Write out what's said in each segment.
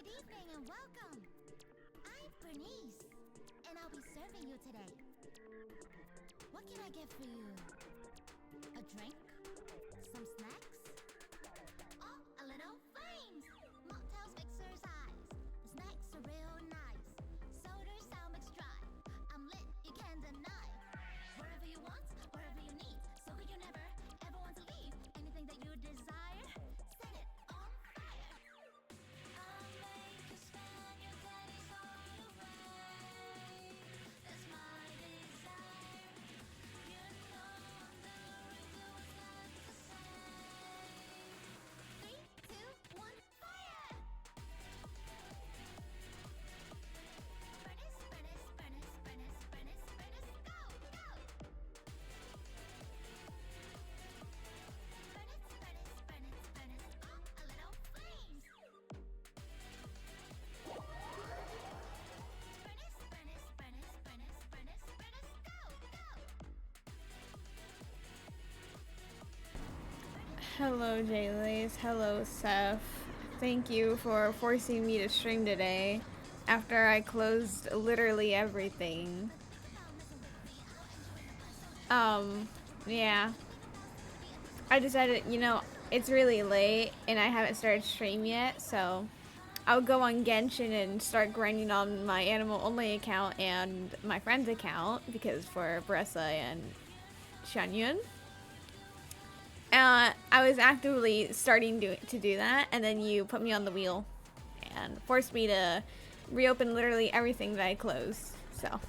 Good evening and welcome. I'm Bernice, and I'll be serving you today. What can I get for you? A drink? Some snacks? Oh, a little flames! Mocktails mix your size. The snacks are real nice. Sodas sound mix dry. I'm lit, you can't deny. Wherever you want, wherever you need. So good you never, ever want to leave. Anything that you desire, set it on fire. I'll make you spend your days all away. That's my desire. You know I'm the reason what's left to say. 3, 2, 1, fire! Furnace, furnace, furnace, furnace, furnace, furnace, go, go! Furnace, furnace, furnace, furnace, oh, a little flames! Furnace, furnace, furnace, furnace, furnace, furnace, go, go! Hello, Jaylace. Hello, Seth. Thank you for forcing me to stream today after I closed literally everything. Yeah. I decided, it's really late and I haven't started stream yet, so I'll go on Genshin and start grinding on my animal only account and my friend's account because for Bressa and Shanyun. I was actively starting to do that, and then you put me on the wheel and forced me to reopen literally everything that I closed. So,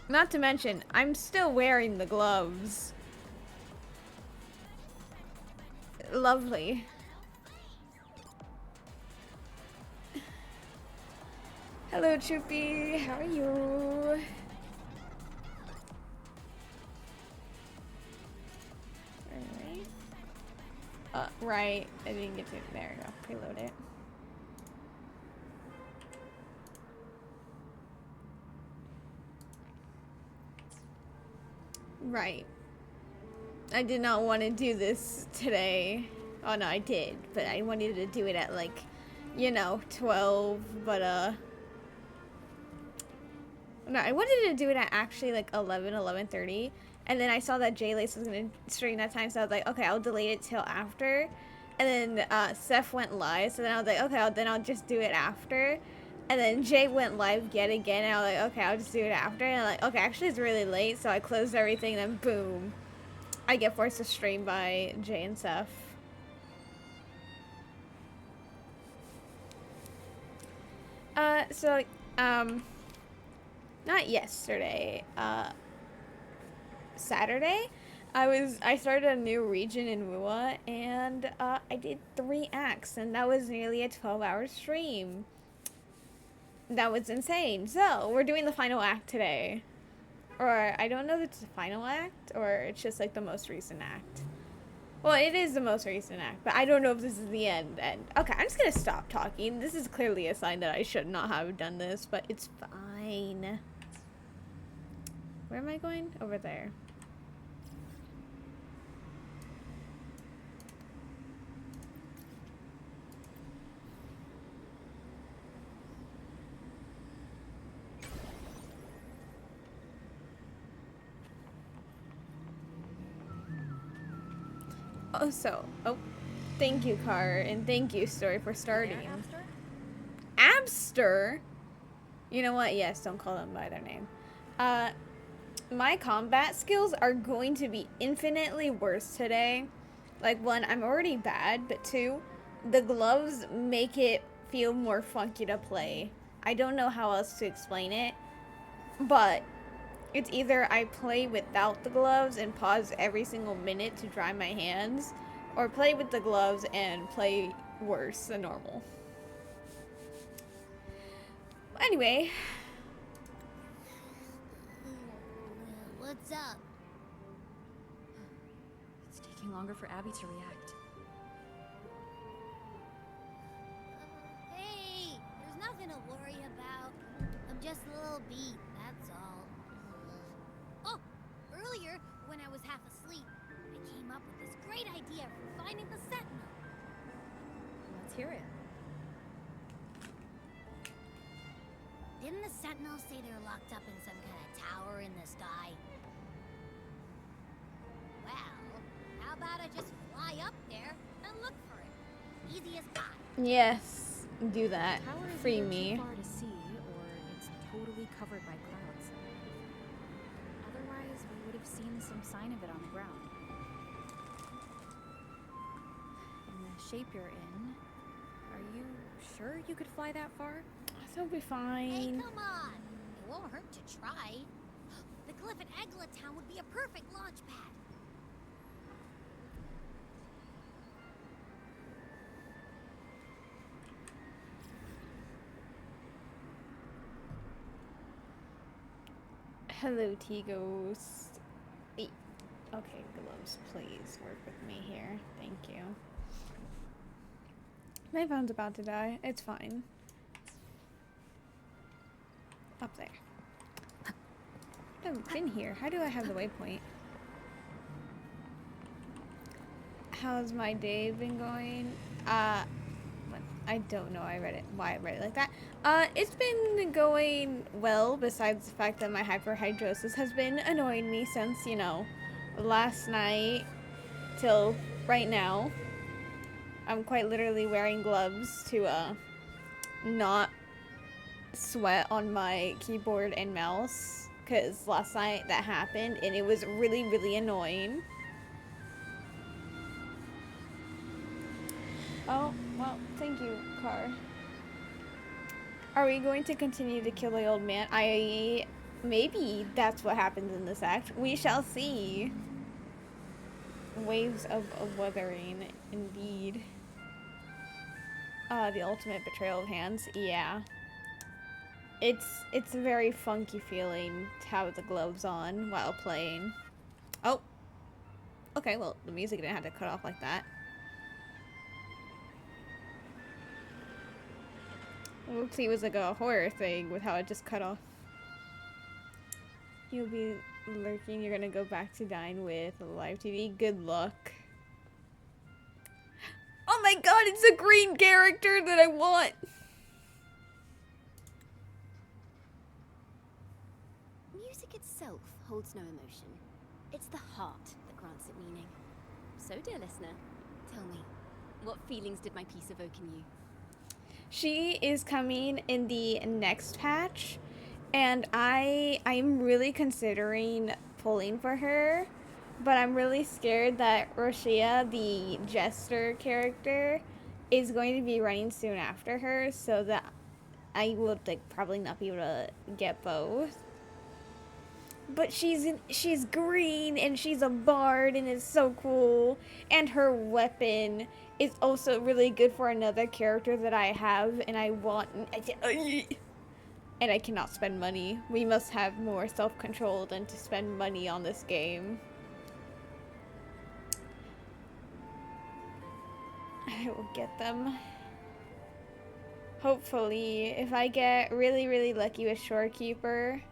not to mention, I'm still wearing the gloves. Lovely. Hello, Choopy. How are you? Right. I didn't get to. There we go. Preload it. Right. I did not want to do this today. Oh no, I did, but I wanted to do it at like, 12, but no, I wanted to do it at actually like 11:30, and then I saw that Jaylace was gonna stream that time, so I was like, okay, I'll delay it till after, and then Seth went live, so then I was like, okay, then I'll just do it after, and then Jay went live yet again, and I was like, okay, I'll just do it after, and I'm like, okay, actually it's really late, so I closed everything, and then boom, I get forced to stream by Jay and Seth. Not yesterday, Saturday, I started a new region in Wua, and I did 3 acts, and that was nearly a 12-hour stream. That was insane. So, we're doing the final act today. Or, I don't know if it's the final act, or it's just like the most recent act. Well, it is the most recent act, but I don't know if this is the end. And okay, I'm just gonna stop talking. This is clearly a sign that I should not have done this, but it's fine. Where am I going? Over there. Oh, thank you, Car, and thank you, Story, for starting. Abster? You know what? Yes, don't call them by their name. My combat skills are going to be infinitely worse today. Like, 1, I'm already bad, but 2, the gloves make it feel more funky to play. I don't know how else to explain it, but it's either I play without the gloves and pause every single minute to dry my hands, or play with the gloves and play worse than normal. Anyway. What's up? It's taking longer for Abby to react. Hey, there's nothing to worry about. I'm just a little beat, that's all. Oh, earlier, when I was half asleep, I came up with this great idea for finding the Sentinel. Let's hear it. Didn't the Sentinels say they were locked up in some kind of tower in the sky? Well, how about I just fly up there and look for it? Easy as pie. Yes, do that. The tower is Free either me. too far to see, or it's totally covered by clouds. Otherwise, we would have seen some sign of it on the ground. In the shape you're in, are you sure you could fly that far? That'll be Hey, fine. come on! It won't hurt to try. The cliff at Eglet Town would be a perfect launch pad. Hello, T-Ghost. Hey. Okay, gloves, please work with me here. Thank you. My phone's about to die. It's fine. Up there. I've been here. How do I have the waypoint? How's my day been going? I don't know. I read it. Why I read it like that? It's been going well. Besides the fact that my hyperhidrosis has been annoying me since, you know, last night till right now. I'm quite literally wearing gloves to not sweat on my keyboard and mouse, because last night that happened and it was really, really annoying. Oh, well, thank you, car. Are we going to continue to kill the old man? Maybe that's what happens in this act. We shall see. Waves of Wuthering, indeed. The ultimate betrayal of hands. Yeah. It's a very funky feeling to have the gloves on while playing. Oh. Okay, well, the music didn't have to cut off like that. Oopsie, it was like a horror thing with how it just cut off. You'll be lurking. You're gonna go back to dine with live TV. Good luck. Oh my god, it's a green character that I want. Music itself holds no emotion. It's the heart that grants it meaning. So, dear listener, tell me, what feelings did my piece evoke in you? She is coming in the next patch, and I'm really considering pulling for her, but I'm really scared that Roshia, the jester character, is going to be running soon after her, so that I will probably not be able to get both. But she's green and she's a bard and it's so cool, and her weapon is also really good for another character that I have and I want, and I cannot spend money. We must have more self-control than to spend money on this game. I will get them. Hopefully, if I get really, really lucky with Shorekeeper,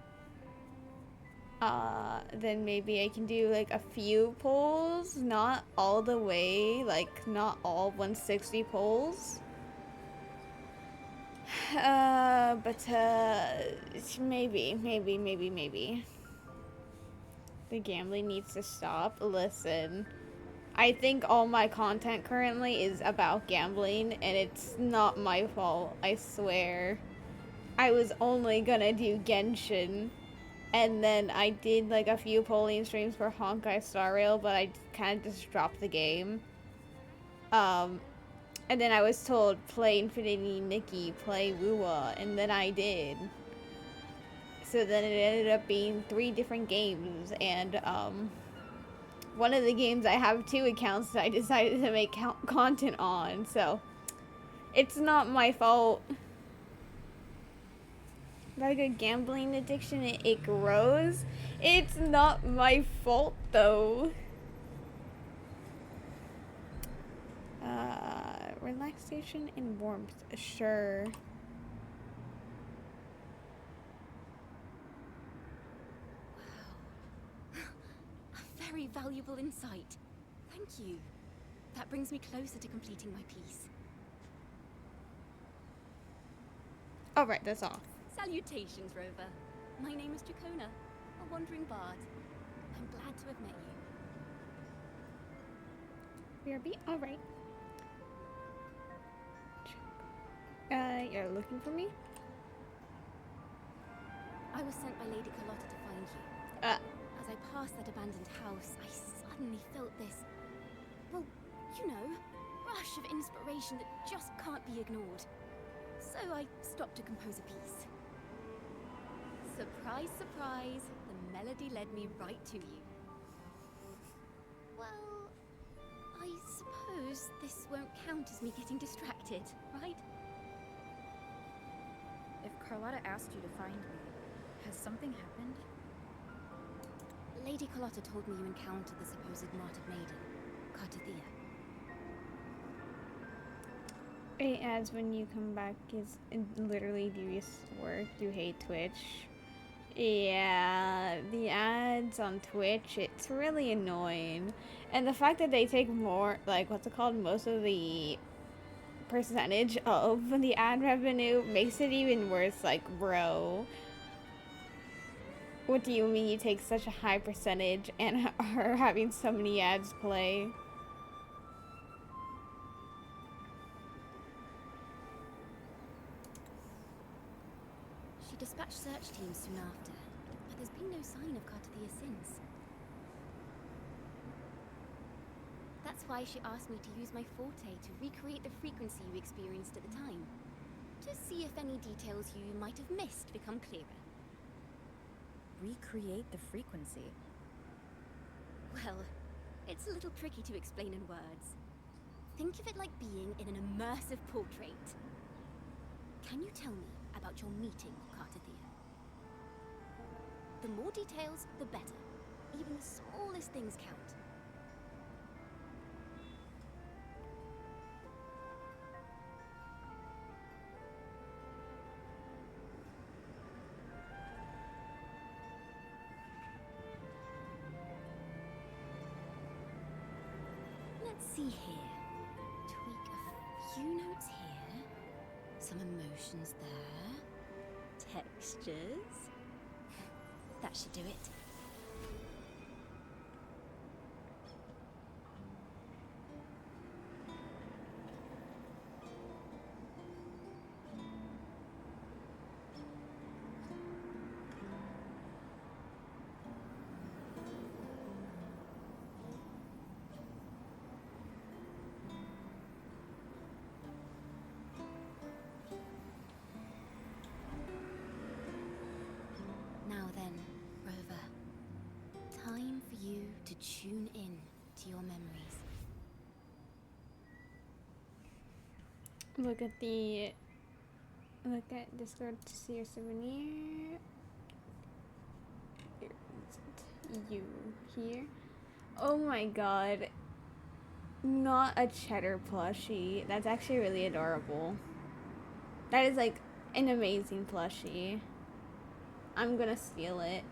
then maybe I can do like a few pulls, not all the way, like not all 160 pulls. But maybe. The gambling needs to stop. Listen, I think all my content currently is about gambling, and it's not my fault, I swear. I was only gonna do Genshin, and then I did like a few polling streams for Honkai Star Rail, but I kind of just dropped the game. And then I was told, play Infinity Nikki, play Wuwa, and then I did. So then it ended up being 3 different games, and one of the games I have 2 accounts that I decided to make content on, so it's not my fault. Like a gambling addiction, it grows. It's not my fault though. Relaxation and warmth, sure. Wow. A very valuable insight. Thank you. That brings me closer to completing my piece. Alright, that's all. Salutations, Rover. My name is Dracona, a wandering bard. I'm glad to have met you. BRB? Alright. You're looking for me? I was sent by Lady Carlotta to find you. As I passed that abandoned house, I suddenly felt this, well, you know, rush of inspiration that just can't be ignored. So I stopped to compose a piece. Surprise, surprise, the melody led me right to you. Well, I suppose this won't count as me getting distracted, right? If Carlotta asked you to find me, has something happened? Lady Carlotta told me you encountered the supposed martyred maiden, Cartathea. It adds when you come back is literally do your work. You hate Twitch. Yeah, the ads on Twitch, it's really annoying. And the fact that they take more, like, what's it called, most of the percentage of the ad revenue makes it even worse. Like, bro, what do you mean you take such a high percentage and are having so many ads play? She dispatched search teams soon after, but there's been no sign of Cartathea since. That's why she asked me to use my forte to recreate the frequency you experienced at the time, to see if any details you might have missed become clearer. Recreate the frequency? Well, it's a little tricky to explain in words. Think of it like being in an immersive portrait. Can you tell me about your meeting with Cartathea? The more details, the better. Even the smallest things count. Let's see here. Tweak a few notes here. Some emotions there. Textures. That should do it. Now then, Rover. Time for you to tune in to your memories. Look at Discord to see your souvenir. Here, you here. Oh my god. Not a cheddar plushie. That's actually really adorable. That is like an amazing plushie. I'm gonna steal it.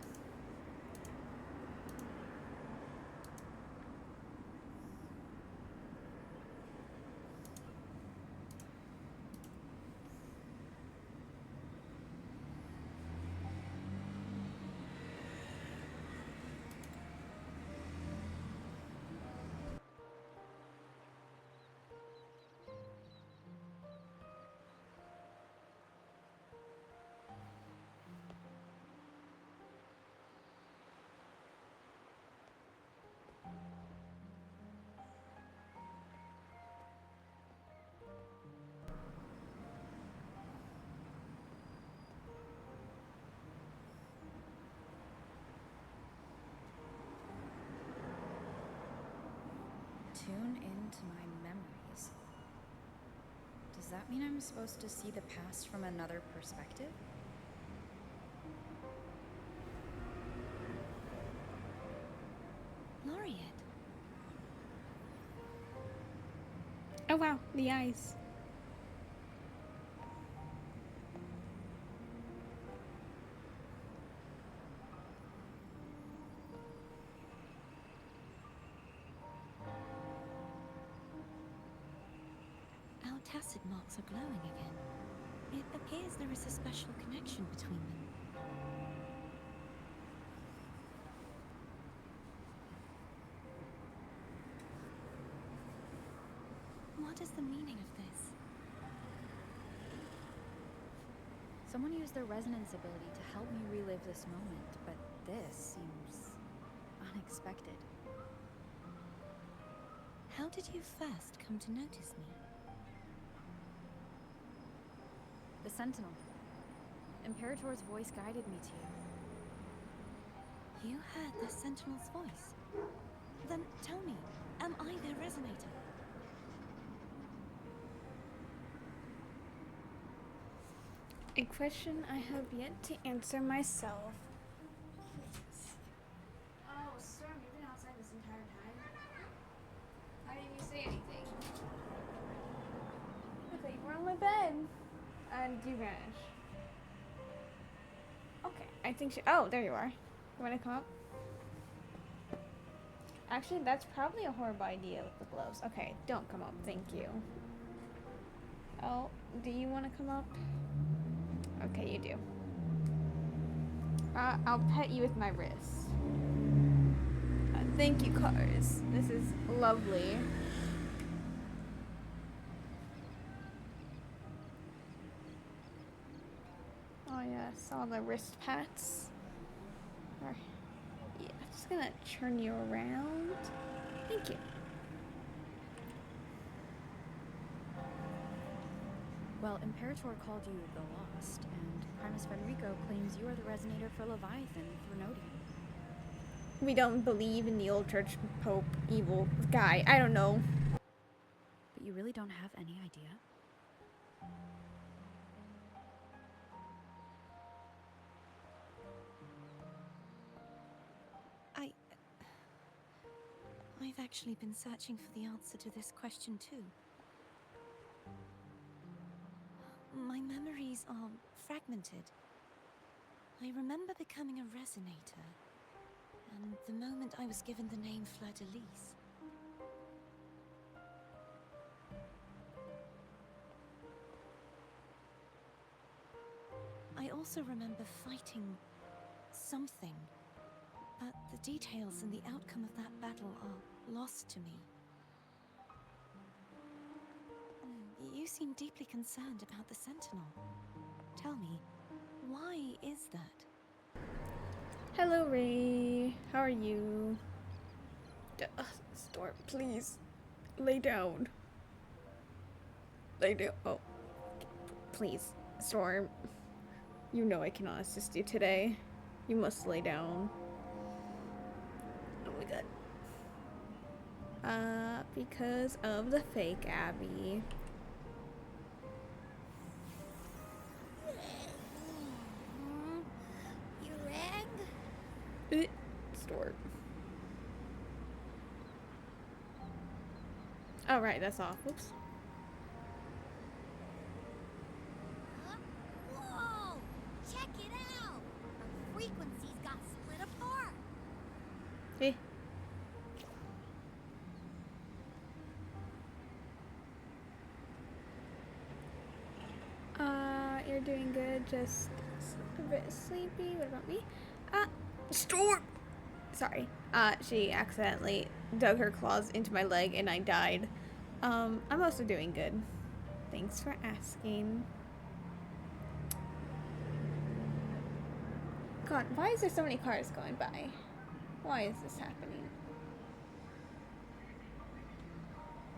Tune into my memories. Does that mean I'm supposed to see the past from another perspective? Laureate. Oh wow, the eyes. Our tacit marks are glowing again. It appears there is a special connection between them. What is the meaning of this? Someone used their resonance ability to help me relive this moment, but this seems unexpected. How did you first come to notice me? The Sentinel. Imperator's voice guided me to you. You heard the Sentinel's voice? Then tell me, am I their resonator? A question I have yet to answer myself. Oh, Storm, you've been outside this entire time? Why didn't you say anything? I thought you were on my bed. And you vanish. Okay, I think she. Oh, there you are. You want to come up? Actually, that's probably a horrible idea with the gloves. Okay, don't come up. Thank you. Oh, do you want to come up? Okay, you do. I'll pet you with my wrist. Thank you, cars. This is lovely. Oh yes, all the wrist pats. Yeah, just gonna turn you around. Thank you. Well, Imperator called you the Lost, and Primus Fenrico claims you are the resonator for Leviathan for Nodium. We don't believe in the old church pope evil guy. I don't know. But you really don't have any idea? I've actually been searching for the answer to this question too. My memories are fragmented. I remember becoming a resonator, and the moment I was given the name Fleur-de-Lis. I also remember fighting something, but the details and the outcome of that battle are lost to me. You seem deeply concerned about the Sentinel. Tell me, why is that? Hello, Ray. How are you? Storm, please. Lay down. Lay down. Oh. Please, Storm. You know I cannot assist you today. You must lay down. Oh my god. Because of the fake Abby. You rang? Storm. Oh, right, that's off. Whoops. Whoa! Check it out! Our frequencies got split apart. Hey. You're doing good, just a bit sleepy. What about me? Storm! Sorry. She accidentally dug her claws into my leg and I died. I'm also doing good. Thanks for asking. God, why is there so many cars going by? Why is this happening?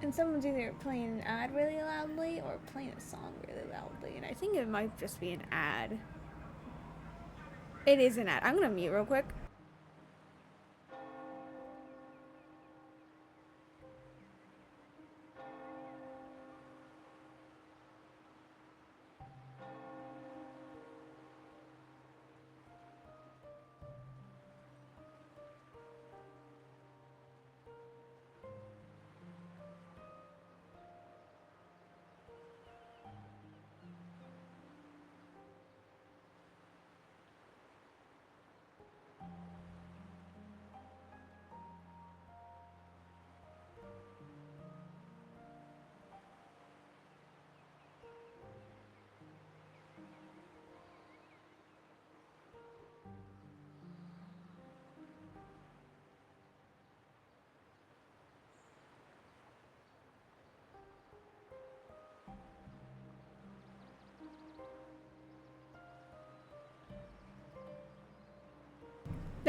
And someone's either playing an ad really loudly or playing a song really loudly. And I think it might just be an ad. It is an ad. I'm gonna mute real quick.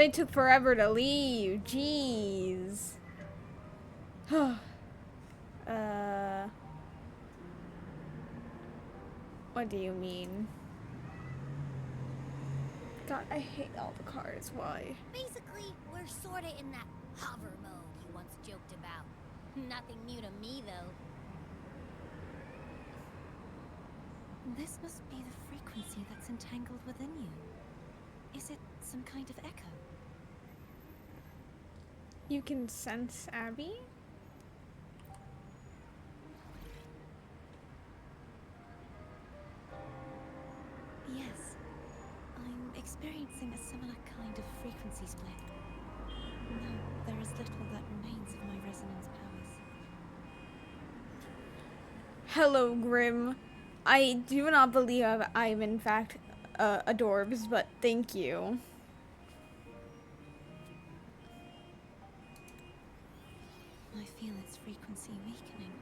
They took forever to leave. Jeez. What do you mean? God, I hate all the cars. Why? Basically, we're sorta in that hover mode you once joked about. Nothing new to me, though. This must be the frequency that's entangled within you. Is it some kind of echo? You can sense Abby? Yes. I'm experiencing a similar kind of frequency split. No, there is little that remains of my resonance powers. Hello, Grim. I do not believe I'm in fact adorbs, but thank you. I feel its frequency weakening.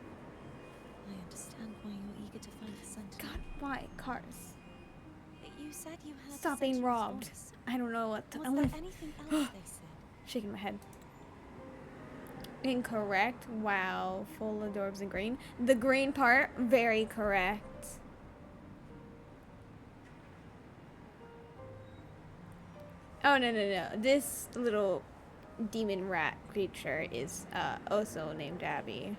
I understand why you're eager to find the sentinel. God, why cars? You said you heard Stop the being sentinel's robbed. voice. I don't know what Was there anything else they said? Shaking my head. Incorrect. Wow, full of adorbs and green. The green part, very correct. Oh, no. This little demon rat creature is also named Abby.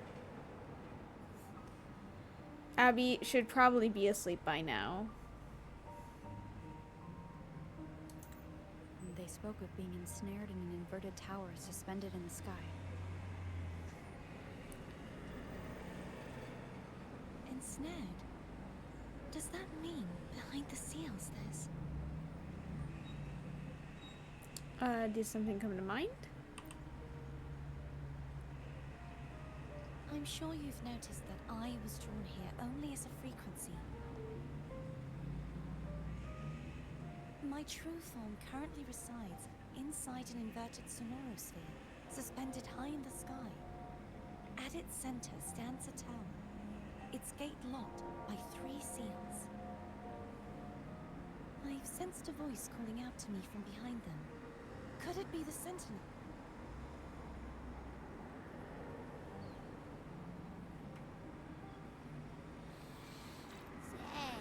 Abby should probably be asleep by now. They spoke of being ensnared in an inverted tower suspended in the sky. Ensnared? Does that mean behind the seals there's... Did something come to mind? I'm sure you've noticed that I was drawn here only as a frequency. My true form currently resides inside an inverted sonorosphere, suspended high in the sky. At its center stands a tower, its gate locked by 3 seals. I've sensed a voice calling out to me from behind them. Could it be the sentinel? Say,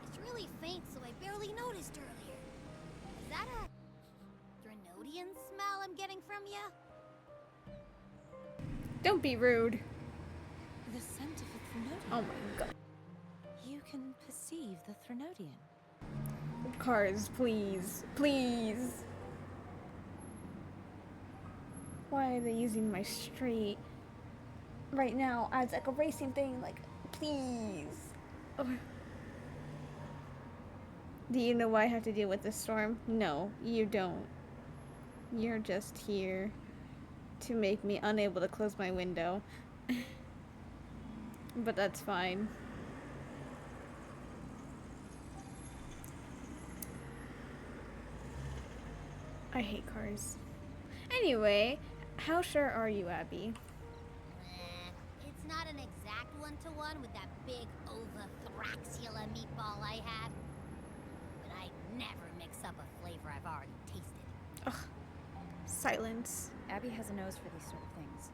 it's really faint, so I barely noticed earlier. Is that a Drenodian smell I'm getting from you? Don't be rude. The scent of a Threnodian. Oh my god. You can perceive the Threnodian. Cars, please. Please. Why are they using my street right now as like a racing thing? Like, please. Oh. Do you know why I have to deal with this storm? No, you don't. You're just here to make me unable to close my window. But that's fine. I hate cars. Anyway, how sure are you, Abby? It's not an exact one-to-one with that big Ovathraxula meatball I had. But I never mix up a flavor I've already tasted. Ugh. Silence. Abby has a nose for these sort of things.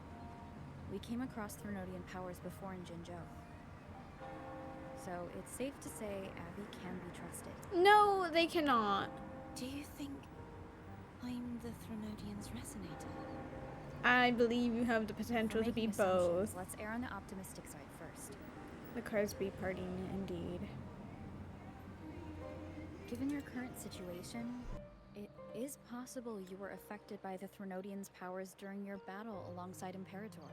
We came across Threnodian powers before in Jinzhou. So it's safe to say Abby can be trusted. No, they cannot. Do you think I'm the Threnodian's resonator? I believe you have the potential to be both. Let's err on the optimistic side first. The cars be partying indeed. Given your current situation, it is possible you were affected by the Threnodian's powers during your battle alongside Imperator.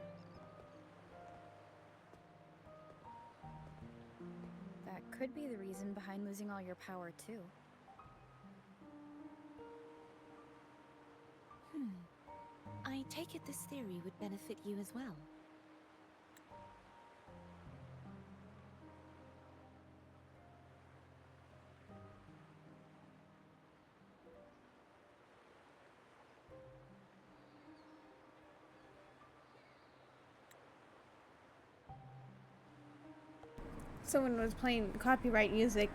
That could be the reason behind losing all your power, too. I take it this theory would benefit you as well. Someone was playing copyright music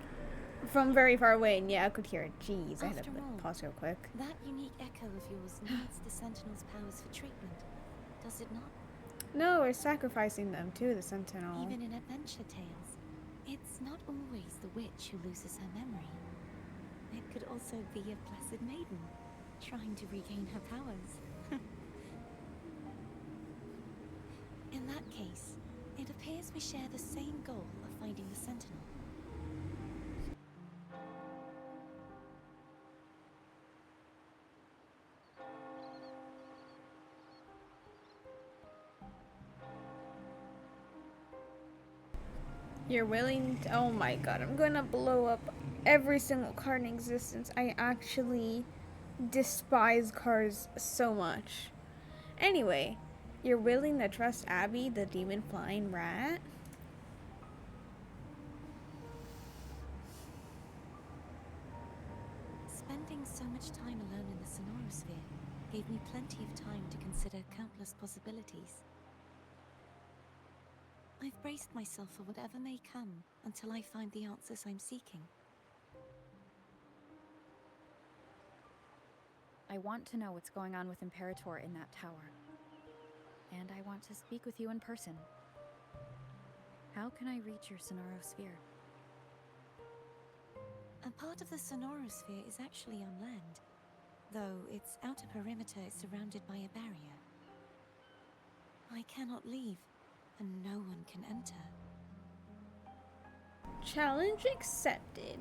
from very far away, and yeah, I could hear it. Jeez, I had to After all, pause real quick. That unique echo of yours needs the Sentinel's powers for treatment, does it not? No, we're sacrificing them to the Sentinel. Even in adventure tales, it's not always the witch who loses her memory. It could also be a blessed maiden, trying to regain her powers. In that case, it appears we share the same goal of finding the Sentinel. You're willing to, oh my god, I'm gonna blow up every single car in existence. I actually despise cars so much. Anyway, you're willing to trust Abby, the demon flying rat? Spending so much time alone in the Sonorosphere gave me plenty of time to consider countless possibilities. I've braced myself for whatever may come until I find the answers I'm seeking. I want to know what's going on with Imperator in that tower. And I want to speak with you in person. How can I reach your Sonorosphere? A part of the Sonorosphere is actually on land, though its outer perimeter is surrounded by a barrier. I cannot leave, and no one can enter. Challenge accepted.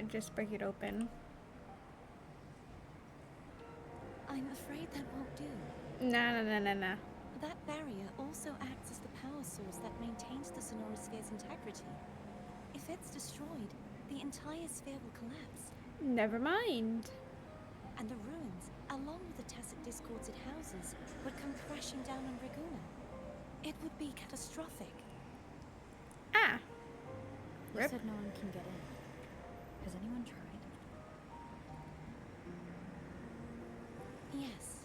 Just break it open. I'm afraid that won't do. Nah. That barrier also acts as the power source that maintains the Sonorosphere's integrity. If it's destroyed, the entire sphere will collapse. Never mind. And the ruins, along with the tacit discords it houses, would come crashing down on Reguna. It would be catastrophic. Ah. You Rip. said no one can get in. Has anyone tried? Yes.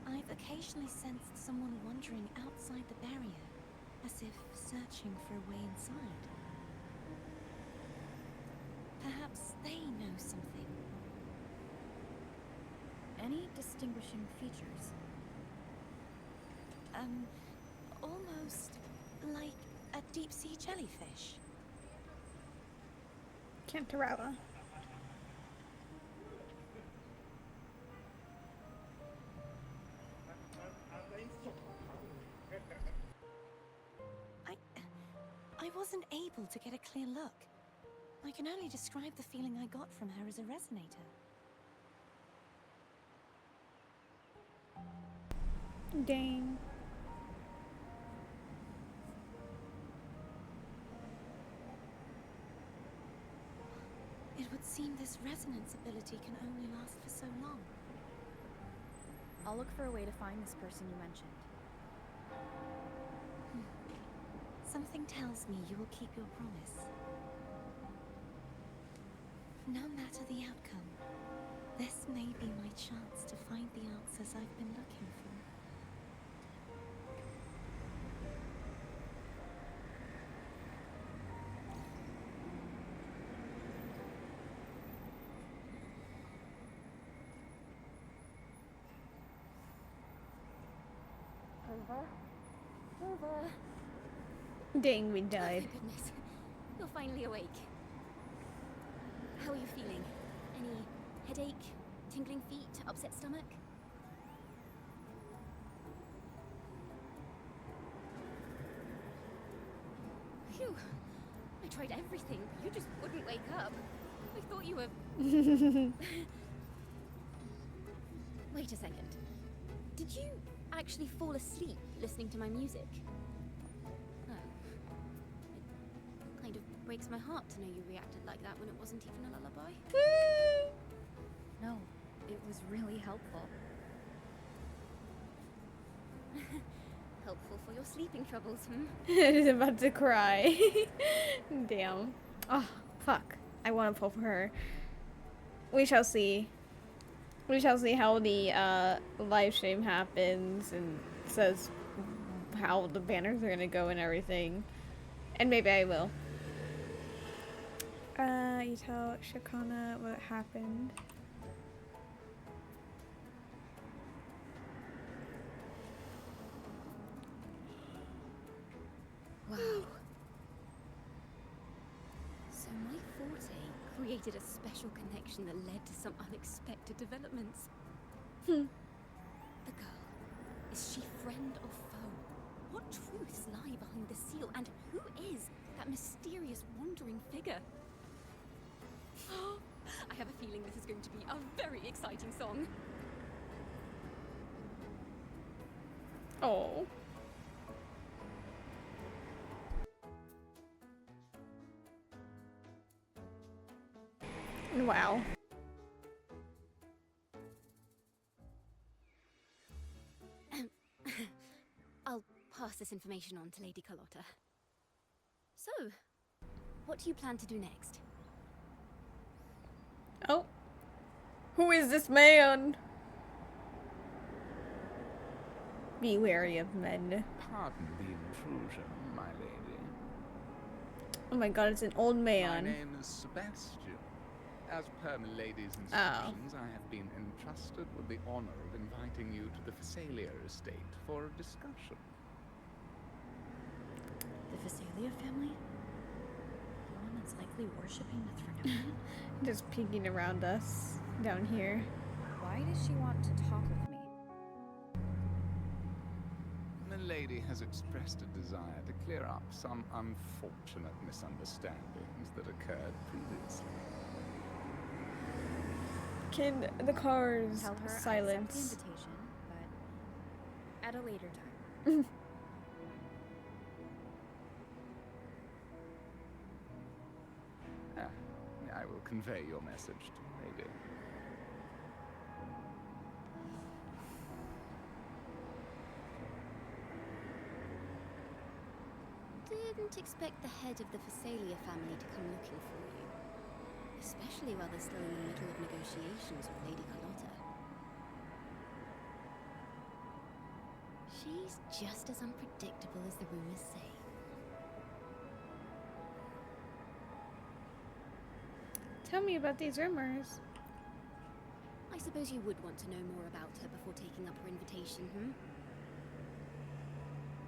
I've occasionally sensed someone wandering outside the barrier, as if searching for a way inside. Perhaps they know something. Any distinguishing features? Almost like a deep-sea jellyfish. Cantarella. I wasn't able to get a clear look. I can only describe the feeling I got from her as a resonator. Dang. It would seem this resonance ability can only last for so long. I'll look for a way to find this person you mentioned. Something tells me you will keep your promise. No matter the outcome, this may be my chance to find the answers I've been looking for. Over. Dang, we Oh, died. my goodness. You're finally awake. How are you feeling? Any headache, tingling feet, upset stomach? Phew. I tried everything, but you just wouldn't wake up. I thought you were... Wait a second. Did you actually fall asleep listening to my music? Oh. It kind of breaks my heart to know you reacted like that when it wasn't even a lullaby. No, it was really helpful. Helpful for your sleeping troubles, hmm? He's about to cry. Damn. Oh, fuck. I want to pull for her. We shall see. We shall see how the live stream happens and says how the banners are gonna go and everything. And maybe I will. You tell Shakana what happened. Wow. So my forte created a special connection that led to some unexpected developments. Hmm. The girl, is she friend or foe? What truths lie behind the seal, and who is that mysterious wandering figure? I have a feeling this is going to be a very exciting song. Oh. Wow. I'll pass this information on to Lady Carlotta. So, what do you plan to do next? Oh. Who is this man? Be wary of men. Pardon the intrusion, my lady. Oh my god, it's an old My man. name is Sebastian. As per my lady's instructions, I have been entrusted with the honor of inviting you to the Phasalia estate for a discussion. The Phasalia family? The one that's likely worshipping the Throne? Just peeking around us down here. Why does she want to talk with me? My lady has expressed a desire to clear up some unfortunate misunderstandings that occurred previously. Can the cars Tell her I silence? accept the invitation, but at a later time. I will convey your message to the lady. Didn't expect the head of the Phasalia family to come looking for you. Especially while they're still in the middle of negotiations with Lady Carlotta. She's just as unpredictable as the rumors say. Tell me about these rumors. I suppose you would want to know more about her before taking up her invitation, hmm?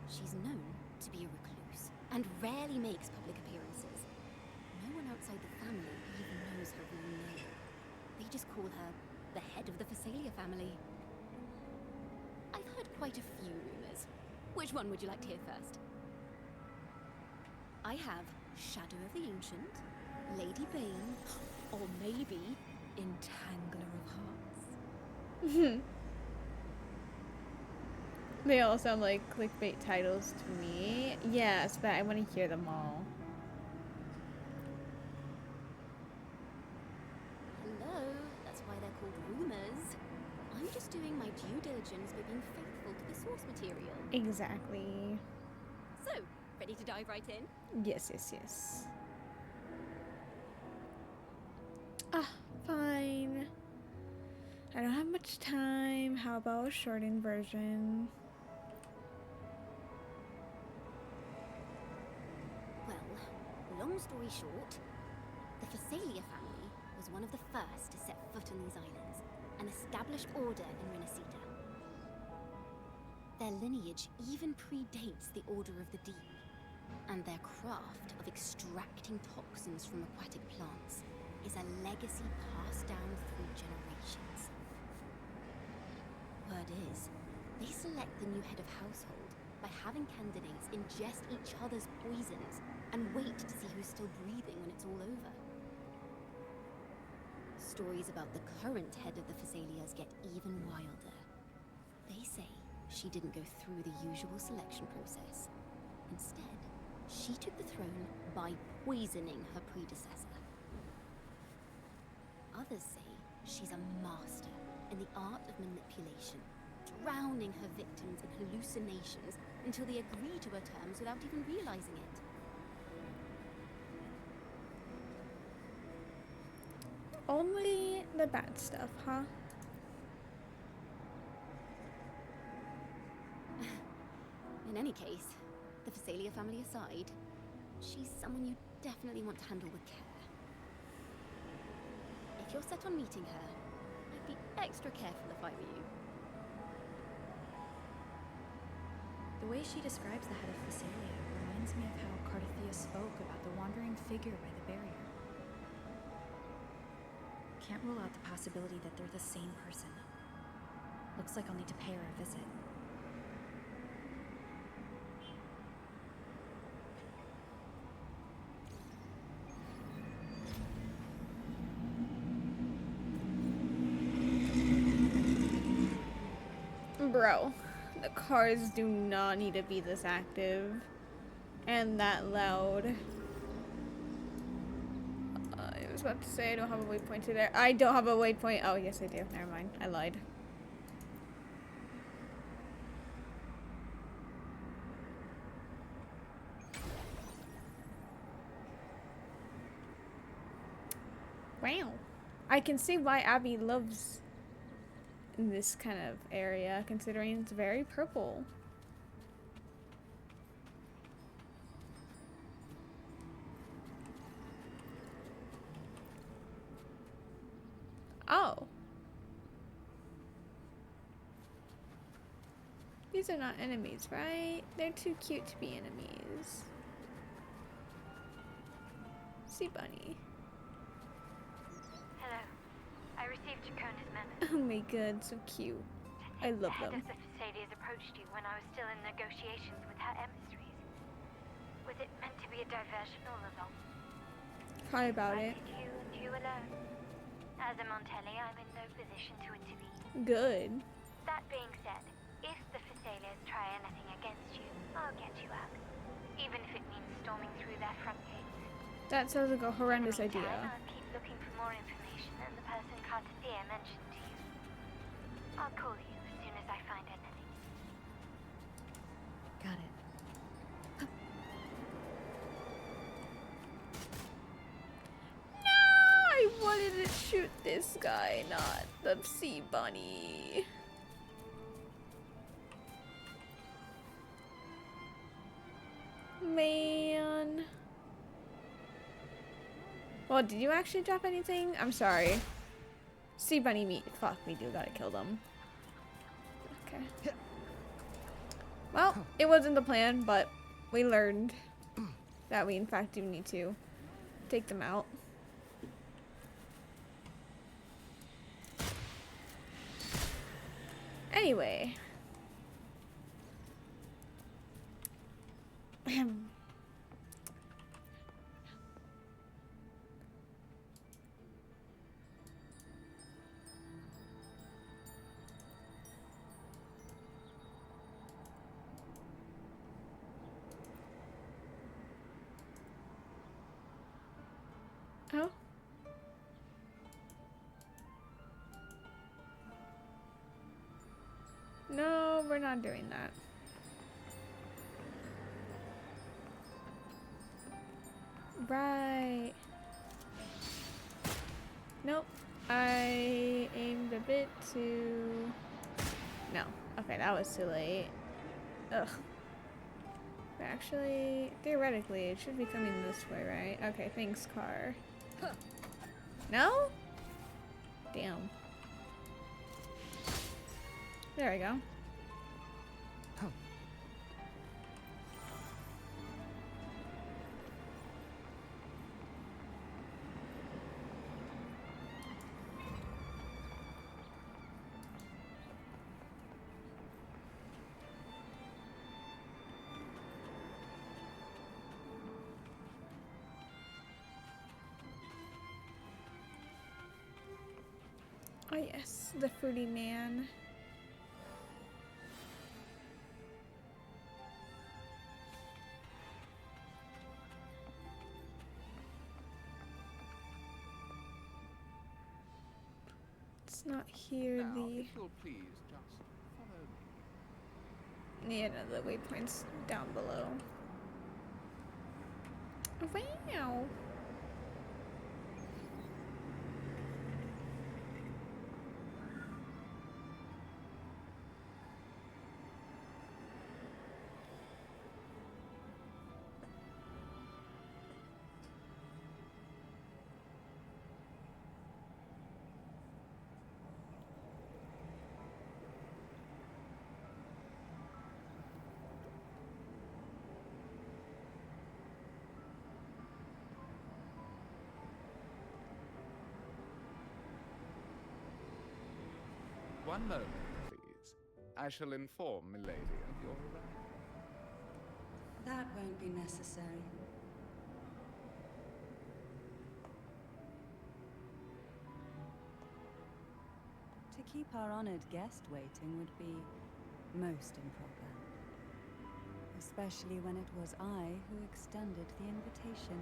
She's known to be a recluse, and rarely makes public appearances. No one outside the family even knows her real name. They just call her the head of the Phasalia family. I've heard quite a few rumors. Which one would you like to hear first? I have Shadow of the Ancient, Lady Bane, or maybe Entangler of Hearts. They all sound like clickbait titles to me. Yes, but I want to hear them all. Hello, that's why they're called rumors. I'm just doing my due diligence by being faithful to the source material. Exactly. So, ready to dive right in? Yes, yes, yes. Ah, fine. I don't have much time. How about a shortened version? Well, long story short, the Phasalia family was one of the first to set foot on these islands, an established order in Renacita. Their lineage even predates the Order of the Deep, and their craft of extracting toxins from aquatic plants is a legacy passed down through generations. Word is, they select the new head of household by having candidates ingest each other's poisons and wait to see who's still breathing when it's all over. Stories about the current head of the Phasalias get even wilder. They say she didn't go through the usual selection process. Instead, she took the throne by poisoning her predecessor. Others say she's a master in the art of manipulation, drowning her victims in hallucinations until they agree to her terms without even realizing it. Only the bad stuff, huh? In any case, the Phasalia family aside, she's someone you definitely want to handle with care. If you're set on meeting her, I'd be extra careful if I were you. The way she describes the head of Phasalia reminds me of how Cardothea spoke about the wandering figure by the barrier. Can't rule out the possibility that they're the same person. Looks like I'll need to pay her a visit. Bro, the cars do not need to be this active and that loud. I was about to say I don't have a waypoint to there. I don't have a waypoint. Oh, yes I do. Never mind. I lied. Wow. I can see why Abby loves this kind of area, considering it's very purple. Oh. These are not enemies, right? They're too cute to be enemies. Sea bunny. Hello. I received Jacona's memo. Oh my god, so cute. I love The head them. of the Phasalias approached you when I was still in negotiations with her emissaries. Was it meant to be a diversion all along? Cry about it. Invited you and you alone. As a Montelli, I'm in no position to intervene. Good. That being said, if the Phasalias try anything against you, I'll get you out. Even if it means storming through their front gates. That sounds like a horrendous In the meantime, idea. I'll keep looking for more information than the person Cardothea mentioned to you. I'll call you as soon as I find anything. Got it. I wanted to shoot this guy, not the sea bunny. Man. Well, did you actually drop anything? I'm sorry. Sea bunny meat. Fuck, we do gotta kill them. Okay. Well, it wasn't the plan, but we learned that we in fact do need to take them out. Anyway. Oh. No, we're not doing that. Right. Nope. I aimed a bit too... No. Okay, that was too late. Ugh. Actually, theoretically, it should be coming this way, right? Okay, thanks, car. No? Damn. There we go. Oh yes, the fruity man. It's not here. Now, The if you'll please just follow me. yeah, no, the waypoint's down below. Wow. One moment, please. I shall inform milady of your arrival. That won't be necessary. To keep our honored guest waiting would be most improper. Especially when it was I who extended the invitation.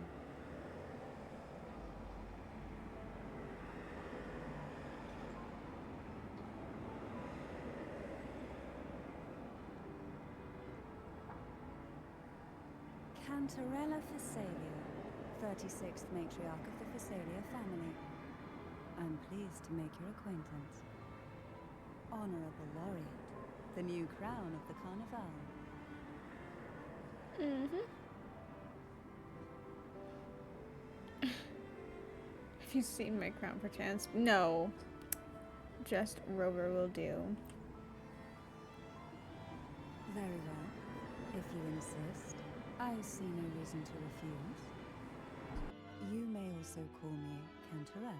Cantarella Phasalia, 36th matriarch of the Phasalia family. I'm pleased to make your acquaintance. Honorable Laureate, the new crown of the Carnival. Have you seen my crown perchance? No. Just Rover will do. Very well. If you insist, I see no reason to refuse. You may also call me Cantarella.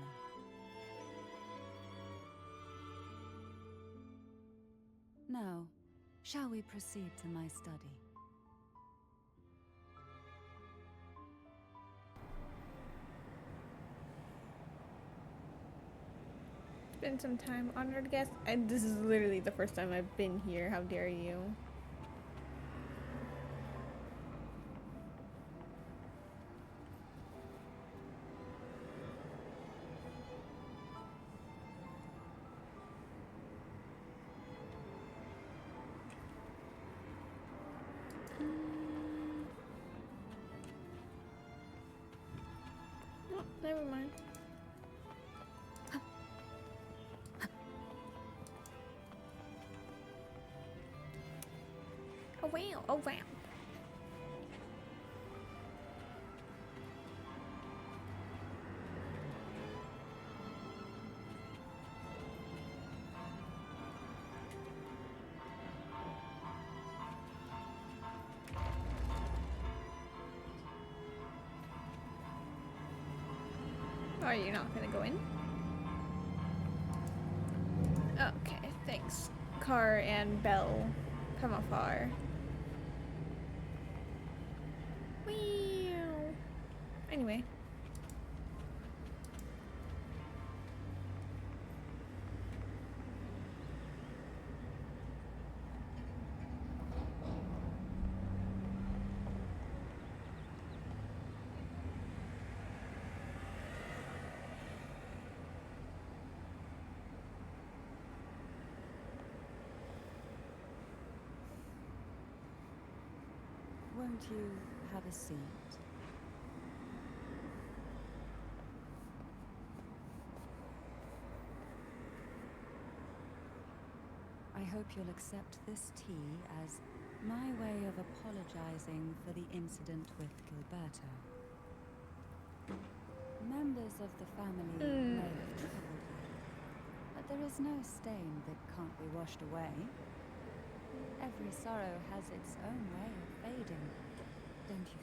Now, shall we proceed to my study? Spend some time, honored guest. This is literally the first time I've been here. How dare you? Oh, never mind. Oh wow, oh wow. Are you not gonna go in? Okay, thanks. Car and Bell from afar. Wow. Anyway. Won't you have a seat? I hope you'll accept this tea as my way of apologizing for the incident with Gilberto. Members of the family may have troubled you, but there is no stain that can't be washed away. Every sorrow has its own way of fading, don't you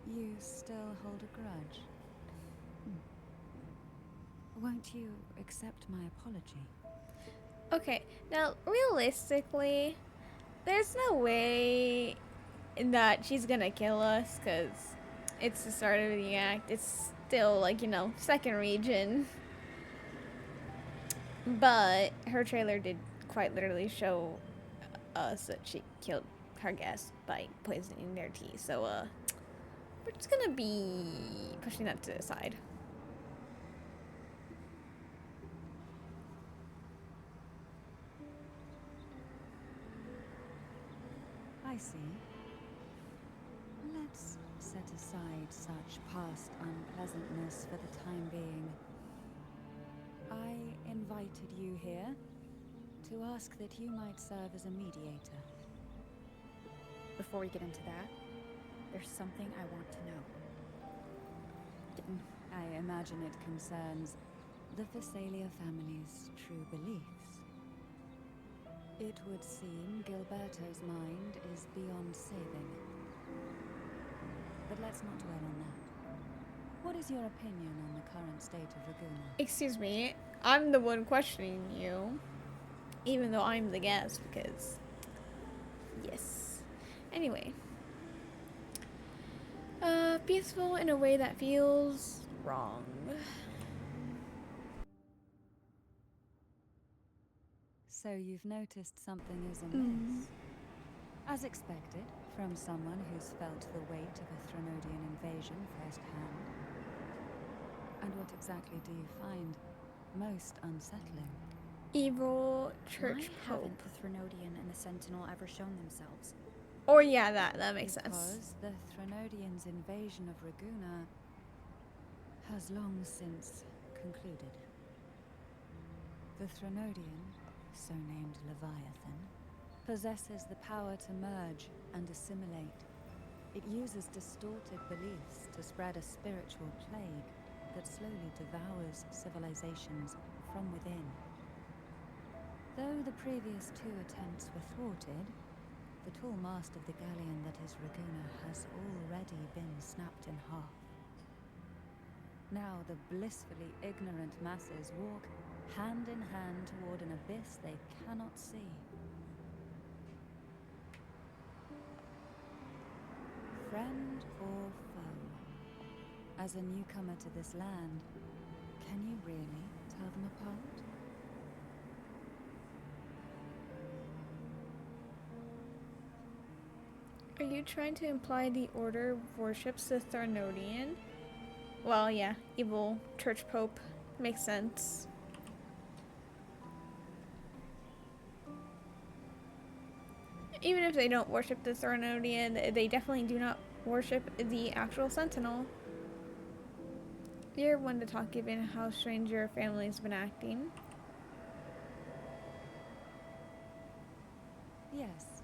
think? You still hold a grudge. Won't you accept my apology? Okay, now realistically, there's no way that she's gonna kill us because it's the start of the act. It's still like, you know, second region. But her trailer did quite literally show us that she killed her guests by poisoning their tea. So, we're just gonna be pushing that to the side. I see. Let's set aside such past unpleasantness for the time being. I invited you here to ask that you might serve as a mediator. Before we get into that, there's something I want to know. I imagine it concerns the Phasalia family's true beliefs. It would seem Gilberto's mind is beyond saving. But let's not dwell on that. What is your opinion on the current state of Laguna? Excuse me, I'm the one questioning you, even though I'm the guest, because yes. Anyway, peaceful in a way that feels wrong. So you've noticed something is amiss. As expected, from someone who's felt the weight of a Threnodian invasion firsthand. And what exactly do you find most unsettling? Evil church Why pope. haven't the Threnodian and the Sentinel ever shown themselves? Or yeah, that makes sense. Because the Threnodians' invasion of Raguna has long since concluded. The Threnodian, so named Leviathan, possesses the power to merge and assimilate. It uses distorted beliefs to spread a spiritual plague that slowly devours civilizations from within. Though the previous 2 attempts were thwarted, the tall mast of the galleon that is Raguna has already been snapped in half. Now the blissfully ignorant masses walk hand in hand toward an abyss they cannot see. Friend or foe? As a newcomer to this land, can you really tell them apart? Are you trying to imply the Order worships the Threnodian? Well, yeah, evil church pope. Makes sense. Even if they don't worship the Threnodian, they definitely do not worship the actual Sentinel. You're one to talk given how strange your family's been acting. Yes.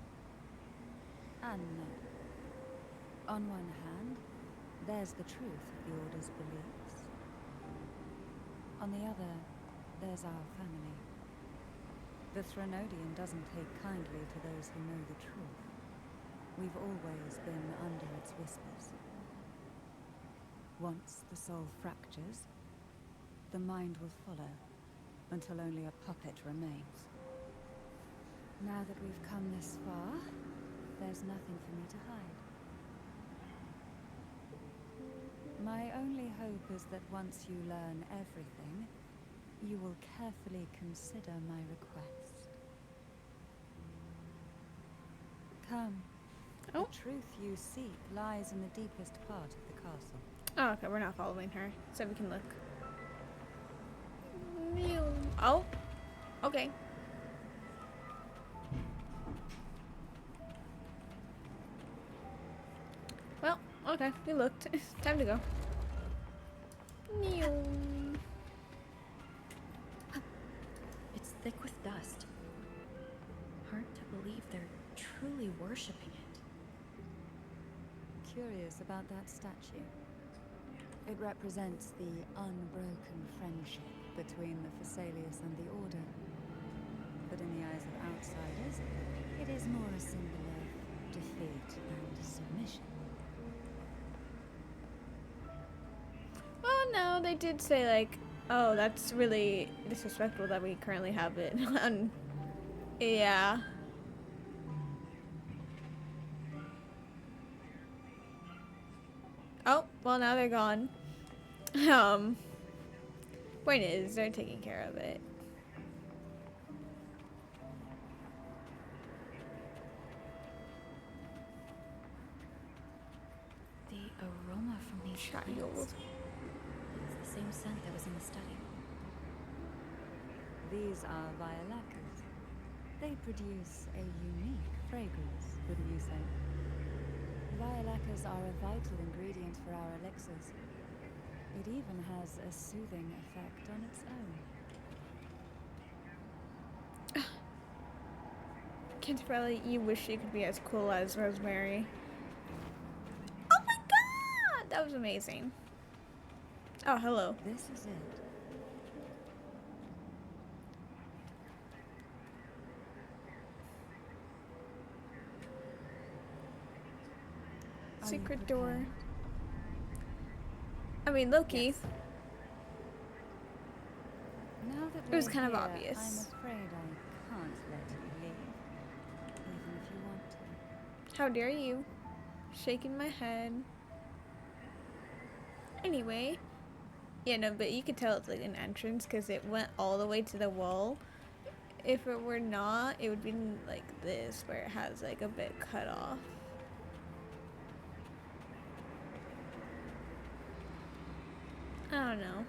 And no. On one hand, there's the truth of the Order's beliefs. On the other, there's our family. The Threnodian doesn't take kindly to those who know the truth. We've always been under its whispers. Once the soul fractures, the mind will follow, until only a puppet remains. Now that we've come this far, there's nothing for me to hide. My only hope is that once you learn everything, you will carefully consider my request. Come. Oh. The truth you seek lies in the deepest part of the castle. Oh, okay, we're not following her, so we can look. Oh, okay. Well, okay, we looked. Time to go. It's thick with dust. Hard to believe they're truly worshipping it. Curious about that statue. It represents the unbroken friendship between the Phasaelius and the Order. But in the eyes of outsiders, it is more a symbol of defeat and submission. Well, no, they did say, like, oh, that's really disrespectful that we currently have it. Yeah. Oh, well, now they're gone. Point is, they're taking care of it. The aroma from these plants. It's the same scent that was in the study. These are violacas. They produce a unique fragrance, wouldn't you say? Violacas are a vital ingredient for our elixirs. It even has a soothing effect on its own. Canterbury, you wish you could be as cool as Rosemary. Oh my god! That was amazing. Oh, hello. This is it. Secret door. I mean, Loki. Yes. Now Now that It was we're kind of here, obvious. I'm afraid I can't let you leave, even if you want to. How dare you? Shaking my head. Anyway. Yeah, no, but you could tell it's like an entrance because it went all the way to the wall. If it were not, it would be like this, where it has like a bit cut off. I don't know.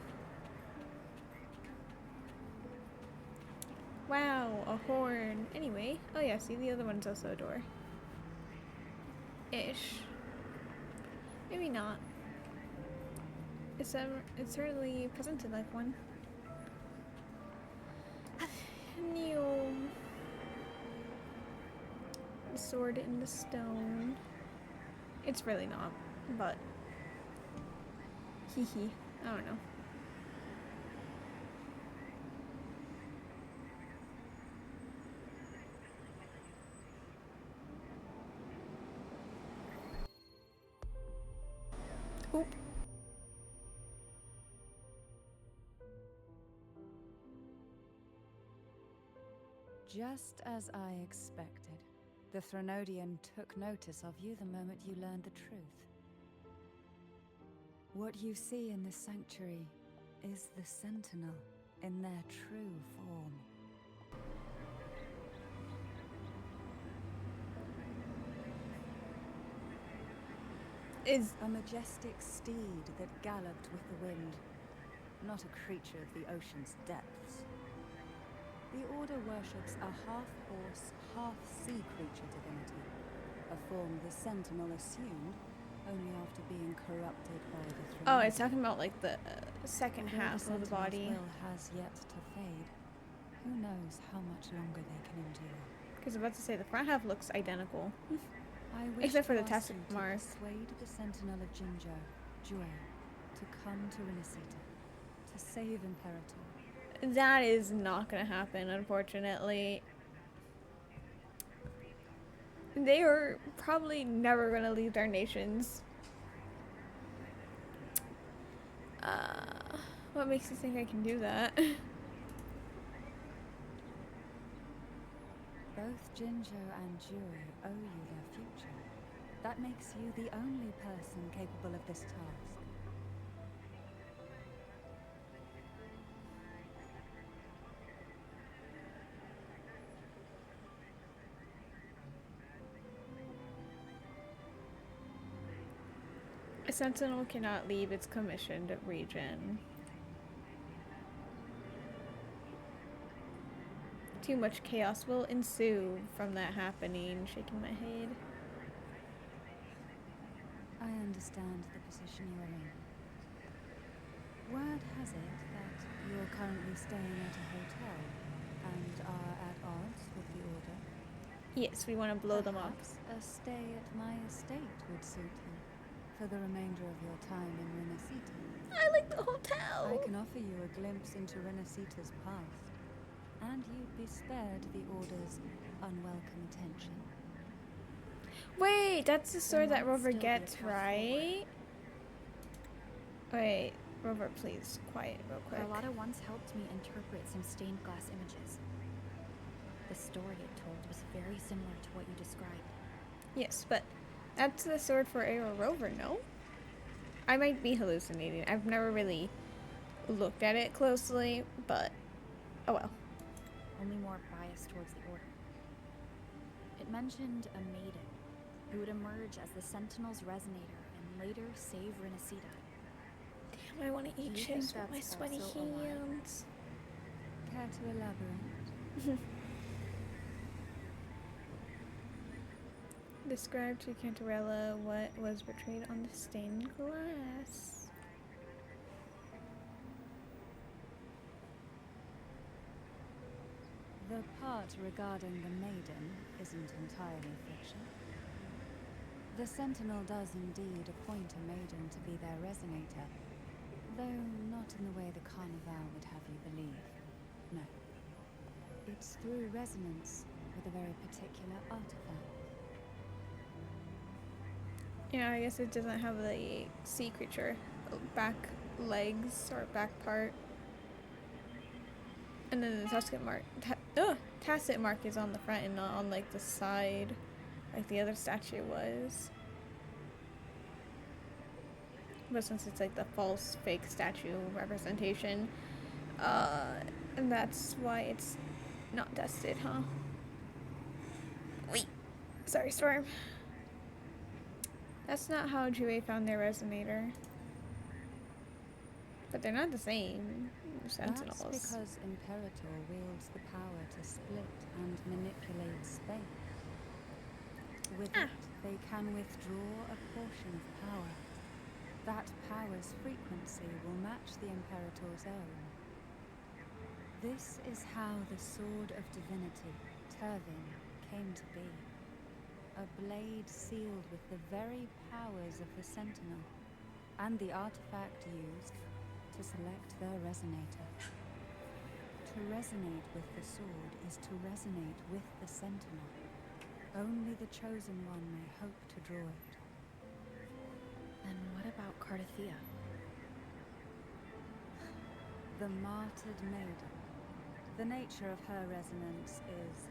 Wow, a horn. Anyway, oh yeah, see, the other one's also a door. Ish. Maybe not. It's certainly presented like one. New sword in the stone. It's really not, but hee hee. I don't know. Oop. Just as I expected, the Threnodian took notice of you the moment you learned the truth. What you see in this sanctuary is the Sentinel in their true form. Is a majestic steed that galloped with the wind, not a creature of the ocean's depths. The Order worships a half-horse, half-sea creature divinity, a form the Sentinel assumed only after being corrupted by the Throne. oh, it's talking about like the second half of the body. Will has yet to fade. Who knows how much longer they can endure? Because I'm about to say the front half looks identical. I wish Except for the to ask task you to mark. persuade the Sentinel of Jinzhou, Jue, to come to Renacita, to save Imperator. That is not gonna happen, unfortunately. They are probably never gonna leave their nations. What makes you think I can do that? Both Jinzhou and Jue owe you their future. That makes you the only person capable of this task. A sentinel cannot leave its commissioned region. Too much chaos will ensue from that happening. Shaking my head. I understand the position you are in. Word has it that you're currently staying at a hotel and are at odds with the Order. Yes, we want to blow them up. Perhaps a stay at my estate would suit you for the remainder of your time in Renacita. I like the hotel. I can offer you a glimpse into Renacita's past, and you'd be spared the Order's unwelcome attention. Wait, that's the sword that Rover gets, right? Wait, Rover, please, quiet real quick. Carlotta once helped me interpret some stained glass images. The story it told was very similar to what you described. Yes, but that's the sword for Aero Rover, no? I might be hallucinating. I've never really looked at it closely, but oh well. Only more biased towards the Order. It mentioned a maiden who would emerge as the Sentinel's resonator and later save Renacita. Damn, I want to eat Do you chips think with my that's sweaty also a lie? hands. Care to elaborate? Describe to Cantarella what was portrayed on the stained glass. The part regarding the maiden isn't entirely fiction. The Sentinel does indeed appoint a maiden to be their resonator, though not in the way the Carnival would have you believe. No. It's through resonance with a very particular artifact. Yeah, I guess it doesn't have the sea creature back legs or back part. And then the tacit mark is on the front and not on like the side, like the other statue was. But since it's like the false fake statue representation, and that's why it's not dusted, huh? Wait, sorry, Storm. That's not how Jue found their resonator. But they're not the same sentinels. That's because Imperator wields the power to split and manipulate space. With it, they can withdraw a portion of power. That power's frequency will match the Imperator's own. This is how the Sword of Divinity, Turvin, came to be. A blade sealed with the very powers of the Sentinel, and the artifact used to select their resonator. To resonate with the sword is to resonate with the Sentinel. Only the Chosen One may hope to draw it. Then what about Cardathea? The martyred maiden. The nature of her resonance is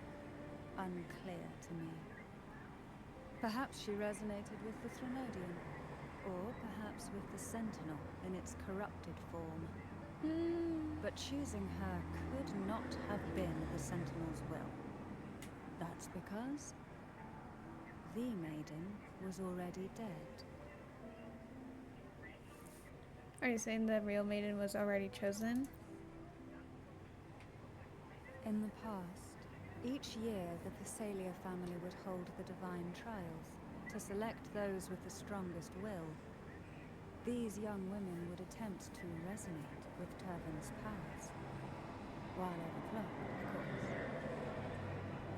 unclear to me. Perhaps she resonated with the Threnodian, or perhaps with the Sentinel in its corrupted form. But choosing her could not have been the Sentinel's will. That's because the maiden was already dead. Are you saying the real maiden was already chosen? In the past, each year the Thessalia family would hold the divine trials to select those with the strongest will. These young women would attempt to resonate with Turvin's powers, while overclocked, of course.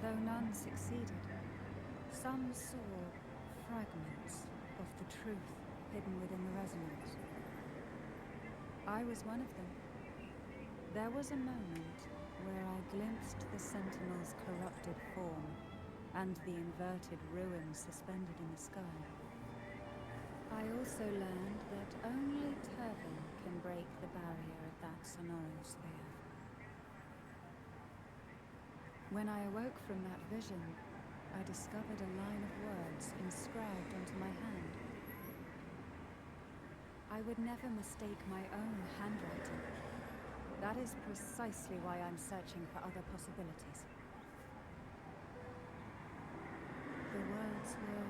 Though none succeeded, some saw fragments of the truth hidden within the resonance. I was one of them. There was a moment where I glimpsed the Sentinel's corrupted form and the inverted ruins suspended in the sky. I also learned that only Turvin can break the barrier of that sonorosphere. When I awoke from that vision, I discovered a line of words inscribed onto my hand. I would never mistake my own handwriting. That is precisely why I'm searching for other possibilities. The words were,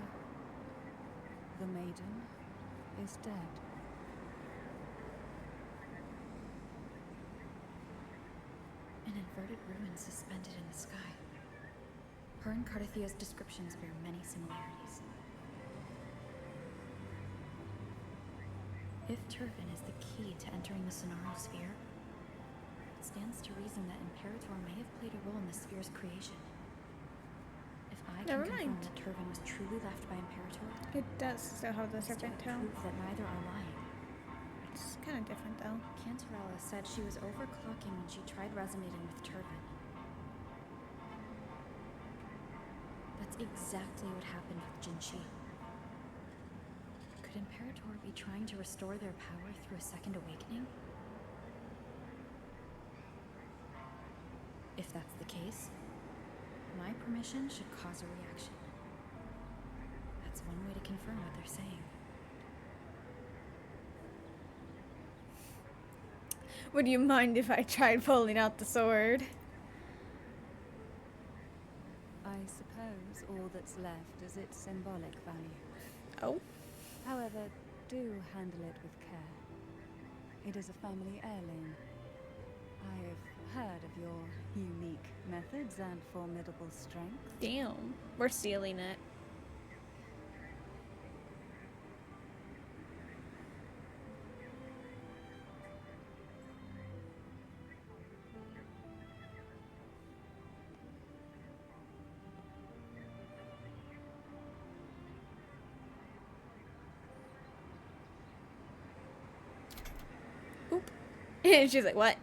"The maiden is dead." An inverted ruin suspended in the sky. Her and Cardathea's descriptions bear many similarities. If Turvin is the key to entering the Sonorosphere, it stands to reason that Imperator may have played a role in the sphere's creation. If I can confirm that Turvin was truly left by Imperator, It does still have the serpent tail. proof that neither are lying. It's kind of different though. Cantarella said she was overclocking when she tried resonating with Turvin. That's exactly what happened with Jinshi. Could Imperator be trying to restore their power through a second awakening? If that's the case, my permission should cause a reaction. That's one way to confirm what they're saying. Would you mind if I tried pulling out the sword? I suppose all that's left is its symbolic value. Oh. However, do handle it with care. It is a family heirloom. I've heard of your unique methods and formidable strength. Damn. We're stealing it. Oop. And she's like, what?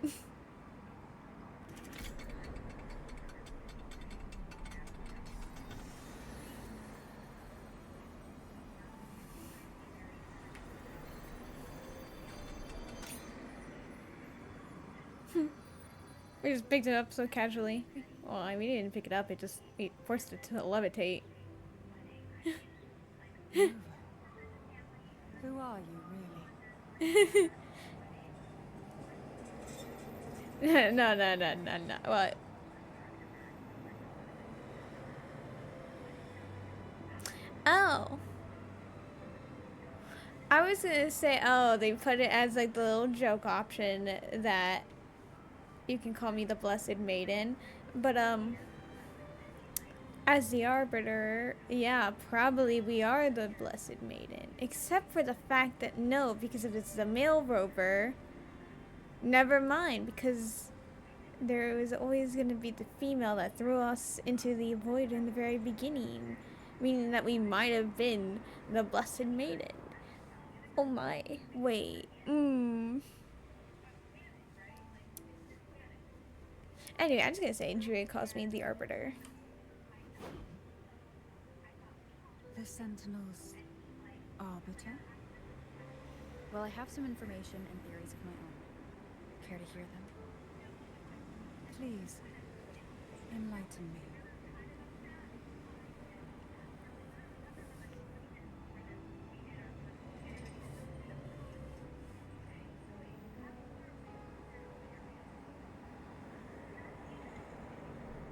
We just picked it up so casually. Well, I mean, we didn't pick it up. We forced it to levitate. Nova, who are you really? No. What? Oh. I was gonna say, oh, they put it as like the little joke option that you can call me the Blessed Maiden. But, as the Arbiter, yeah, probably we are the Blessed Maiden. Except for the fact that no, because if it's the male rover, never mind, because there was always going to be the female that threw us into the void in the very beginning, meaning that we might have been the Blessed Maiden. Oh my, wait, Anyway, I'm just gonna say Julia calls me the Arbiter. The Sentinel's arbiter? Well, I have some information and theories of my own. Care to hear them? Please, enlighten me.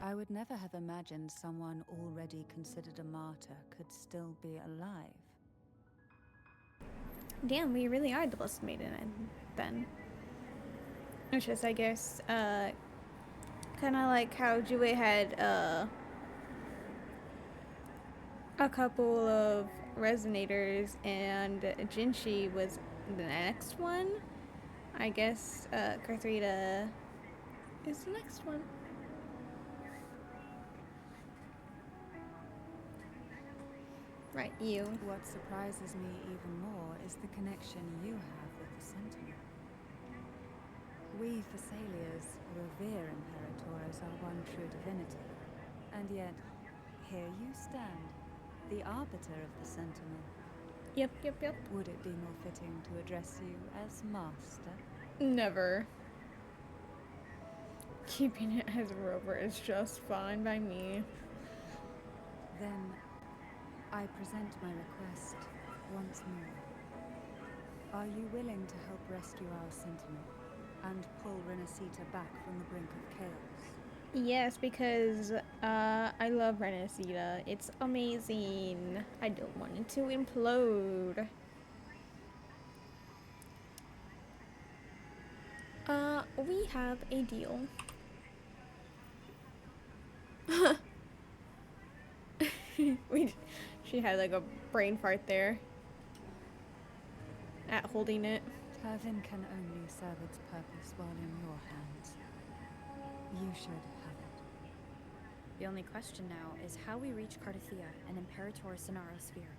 I would never have imagined someone already considered a martyr could still be alive. Damn, we really are the Blessed Maiden then. It's just, I guess, kind of like how Jue had a couple of resonators and Jinshi was the next one. I guess Carthrita is the next one. Right, you. What surprises me even more is the connection you have with the Sentinel. We Thessalians revere Imperatore as our one true divinity, and yet, here you stand, the arbiter of the Sentinel. Yep. Would it be more fitting to address you as Master? Never. Keeping it as Rover is just fine by me. Then, I present my request once more. Are you willing to help rescue our Sentinel and pull Renacita back from the brink of chaos? Yes, because I love Renacita. It's amazing. I don't want it to implode. We have a deal. She had like a brain fart there at holding it. Turvin can only serve its purpose while in your hands. You should have it. The only question now is how we reach Cardathia and Imperator Sonaro Sphere.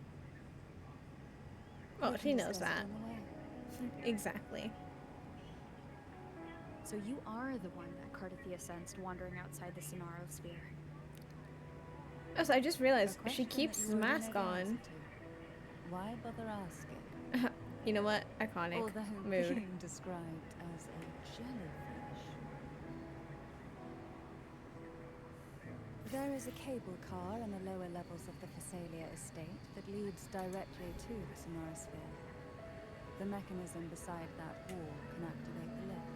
Well, We she can knows discuss it that. on the way. Exactly. So you are the one that Cardathia sensed wandering outside the Sonaro Sphere. Oh, so I just realized A she question keeps that the you already mask know the on. answer to. Why bother asking? You know what? Iconic Although mood. being described as a jellyfish. There is a cable car in the lower levels of the Thessalia estate that leads directly to the Sonorosphere. The mechanism beside that wall can activate the lift.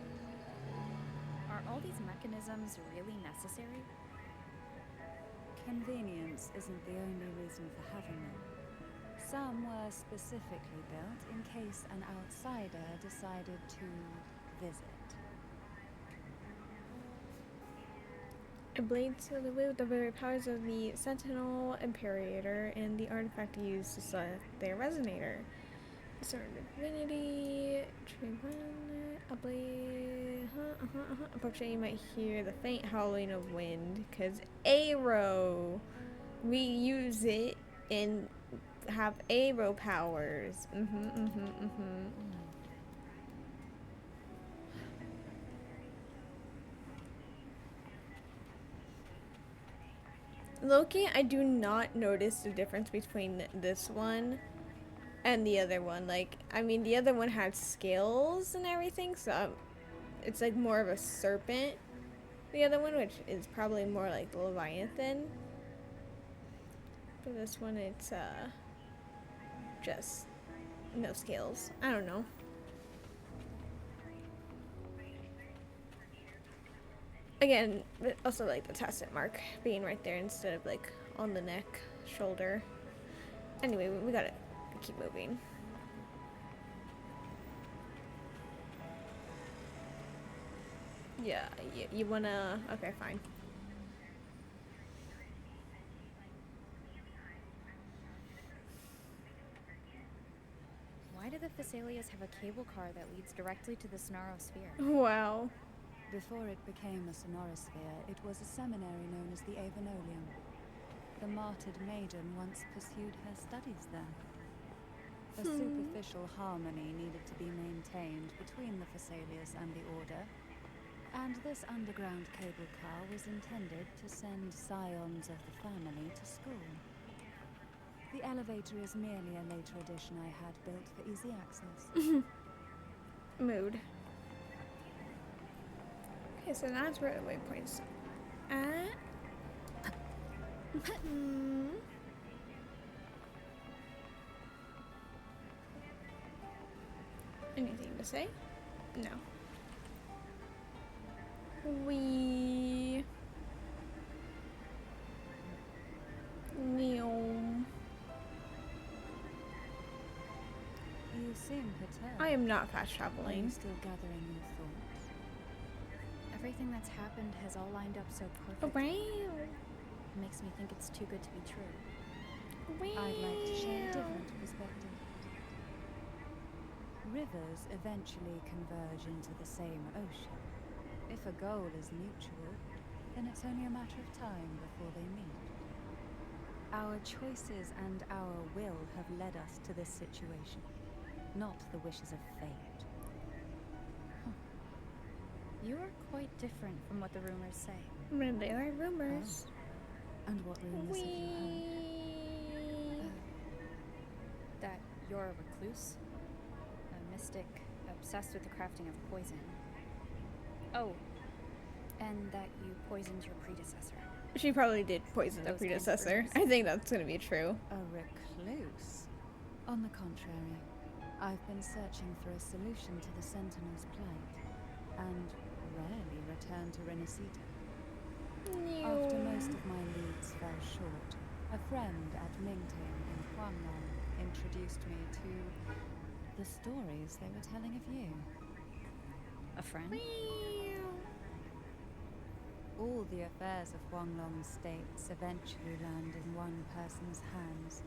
Are all these mechanisms really necessary? Convenience isn't the only reason for having them. Some were specifically built in case an outsider decided to visit. A blade to the with the very powers of the Sentinel Imperator and the artifact used to select their resonator. Discern divinity, a blade. Approaching, you might hear the faint howling of wind, because Aero, we use it and have Aero powers. Loki, I do not notice the difference between this one and the other one. Like, I mean, the other one had scales and everything, so it's like more of a serpent. the other one, which is probably more like the Leviathan. For this one, it's just no scales. I don't know. Again, but also like the tacit mark being right there instead of like on the neck, shoulder. Anyway, we gotta keep moving. Yeah, you wanna... Okay, fine. Why do the Thessalias have a cable car that leads directly to the Sonarosphere? Wow. Before it became a sonorosphere, it was a seminary known as the Avenolium. The martyred maiden once pursued her studies there. A superficial harmony needed to be maintained between the Thessalias and the Order, and this underground cable car was intended to send scions of the family to school. The elevator is merely a later addition I had built for easy access. Mood. Okay, so that's where the waypoints at. Anything to say? No. We... Neom. You seem perturbed. I am not fast Are you traveling. still gathering your thoughts? Everything that's happened has all lined up so Oh, perfectly. wow. It makes me think it's too good to be true. I'd like to share a different perspective. Rivers eventually converge into the same ocean. If a goal is mutual, then it's only a matter of time before they meet. Our choices and our will have led us to this situation, not the wishes of fate. You are quite different from what the rumors say. There are rumors. And what rumors have you heard? That you're a recluse, a mystic obsessed with the crafting of poison. Oh, and that you poisoned your predecessor. She probably did poison the Those kinds of predecessor. rumors. I think that's gonna be true. A recluse? On the contrary, I've been searching for a solution to the Sentinel's plight, and rarely return to Renacita. After most of my leads fell short, a friend at Mingtang in Huanglong introduced me to the stories they were telling of you. A friend? All the affairs of Huanglong states eventually land in one person's hands.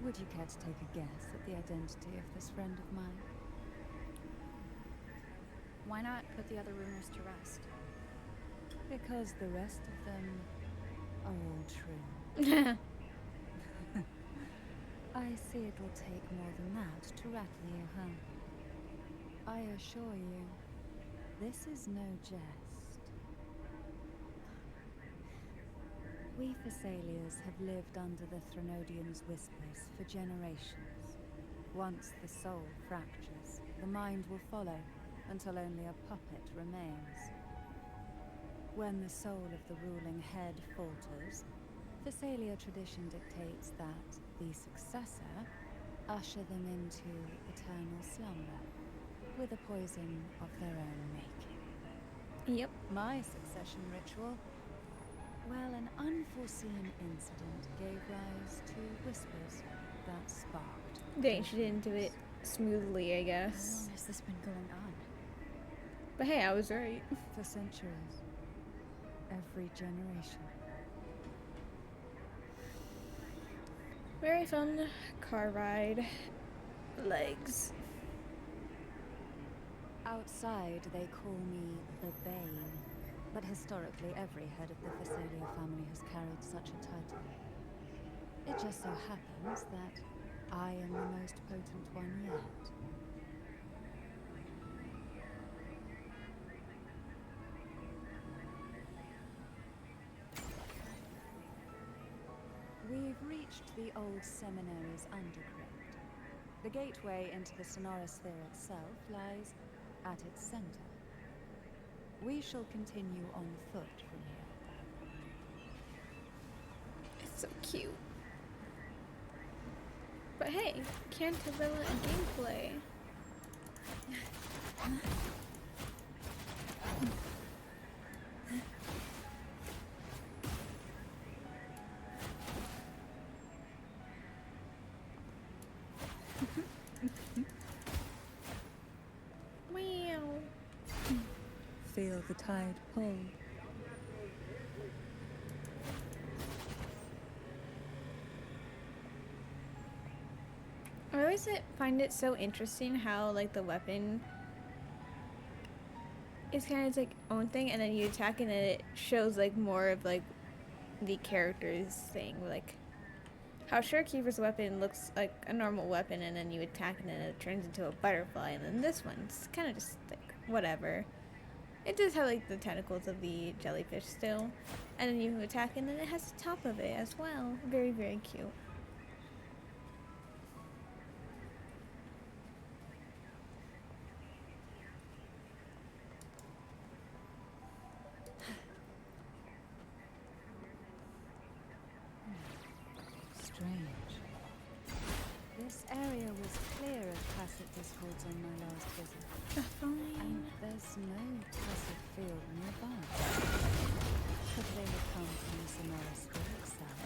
Would you care to take a guess at the identity of this friend of mine? Why not put the other rumors to rest? Because the rest of them are all true. I see it will take more than that to rattle you, huh? I assure you, this is no jest. We Thessalias have lived under the Threnodians' whispers for generations. Once the soul fractures, the mind will follow until only a puppet remains. When the soul of the ruling head falters, Thessalia tradition dictates that the successor usher them into eternal slumber, with a poison of their own making. Yep. My succession ritual? Well, an unforeseen incident gave rise to whispers that sparked. Dang, she didn't do it smoothly, I How guess. long has this been going on? But hey, I was right. For centuries. Every generation. Very fun car ride. Legs. Outside, they call me the Bane, but historically every head of the Thessalia family has carried such a title. It just so happens that I am the most potent one yet. We've reached the old seminary's undercrypt. The gateway into the Sonorasphere itself lies at its center. We shall continue on foot from here. It's so cute. But hey, Cantarella and gameplay. Wow. Feel the tide pull. I always find it so interesting how like the weapon is kind of its like own thing, and then you attack and then it shows like more of like the character's thing, like how Surekeeper's weapon looks like a normal weapon, and then you attack and then it turns into a butterfly, and then this one's kind of just like whatever. It does have like the tentacles of the jellyfish still, and then you attack and then it has the top of it as well. Very, very cute. Strange. This area was clear of tacit discords on my last visit. And there's no tacit field nearby. Could they have come from the Sonora Sphere itself?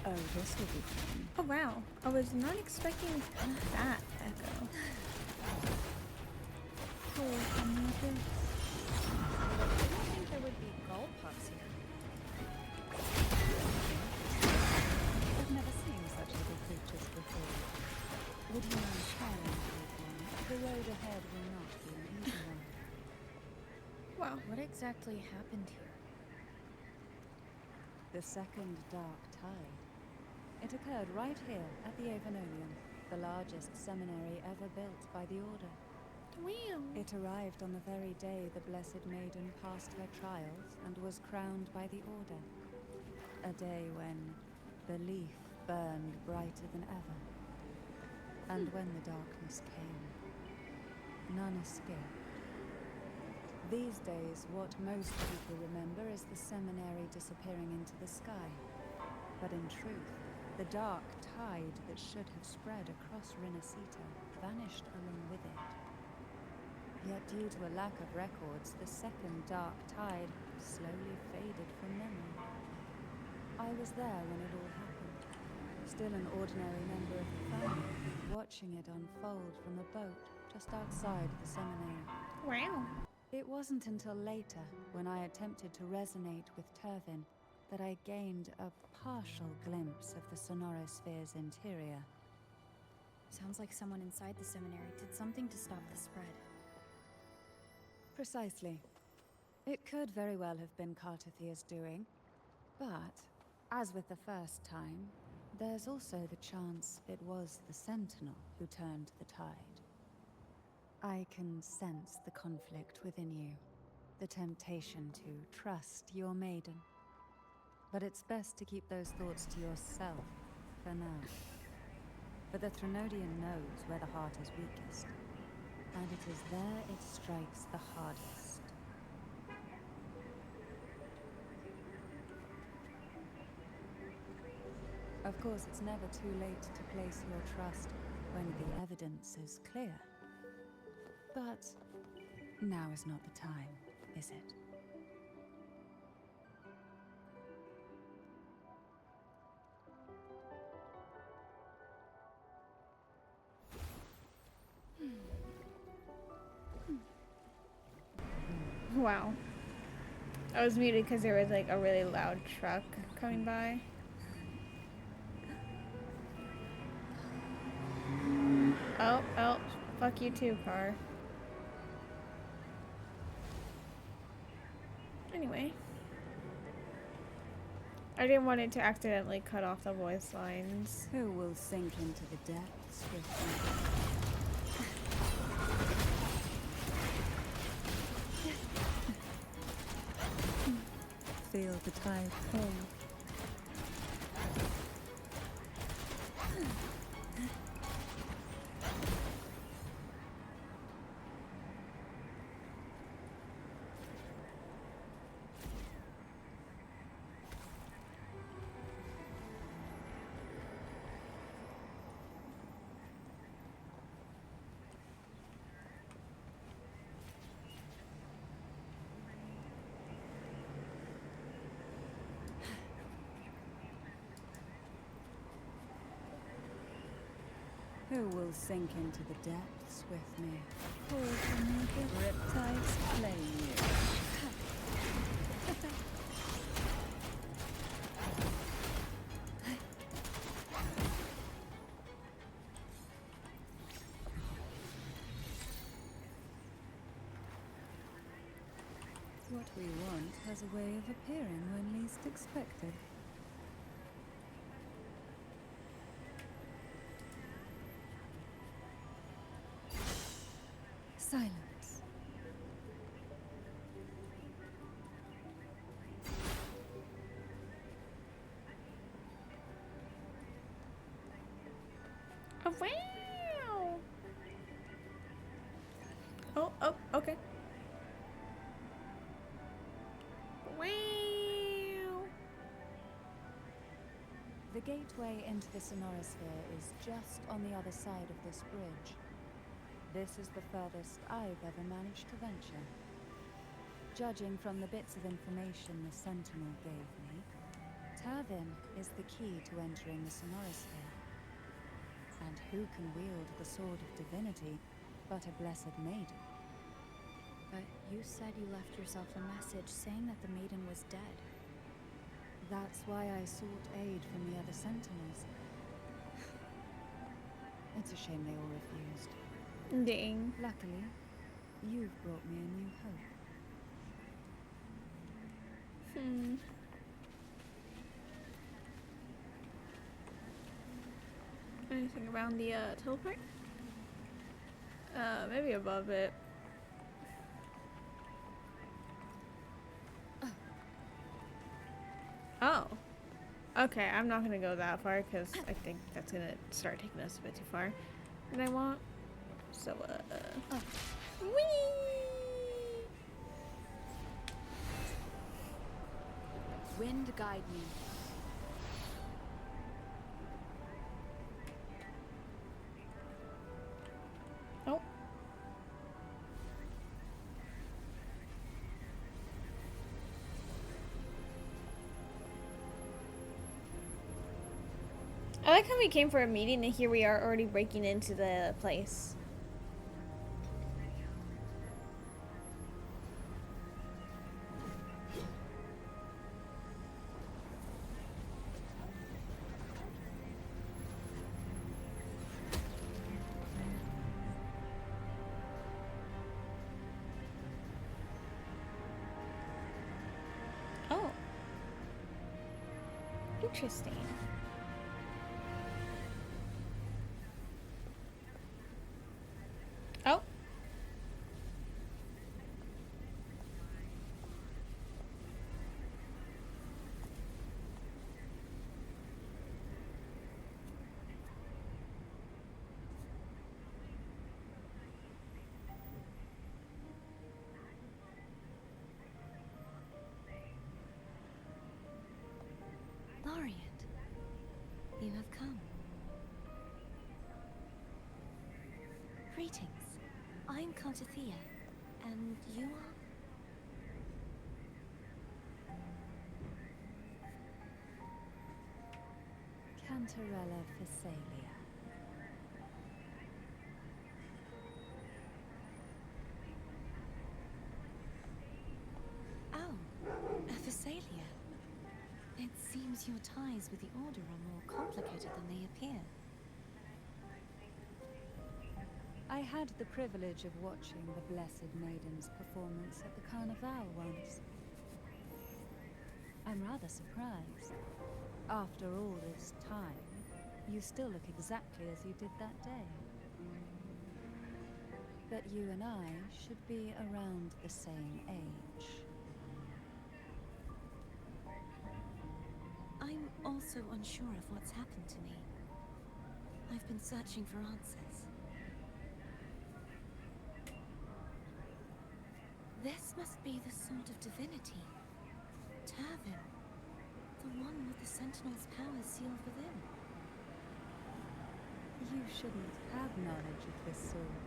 Oh, this will be fun. Oh wow, I was not expecting that echo. Oh, another. I didn't think there would be gull pups here. I've never seen such little creatures before. Would you mind sharing with one? The road ahead will not be an easy one. Wow. What exactly happened here? The second dark tide. It occurred right here at the Avenolium, the largest seminary ever built by the Order. Wow. It arrived on the very day the Blessed Maiden passed her trials and was crowned by the Order. A day when belief burned brighter than ever. And when the darkness came, none escaped. These days, what most people remember is the seminary disappearing into the sky. But in truth, the dark tide that should have spread across Rinascita vanished along with it. Yet due to a lack of records, the second dark tide slowly faded from memory. I was there when it all happened, still an ordinary member of the family, watching it unfold from a boat just outside the seminary. Wow. It wasn't until later, when I attempted to resonate with Turvin, that I gained a partial glimpse of the Sonorosphere's interior. Sounds like someone inside the seminary did something to stop the spread. Precisely. It could very well have been Cartathia's doing, but, as with the first time, there's also the chance it was the Sentinel who turned the tide. I can sense the conflict within you, the temptation to trust your maiden. But it's best to keep those thoughts to yourself for now. For the Threnodian knows where the heart is weakest, and it is there it strikes the hardest. Of course, it's never too late to place your trust when the evidence is clear. But now is not the time, is it? Wow. I was muted because there was like a really loud truck coming by. Oh, fuck you too, car. Anyway. I didn't want it to accidentally cut off the voice lines. Who will sink into the depths with you? Feel the tide pull. Who will sink into the depths with me? Or can the riptides claim you? What we want has a way of appearing when least expected. Silence. Oh, wow. Oh, okay. Wow. The gateway into the Sonorosphere is just on the other side of this bridge. This is the furthest I've ever managed to venture. Judging from the bits of information the Sentinel gave me, Tavin is the key to entering the Sonorosphere. And who can wield the Sword of Divinity but a blessed maiden? But you said you left yourself a message saying that the maiden was dead. That's why I sought aid from the other Sentinels. It's a shame they all refused. Dang. Luckily, you've brought me a new hope. Anything around the teleport? Maybe above it. Oh. Okay, I'm not gonna go that far because I think that's gonna start taking us a bit too far than I want. So, whee! Wind guide me. Oh. I like how we came for a meeting and here we are already breaking into the place. Oh. Interesting. Oh. Lariat, you have come. Greetings. I'm Cartathea, and you are? Cantarella Physalia. Oh, a Physalia. It seems your ties with the Order are more complicated than they appear. I had the privilege of watching the Blessed Maiden's performance at the Carnival once. I'm rather surprised. After all this time, you still look exactly as you did that day. But you and I should be around the same age. I'm also unsure of what's happened to me. I've been searching for answers. This must be the Sword of Divinity. Tavin. The one with the Sentinel's powers sealed within. You shouldn't have knowledge of this sword.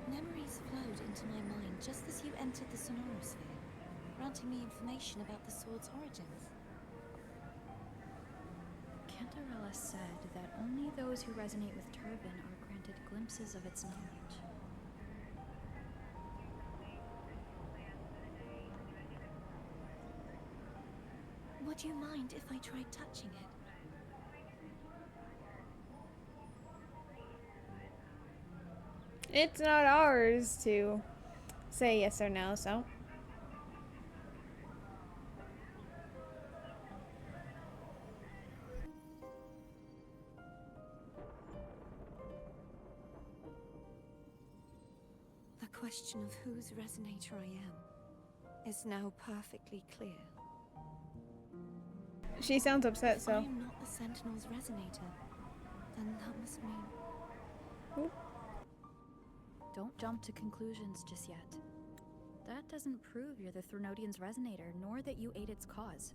Memories flowed into my mind just as you entered the Sonorosphere, granting me information about the sword's origins. Cantarella said that only those who resonate with Turvin are granted glimpses of its knowledge. Would you mind if I tried touching it? It's not ours to say yes or no, so. The question of whose resonator I am is now perfectly clear. She sounds upset, If so. I am not the Sentinel's resonator, then that must mean... Oop. Don't jump to conclusions just yet. That doesn't prove you're the Threnodian's resonator, nor that you aid its cause.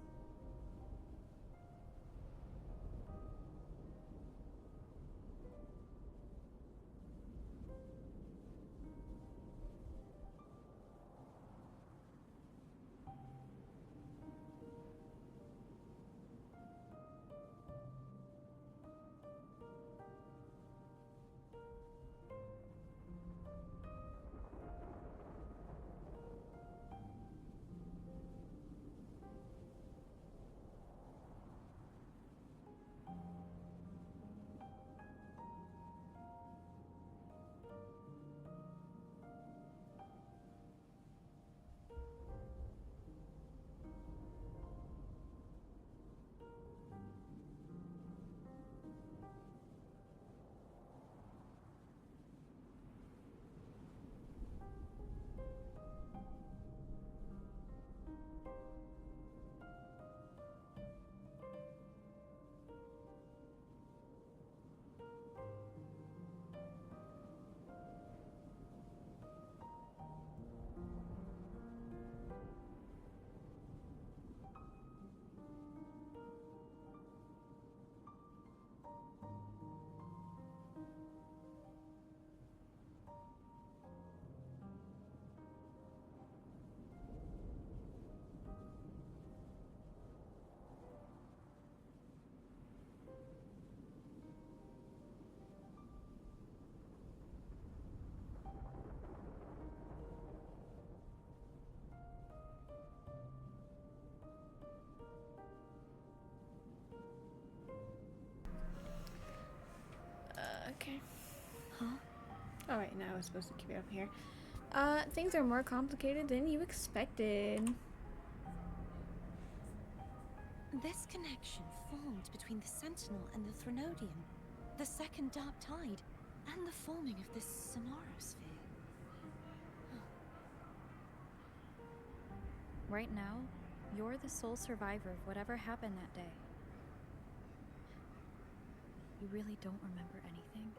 Okay. Huh? Alright, now I was supposed to keep it up here. Things are more complicated than you expected. This connection formed between the Sentinel and the Threnodian, the second Dark Tide, and the forming of this Sonorosphere. Right now, you're the sole survivor of whatever happened that day. You really don't remember anything?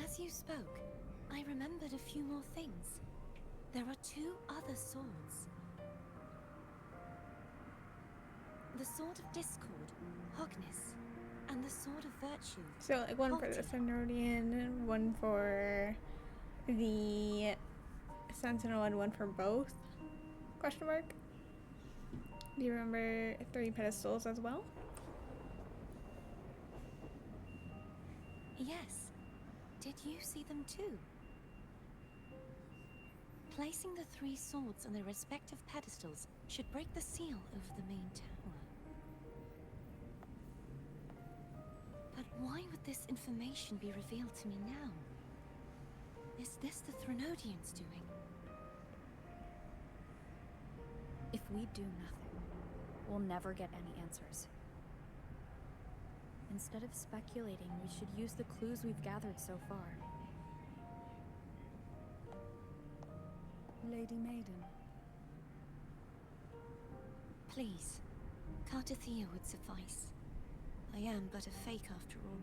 As you spoke, I remembered a few more things. There are two other swords. The Sword of Discord, Hogness, and the Sword of Virtue. So, like, one for the Threnodian, one for the Sentinel, and one for both? Question mark? Do you remember 3 pedestals as well? Yes. Did you see them too? Placing the 3 swords on their respective pedestals should break the seal over the main tower. But why would this information be revealed to me now? Is this the Threnodians' doing? If we do nothing, we'll never get any answers. Instead of speculating, we should use the clues we've gathered so far. Lady Maiden. Please, Cartathea would suffice. I am but a fake after all.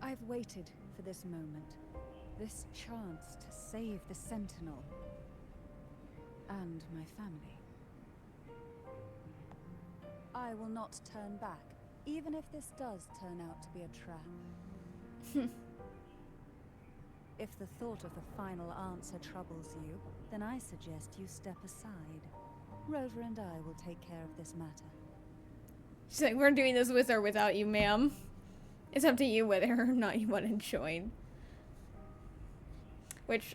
I've waited for this moment, this chance to save the Sentinel and my family. I will not turn back, even if this does turn out to be a trap. If the thought of the final answer troubles you, then I suggest you step aside. Rover and I will take care of this matter. She's like, we're doing this with or without you, ma'am. It's up to you whether or not you want to join. Which,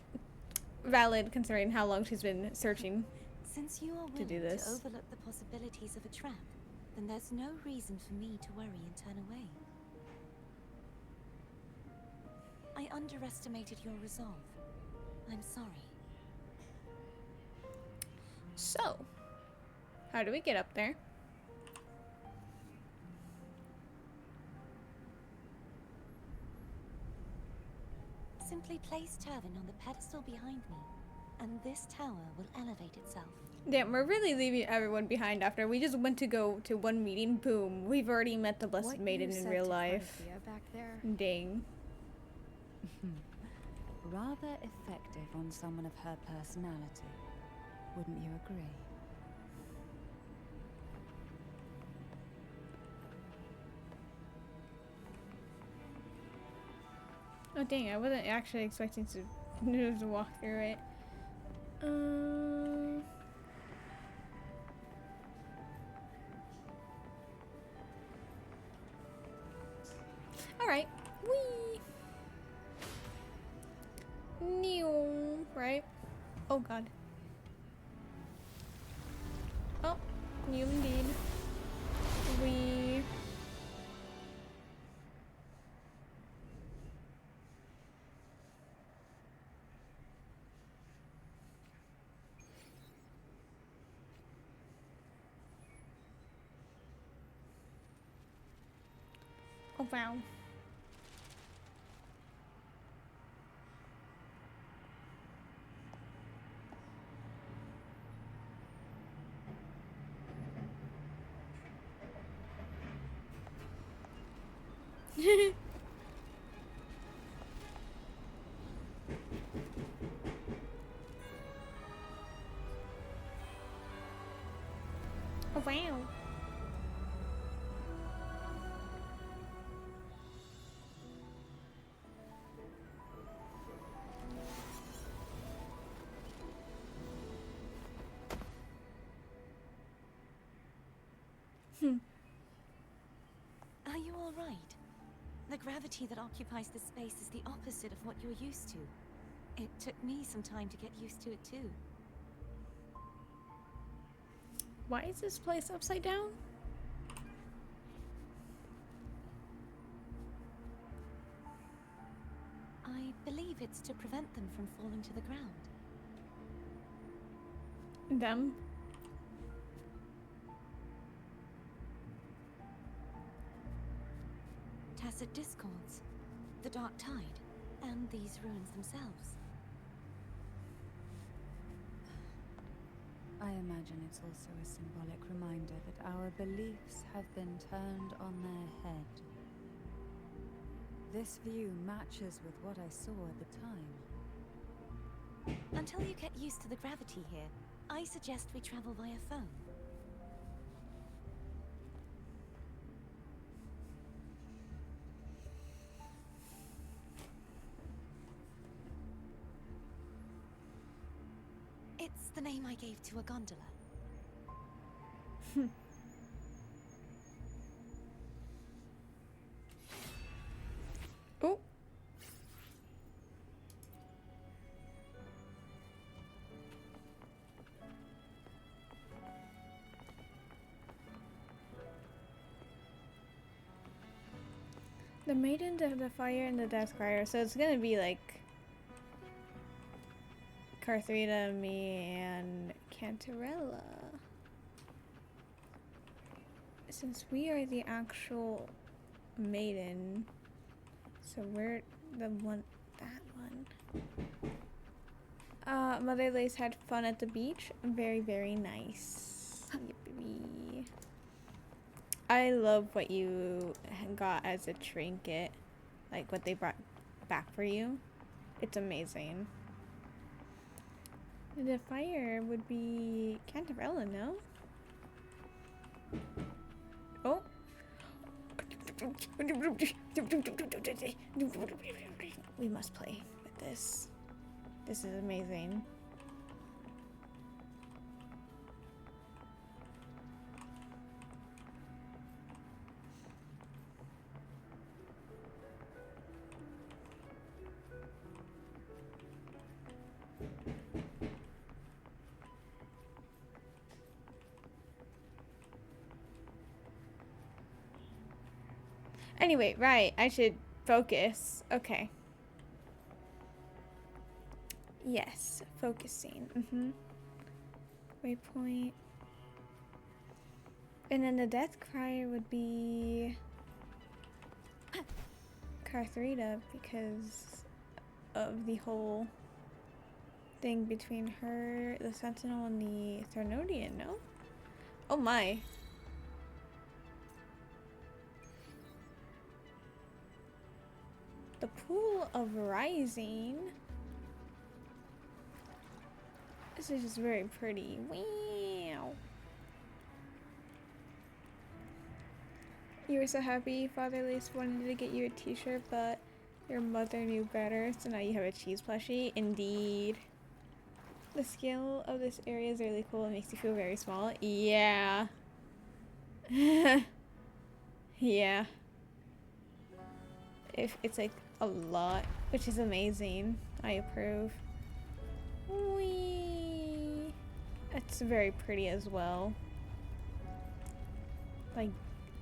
valid considering how long she's been searching. Since you are willing do this. to overlook the possibilities of a trap, then there's no reason for me to worry and turn away. I underestimated your resolve. I'm sorry. So, how do we get up there? Simply place Turvin on the pedestal behind me, and this tower will elevate itself. Damn, we're really leaving everyone behind after we just went to go to one meeting. Boom, we've already met the Blessed Maiden in real life. Back there. Dang. Rather effective on someone of her personality. Wouldn't you agree? Oh dang, I wasn't actually expecting to just walk through it. Alright. Whee! New, right? Oh god. Oh, new indeed. Wee. Oh wow. Oh wow. Are you all right? The gravity that occupies this space is the opposite of what you're used to. It took me some time to get used to it too. Why is this place upside down? I believe it's to prevent them from falling to the ground. Them? Tacit discords, the dark tide, and these ruins themselves. I imagine it's also a symbolic reminder that our beliefs have been turned on their head. This view matches with what I saw at the time. Until you get used to the gravity here, I suggest we travel via phone. It's the name I gave to a gondola. Oh. The Maiden of the Fire and the Death Crier. So it's gonna be like Carthrida, me, and Cantarella. Since we are the actual maiden, so we're the one, that one. Mother Lace had fun at the beach. Very, very nice. Yippee. I love what you got as a trinket, like what they brought back for you. It's amazing. The fire would be Cantarella, no? Oh. We must play with this. This is amazing. Anyway, right, I should focus. Okay. Yes, focusing. Waypoint. And then the death crier would be Carthrida because of the whole thing between her, the Sentinel, and the Thermodian, no? Oh my. The Pool of Rising. This is just very pretty. Wow. You were so happy Father Lace wanted to get you a t-shirt, but your mother knew better, so now you have a cheese plushie. Indeed. The scale of this area is really cool. It makes you feel very small. Yeah. Yeah. If it's like a lot, which is amazing. I approve. Whee! It's very pretty as well. Like,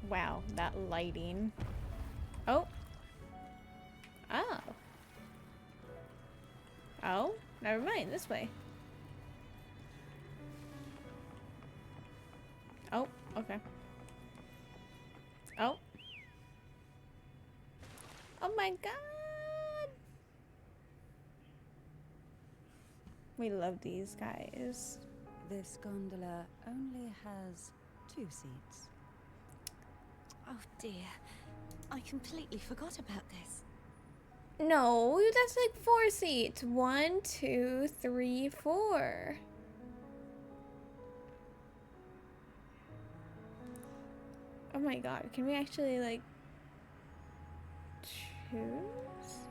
wow, that lighting. Oh. Oh. Oh, never mind, this way. Oh, okay. Oh. Oh my god. We love these guys. This gondola only has 2 seats. Oh dear. I completely forgot about this. No, that's like 4 seats. 1, 2, 3, 4. Oh my god, can we actually like choose?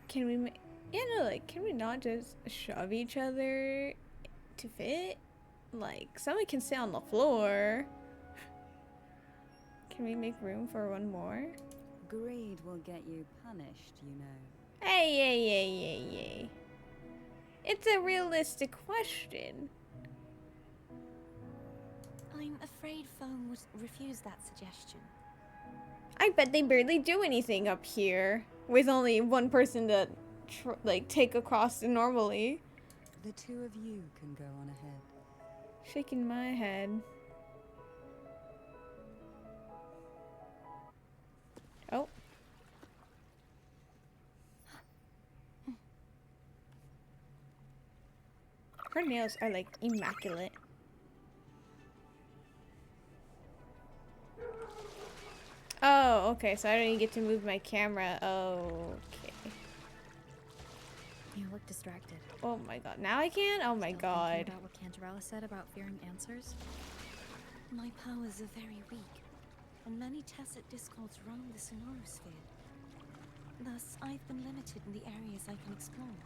Can we yeah, no, like, can we not just shove each other to fit? Like, someone can sit on the floor. Can we make room for one more? Greed will get you punished, you know. Hey. It's a realistic question. I'm afraid Foam would refuse that suggestion. I bet they barely do anything up here with only one person to like take across normally. The 2 of you can go on ahead. Shaking my head. Oh. Her nails are like immaculate. Oh, okay, so I don't even get to move my camera. Okay. You look distracted. Oh my god, now I can? Oh my Still god. thinking about what Cantarella said about fearing answers? My powers are very weak, and many tacit discords roam the sonorosphere. Thus, I've been limited in the areas I can explore.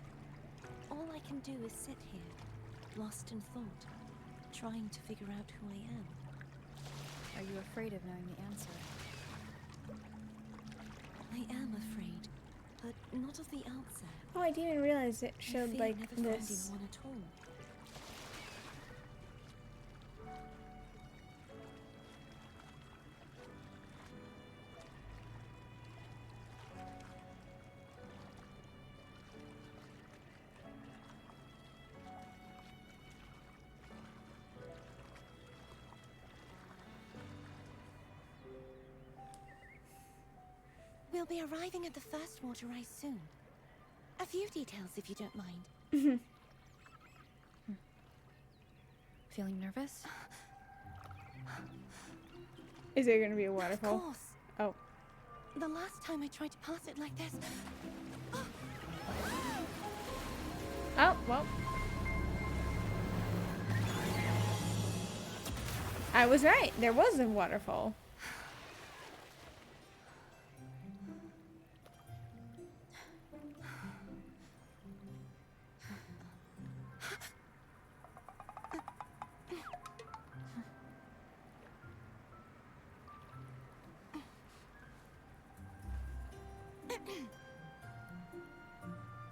All I can do is sit here, lost in thought, trying to figure out who I am. Are you afraid of knowing the answer? I am afraid, but not of the answer. Oh, I didn't even realize it I showed fear like never this. finding one at all. We'll be arriving at the first water rise soon. A few details, if you don't mind. Feeling nervous? Is there gonna be a Of waterfall? course. Oh. The last time I tried to pass it like this... Oh, well. I was right. There was a waterfall.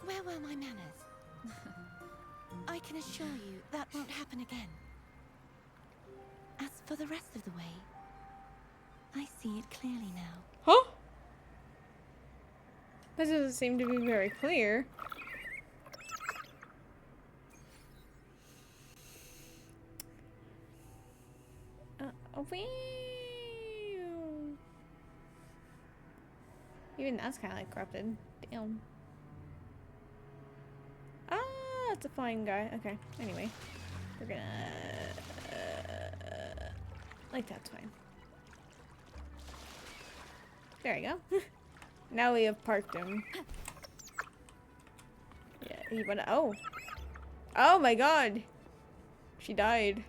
Where were my manners? I can assure you that won't happen again. As for the rest of the way, I see it clearly now. Huh? That doesn't seem to be very clear. Even that's kind of like corrupted. Damn. Ah, it's a flying guy. Okay. Anyway, we're gonna like that's fine. There you go. Now we have parked him. Yeah, he went. Oh. Oh my God. She died.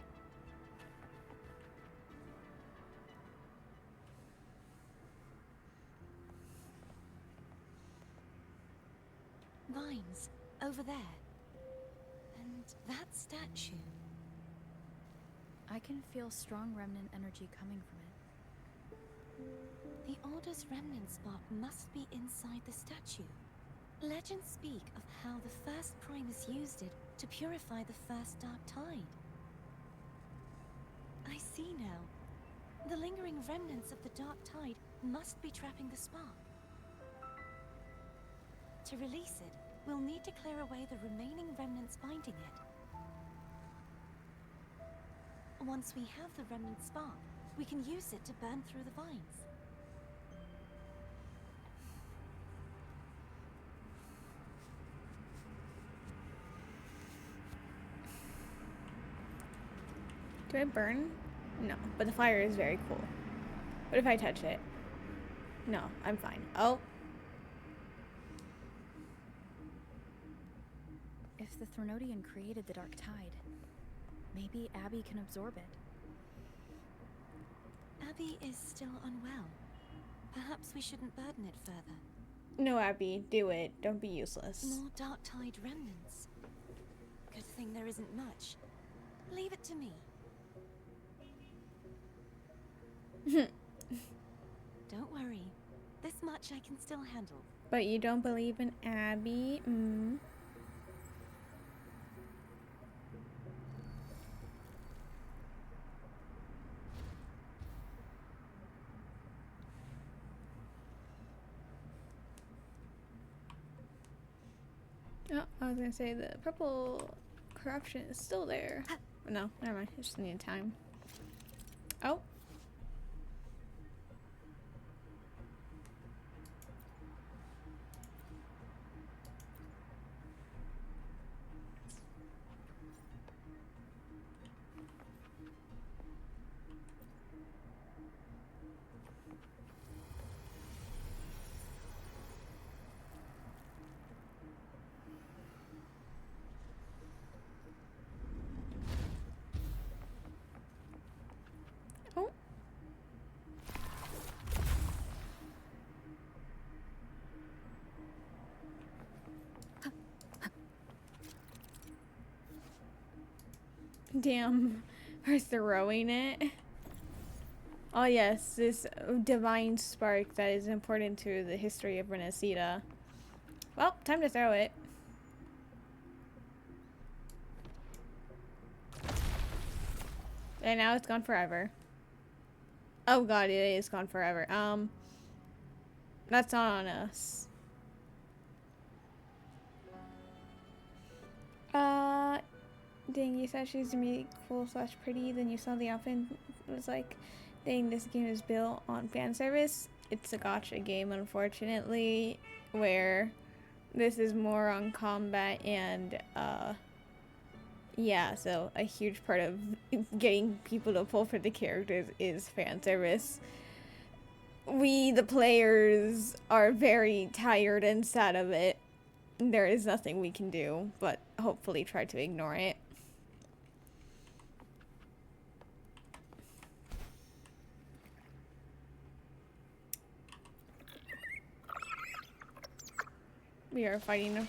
Vines, over there. And that statue. I can feel strong remnant energy coming from it. The Order's remnant spot must be inside the statue. Legends speak of how the first Primus used it to purify the first Dark Tide. I see now. The lingering remnants of the Dark Tide must be trapping the spark. To release it, we'll need to clear away the remaining remnants binding it. Once we have the remnant spark, we can use it to burn through the vines. Do I burn? No, but the fire is very cool. What if I touch it? No, I'm fine. Oh. If the Threnodian created the Dark Tide, maybe Abby can absorb it. Abby is still unwell. Perhaps we shouldn't burden it further. No, Abby, do it. Don't be useless. More Dark Tide remnants. Good thing there isn't much. Leave it to me. Don't worry. This much I can still handle. But you don't believe in Abby? Oh, I was gonna say the purple corruption is still there. No, never mind. I just need time. Oh. Damn, we're throwing it. Oh yes, this divine spark that is important to the history of Renacida. Well, time to throw it. And now it's gone forever. Oh God, it is gone forever. That's not on us. Dang, you said she's gonna be cool / pretty, then you saw the outfit and was like, dang, this game is built on fan service. It's a gacha game, unfortunately, where this is more on combat and, yeah, so a huge part of getting people to pull for the characters is fan service. We, the players, are very tired and sad of it. There is nothing we can do, but hopefully try to ignore it. We are fighting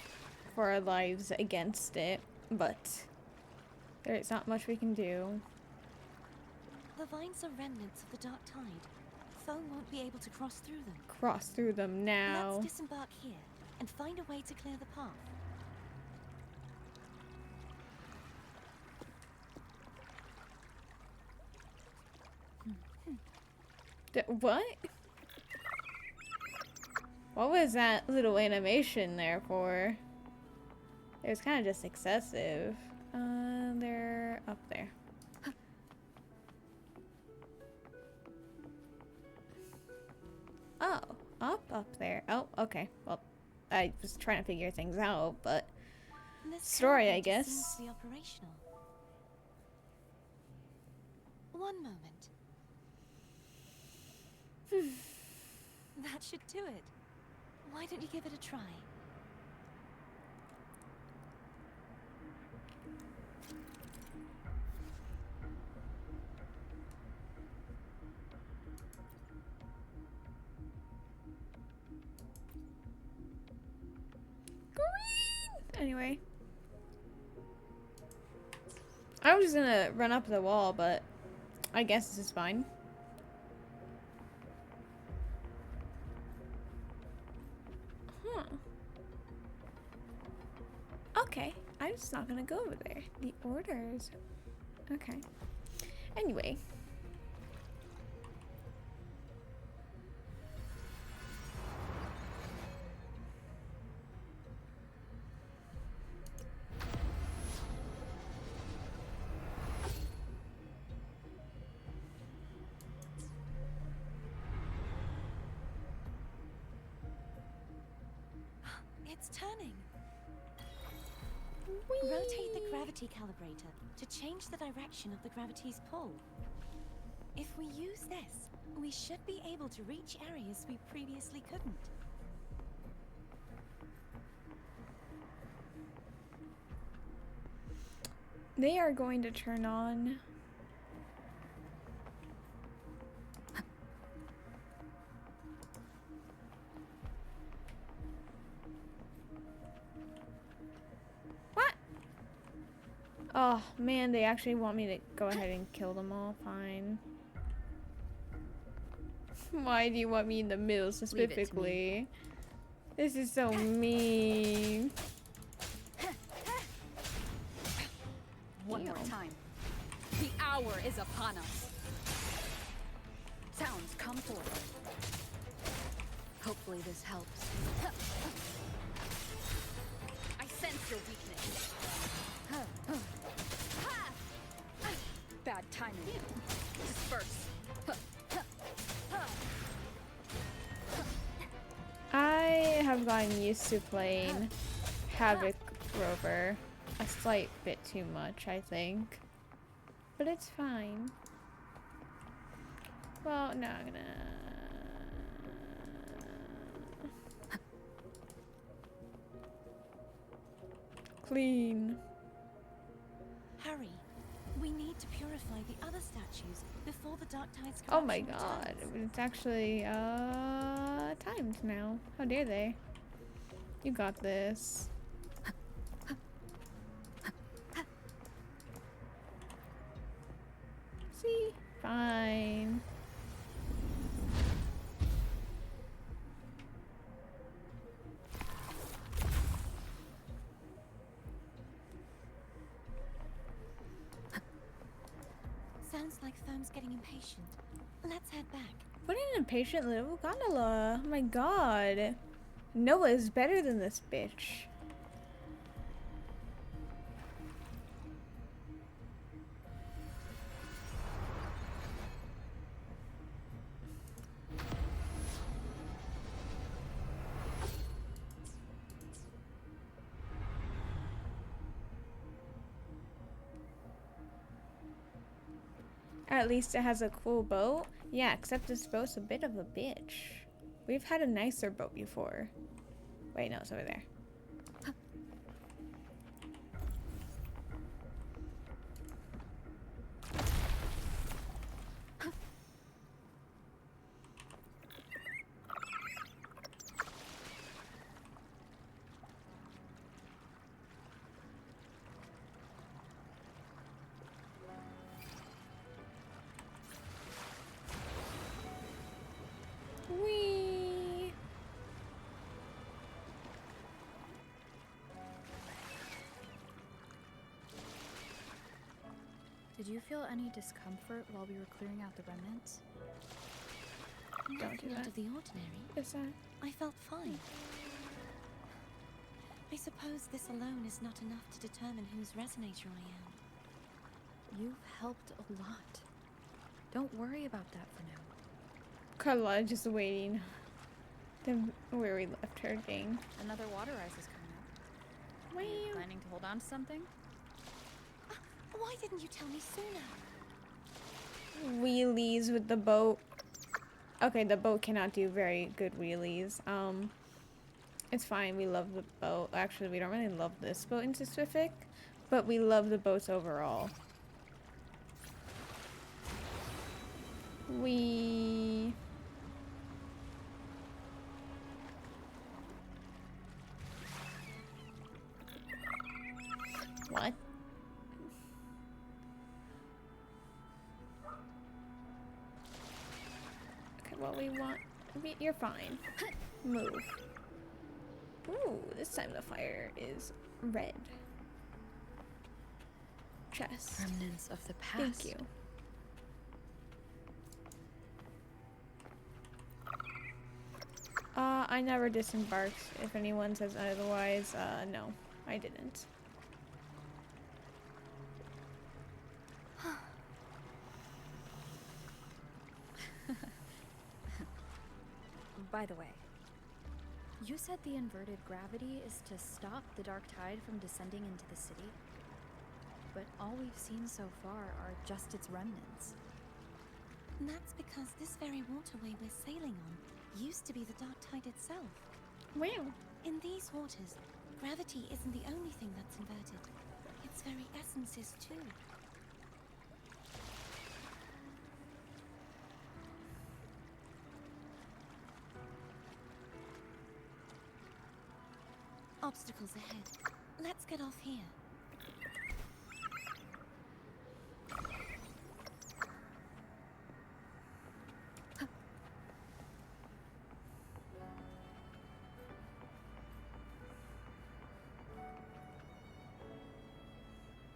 for our lives against it, but there is not much we can do. The vines are remnants of the Dark Tide, foe won't be able to cross through them. Cross through them now. Let's disembark here and find a way to clear the path. What? What was that little animation there for? It was kind of just excessive. They're up there. Oh, up there. Oh, okay. Well, I was trying to figure things out, but This story, I seems guess. to be operational. One moment. That should do it. Why don't you give it a try? Anyway. I was just gonna run up the wall, but I guess this is fine. Huh. Okay. I'm just not gonna go over there. The orders. Okay. Anyway. It's turning. Whee! Rotate the gravity calibrator to change the direction of the gravity's pull. If we use this, we should be able to reach areas we previously couldn't. They are going to turn on. What? Oh man, they actually want me to go ahead and kill them all. Fine. Why do you want me in the middle specifically? This is so mean. One more time. The hour is upon us. Sounds, come forward. Hopefully this helps. I sense your weakness. Bad timing. Disperse. I have gotten used to playing Havoc Rover a slight bit too much, I think. But it's fine. Well, no, I'm gonna... Clean. Hurry. We need to purify the other statues before the Dark Tide's Oh my corruption god, returns. it's actually, timed now. How dare they? You got this. See? Fine. Sounds like Therm's getting impatient. Let's head back. What an impatient little gondola. Oh my god. Noah is better than this bitch. At least it has a cool boat. Yeah, except this boat's a bit of a bitch. We've had a nicer boat before. Wait, no, it's over there. Did you feel any discomfort while we were clearing out the remnants? Don't do Nothing out that. of the ordinary. Is that? I felt fine. I suppose this alone is not enough to determine whose resonator I am. You've helped a lot. Don't worry about that for now. Carla just waiting. Then where we left her, dang. Another water rise is coming up. Are you planning to hold on to something? Why didn't you tell me sooner? Wheelies with the boat. Okay, the boat cannot do very good wheelies. It's fine. We love the boat. Actually, we don't really love this boat in specific, but we love the boats overall. What? Okay, well, we want... You're fine. Move. Ooh, this time the fire is red. Chest. Remnants of the past. Thank you. I never disembarked. If anyone says otherwise, no, I didn't. By the way, you said the inverted gravity is to stop the dark tide from descending into the city. But all we've seen so far are just its remnants. And that's because this very waterway we're sailing on used to be the dark tide itself. Wow. In these waters, gravity isn't the only thing that's inverted. Its very essence is too. Obstacles ahead. Let's get off here.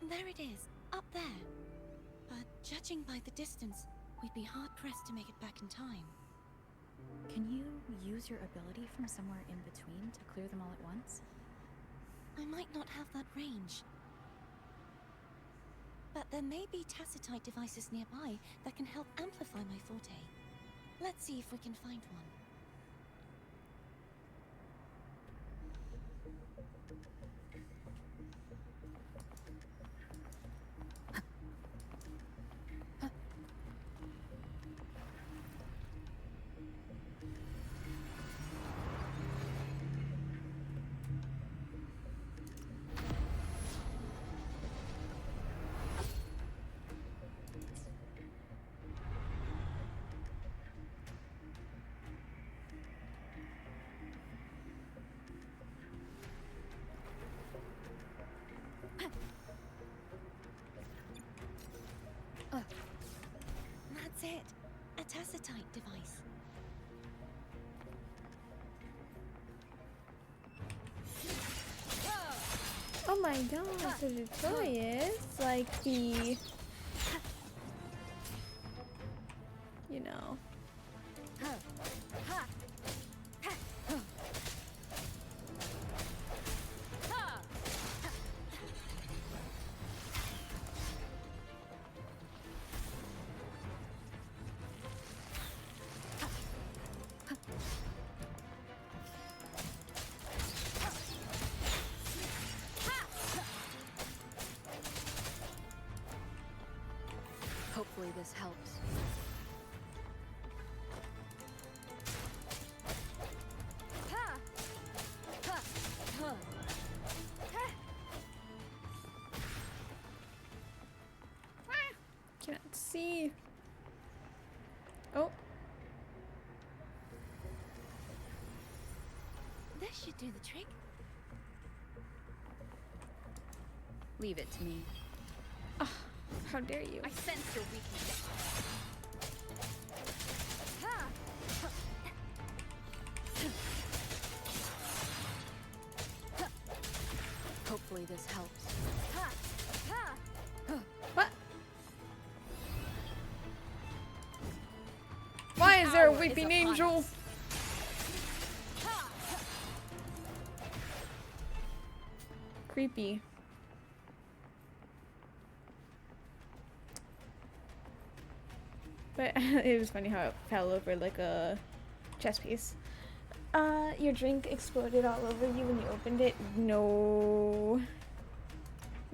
There it is, up there. But judging by the distance, we'd be hard-pressed to make it back in time. Can you use your ability from somewhere in between to clear them all at once? I might not have that range. But there may be tacitite devices nearby that can help amplify my forte. Let's see if we can find one. That's it. A tacitite device. Oh my gosh, the tutorials, like the... You know. Hopefully this helps. Can't see. Oh. This should do the trick. Leave it to me. Oh, how dare you? I sense your weakness. Hopefully this helps. What? there a hour is weeping upon angel? us. Creepy. But it was funny how it fell over like a chess piece. Your drink exploded all over you when you opened it. No.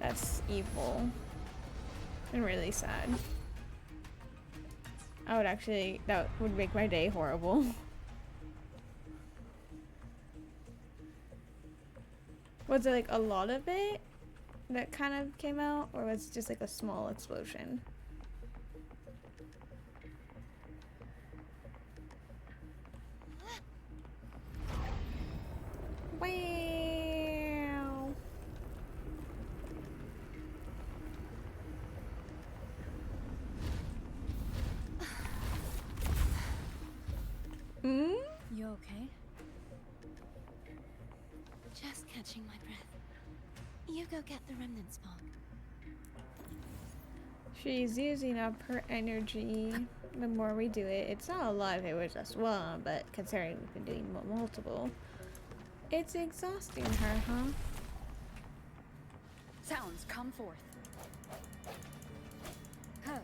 That's evil. And really sad. That would make my day horrible. Was it like a lot of it that kind of came out? Or was it just like a small explosion? Wow. Hmm? You okay? Just catching my breath. You go get the remnant spark. She's using up her energy. The more we do it, it's not a lot if it was just one, but considering we've been doing multiple, it's exhausting her, huh? Sounds, come forth. Huh.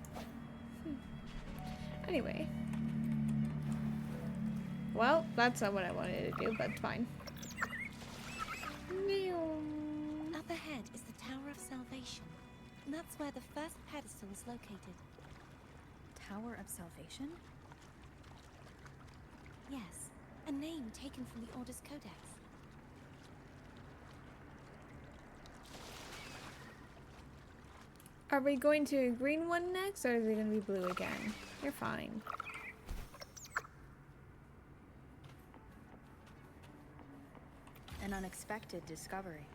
Anyway. Well, that's not what I wanted to do, but it's fine. Up ahead is the Tower of Salvation. And that's where the first pedestal is located. Tower of Salvation? Yes, a name taken from the Order's Codex. Are we going to a green one next, or is it going to be blue again? You're fine. An unexpected discovery.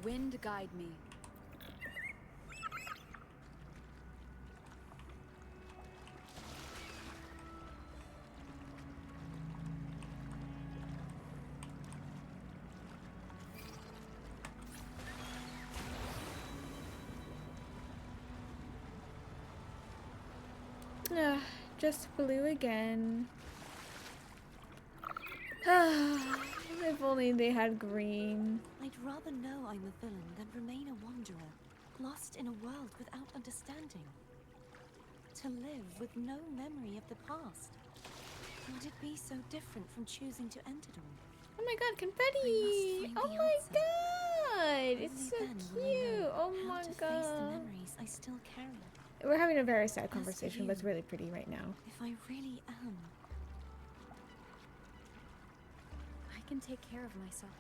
Wind guide me. Just blue again. If only they had green. I'd rather know I'm a villain than remain a wanderer, lost in a world without understanding. To live with no memory of the past. Would it be so different from choosing to end it all? Oh my god, confetti! Oh my god! It's so cute! Oh my Face the god. memories I still carry. We're having a very sad conversation, but it's really pretty right now. If I really am. I can take care of myself.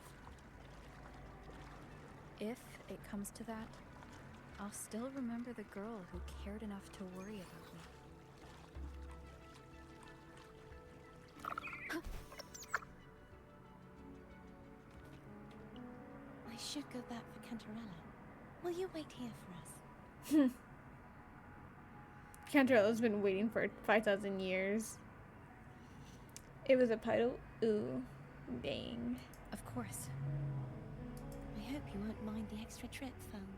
If it comes to that, I'll still remember the girl who cared enough to worry about me. I should go back for Cantarella. Will you wait here for us? Cantarella's been waiting for 5,000 years. It was a puddle. Ooh. Dang. Of course. I hope you won't mind the extra trip, Phone.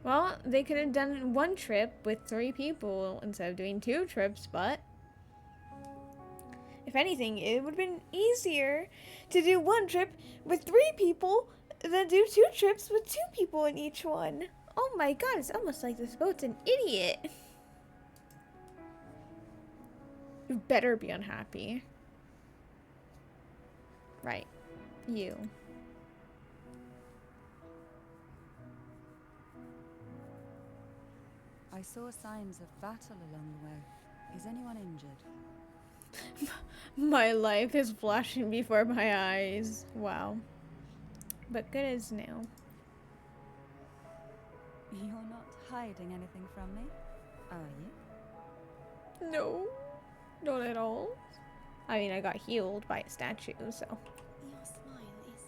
Well, they could have done one trip with 3 people instead of doing 2 trips, but if anything, it would have been easier to do 1 trip with 3 people than do 2 trips with 2 people in each one. Oh my god, it's almost like this boat's an idiot. You better be unhappy. Right. You. I saw signs of battle along the way. Is anyone injured? My life is flashing before my eyes. Wow. But good as new. You're not hiding anything from me, are you? No. Not at all. I mean, I got healed by a statue, so. Your smile is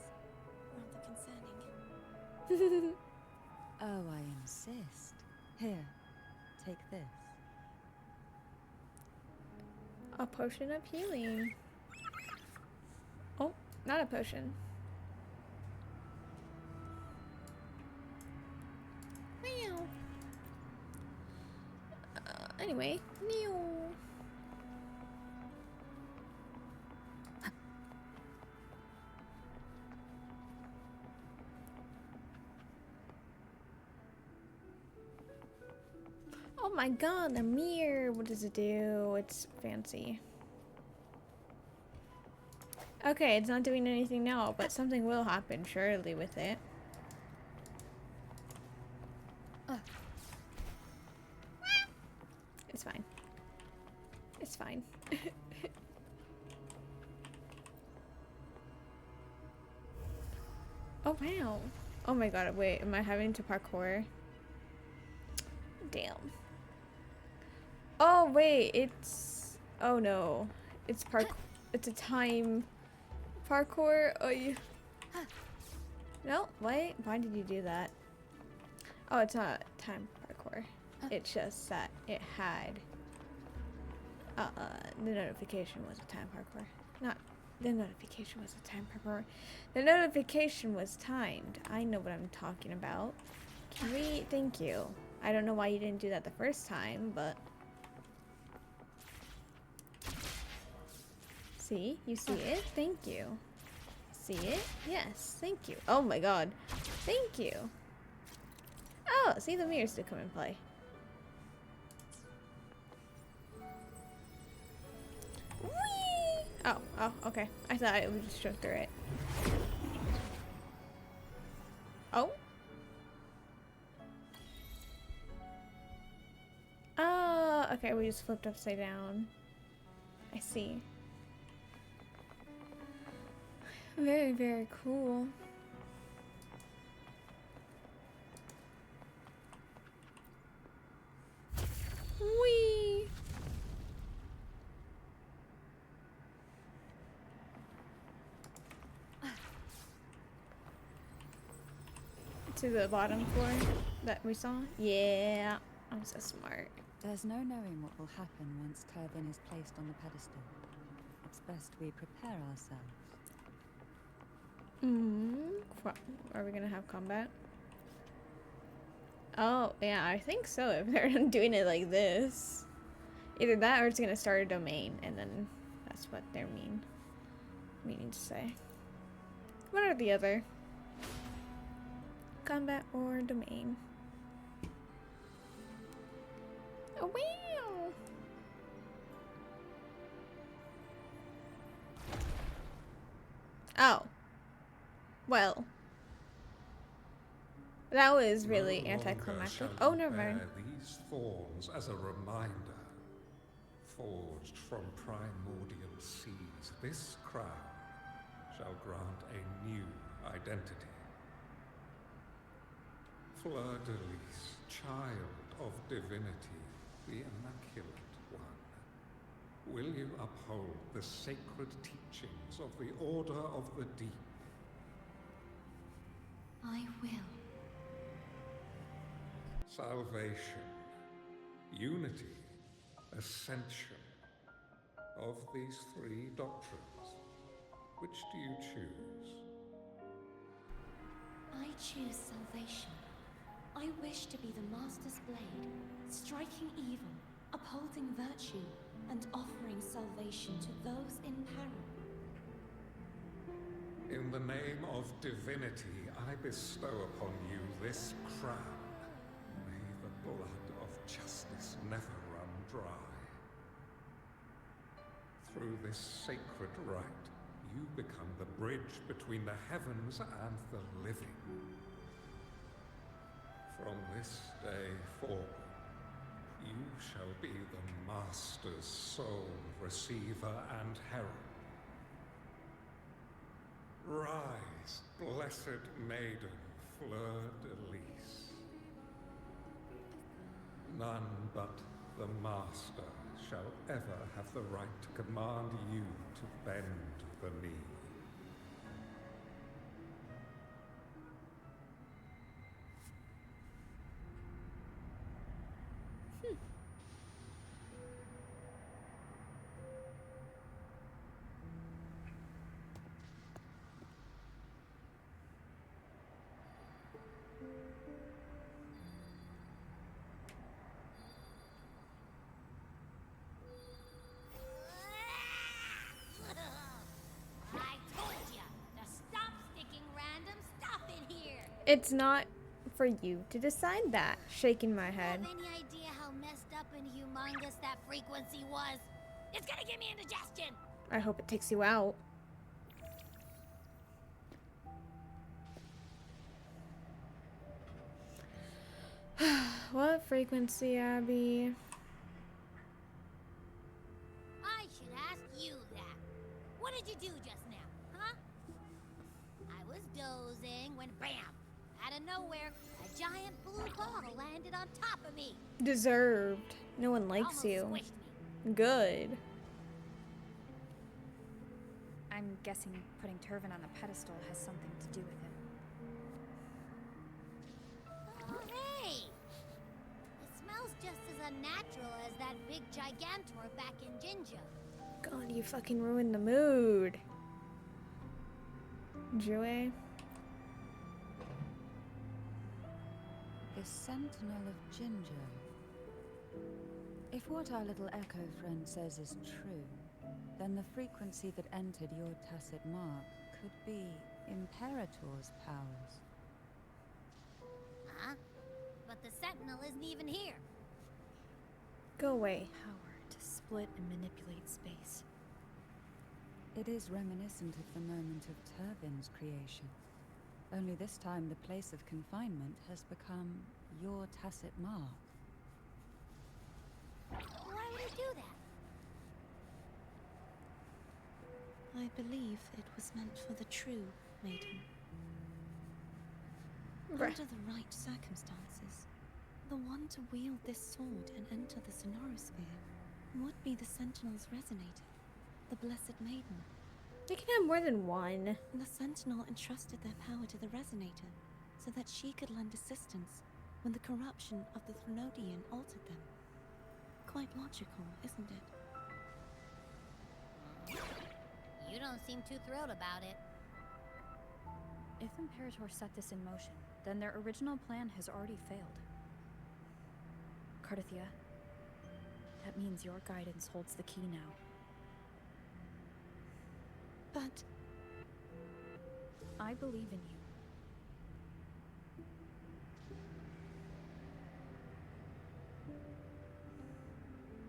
rather concerning. Oh, I insist. Here, take this. A potion of healing. Oh, not a potion. Meow. Anyway, meow. my god, the mirror. What does it do? It's fancy. Okay, it's not doing anything now, but something will happen surely with it. It's fine. It's fine. Oh wow. Oh my god, wait, am I having to parkour? Damn. Oh wait, it's... Oh no. It's it's a time parkour. Oh you... No, wait, why did you do that? Oh, it's not time parkour. It's just that it had... the notification was a time parkour. Not... The notification was a time parkour. The notification was timed. I know what I'm talking about. Can we... Thank you. I don't know why you didn't do that the first time, but... See? You see it? Thank you. See it? Yes. Thank you. Oh my god. Thank you. Oh, see, the mirrors did come in play. Whee! Oh, okay. I thought it would just show through it. Oh? Oh, okay, we just flipped upside down. I see. Very, very cool. Whee! To the bottom floor that we saw? Yeah, I'm so smart. There's no knowing what will happen once Turvin is placed on the pedestal. It's best we prepare ourselves. Are we gonna have combat? Oh, yeah, I think so, if they're doing it like this. Either that or it's gonna start a domain, and then that's what they're meaning to say. One or the other. Combat or domain. Oh, wow! Oh. Well. That was really anticlimactic. Oh, never mind. These thorns as a reminder. Forged from primordial seas, this crown shall grant a new identity. Fleur de Lis, child of divinity, the immaculate one. Will you uphold the sacred teachings of the Order of the Deep? I will. Salvation, unity, ascension. Of these three doctrines, which do you choose? I choose salvation. I wish to be the Master's blade, striking evil, upholding virtue, and offering salvation to those in peril. In the name of divinity, I bestow upon you this crown. May the blood of justice never run dry. Through this sacred rite, you become the bridge between the heavens and the living. From this day forward, you shall be the Master's sole receiver and herald. Rise, blessed maiden, Fleur de Lis. None but the Master shall ever have the right to command you to bend the knee. It's not for you to decide that. Shaking my head. Have any idea how messed frequency was. It's gonna give me indigestion. I hope it takes you out. What frequency, Abby? I should ask you that. What did you do just now, huh? I was dozing when bam! Out of nowhere, a giant blue ball landed on top of me. Deserved. No one likes Almost you. squished me. Good. I'm guessing putting Turvin on the pedestal has something to do with it. Oh, hey! It smells just as unnatural as that big gigantor back in Jinja. God, you fucking ruined the mood. Jue? The Sentinel of Ginger. If what our little echo friend says is true, then the frequency that entered your tacit mark could be Imperator's powers. Huh? But the Sentinel isn't even here. Go away. Power to split and manipulate space. It is reminiscent of the moment of Turvin's creation. Only this time the place of confinement has become your tacit mark. Why would he do that? I believe it was meant for the true maiden. Bruh. Under the right circumstances, the one to wield this sword and enter the Sonorosphere would be the Sentinel's resonator, the Blessed Maiden. They can have more than one. The Sentinel entrusted their power to the resonator so that she could lend assistance when the corruption of the Threnodian altered them. Quite logical, isn't it? You don't seem too thrilled about it. If Imperator set this in motion, then their original plan has already failed. Cardathia, that means your guidance holds the key now. But I believe in you.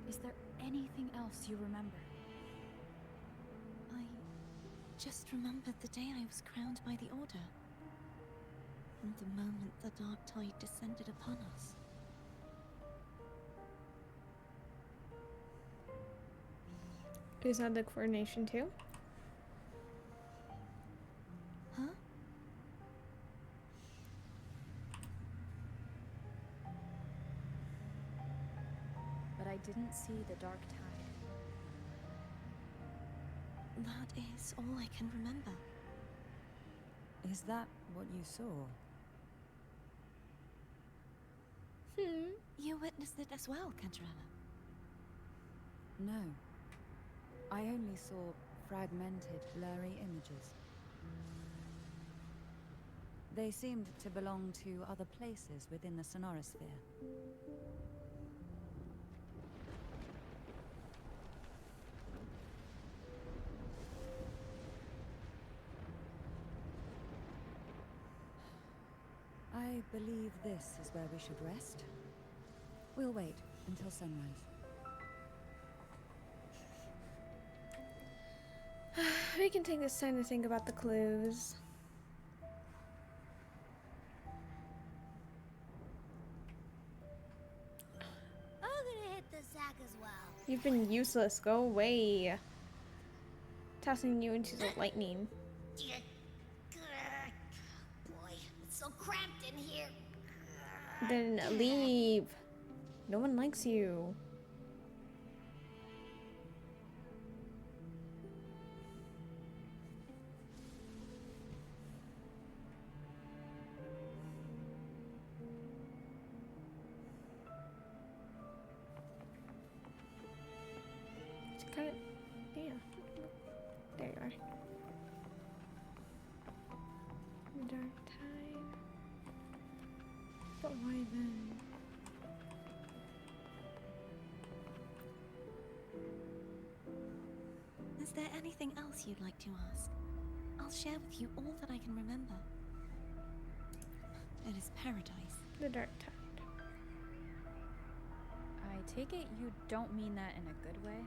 Is there anything else you remember? I just remembered the day I was crowned by the Order. And the moment the dark tide descended upon us. Is that the coordination too? Huh? But I didn't see the dark tide. That is all I can remember. Is that what you saw? You witnessed it as well, Cantarella. No. I only saw fragmented, blurry images. They seemed to belong to other places within the Sonorosphere. I believe this is where we should rest. We'll wait until sunrise. We can take this time to think about the clues. I'm gonna hit the sack as well. You've been useless. Go away. Tossing you into the lightning. Boy, it's so cramped in here. Then leave. No one likes you. Just cut it. Yeah. There you are. Dark tide. But why then? Is there anything else you'd like to ask? I'll share with you all that I can remember. It is paradise. The dark tide. I take it you don't mean that in a good way?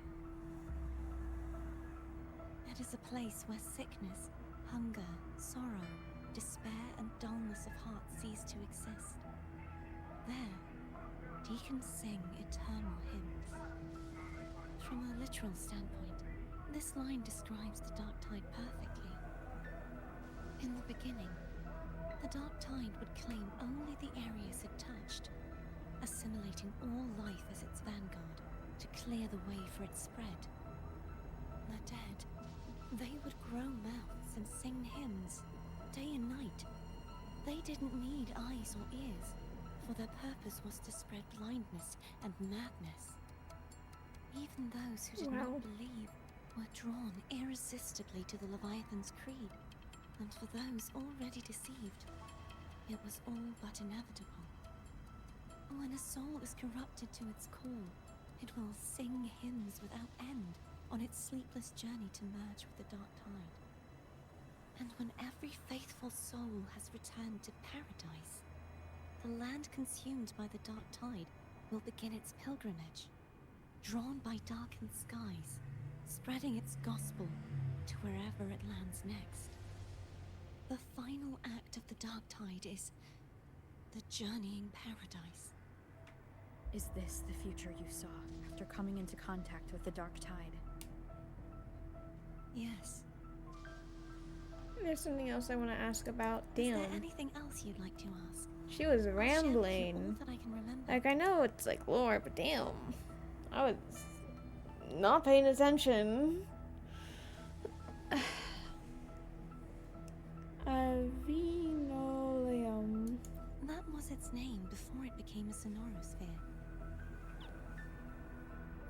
It is a place where sickness, hunger, sorrow, despair, and dullness of heart cease to exist. There, deacons sing eternal hymns. From a literal standpoint, this line describes the Dark Tide perfectly. In the beginning, the Dark Tide would claim only the areas it touched, assimilating all life as its vanguard to clear the way for its spread. The dead, they would grow mouths and sing hymns, day and night. They didn't need eyes or ears, for their purpose was to spread blindness and madness. Even those who did not believe were drawn irresistibly to the Leviathan's creed, and for those already deceived, it was all but inevitable. When a soul is corrupted to its core, it will sing hymns without end on its sleepless journey to merge with the Dark Tide. And when every faithful soul has returned to paradise, the land consumed by the Dark Tide will begin its pilgrimage, drawn by darkened skies, spreading its gospel to wherever it lands next. The final act of the Dark Tide is the journeying paradise. Is this the future you saw after coming into contact with the Dark Tide? Yes. There's something else I want to ask about. Is Damn. there anything else you'd like to ask? She was I'll share with you rambling. all that I can remember. Like, I know it's like lore, but damn. I was not paying attention. Avinoleum. That was its name before it became a sonorosphere.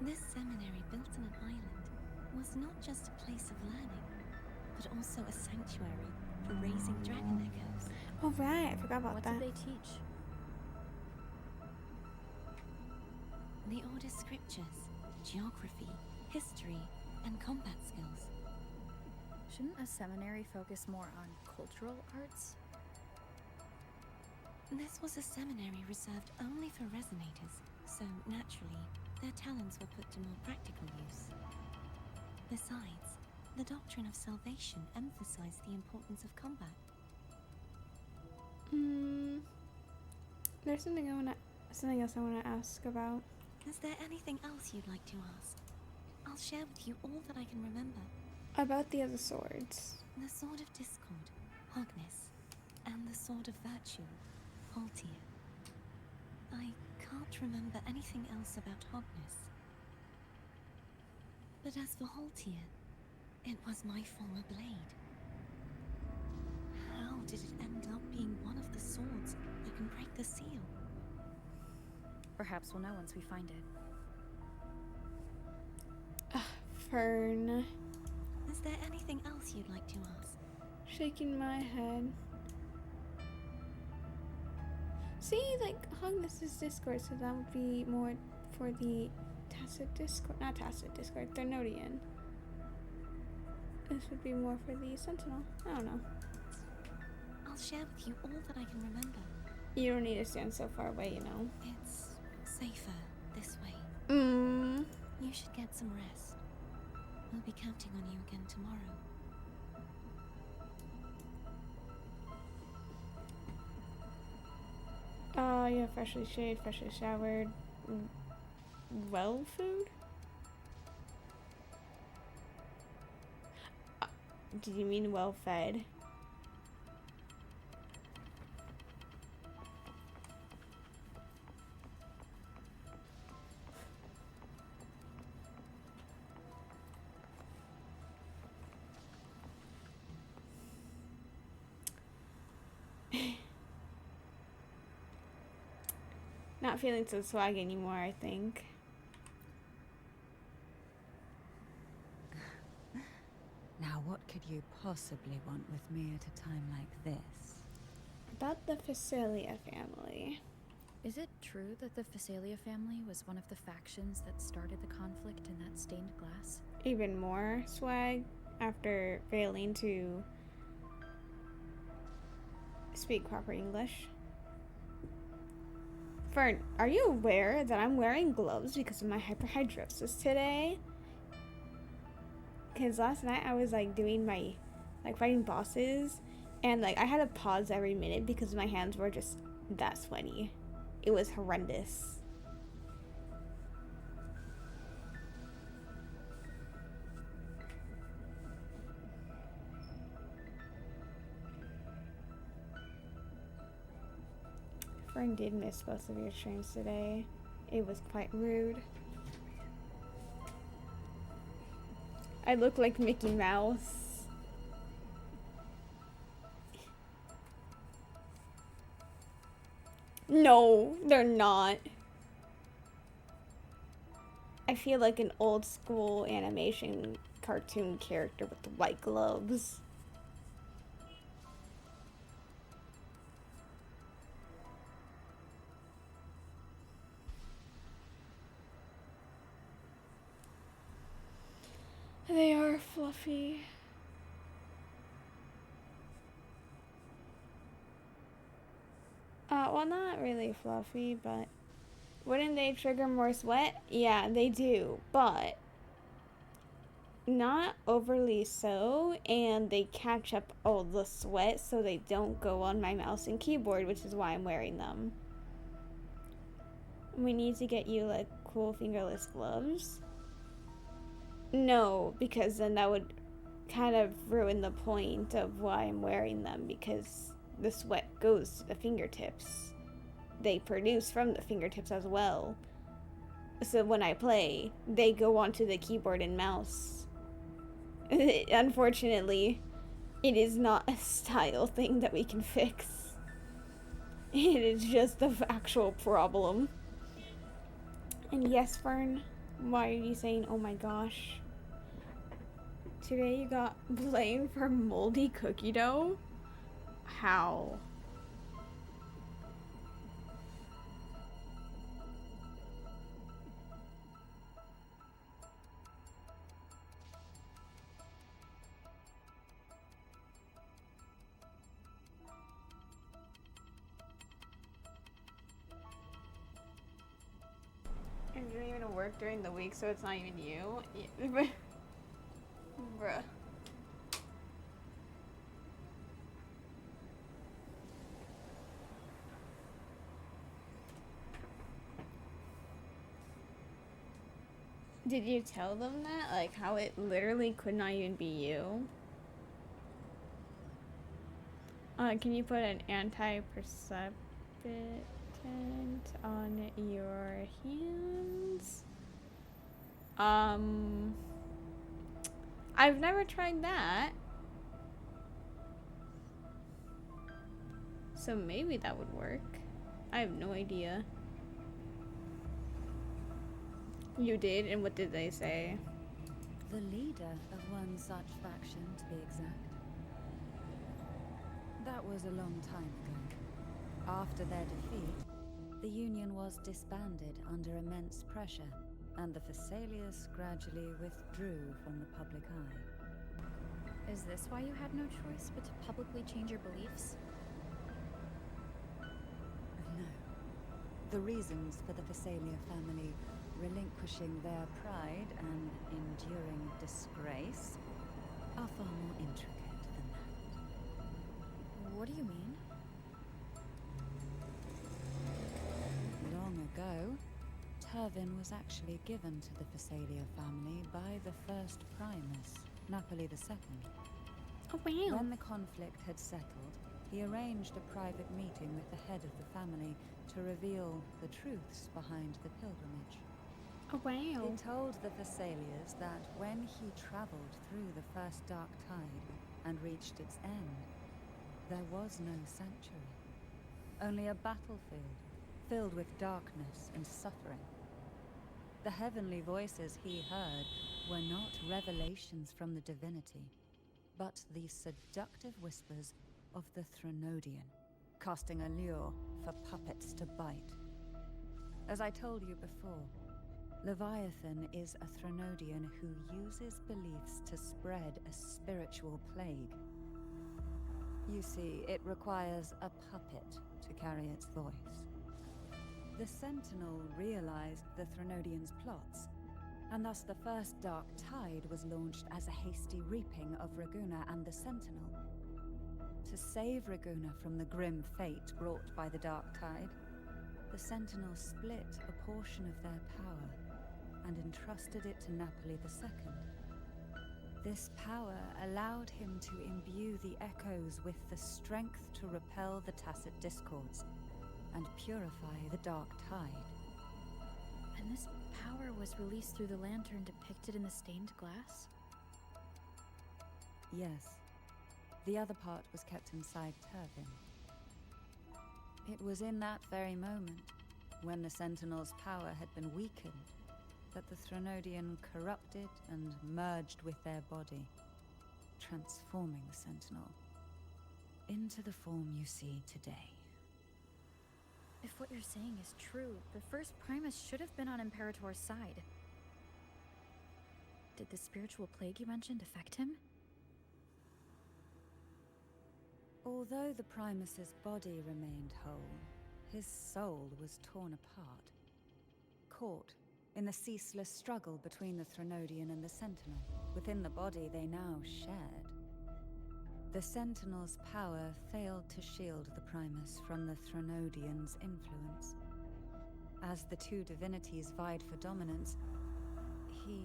This seminary built on an island was not just a place of learning, but also a sanctuary for raising dragon echoes. Oh right, I forgot about What that. did they teach? The Order's scriptures, geography, history, and combat skills. Shouldn't a seminary focus more on cultural arts? This was a seminary reserved only for resonators, so naturally, their talents were put to more practical use. Besides, the doctrine of salvation emphasized the importance of combat. There's something else I wanna ask about. Is there anything else you'd like to ask? I'll share with you all that I can remember. About the other swords. The Sword of Discord, Hogness, and the Sword of Virtue, Haltier. I can't remember anything else about Hogness. But as for Haltier, it was my former blade. How did it end up being one of the swords that can break the seal? Perhaps we'll know once we find it. Fern. Is there anything else you'd like to ask? Shaking my head. See, like, Hogness is Discord, so that would be more for the Tacit Discord. Not Tacit Discord, Thermodian. This would be more for the Sentinel. I don't know. I'll share with you all that I can remember. You don't need to stand so far away, you know. It's safer this way. You should get some rest. We'll be counting on you again tomorrow. Yeah, freshly shaved, freshly showered. Well food? Did you mean well fed? Not feeling so swag anymore, I think. Now what could you possibly want with me at a time like this? About the Facilia family. Is it true that the Facilia family was one of the factions that started the conflict in that stained glass? Even more swag after failing to speak proper English. Fern, are you aware that I'm wearing gloves because of my hyperhidrosis today? Because last night I was like doing my, like fighting bosses, and like I had to pause every minute because my hands were just that sweaty. It was horrendous. Fern did miss both of your streams today. It was quite rude. I look like Mickey Mouse. No, they're not. I feel like an old school animation cartoon character with the white gloves. They are fluffy. Well, not really fluffy, but wouldn't they trigger more sweat? Yeah, they do, but not overly so, and they catch up all the sweat so they don't go on my mouse and keyboard, which is why I'm wearing them. We need to get you like cool fingerless gloves. No, because then that would kind of ruin the point of why I'm wearing them, because the sweat goes to the fingertips. They produce from the fingertips as well. So when I play, they go onto the keyboard and mouse. Unfortunately, it is not a style thing that we can fix. It is just the actual problem. And yes, Fern, why are you saying, oh my gosh? Today you got blamed for moldy cookie dough? How? And you don't even work during the week, so it's not even you? Yeah. Bruh. Did you tell them that? Like, how it literally could not even be you? Can you put an anti-perceptant on your hands? I've never tried that. So maybe that would work. I have no idea. You did? And what did they say? The leader of one such faction, to be exact. That was a long time ago. After their defeat, the Union was disbanded under immense pressure, and the Thessalians gradually withdrew from the public eye. Is this why you had no choice but to publicly change your beliefs? No. The reasons for the Thessalia family relinquishing their pride and enduring disgrace are far more intricate than that. What do you mean? Long ago, Turvin was actually given to the Thessalia family by the first Primus, Napoli II. Oh, wow. When the conflict had settled, he arranged a private meeting with the head of the family to reveal the truths behind the pilgrimage. Oh, wow. He told the Thessalians that when he traveled through the first dark tide and reached its end, there was no sanctuary, only a battlefield filled with darkness and suffering. The heavenly voices he heard were not revelations from the divinity, but the seductive whispers of the Threnodian, casting a lure for puppets to bite. As I told you before, Leviathan is a Threnodian who uses beliefs to spread a spiritual plague. You see, it requires a puppet to carry its voice. The Sentinel realized the Threnodians' plots, and thus the first Dark Tide was launched as a hasty reaping of Raguna and the Sentinel. To save Raguna from the grim fate brought by the Dark Tide, the Sentinel split a portion of their power and entrusted it to Napoli II. This power allowed him to imbue the Echoes with the strength to repel the Tacit Discords and purify the Dark Tide. And this power was released through the lantern depicted in the stained glass? Yes. The other part was kept inside Turvin. It was in that very moment, when the Sentinel's power had been weakened, that the Threnodian corrupted and merged with their body, transforming the Sentinel into the form you see today. If what you're saying is true, the first Primus should have been on Imperator's side. Did the spiritual plague you mentioned affect him? Although the Primus's body remained whole, his soul was torn apart, caught in the ceaseless struggle between the Threnodian and the Sentinel. Within the body they now shared. The Sentinel's power failed to shield the Primus from the Threnodian's influence. As the two divinities vied for dominance, he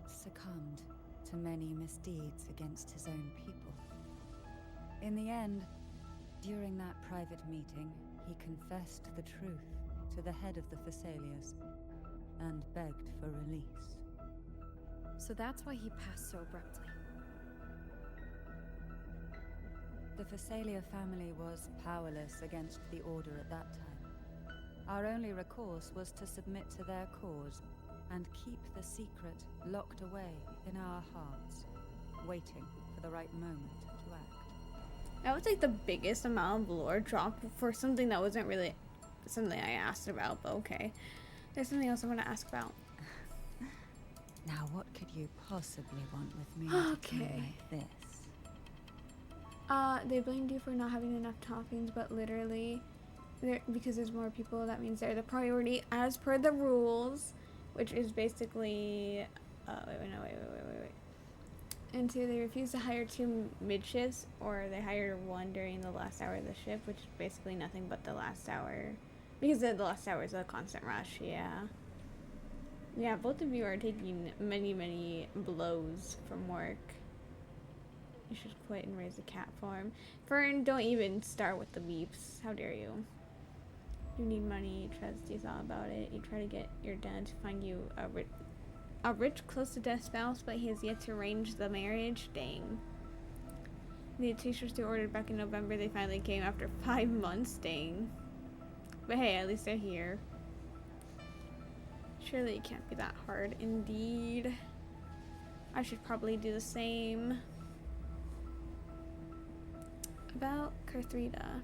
succumbed to many misdeeds against his own people. In the end, during that private meeting, he confessed the truth to the head of the Phassalias and begged for release. So that's why he passed so abruptly. The Phasalia family was powerless against the Order at that time. Our only recourse was to submit to their cause and keep the secret locked away in our hearts, waiting for the right moment to act. That was like the biggest amount of lore drop for something that wasn't really something I asked about, but okay. There's something else I want to ask about. Now, what could you possibly want with me at a time like this? They blamed you for not having enough toppings, but literally, because there's more people, that means they're the priority as per the rules, which is basically, wait. And two, they refused to hire 2 mid-shifts, or they hired 1 during the last hour of the shift, which is basically nothing but the last hour. Because the last hour is a constant rush, yeah. Yeah, both of you are taking many, many blows from work. You should quit and raise a cat form. Fern, don't even start with the beeps. How dare you? You need money. Trust, you thought about it. You try to get your dad to find you a rich, close to death spouse, but he has yet to arrange the marriage. Dang. The t-shirts they ordered back in November, they finally came after 5 months. Dang. But hey, at least they're here. Surely it can't be that hard. Indeed. I should probably do the same. About Carthrida.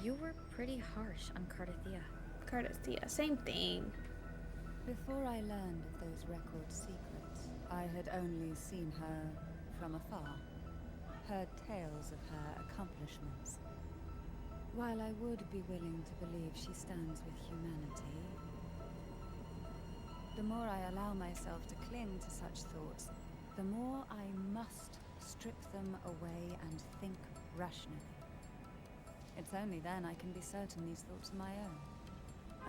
You were pretty harsh on Cardathea. Cardathea, same thing. Before I learned of those record secrets, I had only seen her from afar, heard tales of her accomplishments. While I would be willing to believe she stands with humanity, the more I allow myself to cling to such thoughts, the more I must strip them away and think rationally. It's only then I can be certain these thoughts are my own,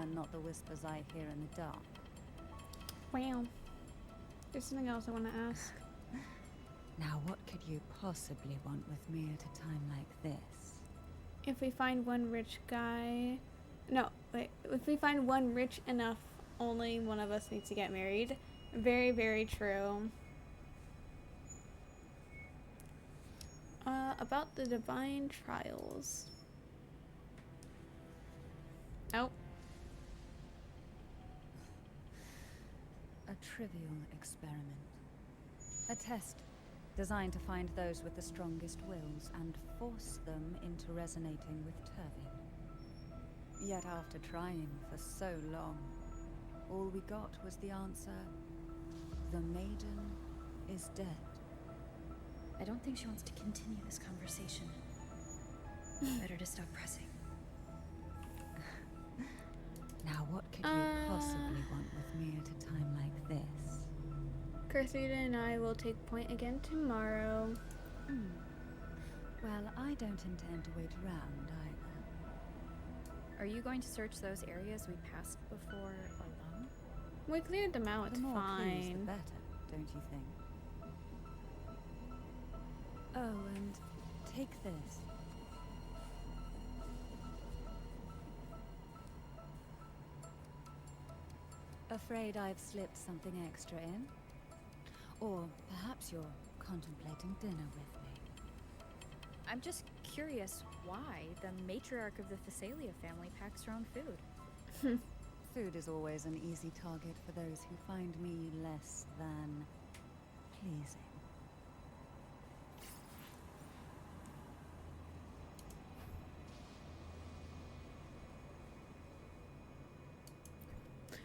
and not the whispers I hear in the dark. Wow. There's something else I want to ask. Now, what could you possibly want with me at a time like this? If we find one rich guy... No, wait. If we find one rich enough, only one of us needs to get married. Very, very true. About the divine trials. Oh. A trivial experiment. A test designed to find those with the strongest wills and force them into resonating with Turvin. Yet after trying for so long, all we got was the answer, the maiden is dead. I don't think she wants to continue this conversation. Better to stop pressing. Now, what could you possibly want with me at a time like this? Cressida and I will take point again tomorrow. Well, I don't intend to wait around either. Are you going to search those areas we passed before alone? We cleared them out, it's The more clues, the fine. better, don't you think? Oh, and take this. Afraid I've slipped something extra in? Or perhaps you're contemplating dinner with me. I'm just curious why the matriarch of the Thessalia family packs her own food. Food is always an easy target for those who find me less than pleasing.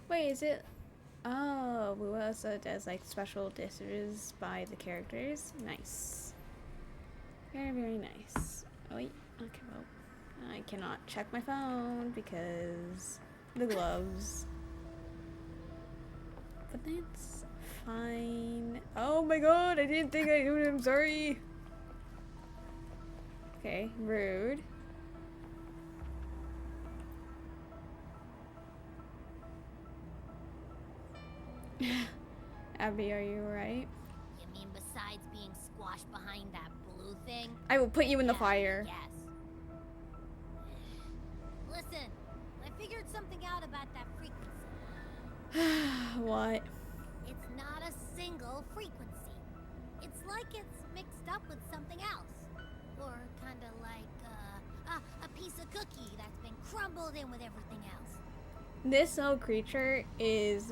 Wait, is it? Oh, we also does like special dishes by the characters. Nice. Very, very nice. Oh, wait. Okay, well, I cannot check my phone because the gloves. But that's fine. Oh my god, I didn't think I would. I'm sorry. Okay, rude. Abby, are you alright? You mean besides being squashed behind that blue thing? I will put you in the fire. Yes. Listen, I figured something out about that frequency. What? It's not a single frequency. It's like it's mixed up with something else. Or kind of like a piece of cookie that's been crumbled in with everything else. This little creature is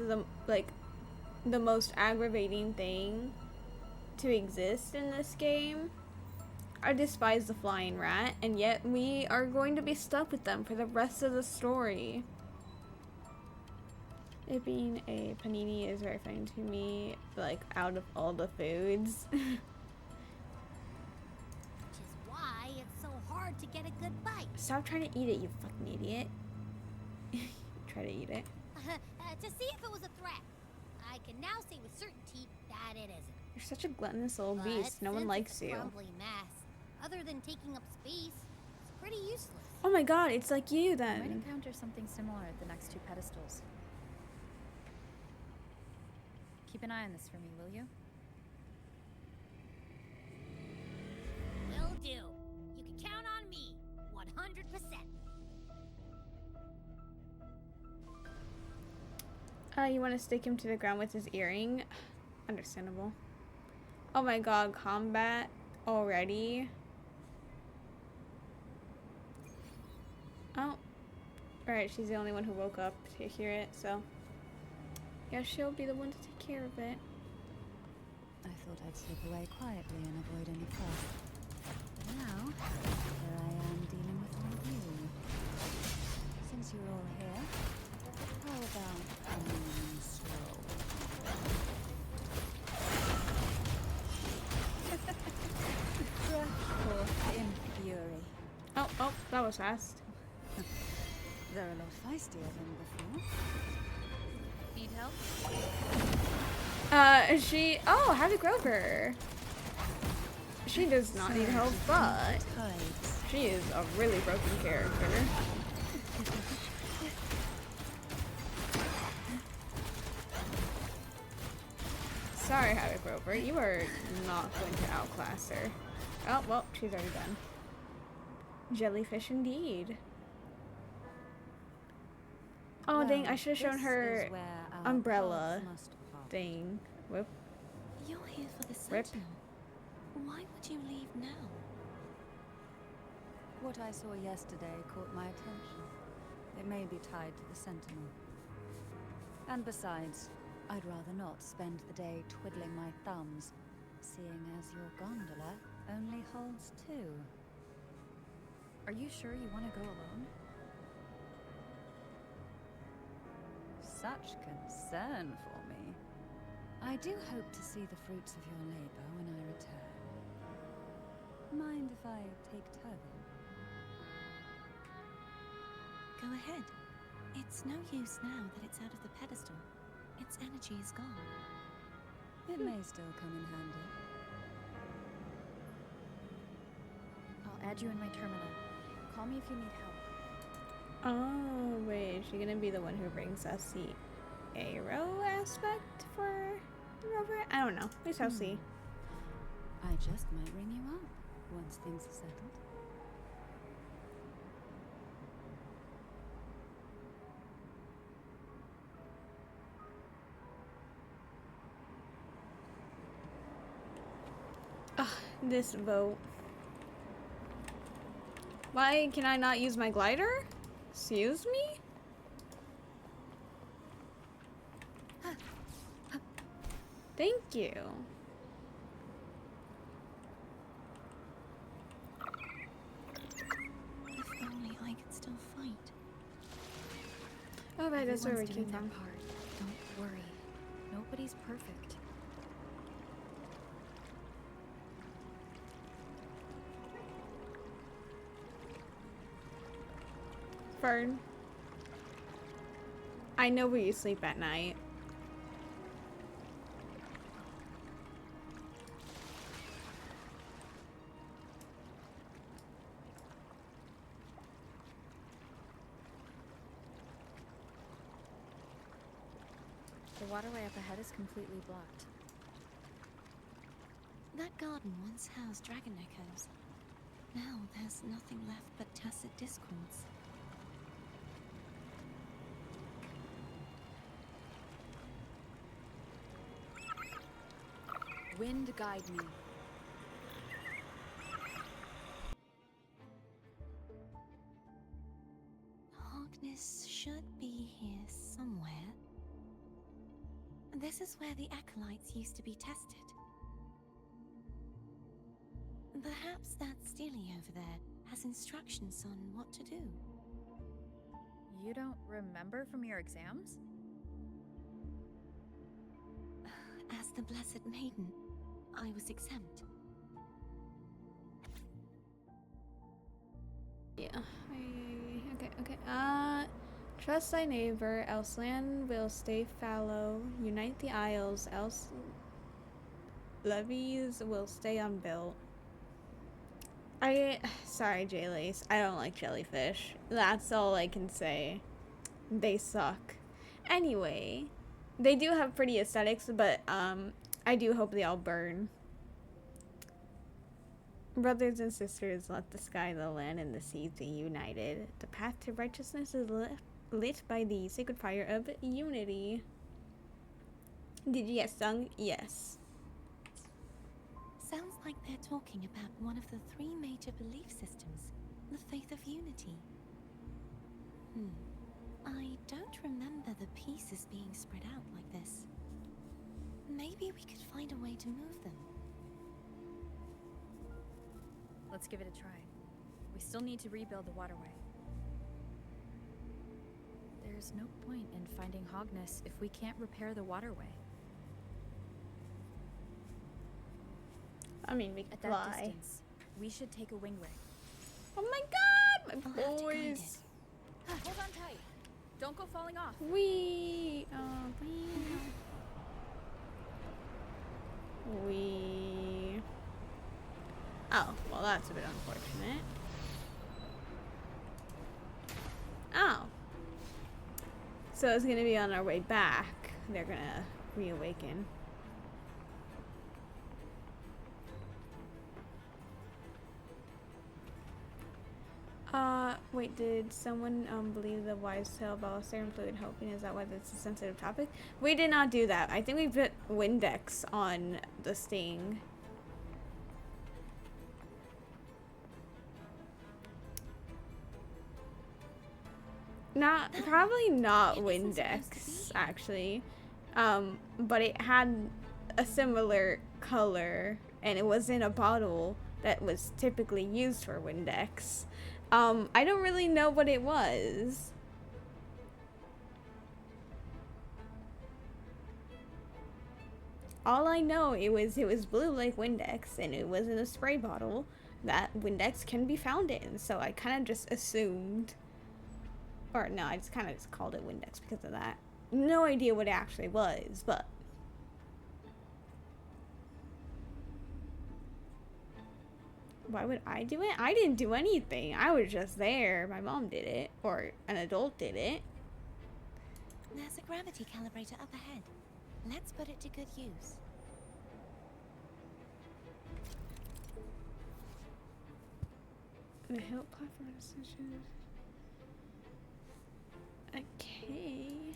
the most aggravating thing to exist in this game. I despise the flying rat, and yet we are going to be stuck with them for the rest of the story. It being a panini is very funny to me, like out of all the foods. Which is why it's so hard to get a good bite. Stop trying to eat it, you fucking idiot. Try to eat it. To see if it was a threat. I can now say with certainty that it isn't. You're such a gluttonous little But beast. No one since likes it's a you. crumbly mess, other than taking up space, it's pretty useless. Oh my god, it's like you I might then. encounter something similar at the next two pedestals. Keep an eye on this for me, will you? Will do. You can count on me, 100%. You want to stick him to the ground with his earring? Understandable. Oh my god, combat already? Oh. Alright, she's the only one who woke up to hear it, so. Yeah, she'll be the one to take care of it. I thought I'd slip away quietly and avoid any fuss. Now, here I am dealing with all of you. Since you're all here, how about a morning stroll? Rush forth in fury. Oh, that was fast. They're a lot feistier than before. Need help? Oh, Happy Grover. She does not need help, but she is a really broken character. Sorry, Happy Grover, you are not going to outclass her. Oh, well, she's already done. Jellyfish indeed. Oh, dang, I should have shown her umbrella thing. Whoop. You're here for the Rip. Sentinel. Why would you leave now? What I saw yesterday caught my attention. It may be tied to the Sentinel. And besides, I'd rather not spend the day twiddling my thumbs, seeing as your gondola only holds 2. Are you sure you want to go alone? Such concern for me. I do hope to see the fruits of your labor when I return. Mind if I take Turvin? Go ahead. It's no use now that it's out of the pedestal. Its energy is gone. It may still come in handy. I'll add you in my terminal. Call me if you need help. Oh, wait, is she gonna be the one who brings us the arrow aspect for the rover? I don't know. We shall see. I just might ring you up once things are settled. This boat. Why can I not use my glider? Excuse me? Thank you. If only I could still fight. Oh, right, that's where we Everyone's came doing their from. part. Don't worry. Nobody's perfect. Fern. I know where you sleep at night. The waterway up ahead is completely blocked. That garden once housed dragon echoes. Now there's nothing left but tacit discords. Wind guide me. Harkness should be here somewhere. This is where the acolytes used to be tested. Perhaps that Steely over there has instructions on what to do. You don't remember from your exams? As the Blessed Maiden, I was exempt. Yeah. Okay. Trust thy neighbor, else land will stay fallow. Unite the isles, else levees will stay unbuilt. Sorry, J-Lace. I don't like jellyfish. That's all I can say. They suck. Anyway, they do have pretty aesthetics, but I do hope they all burn. Brothers and sisters, let the sky, the land, and the seas be united. The path to righteousness is lit by the sacred fire of unity. Did you get stung? Yes. Sounds like they're talking about one of the three major belief systems, the faith of unity. I don't remember the pieces being spread out like this. Maybe we could find a way to move them. Let's give it a try. We still need to rebuild the waterway. There's no point in finding Hogness if we can't repair the waterway. I mean, we At can that fly. distance, we should take a wingway. Oh my god, I'll my have to guide boys. Hold on tight. Don't go falling off. We. Oh, well, that's a bit unfortunate. Oh. So it's gonna be on our way back. They're gonna reawaken. Wait, did someone believe the wise tale of Alistair included hoping? Is that why that's a sensitive topic? We did not do that. I think we put Windex on the sting. Probably not Windex, actually. But it had a similar color, and it was in a bottle that was typically used for Windex. I don't really know what it was. All I know it was blue like Windex, and it was in a spray bottle that Windex can be found in, so I kind of just assumed. Or no, I just kind of just called it Windex because of that. No idea what it actually was, but. Why would I do it? I didn't do anything. I was just there. My mom did it. Or an adult did it. There's a gravity calibrator up ahead. Let's put it to good use. The help platform decisions. Okay.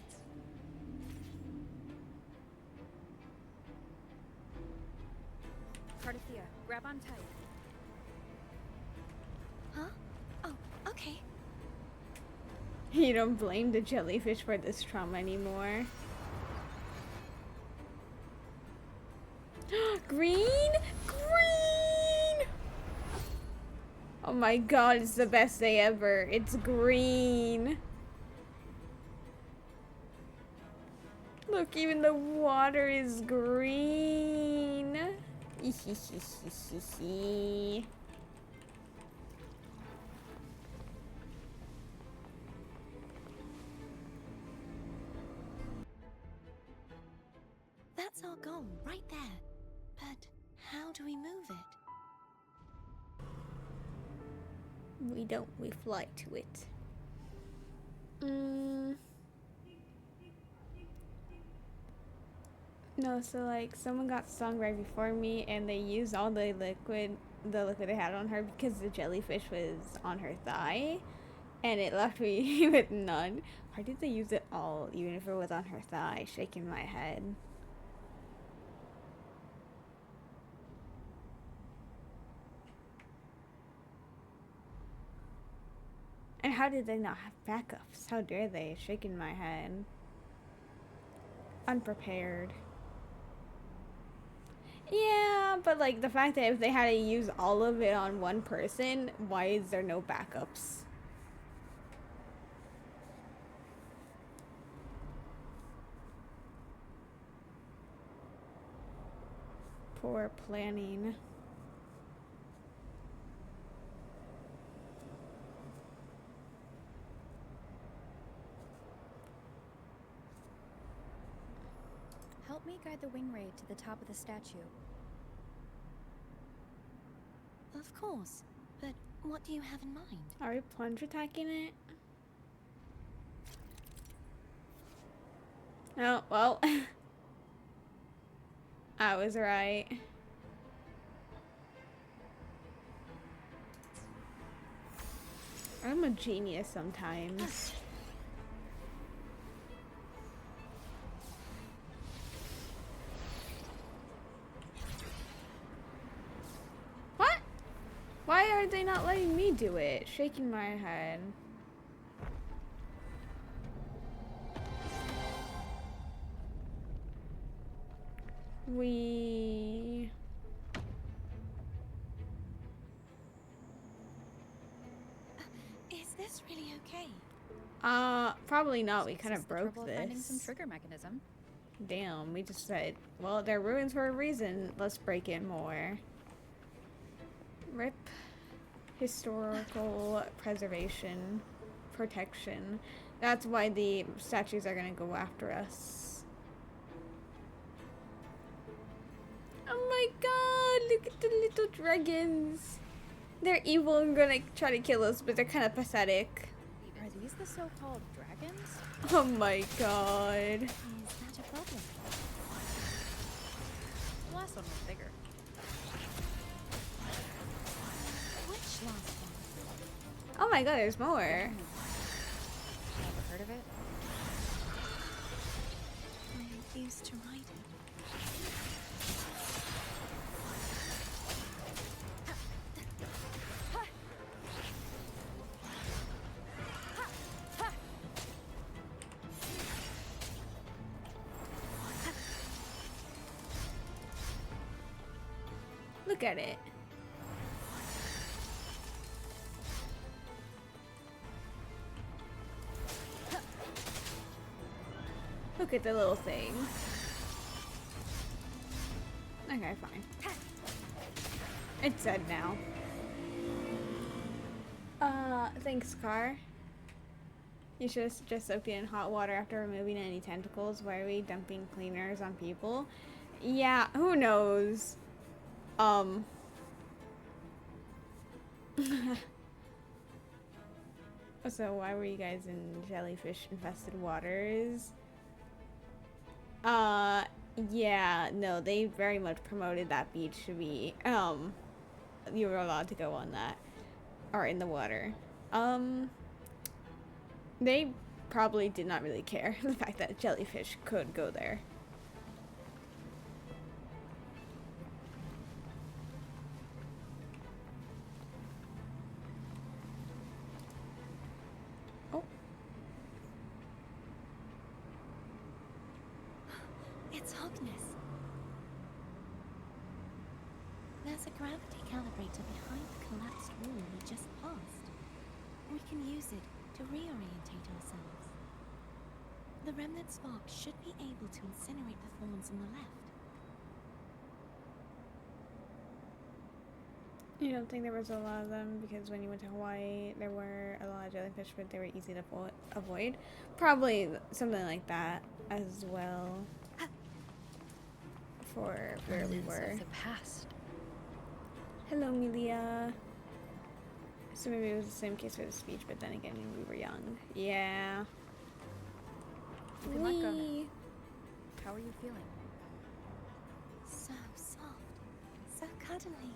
Cardathea, grab on tight. Huh? Oh, okay. You don't blame the jellyfish for this trauma anymore. Green? Green! Oh my god, it's the best day ever. It's green. Look, even the water is green. That's our goal, right there. But how do we move it? We don't, we fly to it. No, so like someone got stung right before me and they used all the liquid they had on her because the jellyfish was on her thigh and it left me with none. Why did they use it all even if it was on her thigh? Shaking my head. And how did they not have backups? How dare they? Shaking my head. Unprepared. Yeah, but like the fact that if they had to use all of it on one person, why is there no backups? Poor planning. Help me guide the wing raid to the top of the statue. Of course. But what do you have in mind? Are we plunge attacking it? Oh, well. I was right. I'm a genius sometimes. What? Why are they not letting me do it? Shaking my head. Is this really okay? Probably not. We kind of broke this. Finding some trigger mechanism. Damn, we just said, well, they're ruins for a reason. Let's break it more. RIP. Historical preservation. Protection. That's why the statues are gonna go after us. Oh my god, look at the little dragons. They're evil and gonna try to kill us, but they're kind of pathetic. Are these the so-called dragons? Oh my god. Is that a problem? The last one was bigger. Which last one? Oh my god, there's more. Ever heard of it? I used to ride it. Look at it. Look at the little thing. Okay, fine. It's dead now. Thanks, Car. You should have just soaked it in hot water after removing any tentacles. Why are we dumping cleaners on people? Yeah, who knows? So why were you guys in jellyfish infested waters? Yeah, no, they very much promoted that beach to be, you were allowed to go on that, or in the water. They probably did not really care the fact that jellyfish could go there. Oh. It's Hogness. There's a gravity calibrator behind the collapsed wall we just passed. We can use it to reorientate ourselves. The remnant spark should be able to incinerate the thorns on the left. You don't think there was a lot of them because when you went to Hawaii, there were a lot of jellyfish, but they were easy to avoid? Probably something like that as well for where we were. Of the past. Hello, Melia. So maybe it was the same case for the speech, but then again, we were young. Yeah. Good luck on it. How are you feeling? So soft. So cuddly.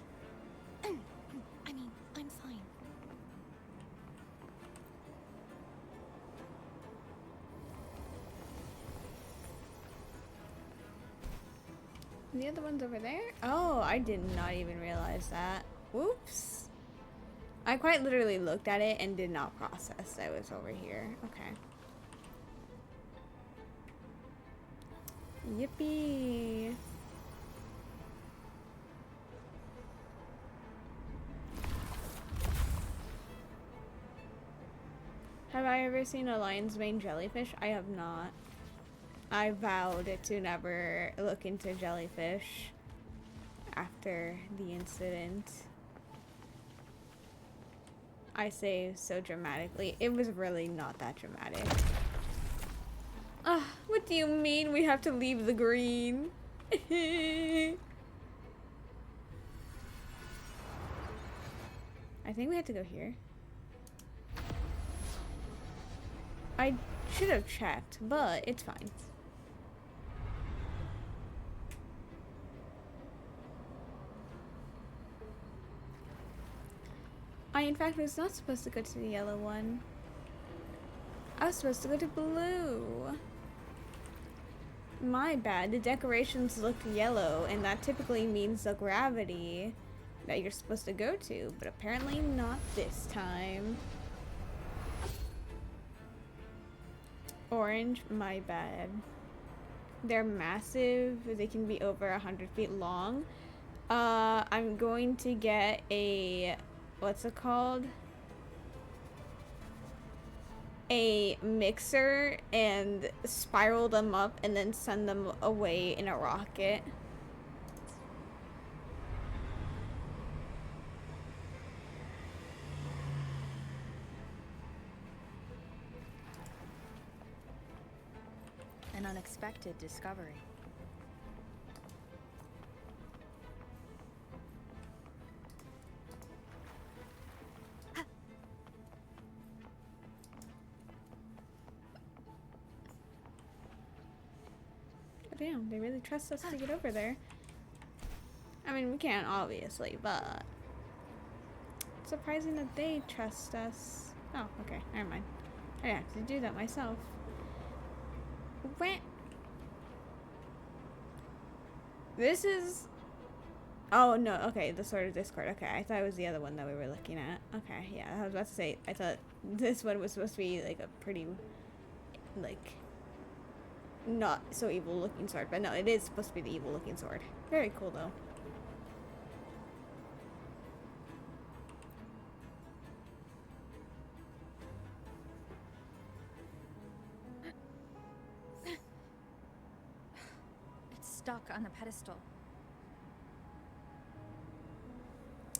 I mean, I'm fine. The other one's over there? Oh, I did not even realize that. Whoops. I quite literally looked at it and did not process that it was over here. Okay. Yippee. Have I ever seen a lion's mane jellyfish? I have not. I vowed to never look into jellyfish after the incident. I say so dramatically. It was really not that dramatic. What do you mean we have to leave the green? I think we had to go here. I should have checked, but it's fine. I, in fact, was not supposed to go to the yellow one. I was supposed to go to blue. My bad. The decorations looked yellow, and that typically means the gravity that you're supposed to go to, but apparently not this time. Orange, my bad. They're massive. They can be over 100 feet long. I'm going to get a... what's it called? A mixer and spiral them up and then send them away in a rocket. An unexpected discovery. Damn, they really trust us to get over there. I mean, we can't, obviously, but it's surprising that they trust us. Oh, okay, never mind. I have to do that myself. Wait. This is... oh, no, okay, the Sword of Discord. Okay, I thought it was the other one that we were looking at. Okay, yeah, I was about to say, I thought this one was supposed to be, like, a pretty, like... not so evil looking sword, but no, it is supposed to be the evil looking sword. Very cool though. It's stuck on the pedestal.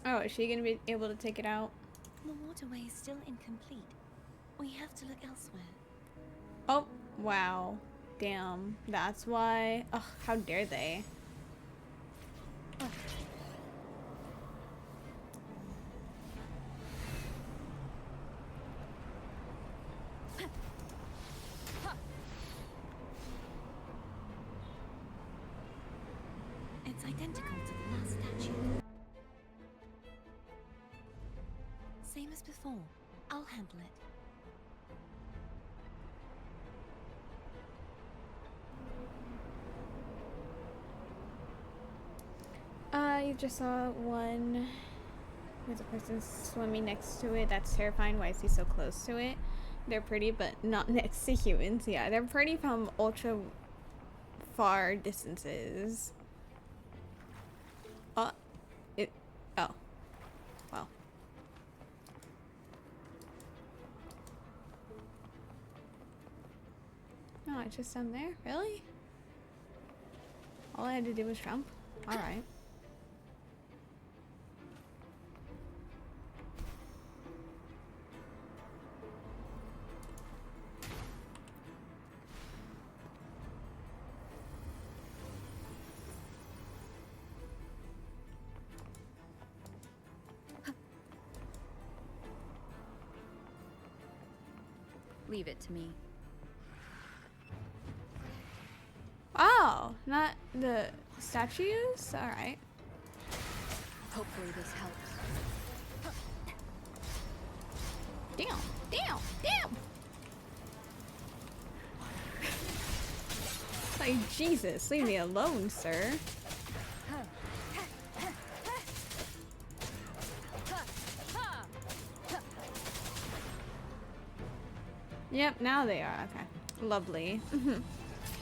Oh, is she gonna be able to take it out? The waterway is still incomplete. We have to look elsewhere. Oh, wow. Damn. That's why. Ugh, how dare they? Ugh. It's identical to the last statue. Same as before. I'll handle it. You just saw one. There's a person swimming next to it. That's terrifying. Why is he so close to it? They're pretty, but not next to humans. Yeah, they're pretty from ultra far distances. Oh. Well. No, I just down there? Really? All I had to do was jump? Alright. Leave it to me. Oh, not the statues? Alright. Hopefully this helps. Damn, damn, damn! Like, Jesus, leave me alone, sir. Yep, now they are. Okay. Lovely.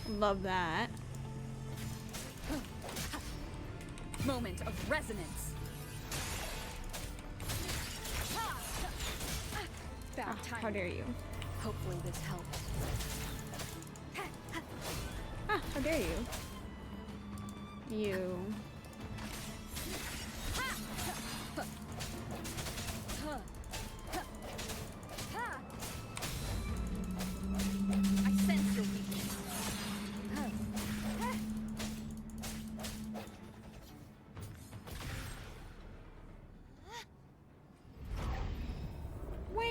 Love that. Moment of resonance. Ah, how dare you? Hopefully this helps. Ah, how dare you? You. I sense your weakness. Wow.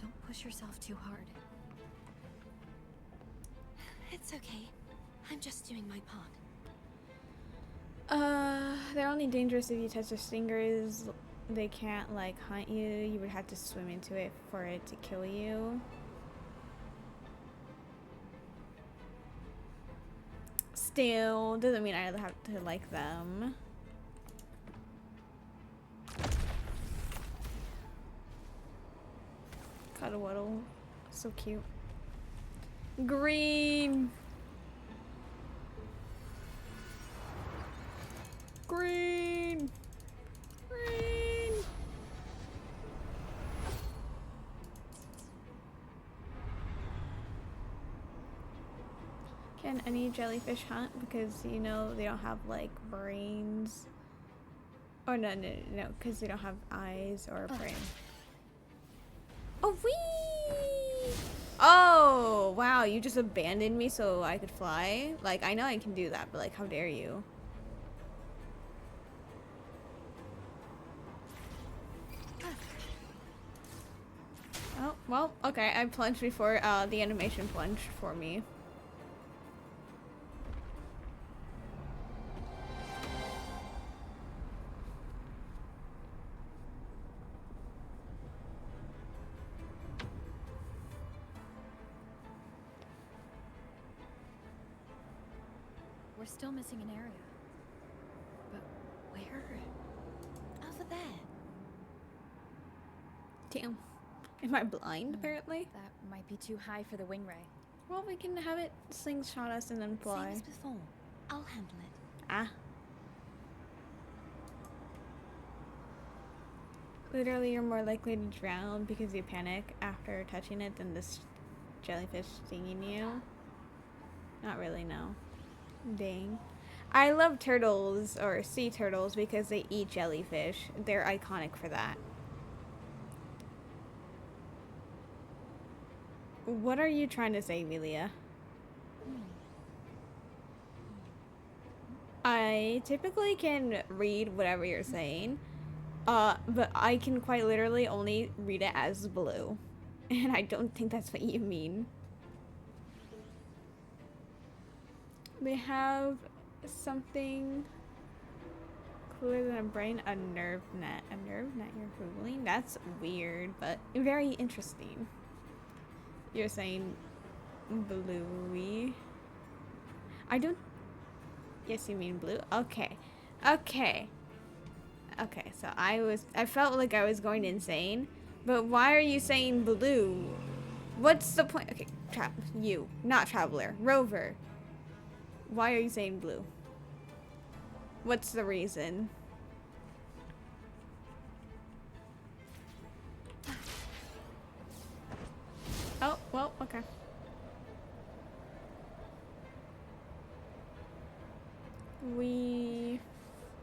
Don't push yourself too hard. It's okay. I'm just doing my part. They're only dangerous if you touch their stingers. They can't, like, hunt you. You would have to swim into it for it to kill you. Still, doesn't mean I have to like them. Cuddle, so cute. Green. Green. Green. Can any jellyfish hunt? Because, you know, they don't have, like, brains. Oh, no, because they don't have eyes or a brain. Oh, wee! Oh, wow, you just abandoned me so I could fly? Like, I know I can do that, but, like, how dare you? Oh, well, okay, I plunged before the animation plunged for me. We're still missing an area. But where? Over there. Damn. Am I blind, apparently? That might be too high for the wing ray. Well, we can have it slingshot us and then fly. Same as before. I'll handle it. Ah. Literally, you're more likely to drown because you panic after touching it than this jellyfish stinging you. Not really, no. Dang. I love turtles, or sea turtles, because they eat jellyfish. They're iconic for that. What are you trying to say, Emilia? I typically can read whatever you're saying, but I can quite literally only read it as blue. And I don't think that's what you mean. They have something cooler than a brain, a nerve net. A nerve net you're Googling? That's weird, but very interesting. You're saying bluey. I don't... Yes, you mean blue? Okay. Okay. Okay, so I felt like I was going insane. But why are you saying blue? What's the point? Okay, you, not traveler, rover. Why are you saying blue? What's the reason? Oh, well, okay. We...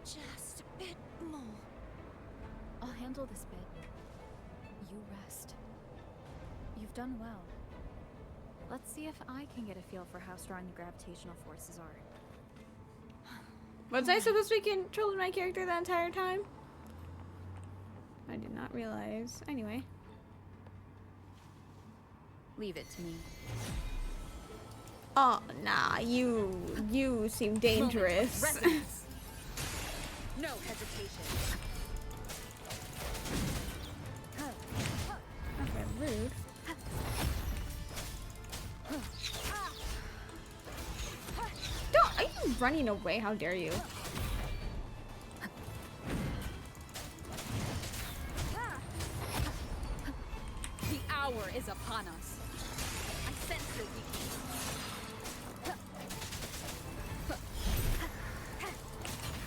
Just a bit more. I'll handle this bit. You rest. You've done well. Let's see if I can get a feel for how strong the gravitational forces are. Was I supposed to be controlling my character the entire time? I did not realize. Anyway. Leave it to me. Oh, nah, you seem dangerous. No hesitation. Okay, rude. Don't, are you running away? How dare you? The hour is upon us. I sense your weakness.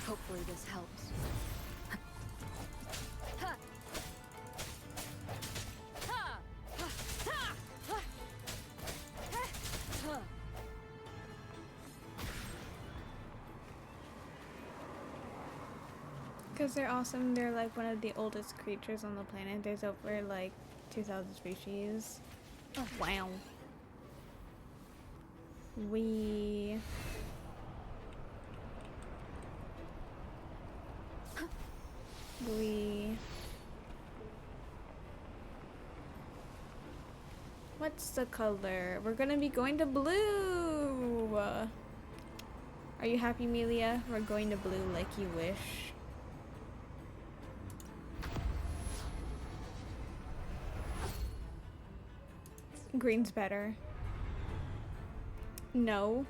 Hopefully this helps. Because they're awesome. They're like one of the oldest creatures on the planet. There's over like 2,000 species. Oh, wow. We... What's the color? We're gonna be going to blue! Are you happy, Amelia? We're going to blue like you wish. Green's better. No.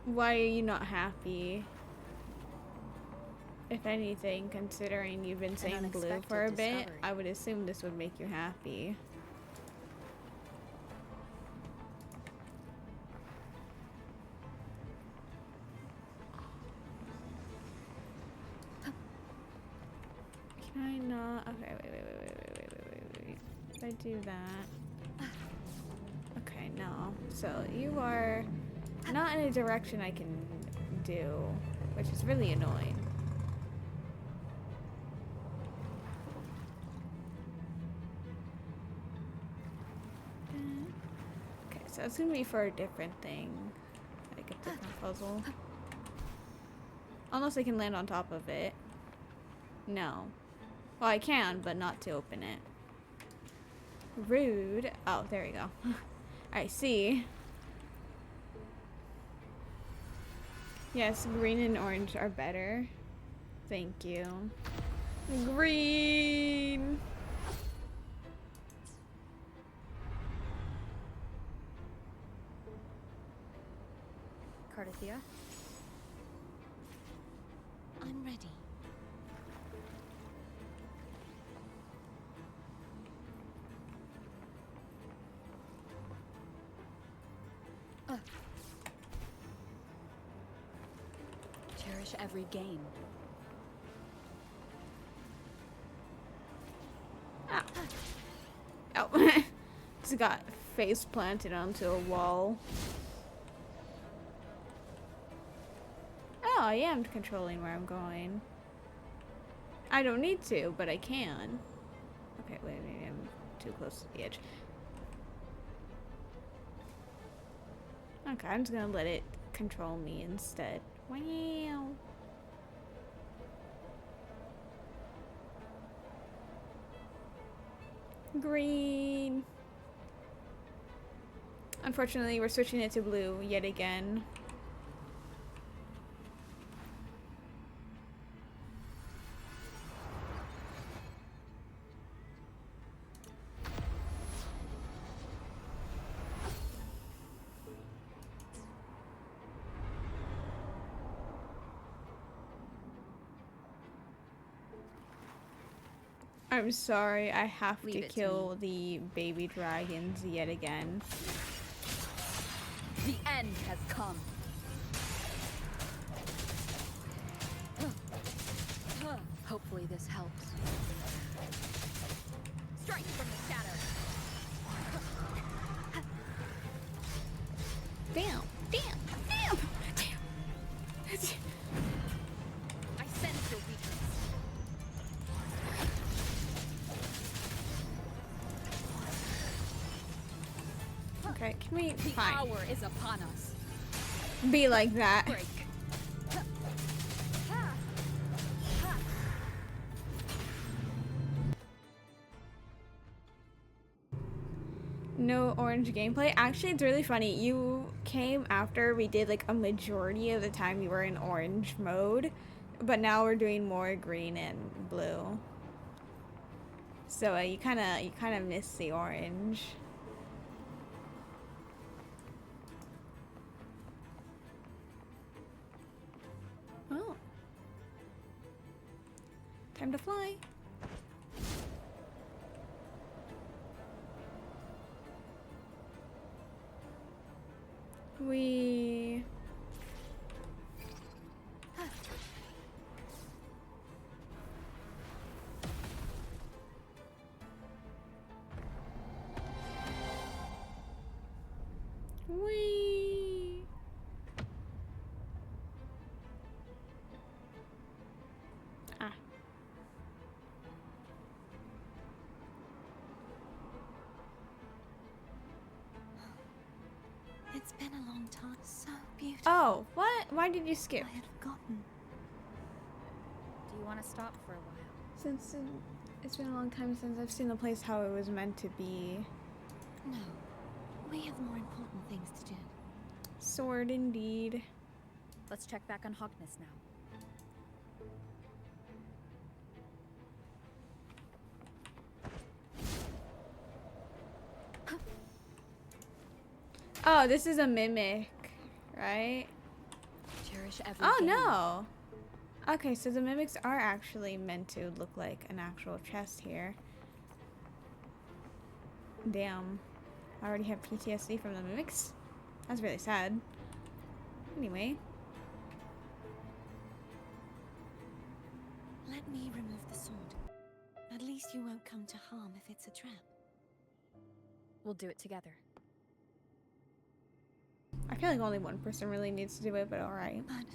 Why are you not happy? If anything, considering you've been saying blue for a bit, I would assume this would make you happy. Can I not? Okay, wait. If I do that. Okay, no. So you are not in a direction I can do, which is really annoying. Okay, so it's gonna be for a different thing. Like a different puzzle. Unless I can land on top of it. No. Well, I can, but not to open it. Rude. Oh, there we go. I see. Yes, green and orange are better. Thank you. Green! Cardathia? I'm ready. Cherish every gain. Oh. Just got face planted onto a wall. I am controlling where I'm going. I don't need to, but I can. Okay, wait, maybe I'm too close to the edge. Okay, I'm just gonna let it control me instead. Wow. Green. Unfortunately, we're switching it to blue yet again. I'm sorry, I have to kill the baby dragons yet again. The end has come. Hopefully this helps. Strike from the shadow. Damn, damn, damn, damn. I sense your weakness. Okay, can we The hour is upon us. be like that? Break. No orange gameplay. Actually, it's really funny. You came after we did like a majority of the time we were in orange mode, but now we're doing more green and blue. So you kind of miss the orange. Oh. Time to fly. We... Wee. Ah. It's been a long time. So beautiful. Oh, what? Why did you skip? I had forgotten. Do you want to stop for a while? Since it's been a long time since I've seen the place how it was meant to be. No. We have more important things to do. Sword indeed. Let's check back on Hogness now. Oh, this is a mimic, right? Cherish every Oh game. no. Okay, so the mimics are actually meant to look like an actual chest here. Damn. I already have PTSD from the mimics. That's really sad. Anyway. Let me remove the sword. At least you won't come to harm if it's a trap. We'll do it together. I feel like only one person really needs to do it, but alright. But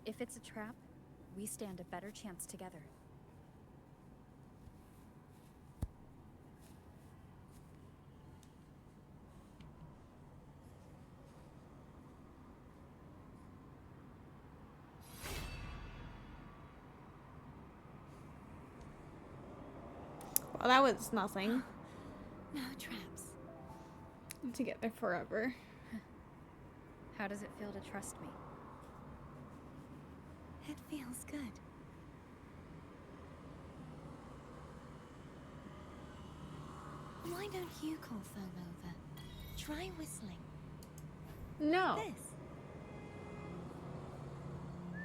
If it's a trap, we stand a better chance together. Well, that was nothing. no traps. Together forever. How does it feel to trust me? It feels good. Why don't you call Foam over? Try whistling. No. This.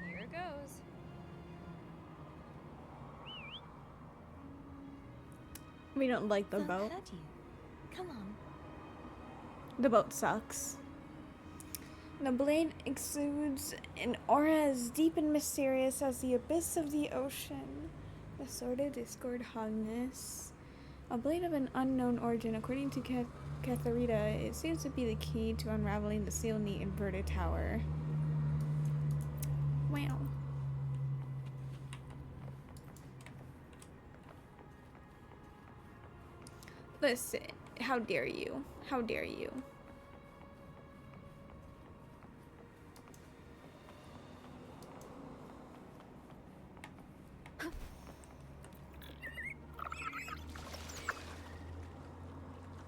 Here goes. We don't like the Foam boat. heard you. Come on. The boat sucks. The blade exudes an aura as deep and mysterious as the abyss of the ocean. The sordid discord Hogness. A blade of an unknown origin, according to Katharita, it seems to be the key to unraveling the seal in the inverted tower. Wow. Listen, how dare you? How dare you?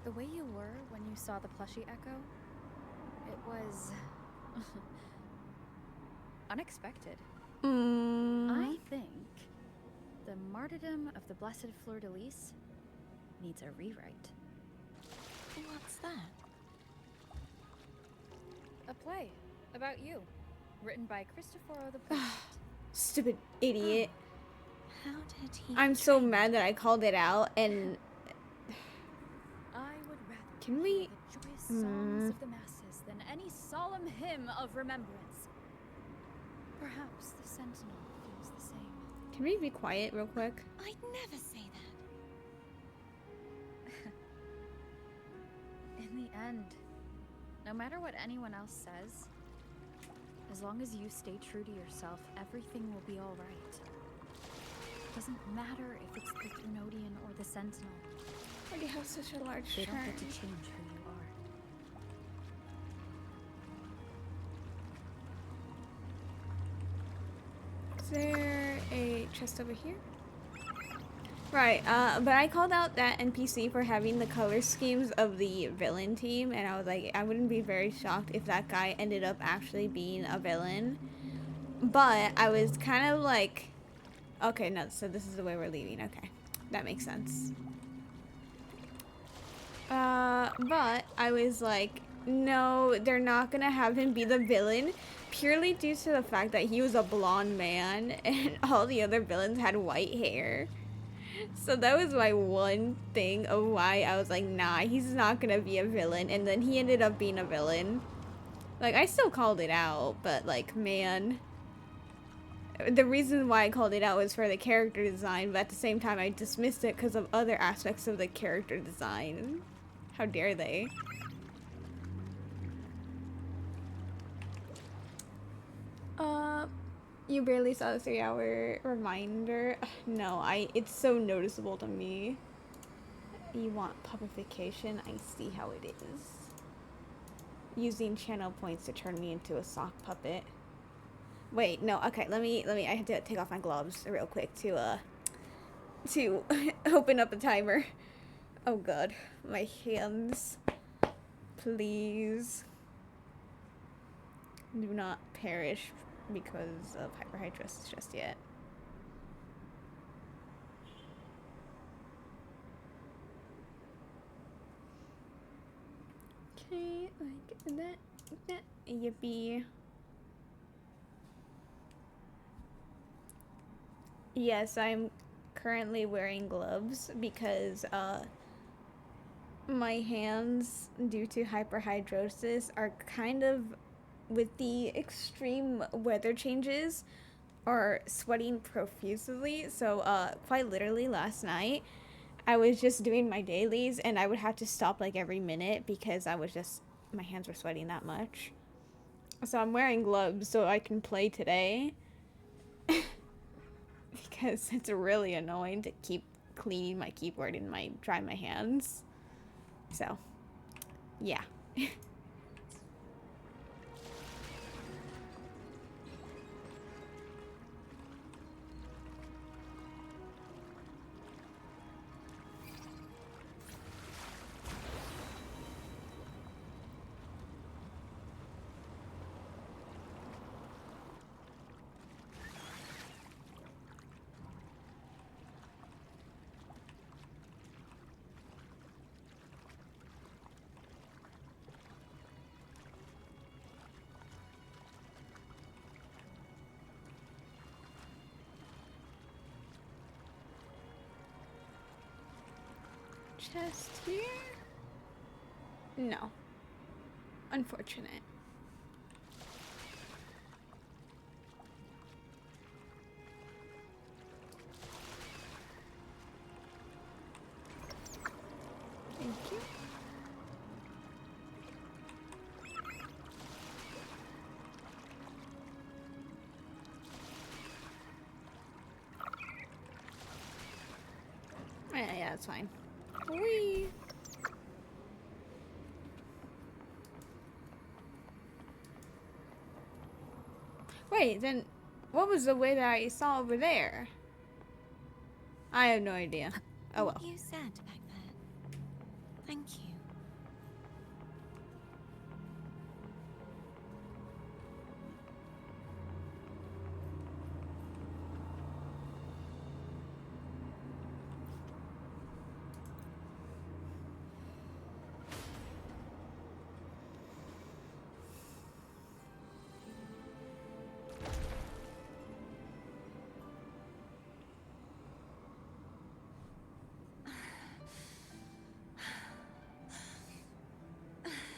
The way you were when you saw the plushie echo, it was unexpected. I think the martyrdom of the Blessed Fleur de Lis needs a rewrite. What's that? A play about you, written by Cristoforo the Poet. Stupid idiot. How did he? I'm so mad that I called it out and I would rather can we hear the joyous songs of the masses than any solemn hymn of remembrance. Perhaps the Sentinel feels the same. can we be quiet real quick? I'd never say that. In the end, no matter what anyone else says, as long as you stay true to yourself, everything will be all right. It doesn't matter if it's the Thrunodian or the Sentinel. Why do you have such a large They don't turn? get to change who you are. Is there a chest over here? Right, but I called out that NPC for having the color schemes of the villain team, and I was like, I wouldn't be very shocked if that guy ended up actually being a villain. But I was kind of like, okay, no, so this is the way we're leaving. Okay, that makes sense. But I was like, no, they're not gonna have him be the villain, purely due to the fact that he was a blonde man and all the other villains had white hair. So that was my one thing of why I was like, nah, he's not gonna be a villain. And then he ended up being a villain. Like, I still called it out, but like, man. The reason why I called it out was for the character design, but at the same time I dismissed it because of other aspects of the character design. How dare they? You barely saw the 3-hour reminder. No, it's so noticeable to me. You want puppification? I see how it is. Using channel points to turn me into a sock puppet. Wait, no, okay, let me, I have to take off my gloves real quick to open up a timer. Oh god, my hands. Please. Do not perish because of hyperhidrosis just yet. Okay, like that, yippee. Yes, I'm currently wearing gloves because my hands, due to hyperhidrosis, are kind of, with the extreme weather changes, are sweating profusely. So quite literally last night I was just doing my dailies and I would have to stop like every minute because I was just, my hands were sweating that much. So I'm wearing gloves so I can play today. Because it's really annoying to keep cleaning my keyboard and dry my hands. So, yeah. Chest here? No. Unfortunate. Thank you. Yeah, that's fine. Whee! Wait, then what was the way that I saw over there? I have no idea. Oh well. What you said back there. Thank you.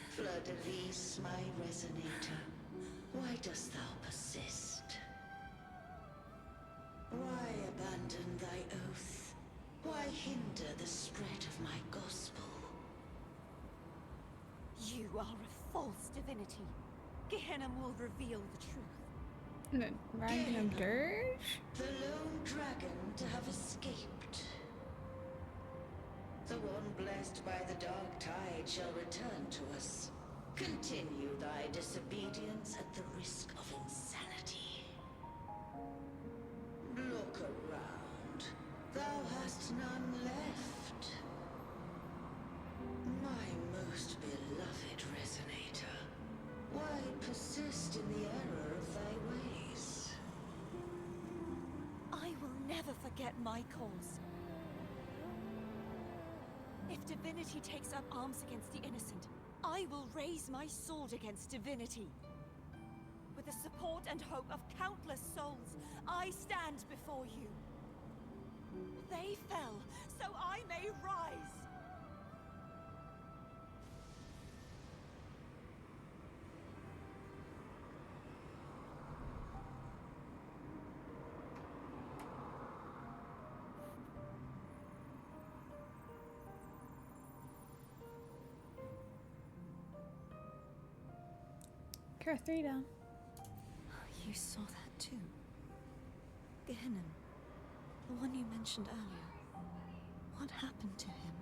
Fleur-de-Lis, my resonator, why dost thou persist? Why abandon thy oath? Why hinder the spread of my gospel? You are a false divinity. Gehenna will reveal the truth. Dragon of Dirge? The lone dragon to have escaped. The one blessed by the dark tide shall return to us. Continue thy disobedience at the risk of insanity. Look around. Thou hast none left. My most beloved resonator, why persist in the error of thy ways? I will never forget my cause. If divinity takes up arms against the innocent, I will raise my sword against divinity. With the support and hope of countless souls, I stand before you. They fell, so I may rise. Carthrida. You saw that too. Gehenna, the one you mentioned earlier. What happened to him?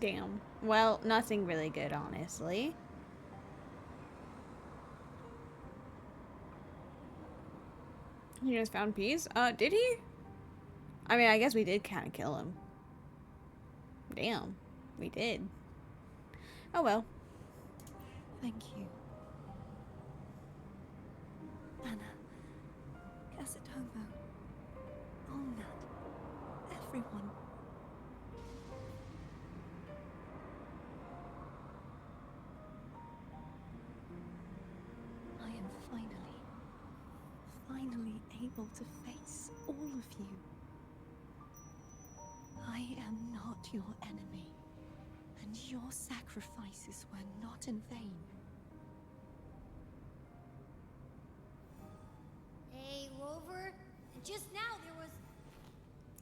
Damn. Well, nothing really good, honestly. He just found peace? Did he? I mean, I guess we did kind of kill him. Damn. We did. Oh well. Thank you. Anna, Casatomo, Olnat, everyone. I am finally able to face all of you. I am not your enemy, and your sacrifices were not in vain. Hey, Rover. Just now there was...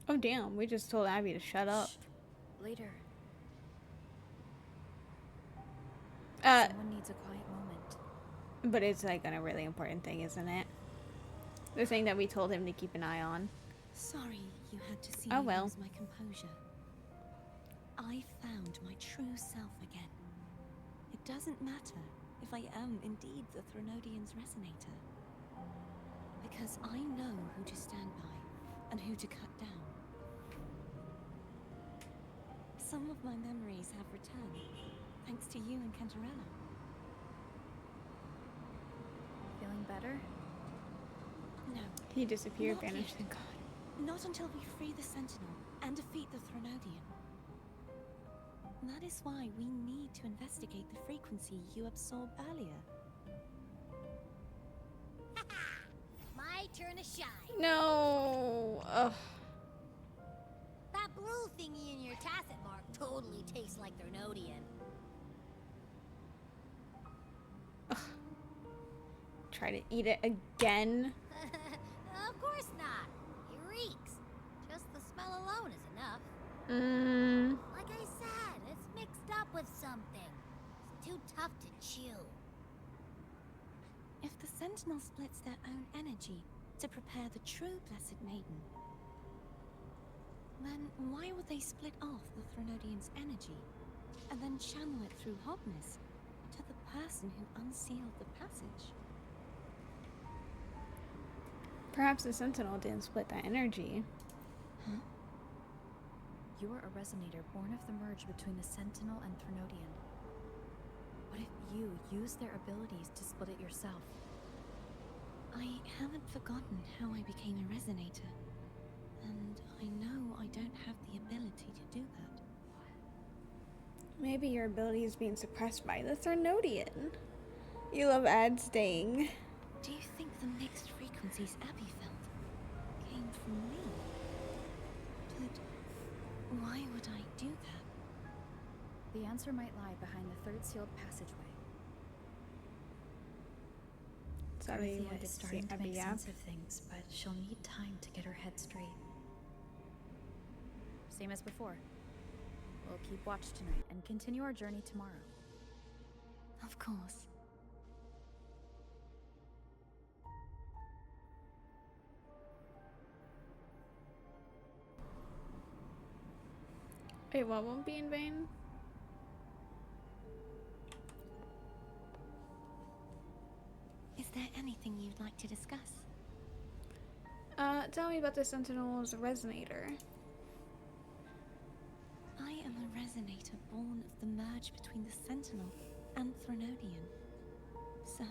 Oh damn, we just told Abby to shut up. Shh. Later. Uh, Someone needs a quiet moment. but it's like a really important thing, isn't it? The thing that we told him to keep an eye on. Sorry you had to see Oh, me well. lose my composure. I found my true self again. It doesn't matter if I am indeed the Threnodian's resonator. Because I know who to stand by and who to cut down. Some of my memories have returned, thanks to you and Cantarella. Feeling better? No, He disappeared, not vanished, yet. and gone. Not until we free the Sentinel and defeat the Threnodian. That is why we need to investigate the frequency you absorbed earlier. My turn to shine. No. Ugh. That blue thingy in your tacit mark totally tastes like Threnodian. Try to eat it again. Of course not. It reeks. Just the smell alone is enough. Like I said, it's mixed up with something. It's too tough to chew. If the Sentinel splits their own energy to prepare the true Blessed Maiden, then Then why would they split off the Threnodian's energy and then channel it through Hobness to the person who unsealed the passage? Perhaps the Sentinel didn't split that energy. Huh? You're a resonator born of the merge between the Sentinel and Threnodian. What if you use their abilities to split it yourself? I haven't forgotten how I became a resonator. And I know I don't have the ability to do that. Maybe your ability is being suppressed by the Threnodian. You love ads dang. Do you think the mixed frequencies Abby felt came from me? But why would I do that? The answer might lie behind the third sealed passageway. Dorothea is starting to make sense of things, but she'll need time to get her head straight. Same as before. We'll keep watch tonight and continue our journey tomorrow. Of course. Wait, what won't be in vain? Is there anything you'd like to discuss? Tell me about the Sentinel's resonator. I am a resonator born of the merge between the Sentinel and Threnodian. So,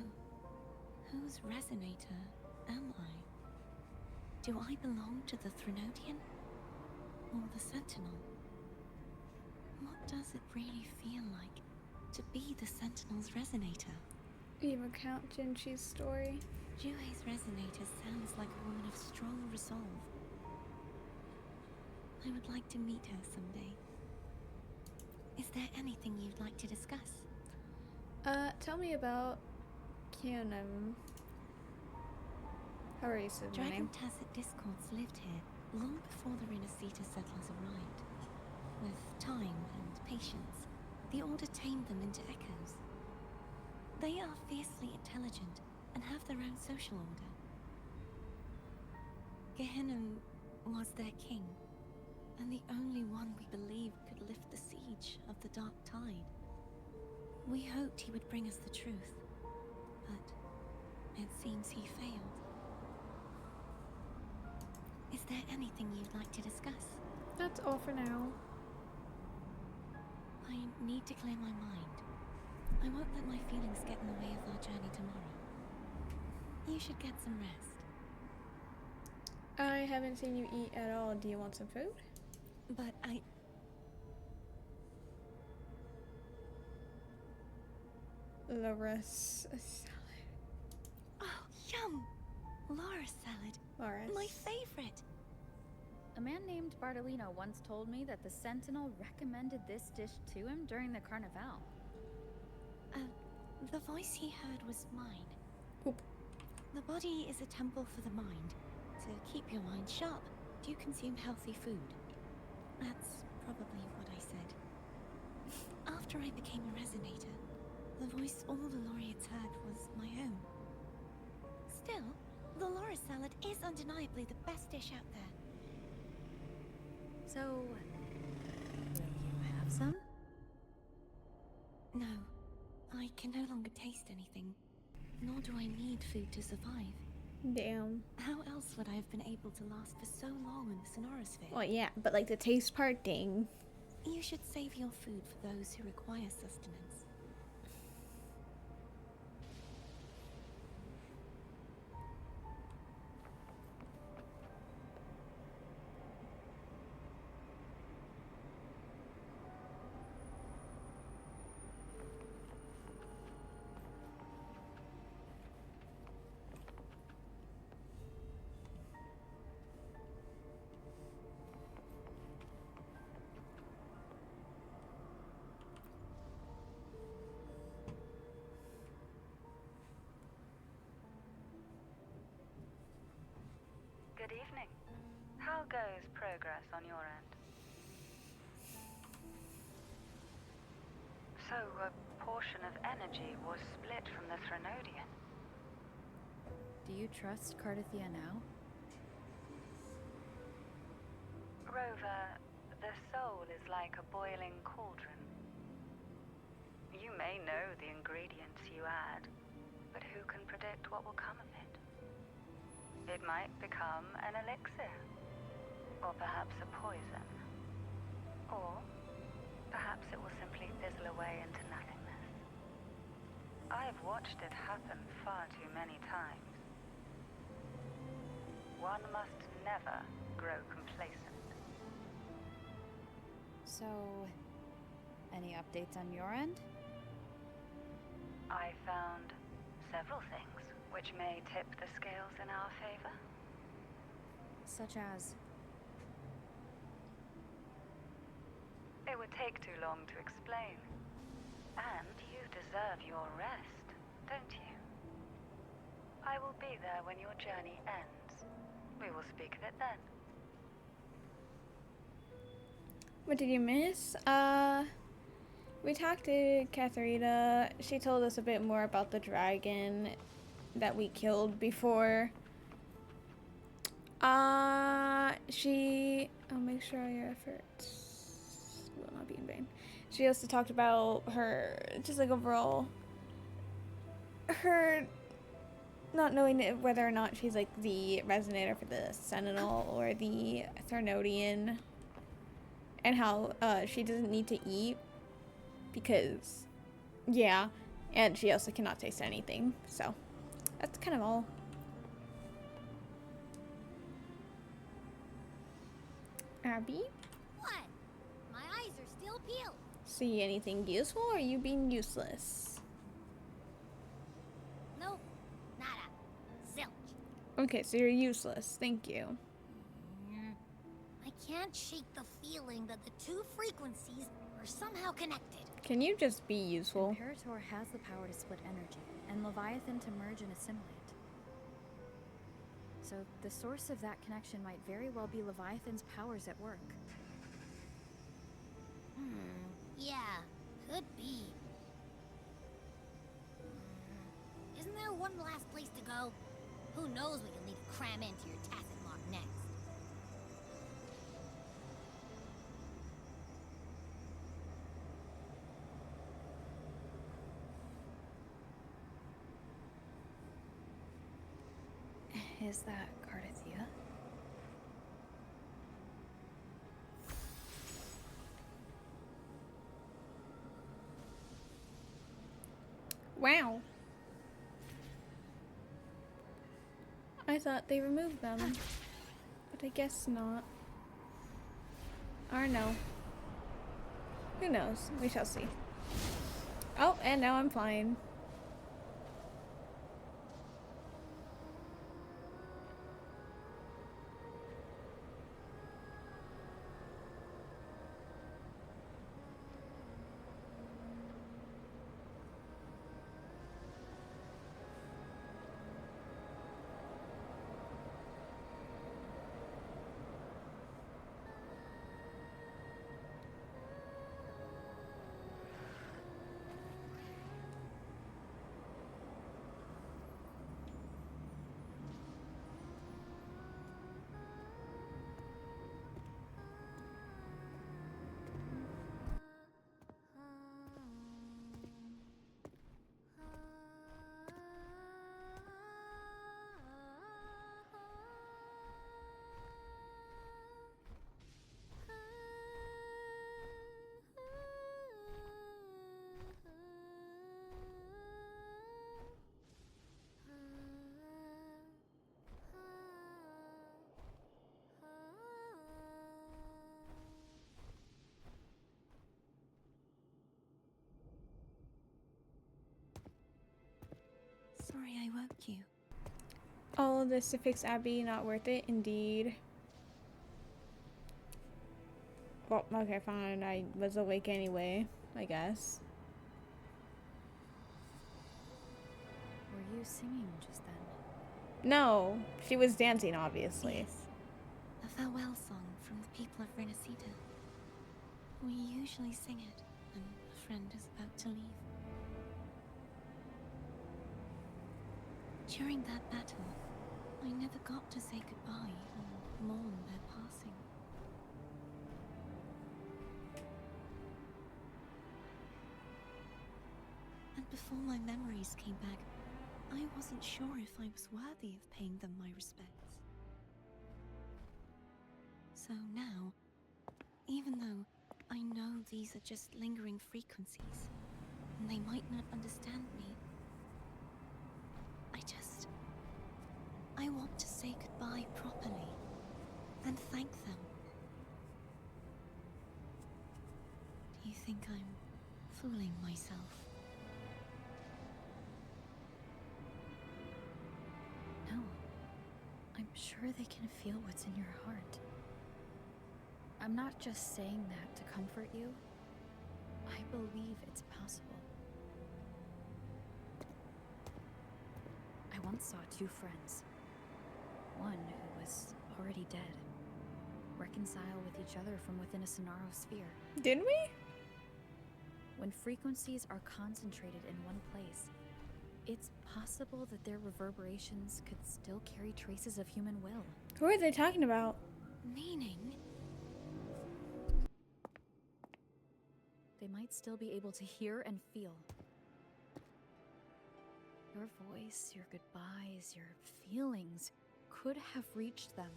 whose resonator am I? Do I belong to the Threnodian or the Sentinel? What does it really feel like to be the Sentinel's resonator? You recount Jinchi's story. Jue's resonator sounds like a woman of strong resolve. I would like to meet her someday. Is there anything you'd like to discuss? Tell me about Kyonem. How are you saying your Dragon name? Tacet Discords lived here long before the Renacita settlers arrived. With time and patience, the Order tamed them into echoes. They are fiercely intelligent and have their own social order. Gehinnom was their king, and the only one we believed could lift the siege of the Dark Tide. We hoped he would bring us the truth, but it seems he failed. Is there anything you'd like to discuss? That's all for now. I need to clear my mind. I won't let my feelings get in the way of our journey tomorrow. You should get some rest. I haven't seen you eat at all. Do you want some food? But Loris salad. Oh, yum! Loris salad. Loris. My favorite. A man named Bartolino once told me that the Sentinel recommended this dish to him during the Carnival. The voice he heard was mine. Oop. The body is a temple for the mind. To keep your mind sharp, do you consume healthy food? That's probably what I said. After I became a resonator, the voice all the laureates heard was my own. Still, the Loris salad is undeniably the best dish out there. So, will you have some? No, I can no longer taste anything, nor do I need food to survive. Damn. How else would I have been able to last for so long in the Sonorosphere? Well, yeah, but like the taste part, dang. You should save your food for those who require sustenance. Good evening. How goes progress on your end? So, a portion of energy was split from the Threnodian. Do you trust Cardathia now? Rover, like a boiling cauldron. You may know the ingredients you add, but who can predict what will come of it? It might become an elixir, or perhaps a poison, or perhaps it will simply fizzle away into nothingness. I've watched it happen far too many times. One must never grow complacent. So, any updates on your end? I found several things which may tip the scales in our favor. Such as? It would take too long to explain. And you deserve your rest, don't you? I will be there when your journey ends. We will speak of it then. What did you miss? We talked to Katharina. She told us a bit more about the dragon that we killed before. I'll make sure all your efforts will not be in vain. She also talked about her, just like overall, her not knowing whether or not she's like the resonator for the Sentinel or the Thermodian, and how she doesn't need to eat because, yeah, and she also cannot taste anything. So that's kind of all. Abby? What? My eyes are still peeled. See anything useful, or are you being useless? Nope. Nada. Zilch. Okay, so you're useless. Thank you. I can't shake the feeling that the two frequencies are somehow connected. Can you just be useful? Imperator has the power to split energy, and Leviathan to merge and assimilate. So the source of that connection might very well be Leviathan's powers at work. Yeah, could be. Isn't there one last place to go? Who knows what you'll need to cram into your tacit lock next? Is that Cardathea? Wow. I thought they removed them, but I guess not. Or no. Who knows? We shall see. Oh, and now I'm flying. Sorry I woke you. All this to fix Abby, not worth it, indeed. Well, okay, fine. I was awake anyway, I guess. Were you singing just then? No, she was dancing, obviously. Yes. A farewell song from the people of Renacita. We usually sing it when a friend is about to leave. During that battle, I never got to say goodbye or mourn their passing. before my memories came back, I wasn't sure if I was worthy of paying them my respects. So now, even though I know these are just lingering frequencies, and they might not understand me, I want to say goodbye properly, and thank them. Do you think I'm fooling myself? No. I'm sure they can feel what's in your heart. I'm not just saying that to comfort you. I believe it's possible. I once saw two friends. One who was already dead. Reconcile with each other from within a Sonaro sphere. Didn't we? When frequencies are concentrated in one place, it's possible that their reverberations could still carry traces of human will. Who are they talking about? Meaning? They might still be able to hear and feel. Your voice, your goodbyes, your feelings could have reached them.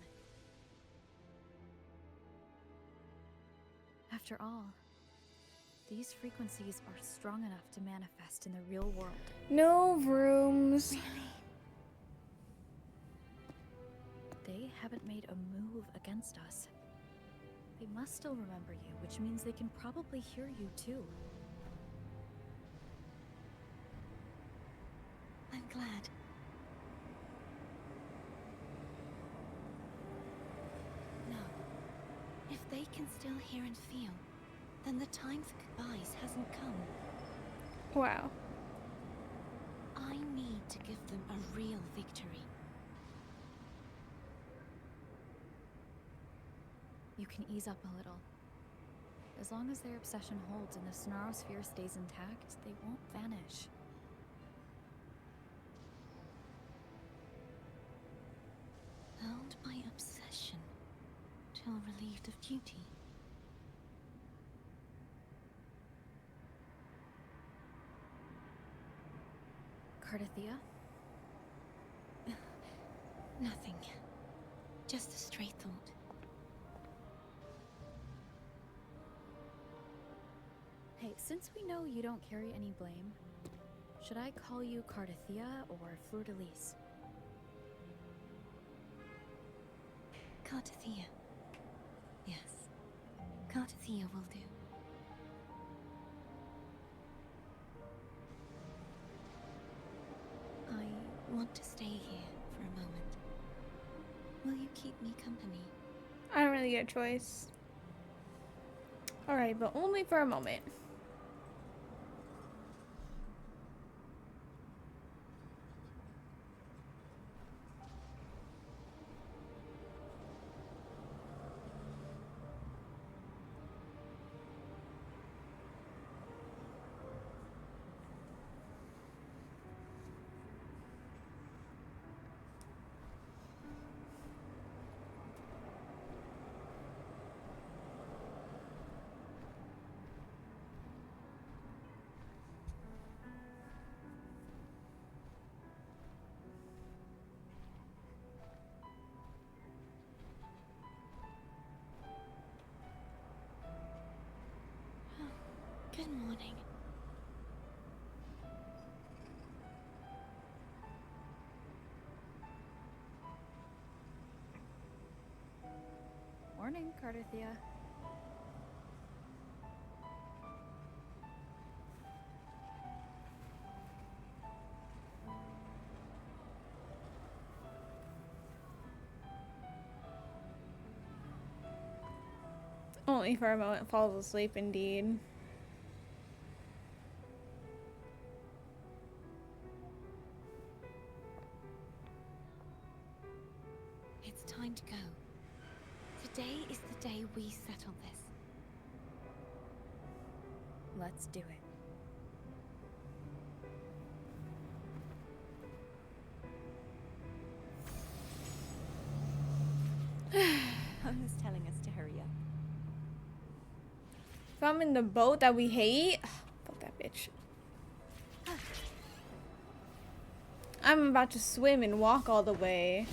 After all, these frequencies are strong enough to manifest in the real world. No rooms. Really? They haven't made a move against us. They must still remember you, which means they can probably hear you too. I'm glad. No. If they can still hear and feel, then the time for goodbyes hasn't come. Wow. I need to give them a real victory. You can ease up a little. As long as their obsession holds and the Sonaro sphere stays intact, they won't vanish. Held by obsession, till relieved of duty. Cardathia? Nothing. Just a stray thought. Hey, since we know you don't carry any blame, should I call you Cardathia or Fleur-de-Lis? Cardathia. Yes. Cardathia will do. I want to stay here for a moment. Will you keep me company? I don't really get a choice. Alright, but only for a moment. Good morning. Morning, Cardathia. Only for a moment falls asleep indeed. It's time to go. Today is the day we settle this. Let's do it. Homer's telling us to hurry up. If I'm in the boat that we hate, fuck that bitch. I'm about to swim and walk all the way.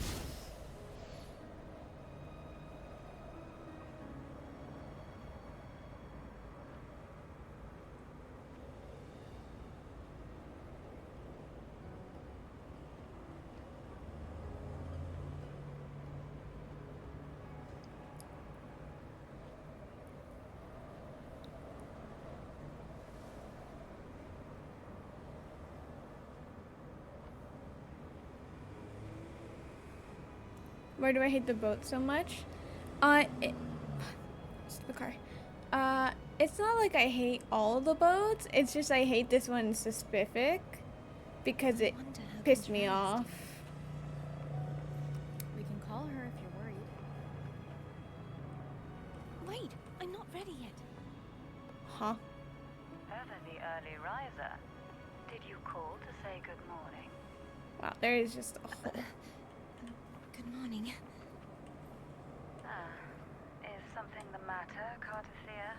Why do I hate the boat so much? Stupid car. It's not like I hate all the boats. It's just I hate this one specific because it pissed me off. We can call her if you're worried. Wait, I'm not ready yet. Huh? Ever the early riser. Did you call to say good morning? Wow, there is just a whole... Good morning. Is something the matter, Cartathea?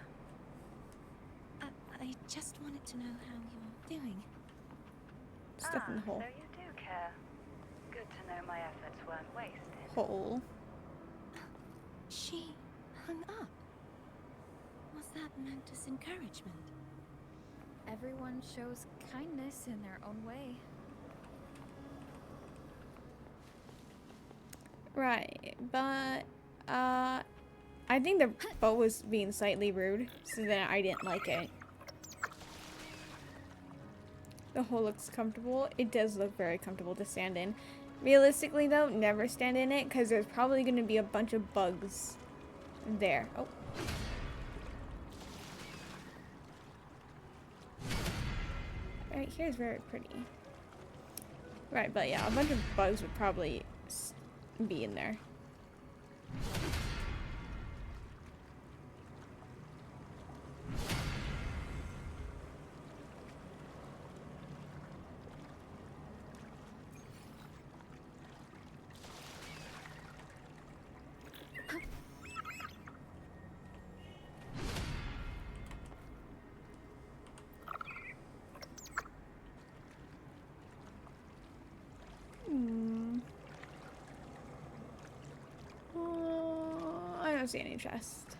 I just wanted to know how you're doing. Stuck in the hole. So you do care. Good to know my efforts weren't wasted. Hole. She hung up. Was that meant as encouragement? Everyone shows kindness in their own way. Right, but I think the boat was being slightly rude, so then I didn't like it. The hole looks comfortable. It does look very comfortable to stand in. Realistically though, never stand in it because there's probably going to be a bunch of bugs there. Oh. Right here's very pretty. Right, but yeah, a bunch of bugs would probably be in there. I don't see any chest.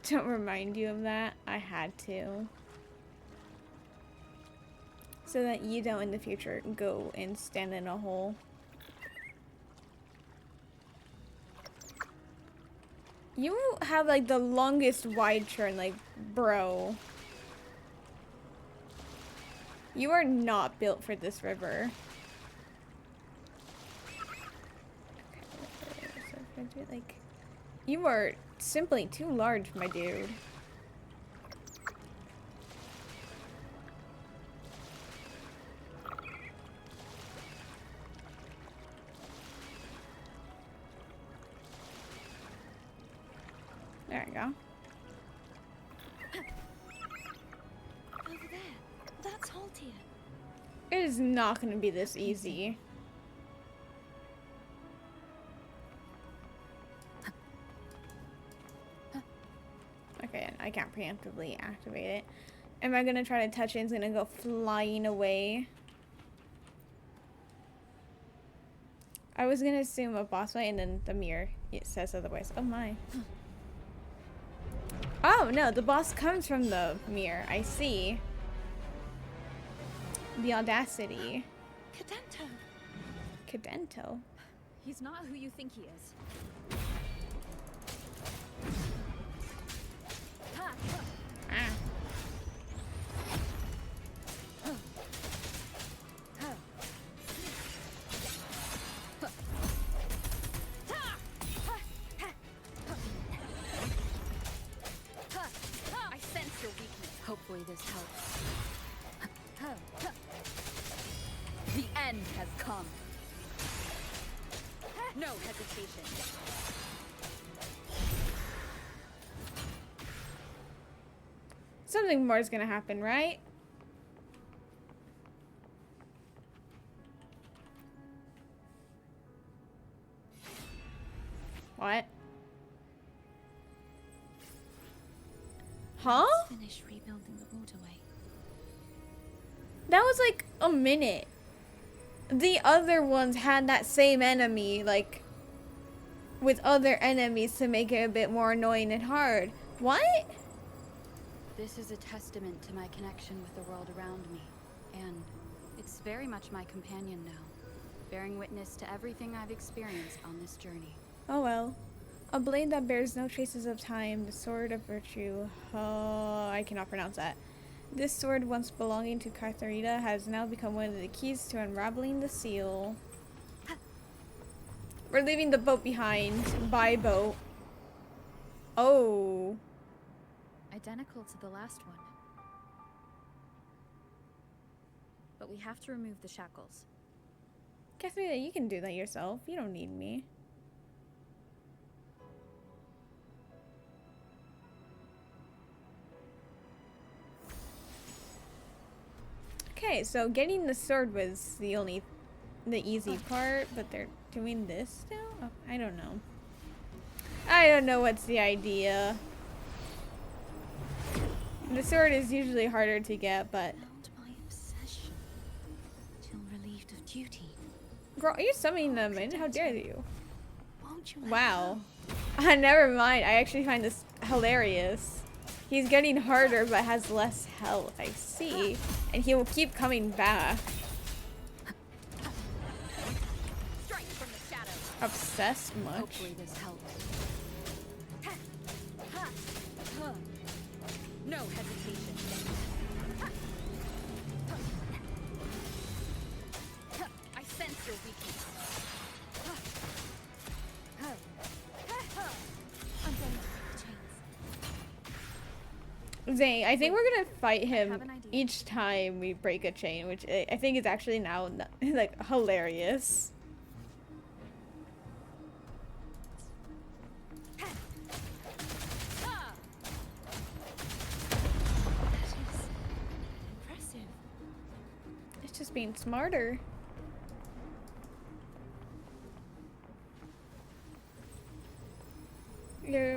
Don't remind you of that. I had to. So that you don't in the future go and stand in a hole. You have like the longest wide turn, like, bro. You are not built for this river. Okay, like, you are simply too large, my dude. There we go. Over there. That's Haltia. It is not going to be this easy. Okay, I can't preemptively activate it. Am I going to try to touch it? It's going to go flying away. I was going to assume a boss fight and then the mirror. It says otherwise. Oh my. Oh no, the boss comes from the mirror. I see. The audacity. Cadento. Cadento? He's not who you think he is. Ah. I sense your weakness. Hopefully this helps. The end has come. No hesitation. Something more is gonna happen, right? What? Huh? Let's finish rebuilding the waterway. That was like a minute. the other ones had that same enemy, like, with other enemies to make it a bit more annoying and hard. What? This is a testament to my connection with the world around me, and it's very much my companion now, bearing witness to everything I've experienced on this journey. Oh well. A blade that bears no traces of time, the sword of virtue. Oh, I cannot pronounce that. This sword, once belonging to Cartharita, has now become one of the keys to unraveling the seal. We're leaving the boat behind. Bye, boat. Oh. Identical to the last one. But we have to remove the shackles. Cartharita, you can do that yourself. You don't need me. Okay, so getting the sword was the easy part, but they're doing this still? Oh, I don't know. I don't know what's the idea. The sword is usually harder to get, but... Found my obsession. Till relieved of duty. Girl, are you summoning them in? How dare you? Won't you let Wow. Never mind. I actually find this hilarious. He's getting harder, but has less health. I see. And he will keep coming back. Strike from the shadows. Obsessed much. Hopefully this helps. No hesitation. I sense your weakness. I'm going to take the chains. Zane, I think we're gonna fight him each time we break a chain, which I think is actually now like hilarious. Impressive. It's just being smarter.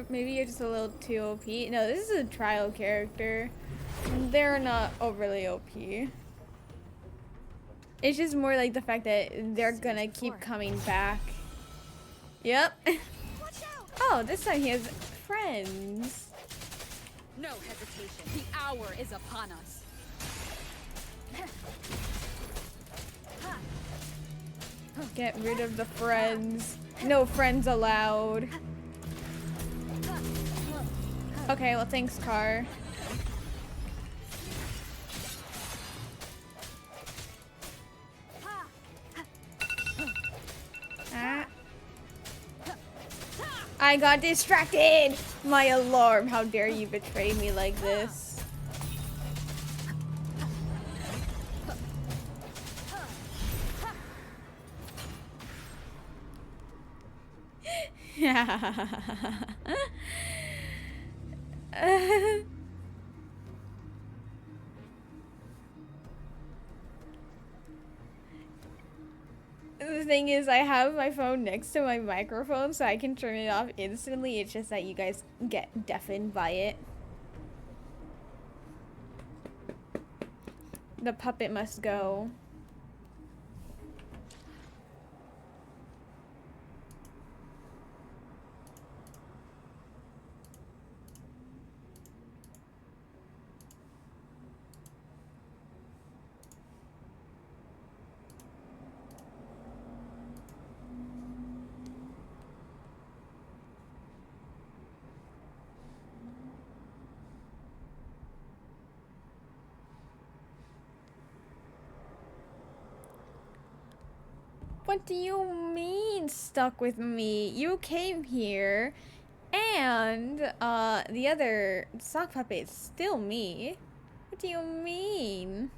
Maybe you're just a little too OP. No, this is a trial character. They're not overly OP. It's just more like the fact that they're gonna keep coming back. Yep. Oh, this time he has friends. No hesitation. The hour is upon us. Get rid of the friends. No friends allowed. Okay, well thanks, Car. Ah. I got distracted! My alarm, how dare you betray me like this? The thing is, I have my phone next to my microphone so I can turn it off instantly. It's just that you guys get deafened by it. The puppet must go. What do you mean stuck with me? You came here and the other sock puppet is still me. What do you mean?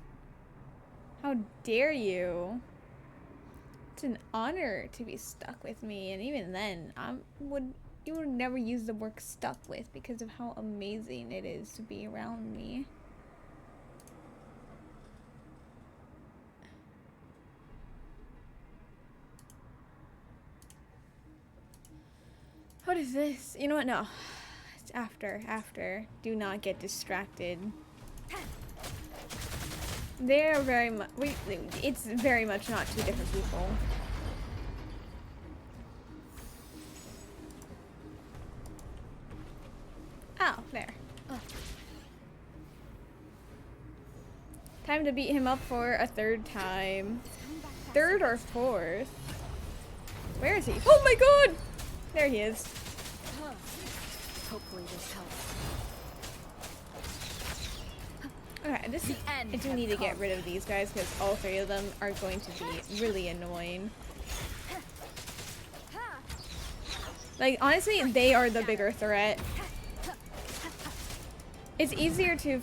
How dare you? It's an honor to be stuck with me, and even then you would never use the word stuck with because of how amazing it is to be around me. What is this? You know what? No. It's after. Do not get distracted. They're very much. It's very much not two different people. Oh, there. Time to beat him up for a third time. Third or fourth? Where is he? Oh my god! There he is. Hopefully this helps. Okay, I do need to get rid of these guys because all three of them are going to be really annoying. Like, honestly, they are the bigger threat. It's easier to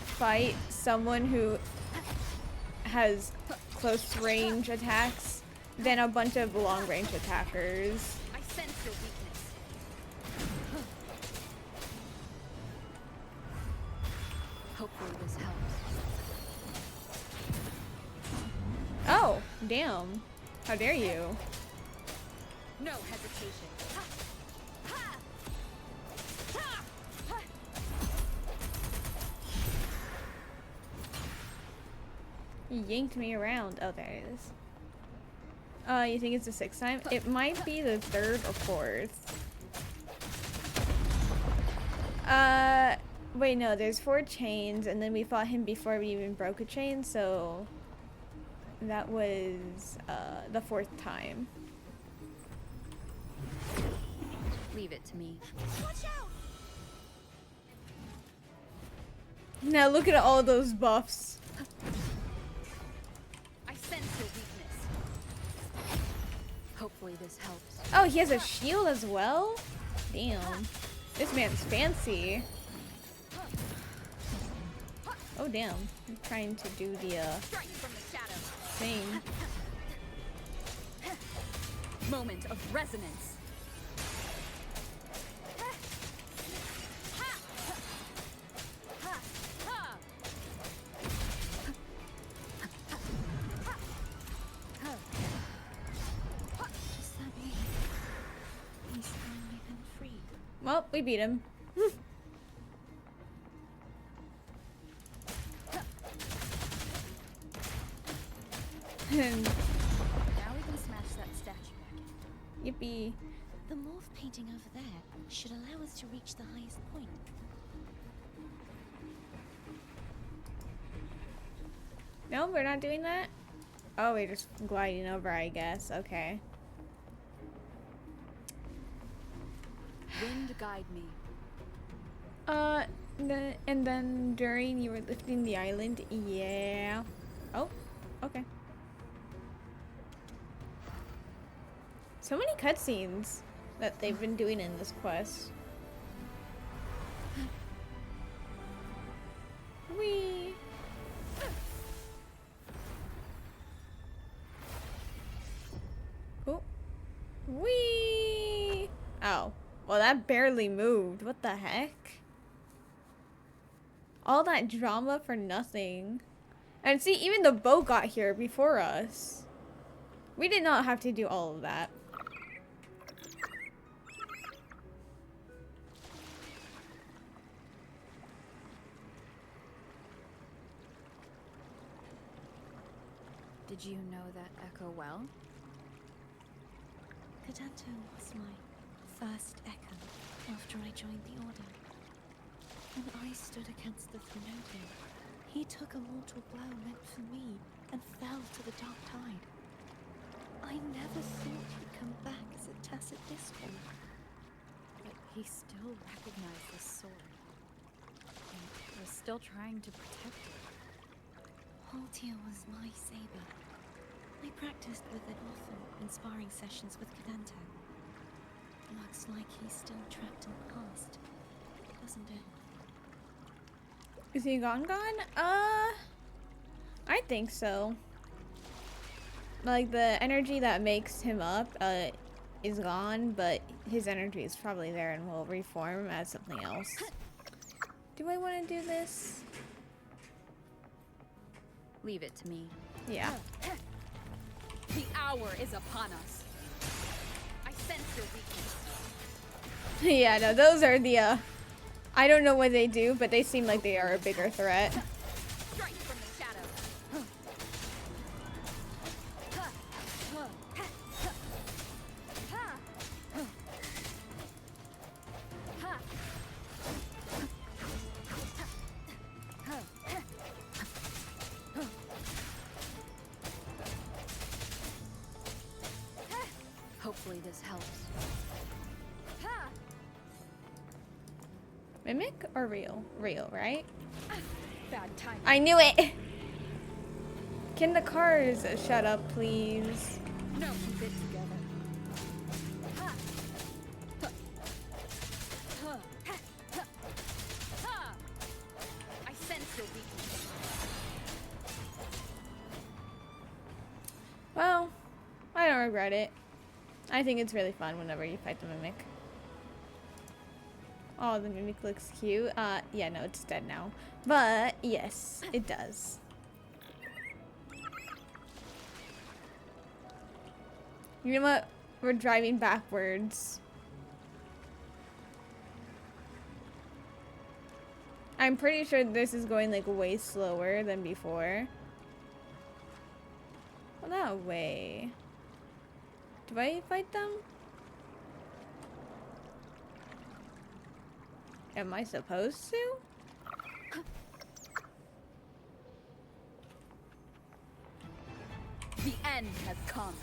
fight someone who has close range attacks than a bunch of long range attackers. I sense your weakness. Hopefully this helps. Oh, damn. How dare you? No hesitation. He yanked me around. Oh, there it is. You think it's the sixth time? It might be the third or fourth. Wait, no, there's 4 chains, and then we fought him before we even broke a chain, so that was, the 4th time. Leave it to me. Watch out! Now look at all those buffs. I sense your weakness. Hopefully this helps. Oh, he has a shield as well? Damn. This man's fancy. Oh, damn. I'm trying to do the, thing. Moment of resonance. Well, we beat him. Now we can smash that statue back in. Yippee. The morph painting over there should allow us to reach the highest point. No, we're not doing that? Oh, we're just gliding over, I guess. Okay. Wind guide me. And then during you were lifting the island? Yeah. Oh, okay. So many cutscenes that they've been doing in this quest. Whee! Oh. Whee! Oh. Well, that barely moved. What the heck? All that drama for nothing. And see, even the boat got here before us. We did not have to do all of that. Did you know that echo well? Cadanto was my first echo after I joined the Order. When I stood against the Thrinopian, he took a mortal blow meant for me and fell to the dark tide. I never thought he'd come back as a tacit discord. But he still recognized the sword. And was still trying to protect it. Haltia was my saber. I practiced with it often in sparring sessions with Cadanto. Looks like he's still trapped in the past, doesn't it? Is he gone? I think so. Like, the energy that makes him up, is gone, but his energy is probably there and will reform as something else. Do I want to do this? Leave it to me. Yeah. The hour is upon us. I sense your weakness. Yeah, no, those are the, I don't know what they do, but they seem like they are a bigger threat. Strike from the shadows. Mimic or real? Real, right? Bad time. I knew it! Can the cars shut up, please? No, keep it together. Ha! Ha! Ha! Ha! Ha! I sense your weakness. Well, I don't regret it. I think it's really fun whenever you fight the Mimic. Oh, the Mimic looks cute. Yeah, no, it's dead now. But, yes, it does. You know what? We're driving backwards. I'm pretty sure this is going like way slower than before. Well, that way. Do I fight them? Am I supposed to? The end has come.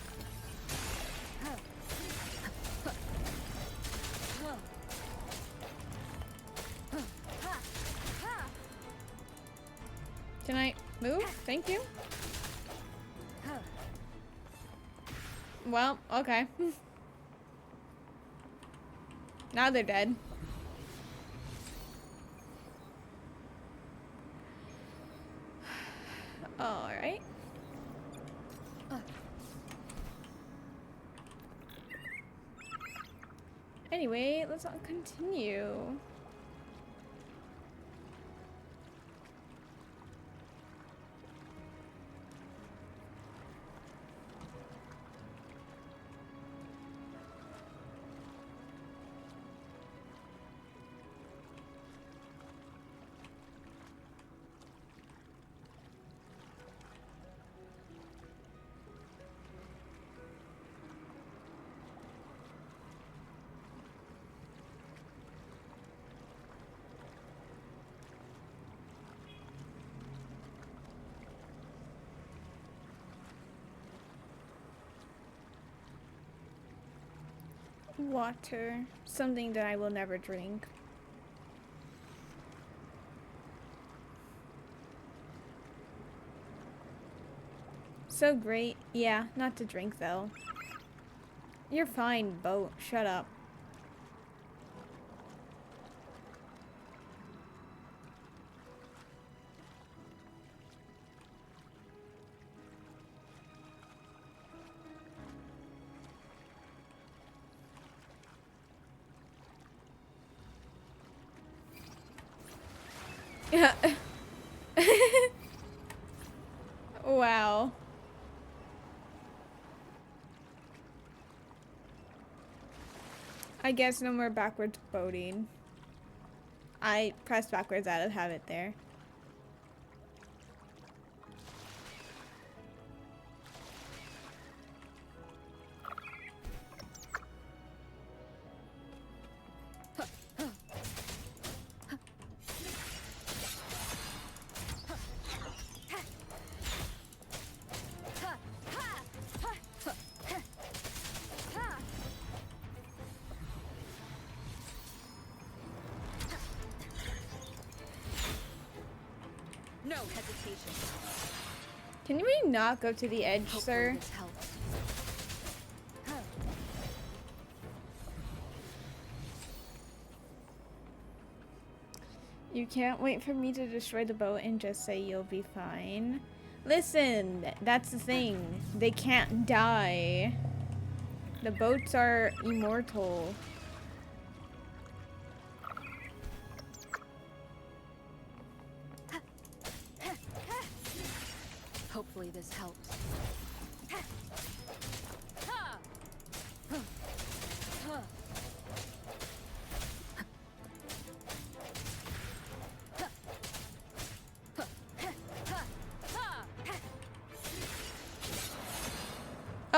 Can I move? Thank you. Well, okay. Now they're dead. Alright. Anyway, let's continue. Water. Something that I will never drink. So great. Yeah, not to drink though. You're fine, boat. Shut up. Wow. I guess no more backwards boating. I pressed backwards out of habit there. No hesitation. Can we not go to the edge, Hopefully sir? this helps. You can't wait for me to destroy the boat and just say you'll be fine. Listen, that's the thing. They can't die. The boats are immortal. Hopefully this helps.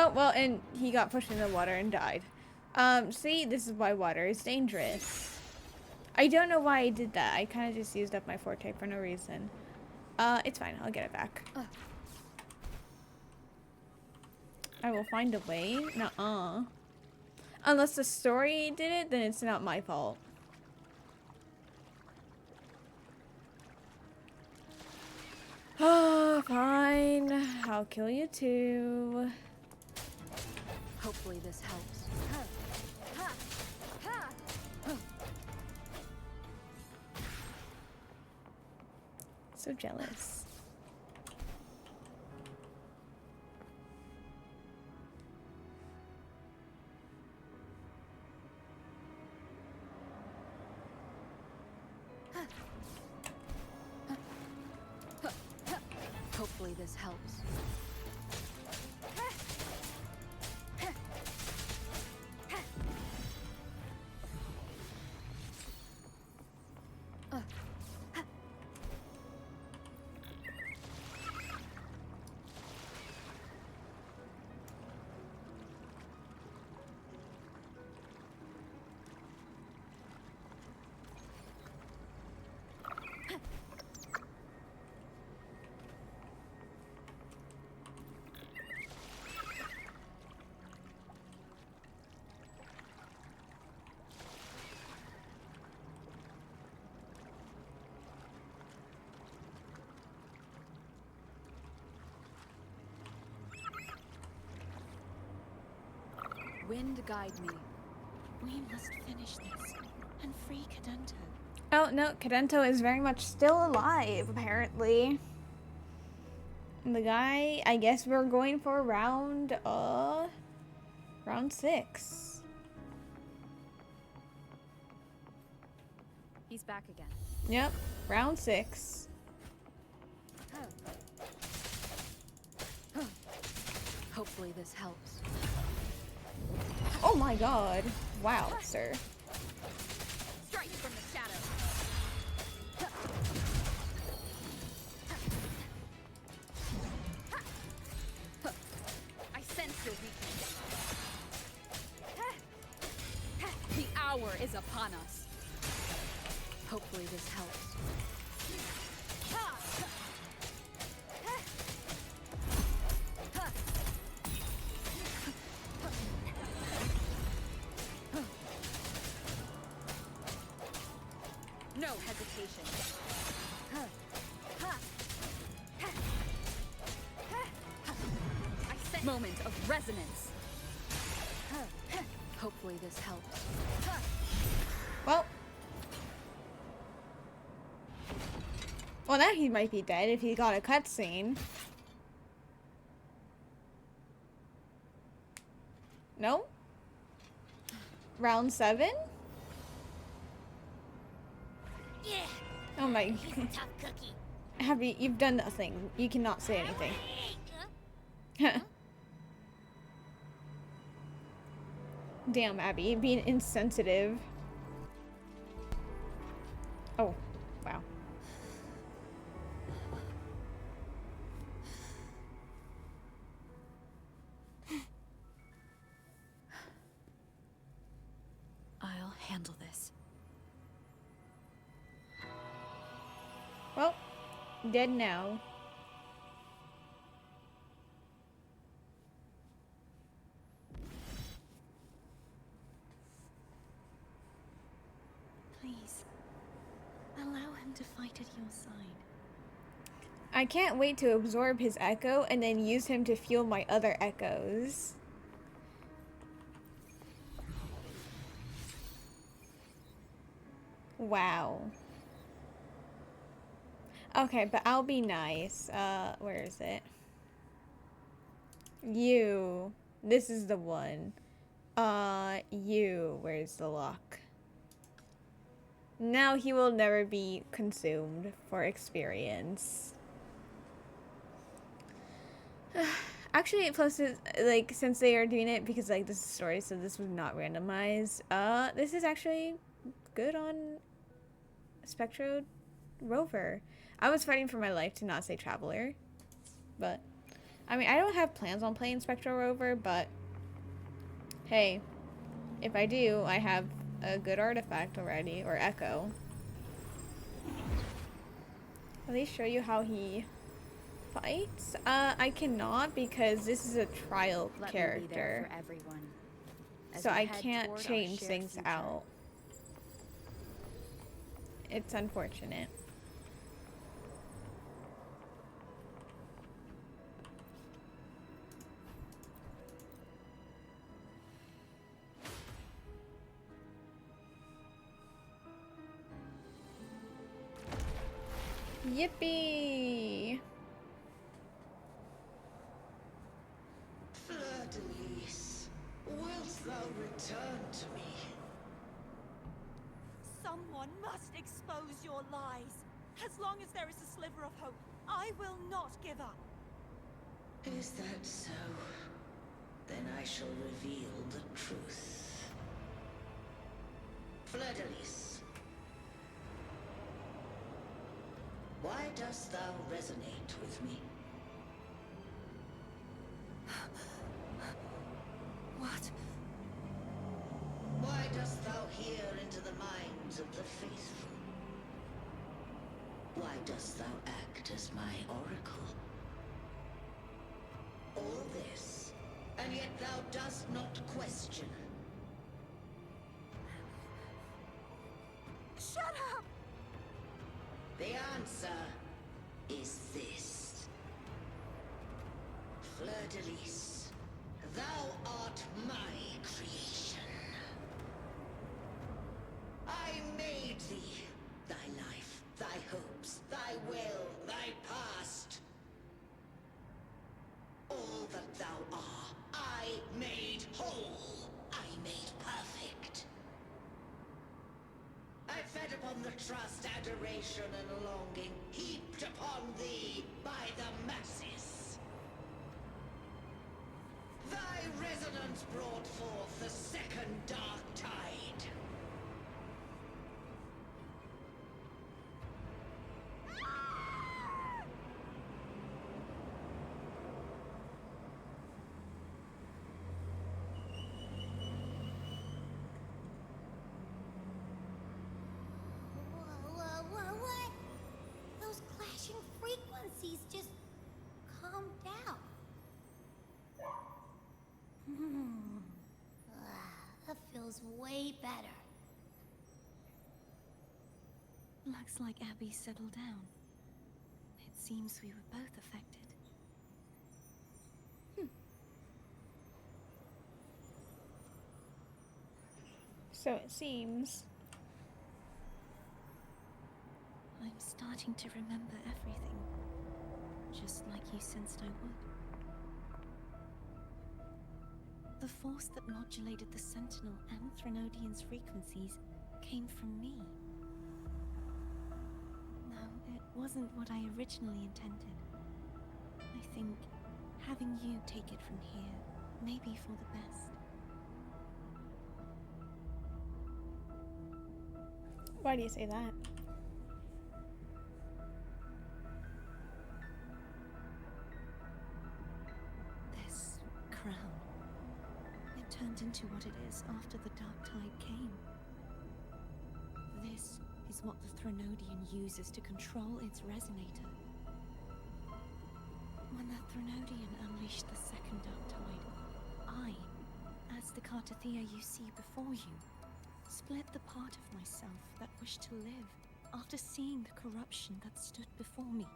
Oh, well, and he got pushed in the water and died. See, this is why water is dangerous. I don't know why I did that. I kind of just used up my forte for no reason. It's fine. I'll get it back. I will find a way. Nuh-uh. Unless the story did it, then it's not my fault. Oh, fine. I'll kill you too. Hopefully this helps. So jealous. Hopefully this helps. Wind guide me. We must finish this and free Cadento. Oh, no, Cadento is very much still alive, apparently. The guy, I guess we're going for round 6. He's back again. Yep, round 6. Hopefully this helps. Oh my god. Wow, sir. Strike from the shadows. I sense your weakness. The hour is upon us. Hopefully this helps. No hesitation. I sense moment of resonance. Hopefully this helps. Well, now he might be dead if he got a cutscene. No? Round 7? Yeah. Oh my. He's a tough cookie. Abby, you've done nothing. You cannot say anything. Damn, Abby, being insensitive. Oh, wow. I'll handle this. Well, dead now. Please, allow him to fight at your side. I can't wait to absorb his echo and then use him to fuel my other echoes. Wow. Okay, but I'll be nice. Where is it? You. This is the one. You. Where's the lock? Now he will never be consumed for experience. Actually, plus, like, since they are doing it, because, like, this is a story, so this was not randomized, this is actually good on Spectro Rover. I was fighting for my life to not say Traveler, but, I mean, I don't have plans on playing Spectro Rover, but, hey, if I do, I have a good artifact already, or Echo. At least show you how he fights? I cannot because this is a trial character. For everyone. So I can't change things out. It's unfortunate. Yippee! Fleur-de-Lis, wilt thou return to me? Someone must expose your lies. As long as there is a sliver of hope, I will not give up. Is that so? Then I shall reveal the truth. Fleur-de-Lis, why dost thou resonate with me? What? Why dost thou hear into the minds of the faithful? Why dost thou act as my oracle? All this, and yet thou dost not question. Shut up! The answer is this. Fleur-de-Lis, thou art my creation. I made thee, thy life, thy hopes, thy will, thy past. All that thou art, I made whole. I made perfect. I fed upon the trust, adoration, and longing heaped upon thee by the masses. Thy resonance brought forth the second dark tide. What? Those clashing frequencies just calm down. That feels way better. Looks like Abby settled down. It seems we were both affected. So it seems. I'm starting to remember everything, just like you sensed I would. The force that modulated the Sentinel and Threnodian's frequencies came from me. No, it wasn't what I originally intended. I think having you take it from here may be for the best. Why do you say that? This crown. It turned into what it is after the Dark Tide came. This is what the Threnodian uses to control its resonator. When the Threnodian unleashed the second Dark Tide, I, as the Cartathea you see before you, split the part of myself that wished to live after seeing the corruption that stood before me.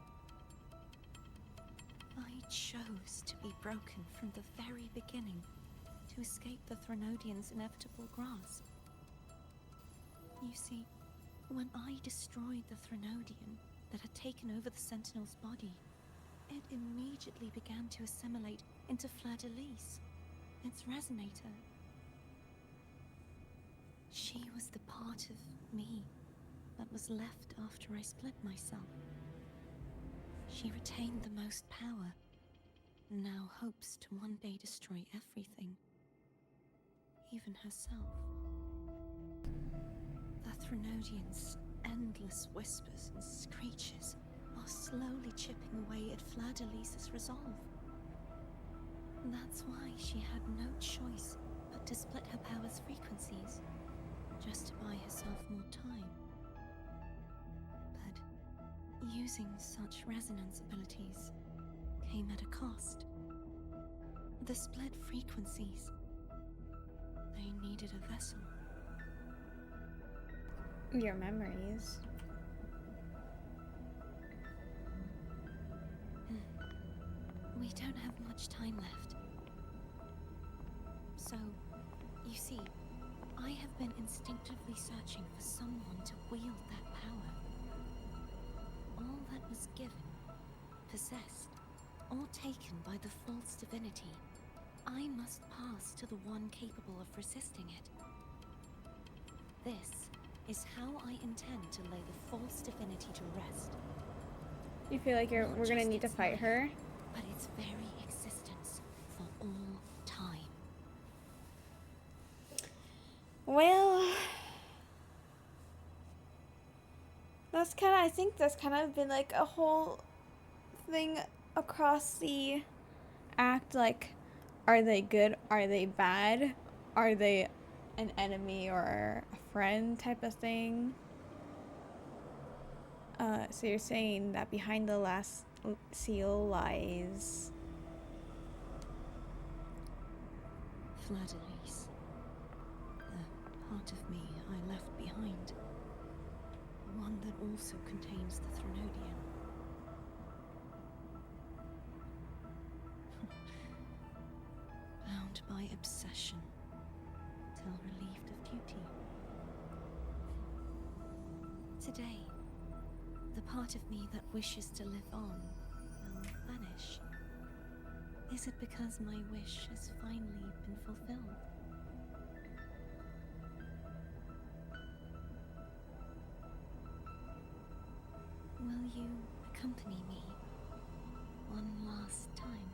I chose to be broken from the very beginning to escape the Threnodian's inevitable grasp. You see, when I destroyed the Threnodian that had taken over the Sentinel's body, it immediately began to assimilate into Fleur-de-Lis, its resonator. She was the part of me that was left after I split myself. She retained the most power, and now hopes to one day destroy everything, even herself. The Threnodian's endless whispers and screeches are slowly chipping away at Fleur-de-Lis's resolve. That's why she had no choice but to split her power's frequencies, just to buy herself more time. But using such resonance abilities came at a cost. The split frequencies, they needed a vessel. Your memories. We don't have much time left. So, you see, I have been instinctively searching for someone to wield that power. All that was given, possessed, or taken by the false divinity, I must pass to the one capable of resisting it. This is how I intend to lay the false divinity to rest. You feel like we're gonna need to fight her? But its very existence for all time. Well, that's kind of, I think that's kind of been like a whole thing across the act. Like, are they good? Are they bad? Are they an enemy or a friend type of thing? So you're saying that behind the last seal lies... Fleur-de-Lis. The part of me I left behind. One that also contains the Threnodian. Bound by obsession, till relieved of duty. Today, the part of me that wishes to live on will vanish. Is it because my wish has finally been fulfilled? Will you accompany me one last time?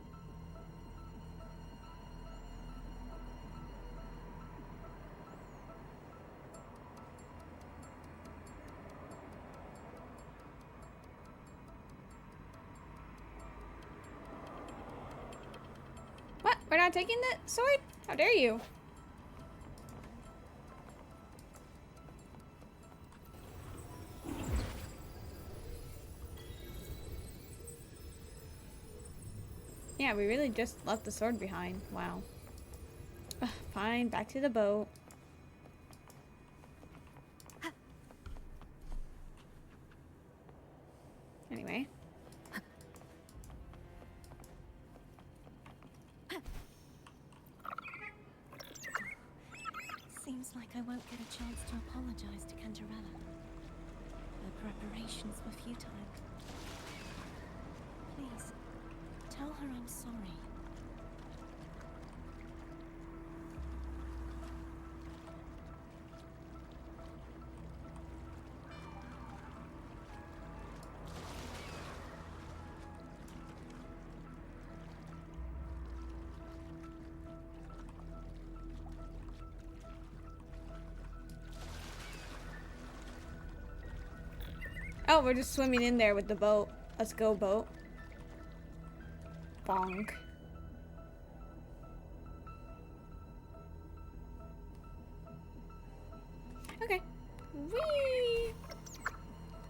What? We're not taking the sword? How dare you? Yeah, we really just left the sword behind. Wow. Ugh, fine, back to the boat. Anyway. Seems like I won't get a chance to apologize to Cantarella. Her preparations were futile. Please, tell her I'm sorry. Oh, we're just swimming in there with the boat. Let's go, boat. Bonk. Okay. Whee!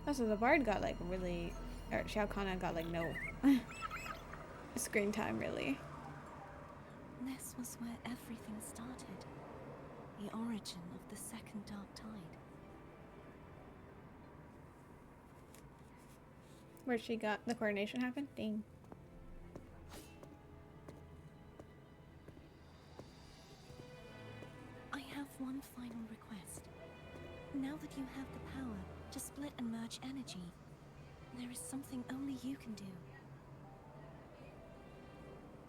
Also, the bard got like really, or Shao Kahn got like no screen time really. This was where everything started. The origin of the second Dark Tide. Where she got the coronation happen? Dang. I have one final request. Now that you have the power to split and merge energy, there is something only you can do.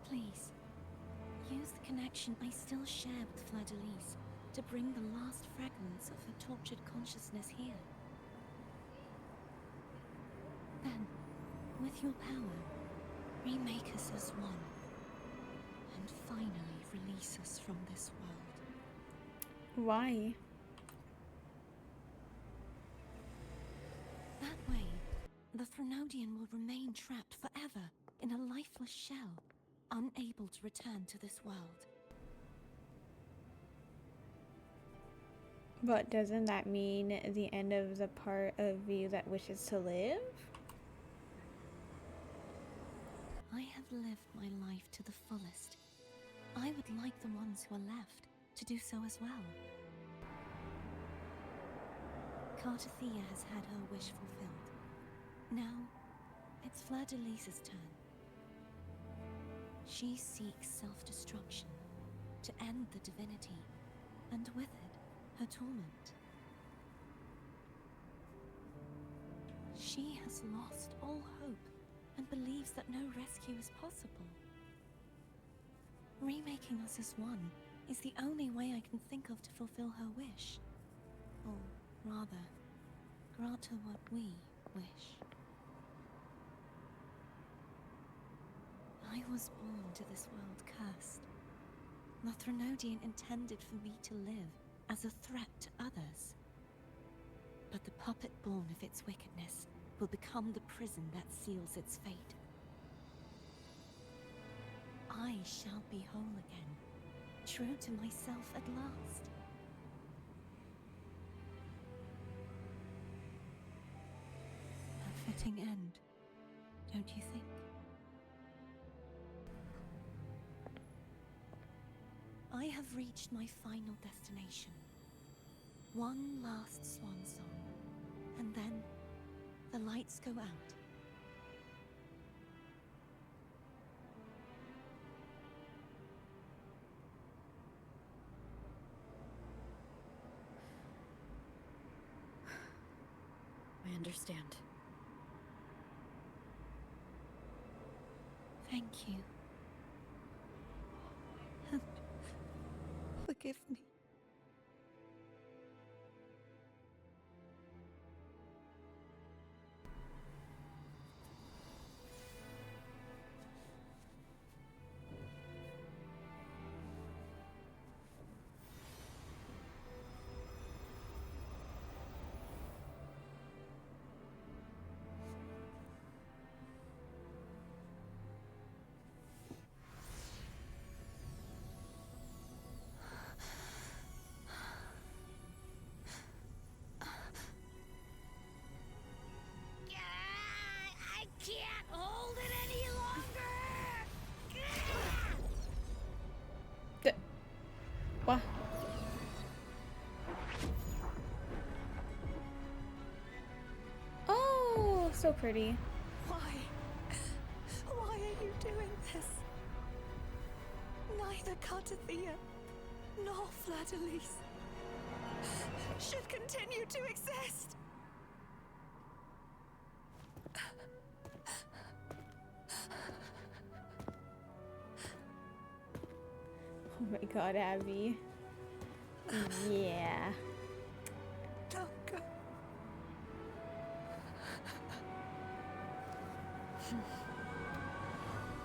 Please, use the connection I still share with Fleur-de-Lis to bring the last fragments of her tortured consciousness here. Then, with your power, remake us as one, and finally release us from this world. Why? That way, the Threnodian will remain trapped forever in a lifeless shell, unable to return to this world. But doesn't that mean the end of the part of you that wishes to live? I have lived my life to the fullest. I would like the ones who are left to do so as well. Cartathea has had her wish fulfilled. Now, it's Fleur-de-Lis's turn. She seeks self-destruction to end the divinity, and with it, her torment. She has lost all hope and believes that no rescue is possible. Remaking us as one is the only way I can think of to fulfill her wish. Or rather, grant her what we wish. I was born to this world cursed. The Threnodian intended for me to live as a threat to others. But the puppet born of its wickedness will become the prison that seals its fate. I shall be whole again, true to myself at last. A fitting end, don't you think? I have reached my final destination. One last swan song, and then the lights go out. I understand. Thank you. And forgive me. I can't hold it any longer! What? Oh, so pretty. Why? Why are you doing this? Neither Cartathea nor Fladelise should continue to exist. Oh my god, Abby. Yeah. Don't go.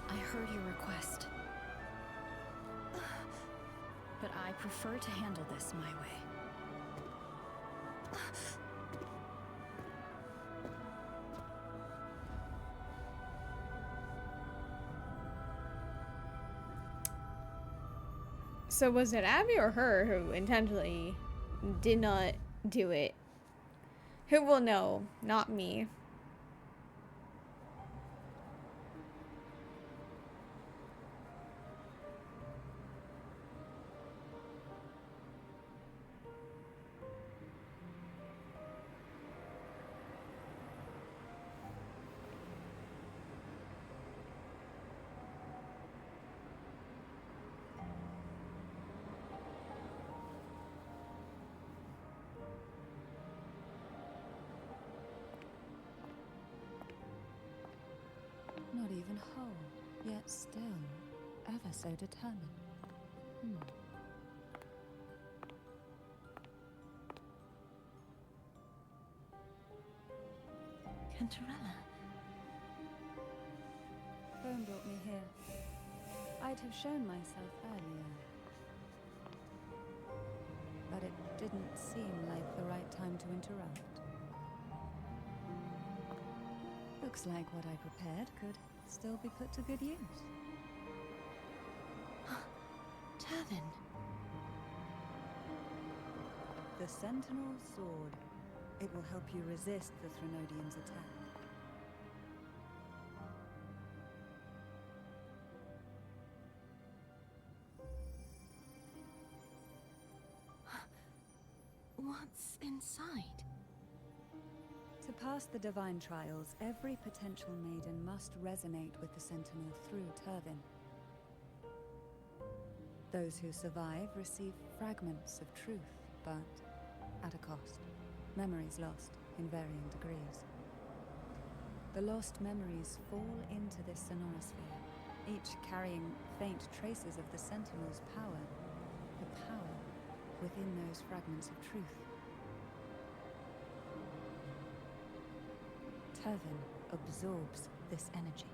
I heard your request. But I prefer to handle this my way. So was it Abby or her who intentionally did not do it? Who will know? Not me. Not even whole, yet still ever so determined. Cantarella. Bone brought me here. I'd have shown myself earlier. But it didn't seem like the right time to interrupt. Looks like what I prepared could still be put to good use. Turvin. The Sentinel's sword. It will help you resist the Threnodian's attack. What's inside? To pass the divine trials, every potential maiden must resonate with the Sentinel through Turvin. Those who survive receive fragments of truth, but at a cost. Memories lost in varying degrees. The lost memories fall into this sonorosphere, each carrying faint traces of the Sentinel's power, the power within those fragments of truth. Turvin absorbs this energy.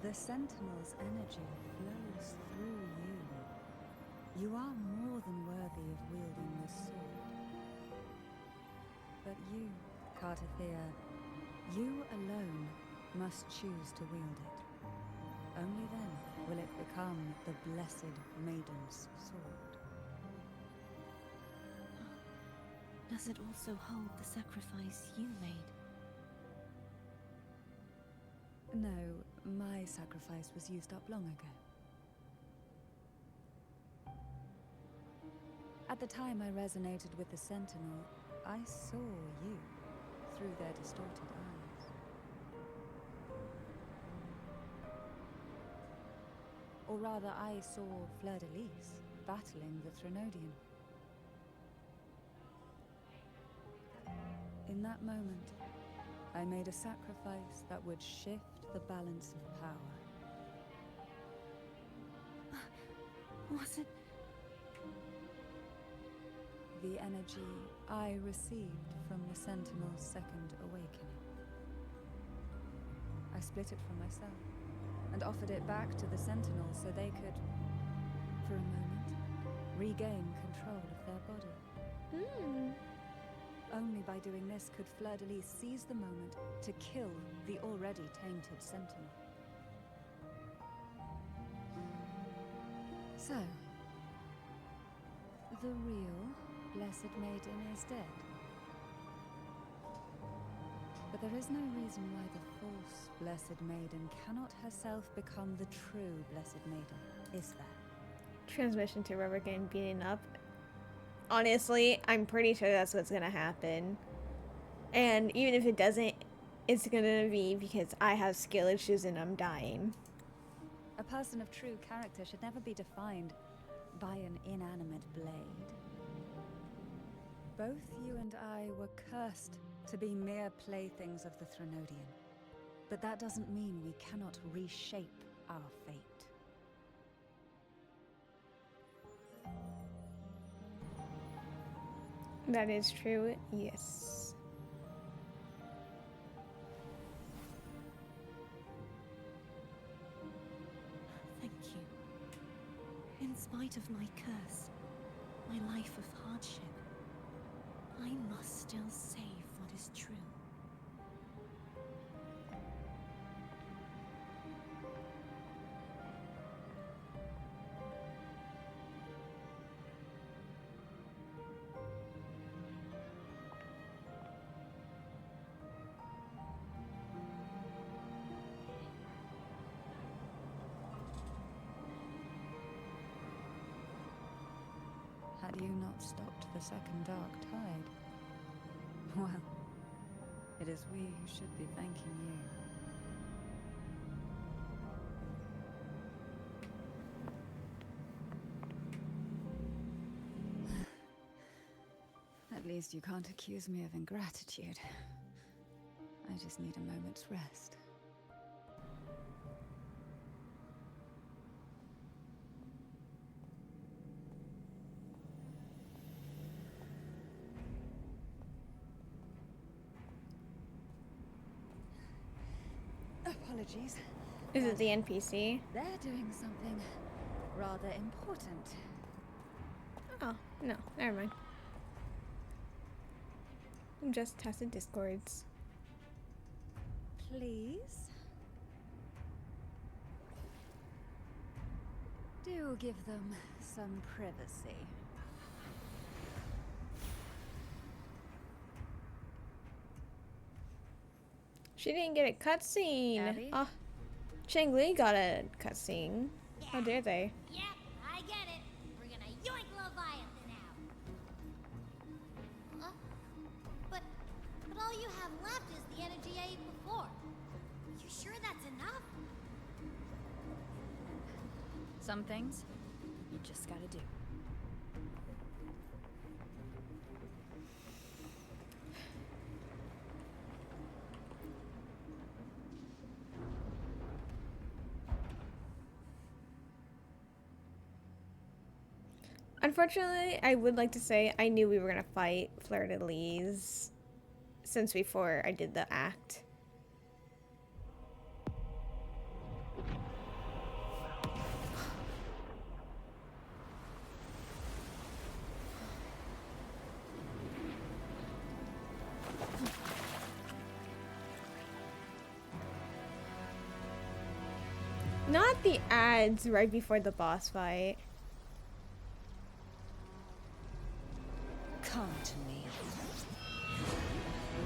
The Sentinel's energy flows through you. You are more than worthy of wielding this sword. But you, Cartathea, you alone must choose to wield it. Only then will it become the Blessed Maiden's sword. Does it also hold the sacrifice you made? No, my sacrifice was used up long ago. At the time I resonated with the Sentinel, I saw you through their distorted eyes. Or rather, I saw Fleur-de-Lis battling the Threnodian. In that moment, I made a sacrifice that would shift the balance of power. Was it? The energy I received from the Sentinel's second awakening. I split it from myself and offered it back to the Sentinel so they could, for a moment, regain control of their body. Only by doing this could Fleur-de-Lis seize the moment to kill the already tainted Sentinel. So, the real Blessed Maiden is dead. But there is no reason why the false Blessed Maiden cannot herself become the true Blessed Maiden, is there? Transmission to Rubber getting beaten up. Honestly, I'm pretty sure that's what's gonna happen. And even if it doesn't, it's gonna be because I have skill issues and I'm dying. A person of true character should never be defined by an inanimate blade. Both you and I were cursed to be mere playthings of the Threnodian. But that doesn't mean we cannot reshape our fate. That is true, yes. Thank you. In spite of my curse, my life of hardship, I must still save what is true. Had you not stopped the second dark tide? Well, it is we who should be thanking you. At least you can't accuse me of ingratitude. I just need a moment's rest. Apologies. Is it the NPC? They're doing something rather important. Oh, no, never mind. I'm just testing discords. Please? Do give them some privacy. She didn't get a cutscene. Abby? Oh, Shangli got a cutscene. How dare they? Yep, I get it. We're gonna yoink Leviathan out. But All you have left is the energy I ate before. You sure that's enough? Some things you just gotta do. Unfortunately, I would like to say I knew we were gonna fight Fleur de Lis since before I did the act. Not the ads right before the boss fight. Come to me,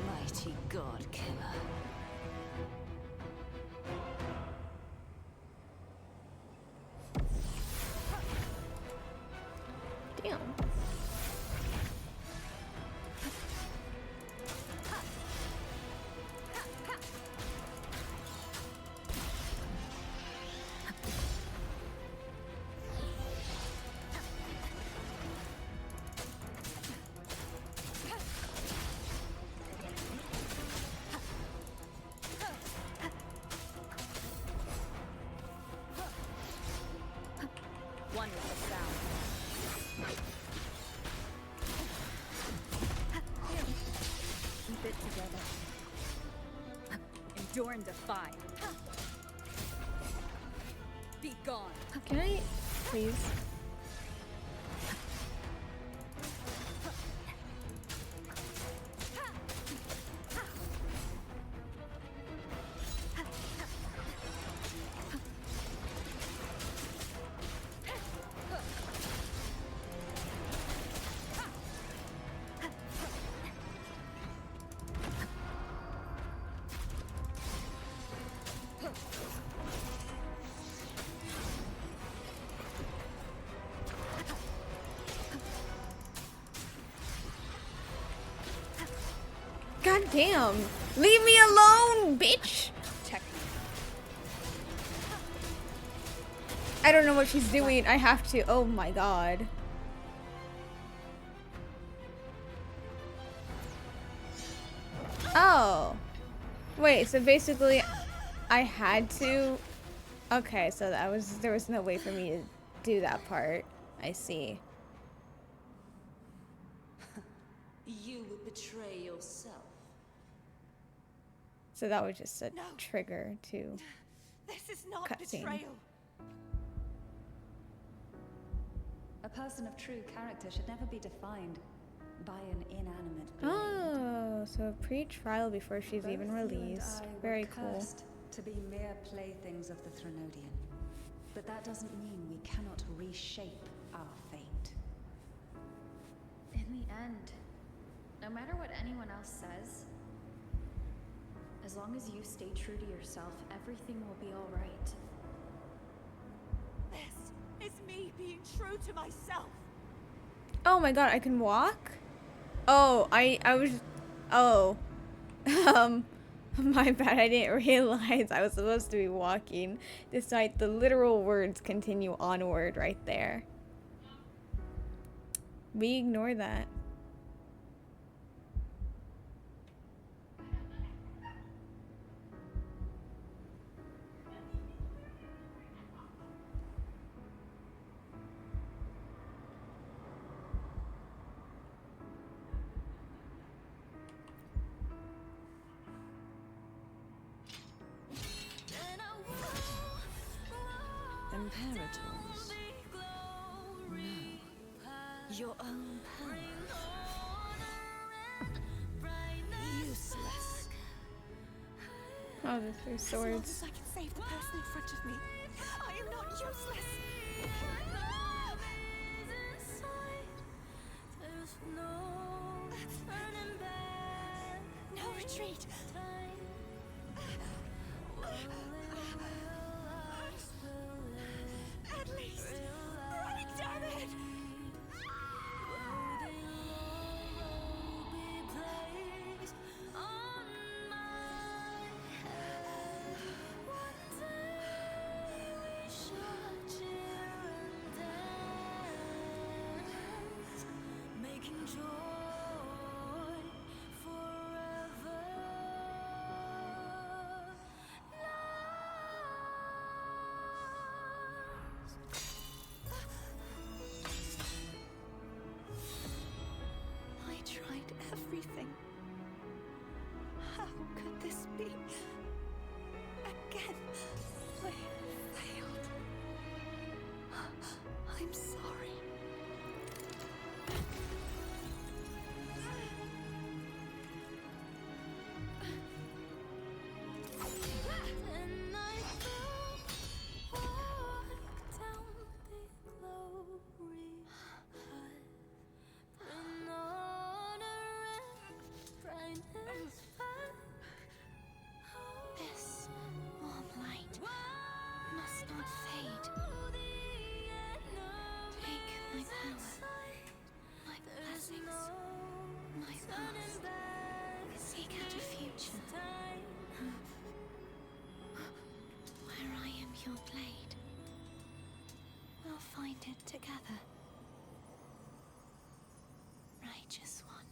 mighty god killer. Damn. One with the sound. Keep it together. Endure and defy. Be gone. Can I, please? God damn! Leave me alone, bitch! I don't know what she's doing. I have to. Oh my god. Oh. Wait, so basically I had to. Okay, so there was no way for me to do that part. I see. You would betray yourself. So that was just a trigger to This is not cutscene. betrayal. A person of true character should never be defined by an inanimate blade. Oh, so pre-trial before she's Both even you and released. I were Very cool. cursed to be mere playthings of the Threnodian. But that doesn't mean we cannot reshape our fate. In the end, no matter what anyone else says, as long as you stay true to yourself, everything will be all right. This is me being true to myself. Oh my god, I can walk? Oh, I was, oh, my bad, I didn't realize I was supposed to be walking, despite the literal words continue onward right there. We ignore that. Imperators? No. Your own power. Useless. Oh, the three As long swords. as I can save the person in front of me, I am not useless. No retreat. At least, running, damn it! I tried everything. How could this be? Again, I failed. I'm sorry. And I fell down the glory high. Bring honor and brightness back. This warm light must not fade. Take my power, my blessings, my past. Seek out a future where I am your blade. We'll find it together. Righteous one.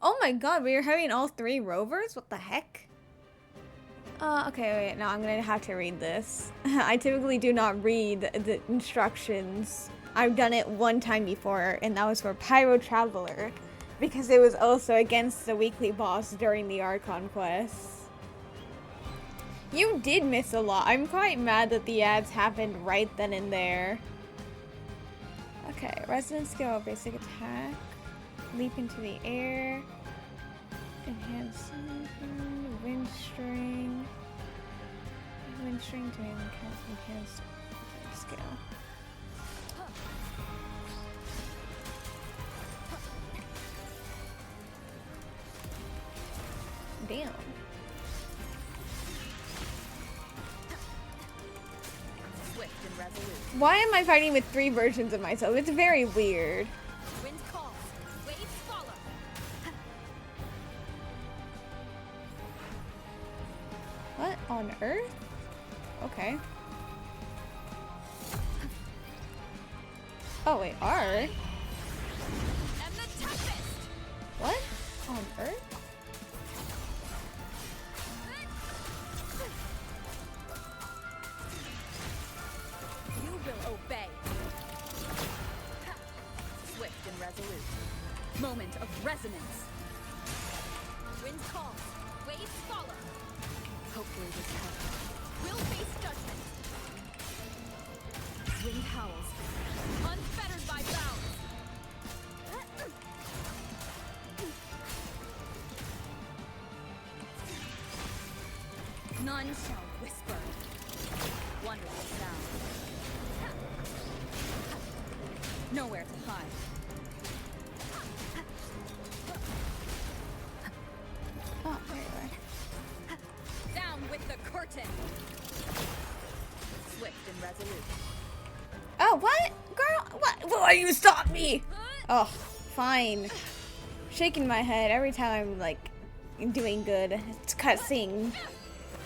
Oh my god, we are having all 3 rovers? What the heck? Okay, wait, no, I'm gonna have to read this. I typically do not read the instructions. I've done it one time before, and that was for Pyro Traveler, because it was also against the weekly boss during the Archon quest. You did miss a lot. I'm quite mad that the ads happened right then and there. Okay, Resident Skill, basic attack. Leap into the air. Enhance wind string. Wind string to enhance skill. Damn. Swift and resolute. Why am I fighting with 3 versions of myself? It's very weird. Wind calls. Waves follow. What on earth? Okay. Oh wait, R? And the toughest. What on earth? You will obey. Swift and resolute. Moment of resonance. Wind calls. Waves follow. Hopefully this helps. We'll face judgment. Wind howls. Unfettered by bounds. None shall whisper. Wonderful sound. Nowhere to hide. Oh, there you are. Down with the curtain. Swift and resolute. Oh, what? Girl, what? Why you stop me? Oh, fine. Shaking my head every time I'm, like, doing good. It's cutscene.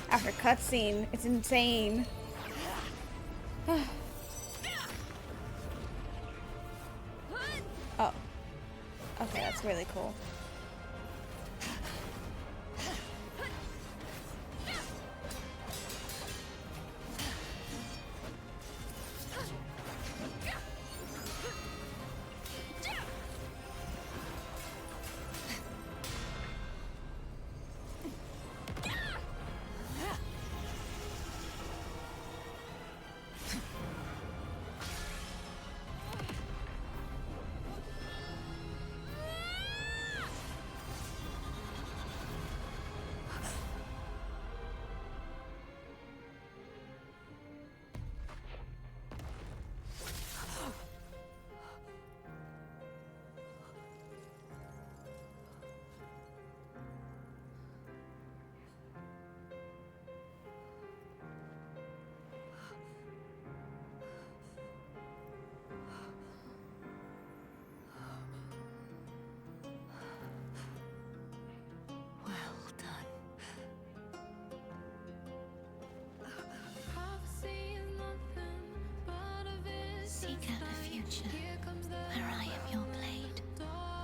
After cutscene. It's insane. Oh. Okay, that's really cool. look at the future, where I am your blade,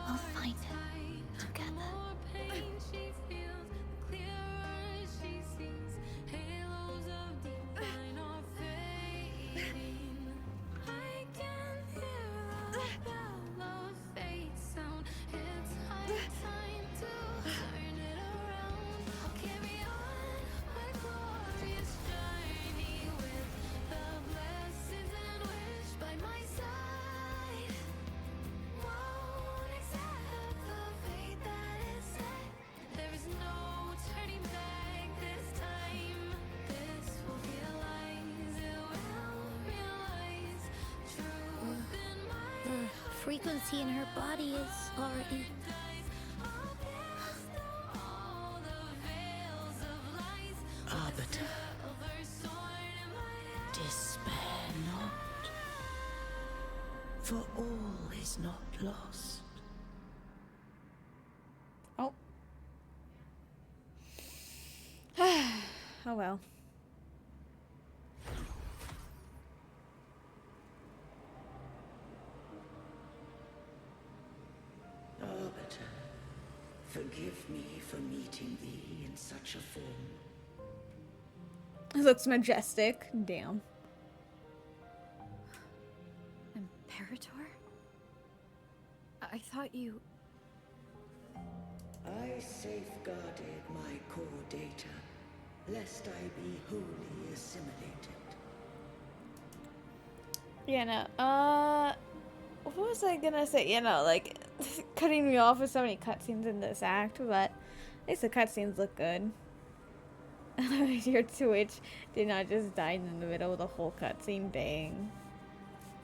we'll find it together. Frequency in her body is already... Arbiter, despair not, for all is not lost. Oh. Oh well. Arbiter, forgive me for meeting thee in such a form. It looks majestic. Damn. Imperator? I thought you... I safeguarded my core data, lest I be wholly assimilated. Yeah, no. What was I gonna say? You know, like, cutting me off with so many cutscenes in this act, but at least the cutscenes look good. Your Twitch did not just die in the middle of the whole cutscene. Dang.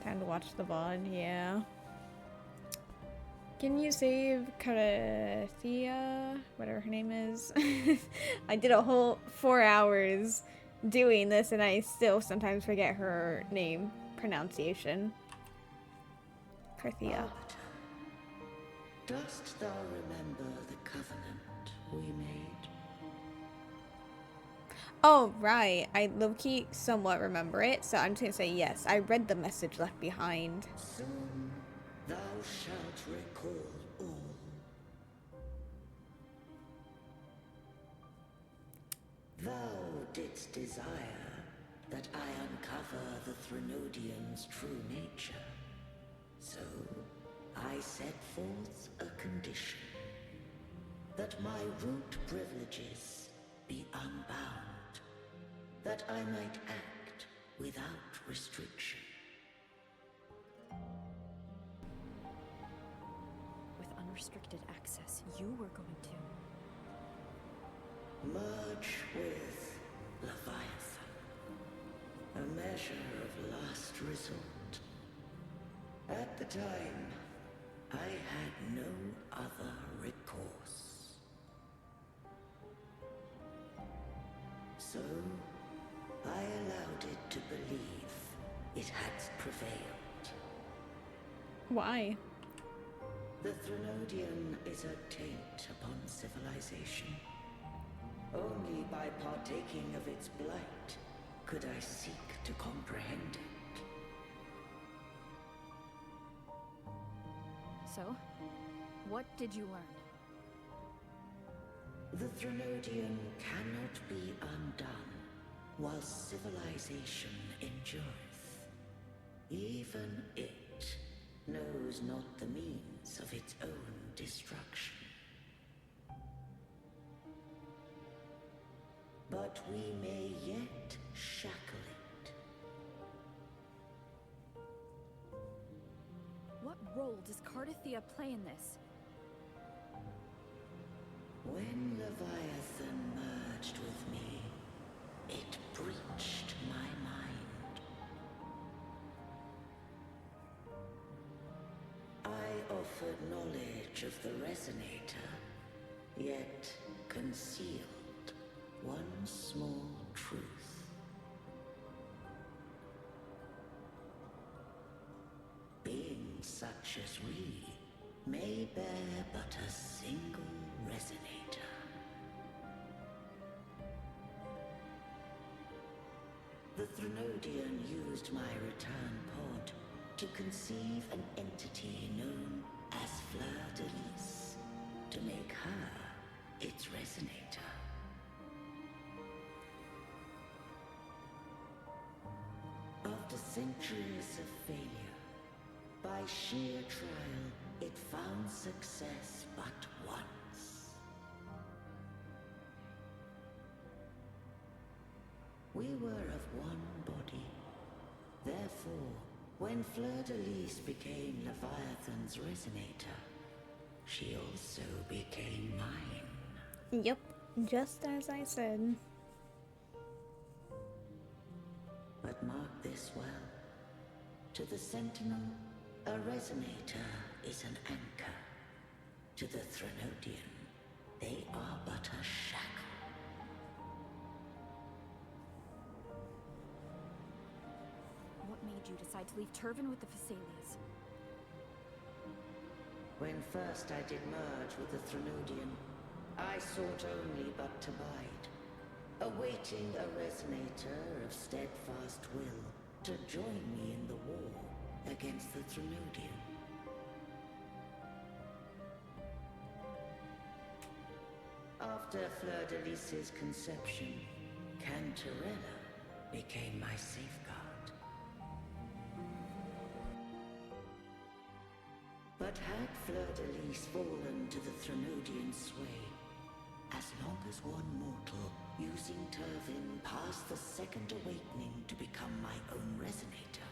Time to watch the VOD, yeah. Can you save Karathea? Whatever her name is. I did a whole 4 hours doing this and I still sometimes forget her name pronunciation. Karathea. Dost thou remember the covenant we made? Oh, right. I low-key somewhat remember it, so I'm just gonna say yes. I read the message left behind. Soon thou shalt recall all. Thou didst desire that I uncover the Threnodian's true nature. So I set forth a condition. That my root privileges be unbound. That I might act without restriction. With unrestricted access, you were going to... Merge with Leviathan. A measure of last resort. At the time, I had no other recourse. So, I allowed it to believe it had prevailed. Why? The Threnodian is a taint upon civilization. Only by partaking of its blight could I seek to comprehend it. So, what did you learn? The Threnodian cannot be undone while civilization endureth. Even it knows not the means of its own destruction. But we may yet shackle it. What role does Karathea play in this? When Leviathan merged with me, it breached my mind. I offered knowledge of the Resonator, yet concealed one small truth. Beings such as we may bear but a single Resonator. The Threnodian used my return pod to conceive an entity known as Fleur de Lis, to make her its resonator. After centuries of failure, by sheer trial, it found success but once. We were of one body. Therefore, when Fleur de Lis became Leviathan's resonator, she also became mine. Yep, just as I said. But mark this well. To the Sentinel, a resonator is an anchor. To the Threnodian, they are but a shackle. What made you decide to leave Turvin with the Phasalias? When first I did merge with the Threnodian, I sought only but to bide, awaiting a resonator of steadfast will to join me in the war against the Threnodian. After Fleur de Lis's conception, Cantarella became my safeguard. But had Fleur de Lis fallen to the Threnodian sway, as long as one mortal using Turvin passed the second awakening to become my own resonator,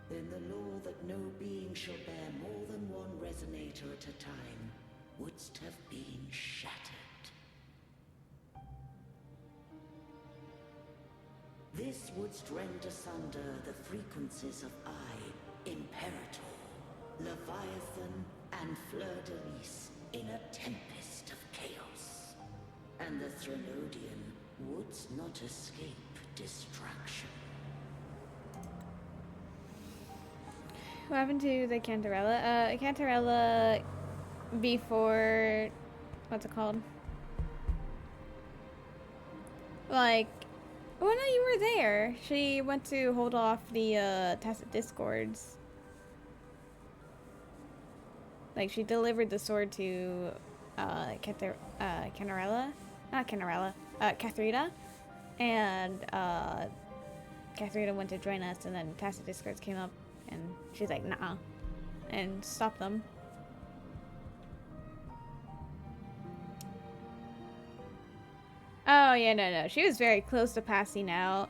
then the law that no being shall bear more than one resonator at a time wouldst have been shattered. This wouldst rend asunder the frequencies of I, Imperator, Leviathan, and Fleur de Lis in a tempest of chaos. And the Threnodian wouldst not escape destruction. What happened to the Cantarella? Cantarella before, what's it called? Like, well, no, you were there. She went to hold off the Tacit Discords. Like, she delivered the sword to Cantarella, not Cantarella, Cathrida, and Cathrida went to join us, and then Tacit Discords came up, and she's like, nah, and stopped them. Oh, yeah, no. She was very close to passing out.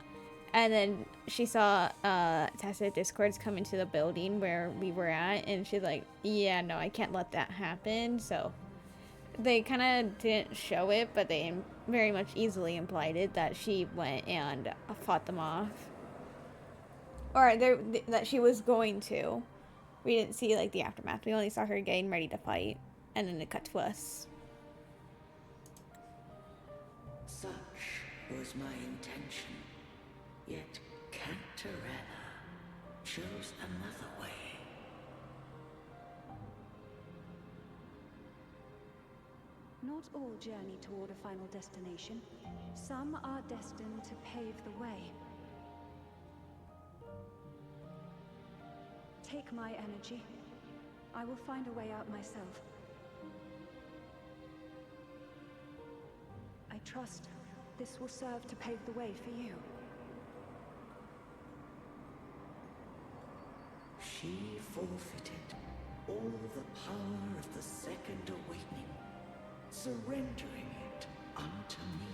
And then she saw Tacit Discords come into the building where we were at. And she's like, yeah, no, I can't let that happen. So they kind of didn't show it, but they very much easily implied it that she went and fought them off. Or that she was going to. We didn't see, like, the aftermath. We only saw her getting ready to fight. And then it cut to us. Such was my intention. Yet Cantarella chose another way. Not all journey toward a final destination. Some are destined to pave the way. Take my energy. I will find a way out myself. I trust this will serve to pave the way for you. She forfeited all the power of the second awakening, surrendering it unto me.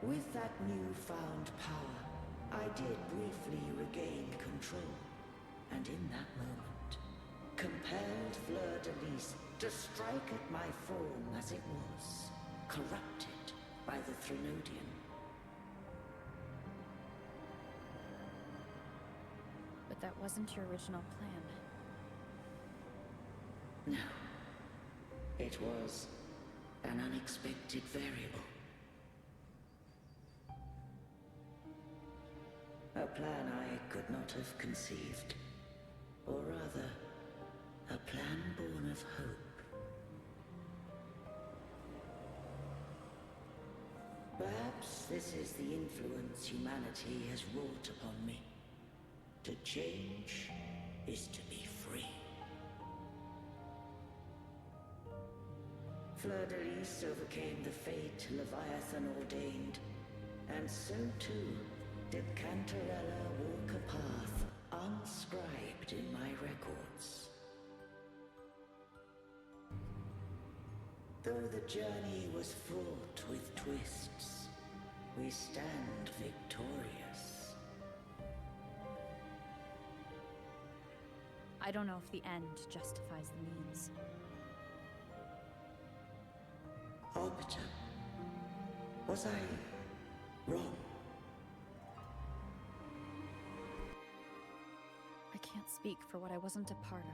With that newfound power, I did briefly regain control, and in that moment, compelled Fleur de Lis to strike at my form as it was, corrupted by the Threnodian. But that wasn't your original plan. No. It was an unexpected variable. A plan I could not have conceived. Or rather, a plan born of hope. Perhaps this is the influence humanity has wrought upon me. To change is to be free. Fleur-de-Lis overcame the fate Leviathan ordained, and so too did Cantarella walk a path unscribed in my records. Though the journey was fraught with twists, we stand victorious. I don't know if the end justifies the means. Arbiter, was I wrong? I can't speak for what I wasn't a part of.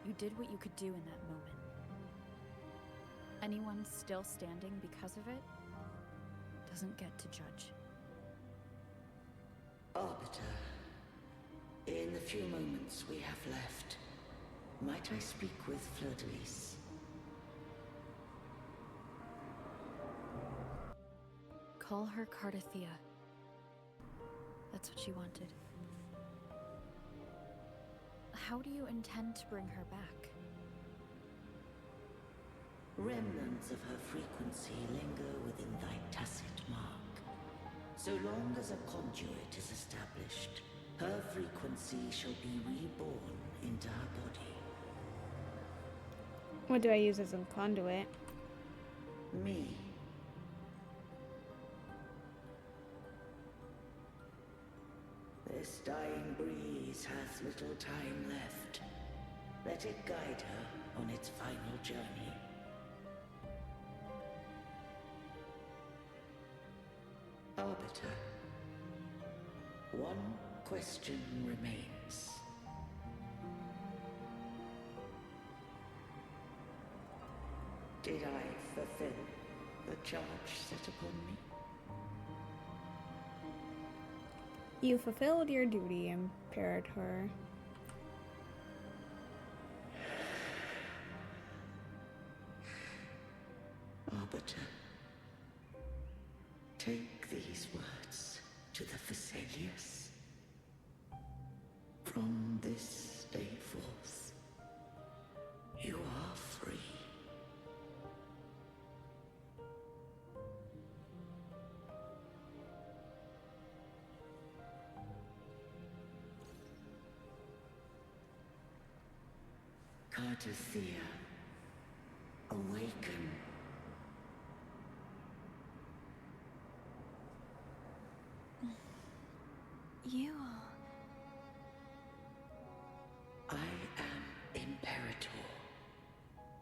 You did what you could do in that moment. Anyone still standing because of it doesn't get to judge. Arbiter, in the few moments we have left, might I speak with Fleur-de-Lis? Call her Cardathea. That's what she wanted. How do you intend to bring her back? Remnants of her frequency linger within thy tacit mark. So long as a conduit is established, her frequency shall be reborn into her body. What do I use as a conduit? Me. This dying breeze hath little time left. Let it guide her on its final journey. Arbiter, one question remains. Did I fulfill the charge set upon me? You fulfilled your duty, Imperator. Arbiter, take these words to the Phasaelius. From this day forth, you are free. Cardathea, awaken. You are... I am Imperator,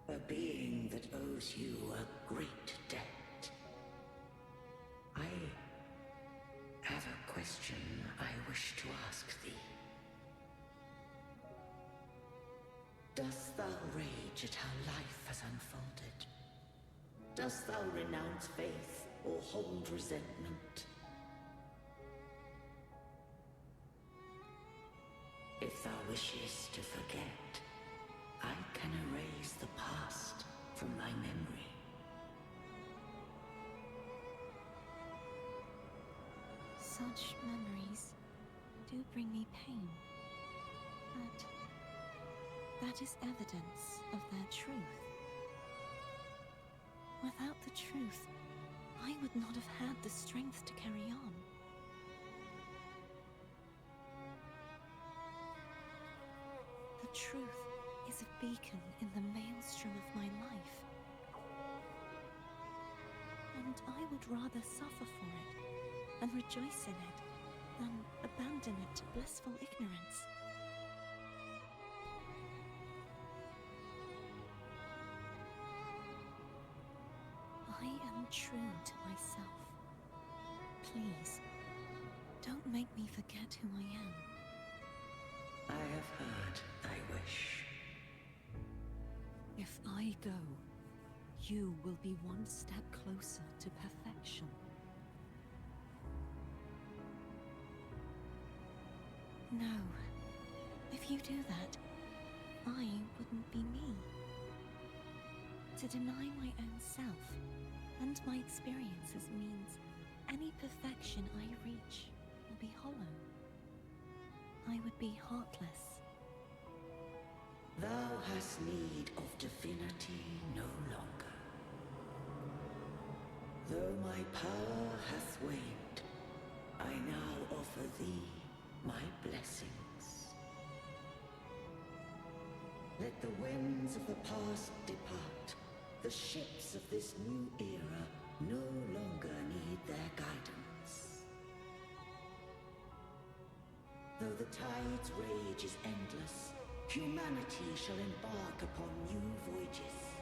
a being that owes you a great debt. I have a question I wish to ask thee. Dost thou rage at how life has unfolded? Dost thou renounce faith or hold resentment? If thou wishes to forget, I can erase the past from thy memory. Such memories do bring me pain. But that is evidence of their truth. Without the truth, I would not have had the strength to carry on. The truth is a beacon in the maelstrom of my life. And I would rather suffer for it and rejoice in it than abandon it to blissful ignorance. I am true to myself. Please, don't make me forget who I am. I have heard thy wish. If I go, you will be one step closer to perfection. No. If you do that, I wouldn't be me. To deny my own self And my experiences means any perfection I reach will be hollow. I would be heartless. Thou hast need of divinity no longer. Though my power hath waned, I now offer thee my blessings. Let the winds of the past depart. The ships of this new era no longer need their guidance. Though the tide's rage is endless, humanity shall embark upon new voyages.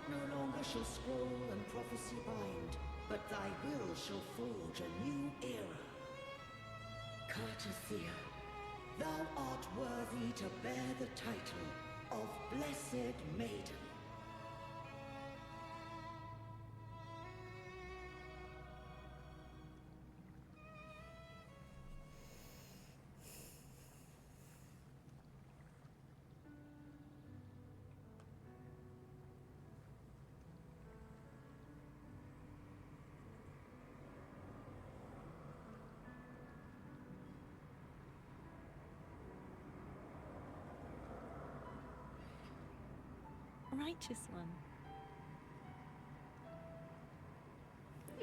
No longer shall scroll and prophecy bind, but thy will shall forge a new era. Cartathea, thou art worthy to bear the title of Blessed Maiden. Righteous one.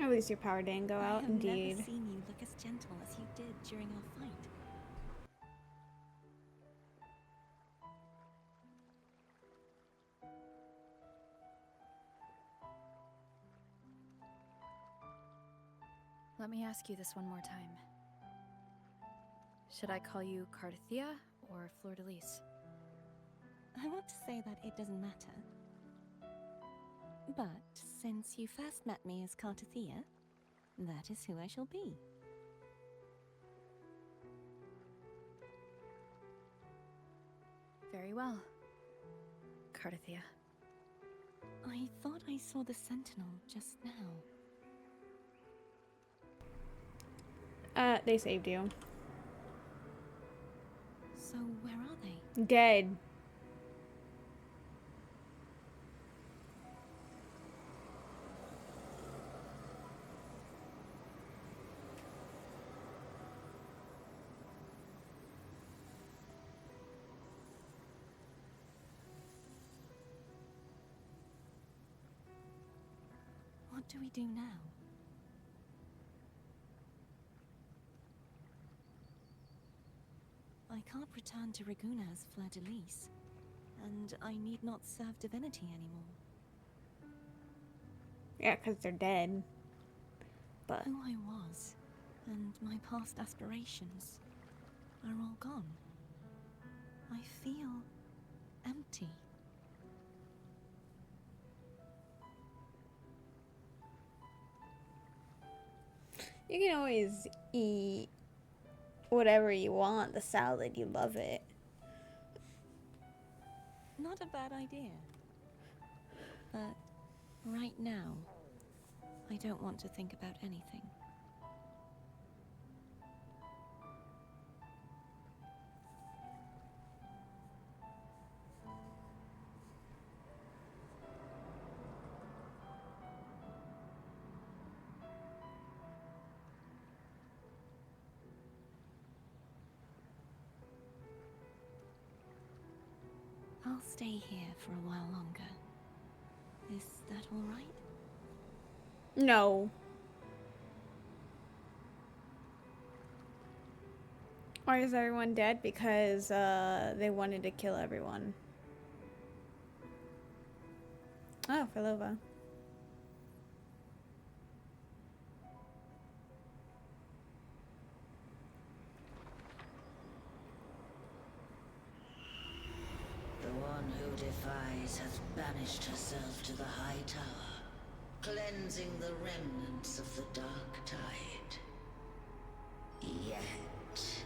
At least your power didn't go out, indeed. I have never seen you look as gentle as you did during our fight. Let me ask you this one more time. Should I call you Cartathea or Fleur-de-Lis? I want to say that it doesn't matter. But since you first met me as Cartathea, that is who I shall be. Very well, Cartathea. I thought I saw the Sentinel just now. They saved you. So where are they? Dead. What do we do now? I can't return to Raguna as Fleur-de-Lis, and I need not serve divinity anymore. Yeah, because they're dead. But who I was, and my past aspirations, are all gone. I feel empty. you can always eat whatever you want. The salad, you love it. Not a bad idea. But right now, I don't want to think about anything. I'll stay here for a while longer. Is that all right? No. Why is everyone dead? Because they wanted to kill everyone. Oh, Filova. Who defies hath banished herself to the high tower, cleansing the remnants of the dark tide. Yet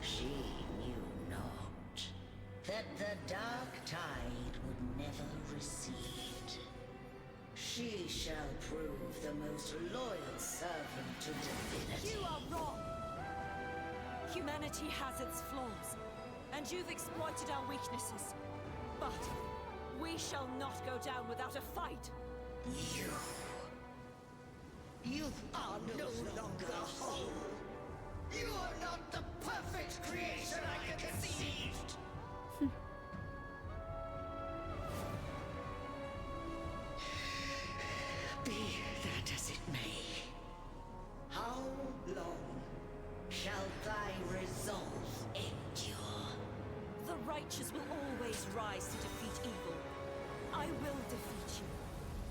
she knew not that the dark tide would never recede. She shall prove the most loyal servant to divinity. You are wrong! Humanity has its flaws, and you've exploited our weaknesses. But We shall not go down without a fight. You are no longer whole. You are not the perfect creation I conceived. Be that as it may, how long shall thy resolve endure? The righteous will always rise to defeat evil. I will defeat you,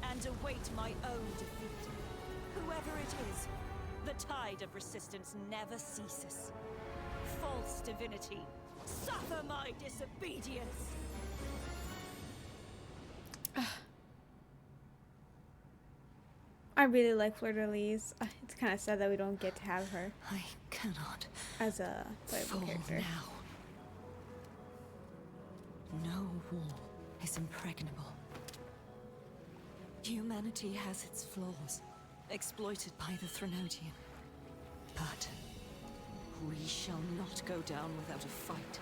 and await my own defeat. Whoever it is, the tide of resistance never ceases. False divinity, suffer my disobedience! I really like Fleur-de-Lis. It's kind of sad that we don't get to have her I cannot as a playable character. now. No wall is impregnable. Humanity has its flaws, exploited by the Threnodian. But we shall not go down without a fight.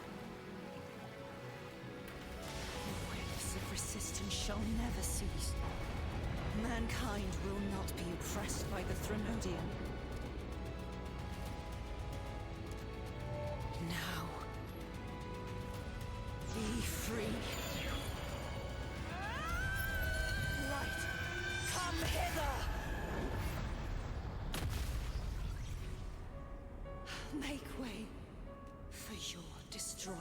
The waves of resistance shall never cease. Mankind will not be oppressed by the Threnodian. Now, be free. Light, come hither! Make way for your destroyer.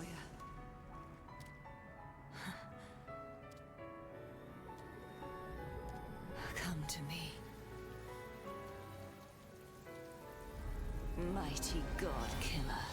Come to me. Mighty God Killer.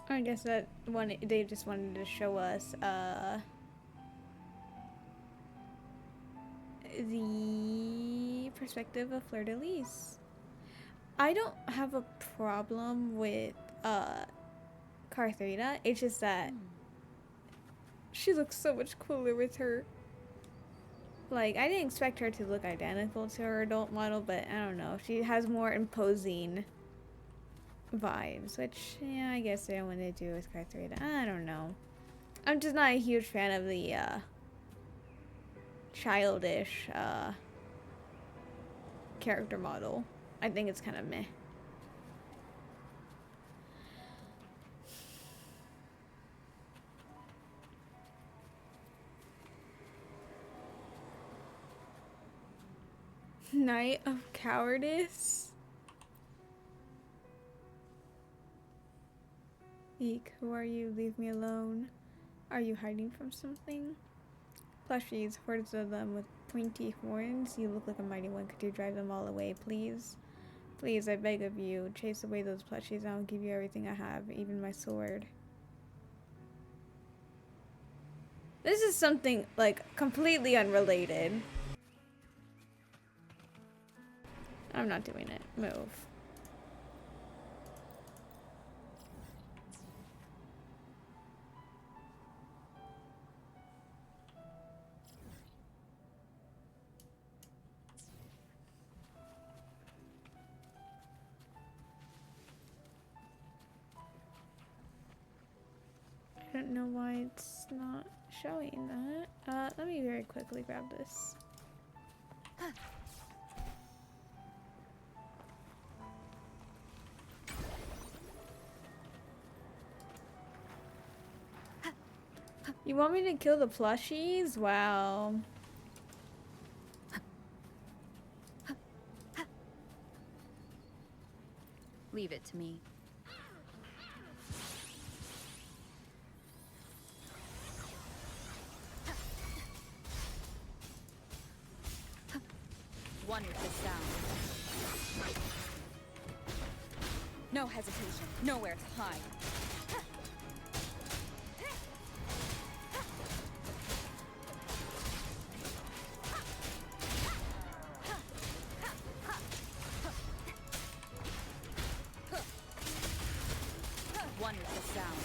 I guess that one they just wanted to show us the perspective of Fleur-de-Lis. I don't have a problem with Carthrena. It's just that she looks so much cooler with her. Like, I didn't expect her to look identical to her adult model, but I don't know. She has more imposing vibes, which, yeah, I guess they want to do with Carthrena. I don't know. I'm just not a huge fan of the childish character model. I think it's kind of meh. Night of Cowardice? Eek, who are you? Leave me alone. Are you hiding from something? Plushies, hordes of them with pointy horns. You look like a mighty one. Could you drive them all away, please? Please, I beg of you. Chase away those plushies. I'll give you everything I have, even my sword. This is something, like, completely unrelated. I'm not doing it. Move. I don't know why it's not showing that. Let me very quickly grab this. You want me to kill the plushies? Wow. Leave it to me. One with this sound. No hesitation, nowhere to hide. One with the sound.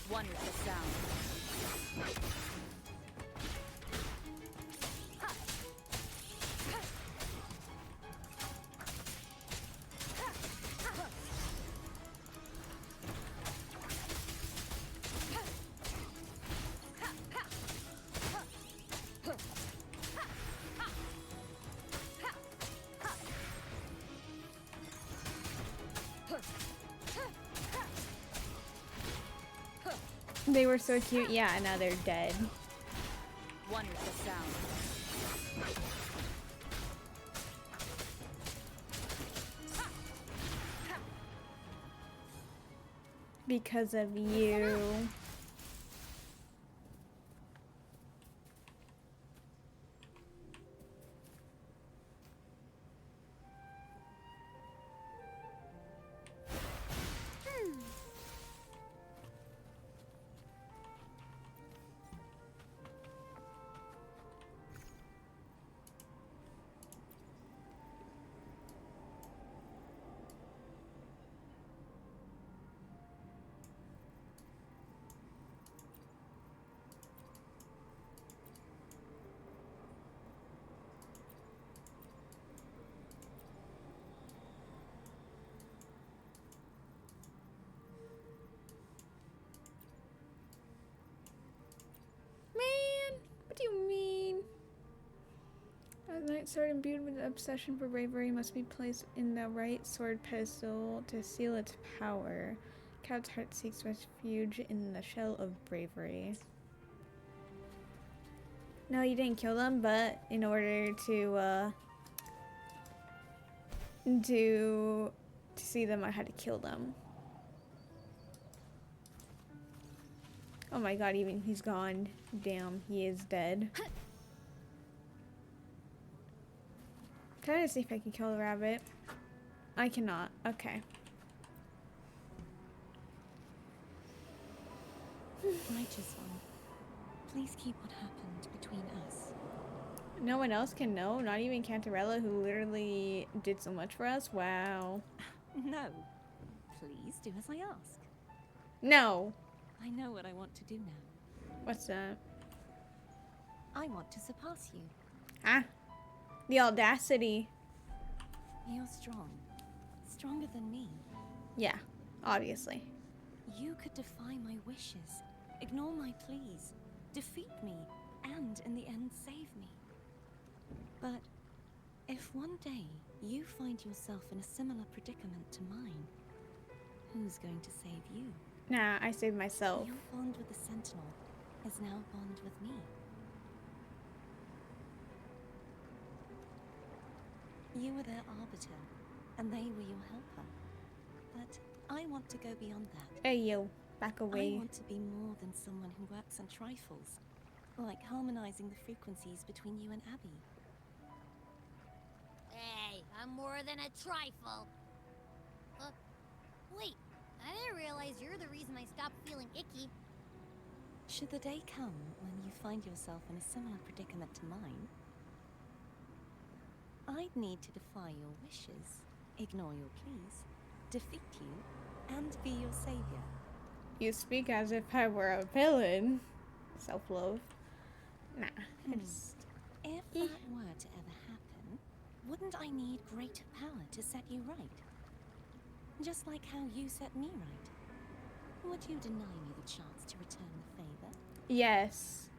One with the sound. They were so cute. Yeah, now they're dead. One with the sound. Because of you. Man, what do you mean? A knight sword imbued with the obsession for bravery must be placed in the right sword pedestal to seal its power. Cow's heart seeks refuge in the shell of bravery. No, you didn't kill them, but in order to see them, I had to kill them. Oh my god, even he's gone. Damn, he is dead. Try to see if I can kill the rabbit. I cannot. Okay. Righteous one, please keep what happened between us. No one else can know? Not even Cantarella, who literally did so much for us? Wow. No. Please do as I ask. No! I know what I want to do now. What's that? I want to surpass you. Ah. The audacity. You're strong. Stronger than me. Yeah, obviously. You could defy my wishes, ignore my pleas, defeat me, and in the end save me. But if one day you find yourself in a similar predicament to mine, who's going to save you? Nah, I saved myself. Your bond with the Sentinel is now a bond with me. You were their arbiter, and they were your helper. But I want to go beyond that. Hey, yo. Back away. I want to be more than someone who works on trifles, like harmonizing the frequencies between you and Abby. Hey, I'm more than a trifle. Wait, I didn't realize you're the reason I stopped feeling icky. Should the day come when you find yourself in a similar predicament to mine, I'd need to defy your wishes, ignore your pleas, defeat you, and be your savior. You speak as if I were a villain. Self-love. Nah. If that were to ever happen, wouldn't I need greater power to set you right? Just like how you set me right. Would you deny me the chance to return the favor? Yes.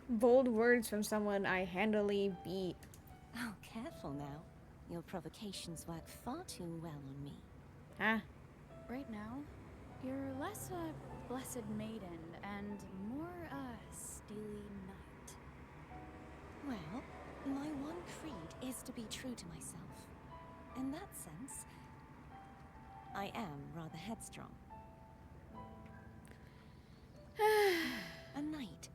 Bold words from someone I handily beat. Oh, careful now. Your provocations work far too well on me. Huh? Right now, you're less a blessed maiden and more a steely knight. Well, my one creed is to be true to myself. In that sense, I am rather headstrong. A knight.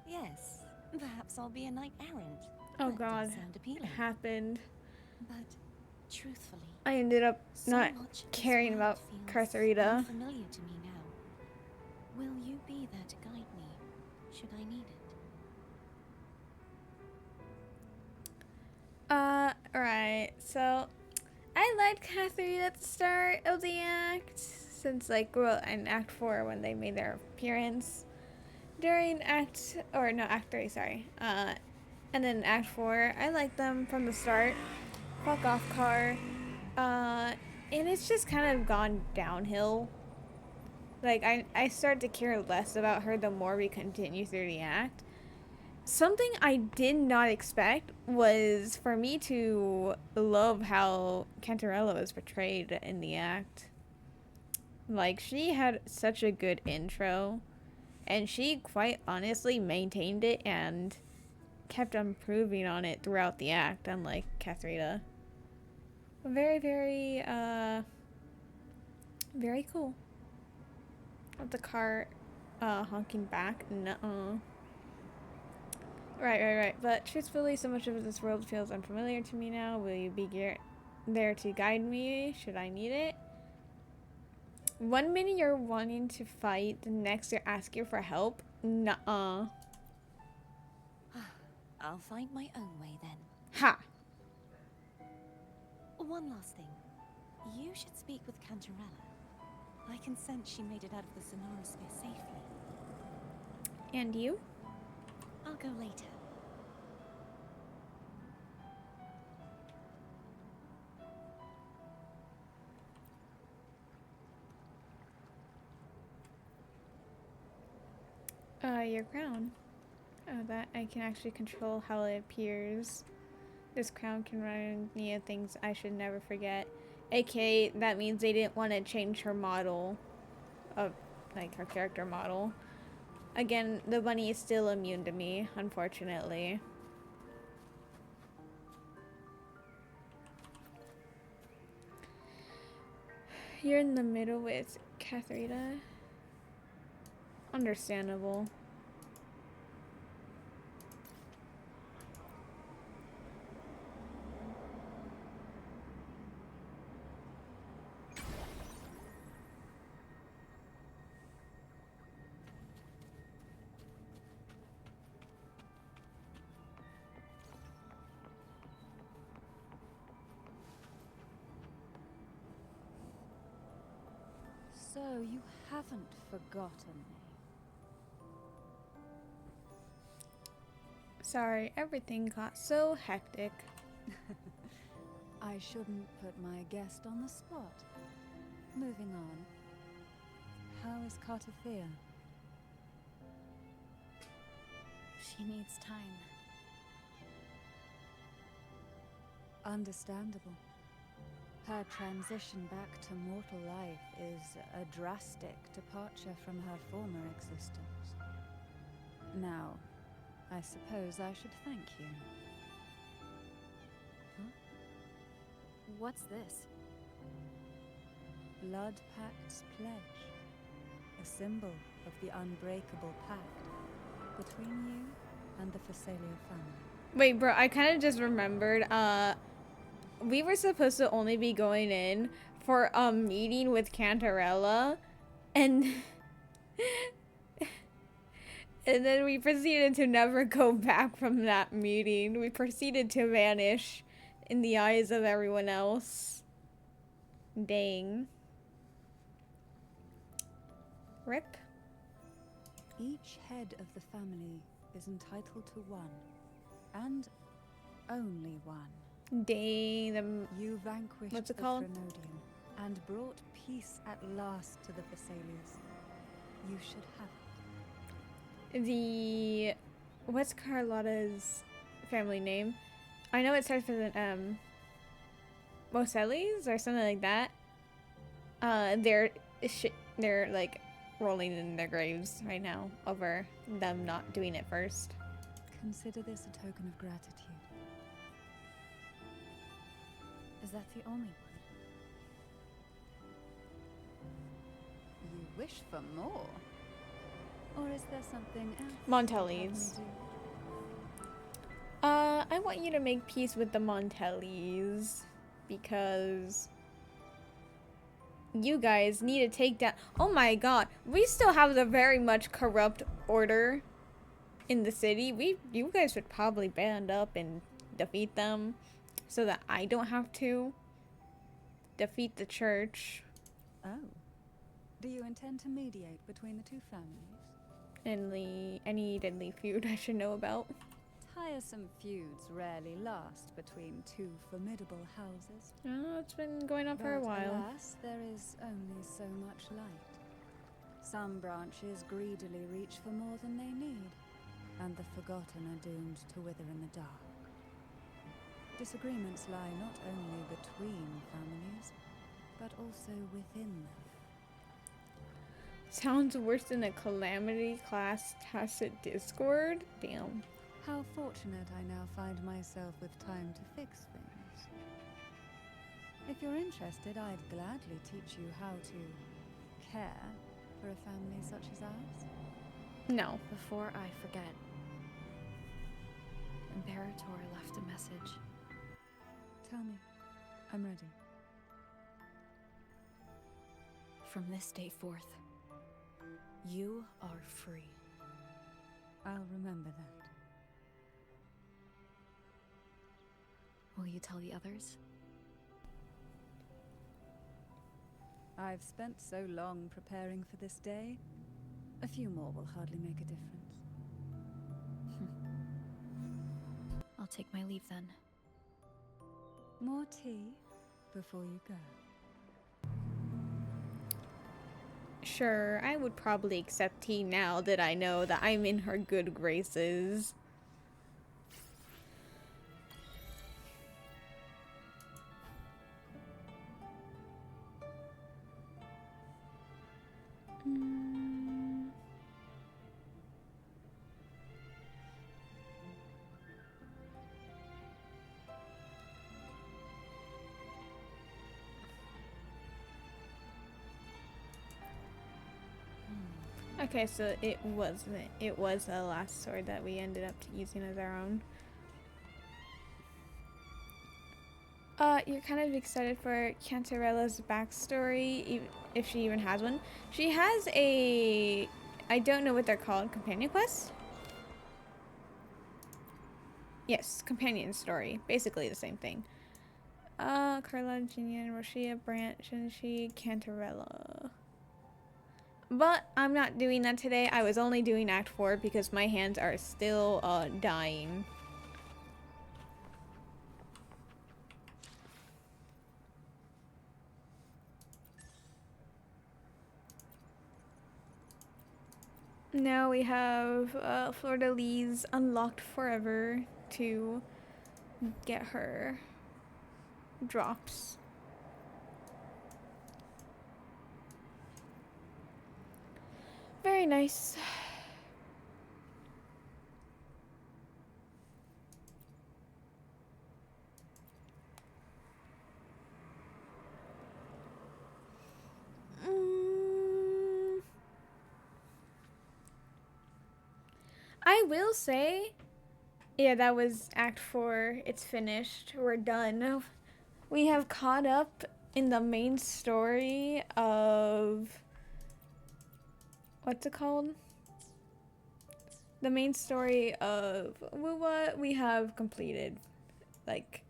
Yes, perhaps I'll be a knight errant. Oh That god, does sound appealing. it happened. But truthfully, I ended up so not much of this caring world about feels Cartharita. unfamiliar to me now. Will you be there to guide me, should I need it? Right. So, I liked Catherine at the start of the act, since, like, well, in Act 4 when they made their appearance. During Act 3, sorry. And then Act 4, I liked them from the start. Fuck off, Car. And it's just kind of gone downhill. Like, I start to care less about her the more we continue through the act. Something I did not expect was for me to love how Cantarella was portrayed in the act. Like, she had such a good intro, and she quite honestly maintained it and kept improving on it throughout the act, unlike Katharina. Very, very, very cool. Of the car, honking back. Nuh-uh. Right. But truthfully, so much of this world feels unfamiliar to me now. Will you be there to guide me, should I need it? One minute you're wanting to fight, the next you're asking for help. Nuh-uh. I'll find my own way then. Ha! One last thing. You should speak with Cantarella. I can sense she made it out of the Sonorosphere safely. And you? I'll go later. Your crown. Oh, that I can actually control how it appears. This crown can remind me of things I should never forget. AKA, that means they didn't want to change her model of, like, her character model. Again, the bunny is still immune to me, unfortunately. You're in the middle with Katharina. Understandable. So, you haven't forgotten me. Sorry, everything got so hectic. I shouldn't put my guest on the spot. Moving on. How is Cartafia? She needs time. Understandable. Her transition back to mortal life is a drastic departure from her former existence. Now, I suppose I should thank you. Huh? What's this? Blood Pact's pledge. A symbol of the unbreakable pact between you and the Phasalia family. Wait, bro, I kind of just remembered, we were supposed to only be going in for a meeting with Cantarella, and and then we proceeded to never go back from that meeting. We proceeded to vanish in the eyes of everyone else. Dang. Rip. Each head of the family is entitled to one, and only one. Dang, you vanquished what's it the called? Threnodian and brought peace at last to the Phasalias. You should have it. What's Carlotta's family name? I know it starts with an M. Mosellis or something like that. They're like rolling in their graves right now over them not doing it first. Consider this a token of gratitude. Is that the only one? You wish for more? Or is there something else? Montellis. I I want you to make peace with the Montellis because you guys need to take down. Oh my god, we still have the very much corrupt order in the city. You guys should probably band up and defeat them so that I don't have to defeat the church. Oh. Do you intend to mediate between the two families? Any deadly feud I should know about. Tiresome feuds rarely last between two formidable houses. Oh, it's been going on for a while. Alas, there is only so much light. Some branches greedily reach for more than they need, and the forgotten are doomed to wither in the dark. Disagreements lie not only between families, but also within them. Sounds worse than a calamity class tacit discord. Damn. How fortunate I now find myself with time to fix things. If you're interested, I'd gladly teach you how to care for a family such as ours. No. Before I forget, Imperator left a message. Tell me. I'm ready. From this day forth, you are free. I'll remember that. Will you tell the others? I've spent so long preparing for this day. A few more will hardly make a difference. I'll take my leave then. More tea before you go. Sure, I would probably accept tea now that I know that I'm in her good graces. Okay, so it was the last sword that we ended up using as our own. You're kind of excited for Cantarella's backstory, if she even has one. She has a, I don't know what they're called, companion quest? Yes, companion story. Basically the same thing. Carla, Jinian, Roshia, Branch, Shinshi, Cantarella. But I'm not doing that today. I was only doing Act 4 because my hands are still dying. Now we have Fleur-de-Lis unlocked forever to get her drops. Very nice. I will say, yeah, that was Act 4. It's finished. We're done. We have caught up in the main story of... what's it called? The main story of what we have completed. Like,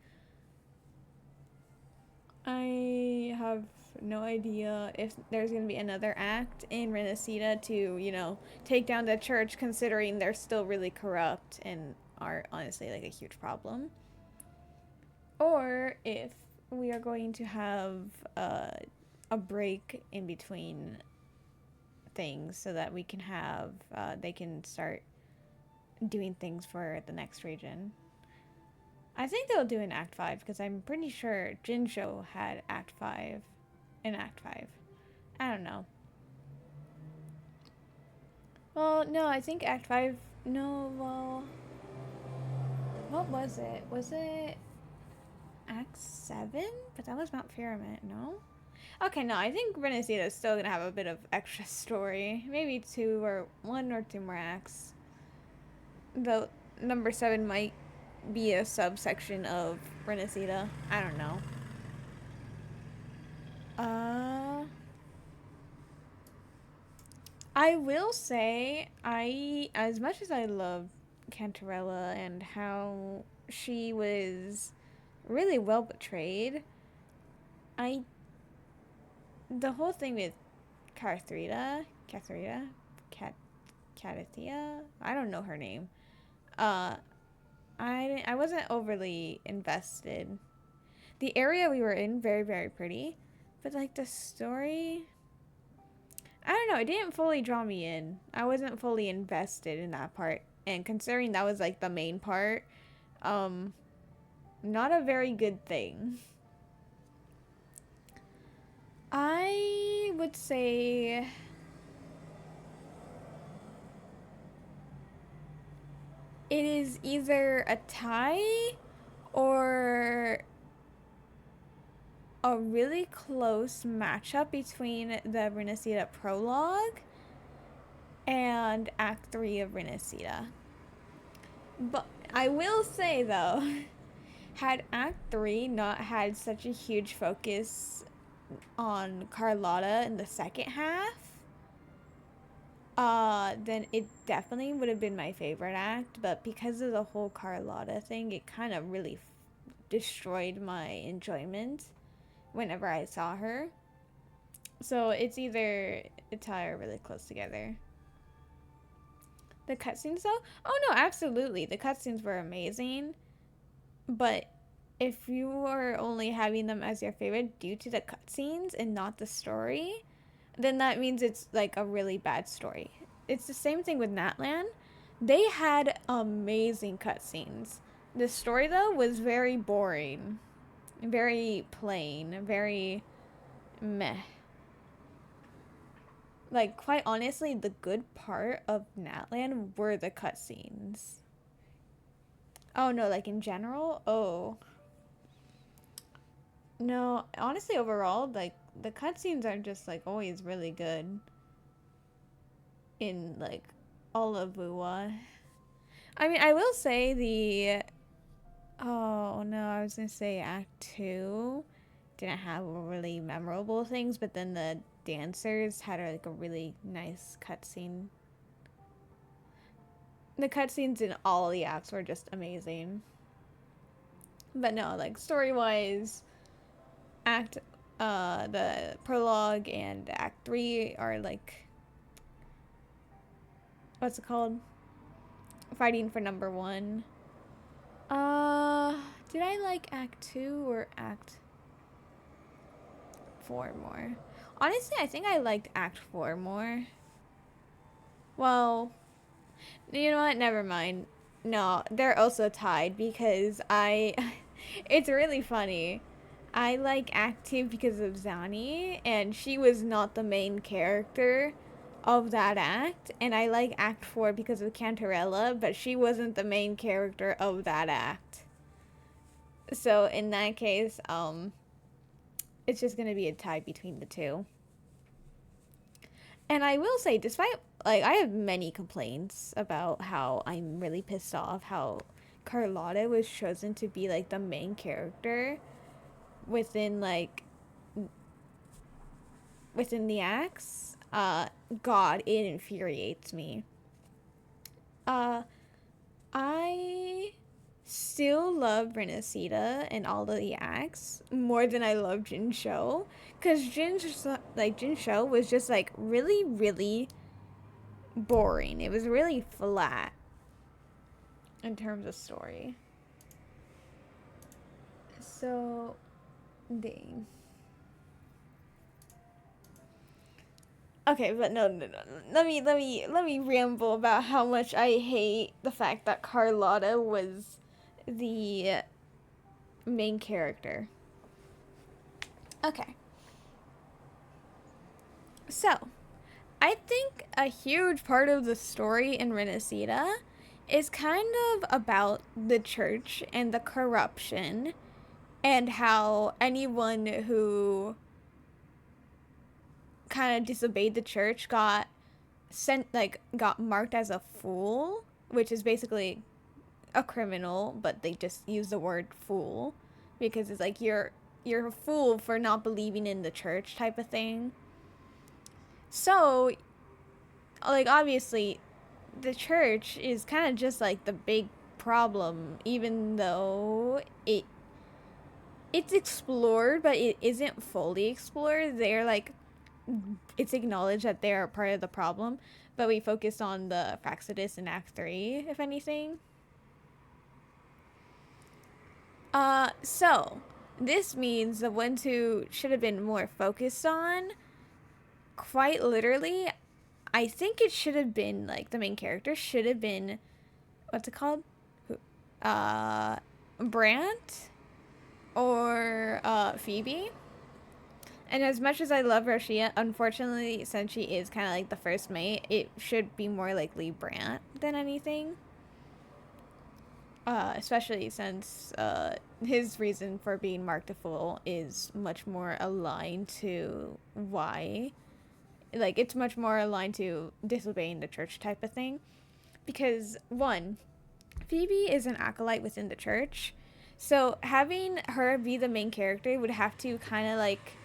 I have no idea if there's gonna be another act in Renacida to, you know, take down the church, considering they're still really corrupt and are honestly like a huge problem. Or if we are going to have a break in between things so that we can have they can start doing things for the next region. I think they'll do an Act 5 because I'm pretty sure Jinsho had Act 5 in Act 5. I don't know. Well, no, I think Act 5, no, well, what was it? Was it Act 7? But that was Mount Pyramid, no? Okay, no, I think Renacida is still gonna have a bit of extra story. Maybe 1 or 2 more acts. Though number 7 might be a subsection of Renacida. I don't know. I will say, as much as I love Cantarella and how she was really well portrayed, the whole thing with Carathea, I don't know her name. I wasn't overly invested. The area we were in, very, very pretty, but like the story, I don't know, it didn't fully draw me in. I wasn't fully invested in that part, and considering that was like the main part, not a very good thing. I would say it is either a tie or a really close matchup between the Renacida prologue and Act 3 of Renacida. But I will say though, had Act 3 not had such a huge focus on Carlotta in the second half, then it definitely would have been my favorite act, but because of the whole Carlotta thing, it kind of really destroyed my enjoyment whenever I saw her. So it's either a tie or really close together. The cutscenes though? Oh no, absolutely. The cutscenes were amazing. But if you are only having them as your favorite due to the cutscenes and not the story, then that means it's like a really bad story. It's the same thing with Natlan. They had amazing cutscenes. The story though was very boring, very plain, very meh. Like, quite honestly, the good part of Natlan were the cutscenes. Oh no, like in general? Oh. No, honestly, overall, like, the cutscenes are just, like, always really good. In, like, all of Wuwa. I mean, I will say the... Oh, no, I was gonna say Act 2 didn't have really memorable things, but then the dancers had, like, a really nice cutscene. The cutscenes in all the acts were just amazing. But no, like, story-wise, the prologue and Act 3 are, like... What's it called? Fighting for number 1. Did I like Act 2 or Act 4 more? Honestly, I think I liked Act 4 more. Well, you know what? Never mind. No, they're also tied because it's really funny. I like Act 2 because of Zani, and she was not the main character of that act. And I like Act 4 because of Cantarella, but she wasn't the main character of that act. So in that case, it's just gonna be a tie between the two. And I will say, despite, like, I have many complaints about how I'm really pissed off how Carlotta was chosen to be, like, the main character within, like, within the acts. God, it infuriates me. I still love Renacida and all of the acts more than I love Jinsho, because Jinsho was just like really, really boring. It was really flat in terms of story. So, dang. Okay, but no. Let me ramble about how much I hate the fact that Carlotta was the main character. Okay. So, I think a huge part of the story in Renacida is kind of about the church and the corruption and how anyone who kind of disobeyed the church got marked as a fool, which is basically a criminal, but they just use the word fool because it's like you're a fool for not believing in the church type of thing. So, like, obviously, the church is kind of just like the big problem, even though it's explored, but it isn't fully explored. They're like, it's acknowledged that they're part of the problem, but we focus on the Praxidus in Act 3, if anything. So, this means the ones who should have been more focused on, quite literally, I think it should have been, like, the main character should have been, what's it called? Brant? Or, Phoebe? And as much as I love Roshia, unfortunately, since she is kind of like the first mate, it should be more likely Brant than anything. Especially since his reason for being marked a fool is much more aligned to why. Like, it's much more aligned to disobeying the church type of thing. Because, one, Phoebe is an acolyte within the church. So having her be the main character would have to kind of like...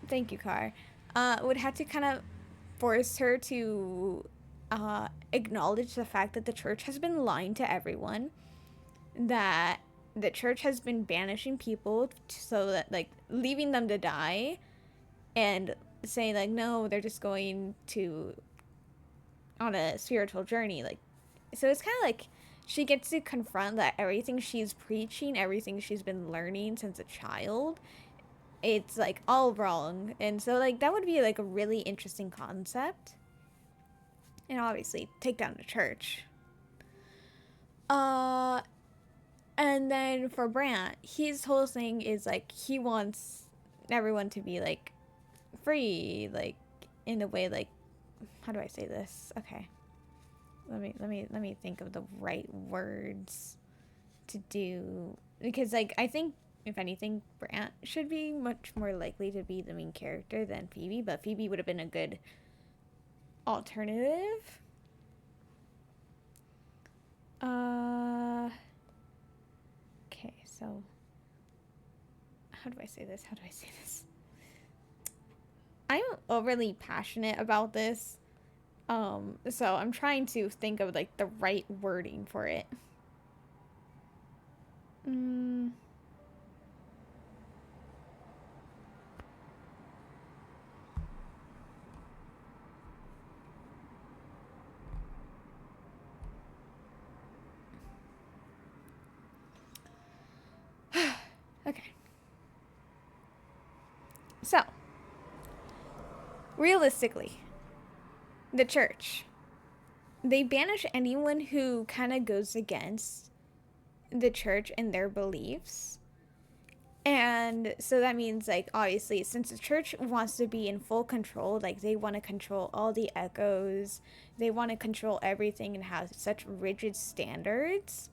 Thank you, Car. Would have to kind of force her to acknowledge the fact that the church has been lying to everyone, that the church has been banishing people so that, like, leaving them to die, and saying, like, no, they're just going to on a spiritual journey. Like, so it's kind of like she gets to confront that everything she's preaching, everything she's been learning since a child, it's like all wrong. And so, like, that would be like a really interesting concept. And obviously take down the church. And then for Brant, his whole thing is like he wants everyone to be like free, like in a way, like, how do I say this? Okay. Let me think of the right words to do, because, like, I think if anything, Brant should be much more likely to be the main character than Phoebe, but Phoebe would have been a good alternative. Okay, so how do I say this? I'm overly passionate about this. So I'm trying to think of, like, the right wording for it. Okay. So, realistically, the church, they banish anyone who kind of goes against the church and their beliefs. And so that means, like, obviously, since the church wants to be in full control, like, they want to control all the echoes, they want to control everything and have such rigid standards,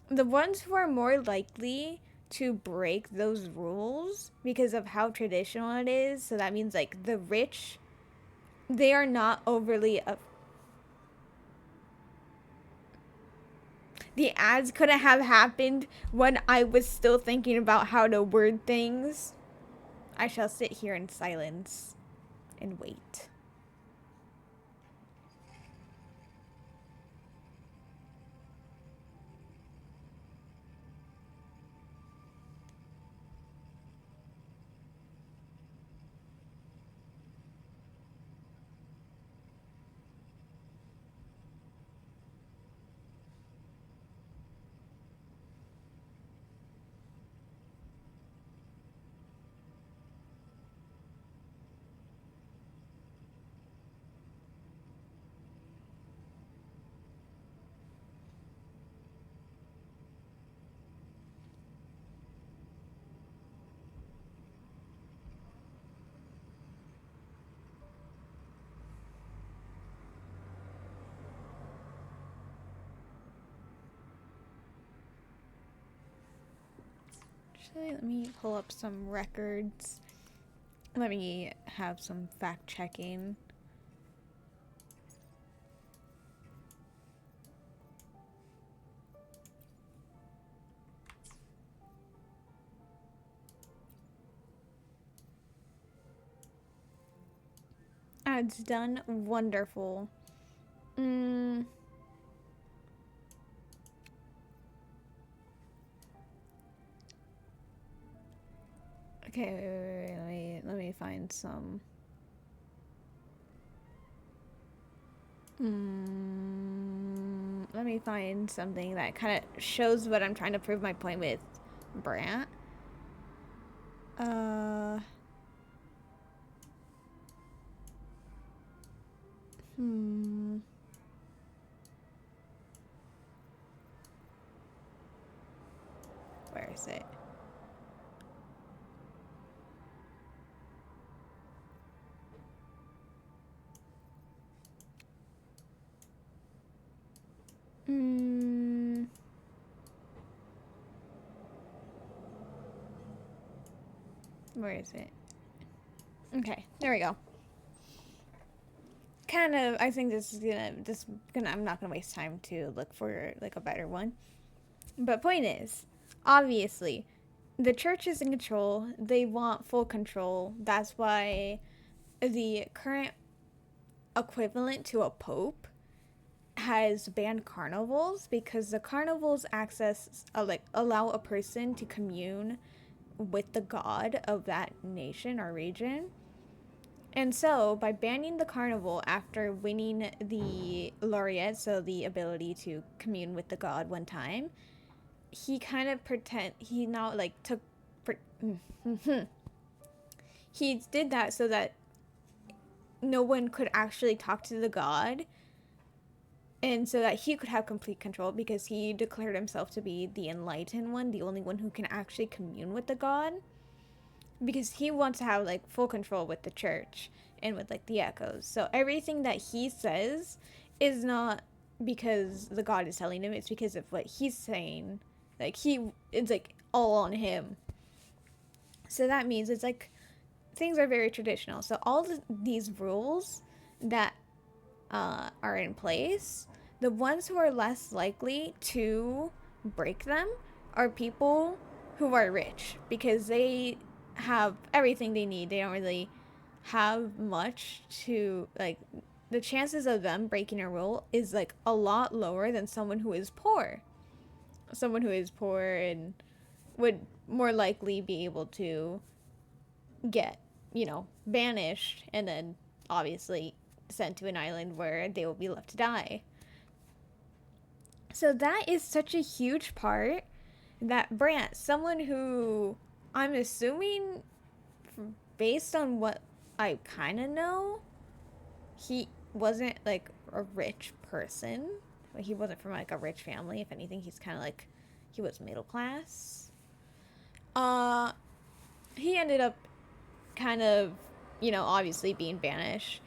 the ones who are more likely to break those rules because of how traditional it is, so that means, like, the rich, they are not overly... The ads couldn't have happened when I was still thinking about how to word things. I shall sit here in silence and wait. Actually, let me pull up some records. Let me have some fact checking. has done wonderful. Okay, wait, let me find some. Let me find something that kind of shows what I'm trying to prove my point with Brant. Where is it? Where is it? Okay, there we go. Kind of, I think this is gonna, I'm not gonna waste time to look for like a better one. But point is, obviously, the church is in control. They want full control. That's why the current equivalent to a pope has banned carnivals, because the carnivals allow a person to commune with the god of that nation or region. And so, by banning the carnival after winning the laureate, so the ability to commune with the god one time, he kind of he now like he did that so that no one could actually talk to the god, and so that he could have complete control, because he declared himself to be the enlightened one, the only one who can actually commune with the god, because he wants to have like full control with the church and with like the echoes. So everything that he says is not because the god is telling him, it's because of what he's saying. Like it's like all on him. So that means it's like things are very traditional. So all these rules that are in place, the ones who are less likely to break them are people who are rich, because they have everything they need. They don't really have much to, like, the chances of them breaking a rule is like a lot lower than someone who is poor. Someone who is poor and would more likely be able to get, banished and then obviously sent to an island where they will be left to die. So that is such a huge part that Brant, someone who I'm assuming, based on what I kind of know, he wasn't like a rich person. He wasn't from like a rich family. If anything, he's kind of like, he was middle class. He ended up kind of, obviously being banished.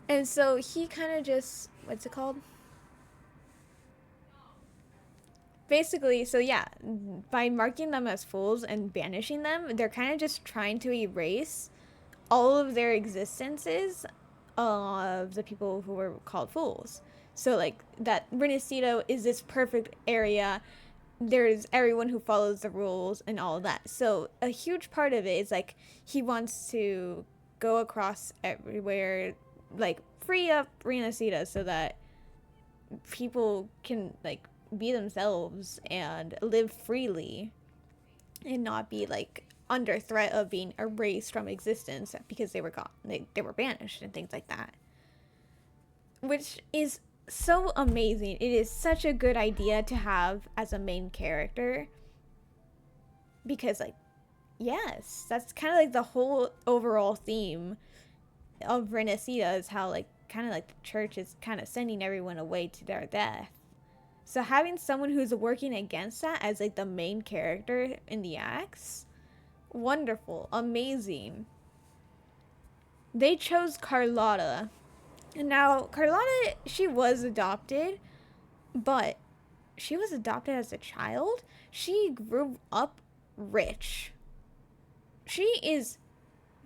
And so he kind of just, what's it called? Basically, so yeah, by marking them as fools and banishing them, they're kind of just trying to erase all of their existences of the people who were called fools. So like that Renacito is this perfect area. There's everyone who follows the rules and all of that. So a huge part of it is like he wants to go across everywhere, like free up Renacita so that people can like be themselves and live freely and not be like under threat of being erased from existence because they were gone, they were banished and things like that, which is so amazing. It is such a good idea to have as a main character, because like, yes, that's kind of like the whole overall theme of Renacita, is how like kind of like the church is kind of sending everyone away to their death. So having someone who's working against that as like the main character in the acts, wonderful, amazing. They chose Carlotta. And now Carlotta, she was adopted, but she was adopted as a child. She grew up rich. She is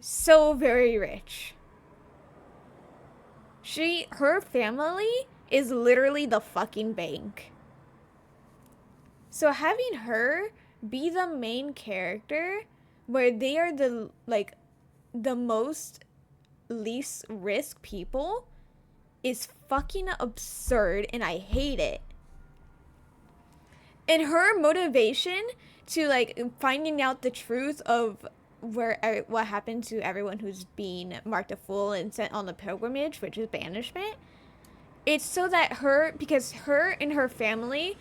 so very rich. Her family is literally the fucking bank. So having her be the main character, where they are the most least risk people is fucking absurd, and I hate it. And her motivation to like finding out the truth of what happened to everyone who's being marked a fool and sent on the pilgrimage, which is banishment, it's so that because her and her family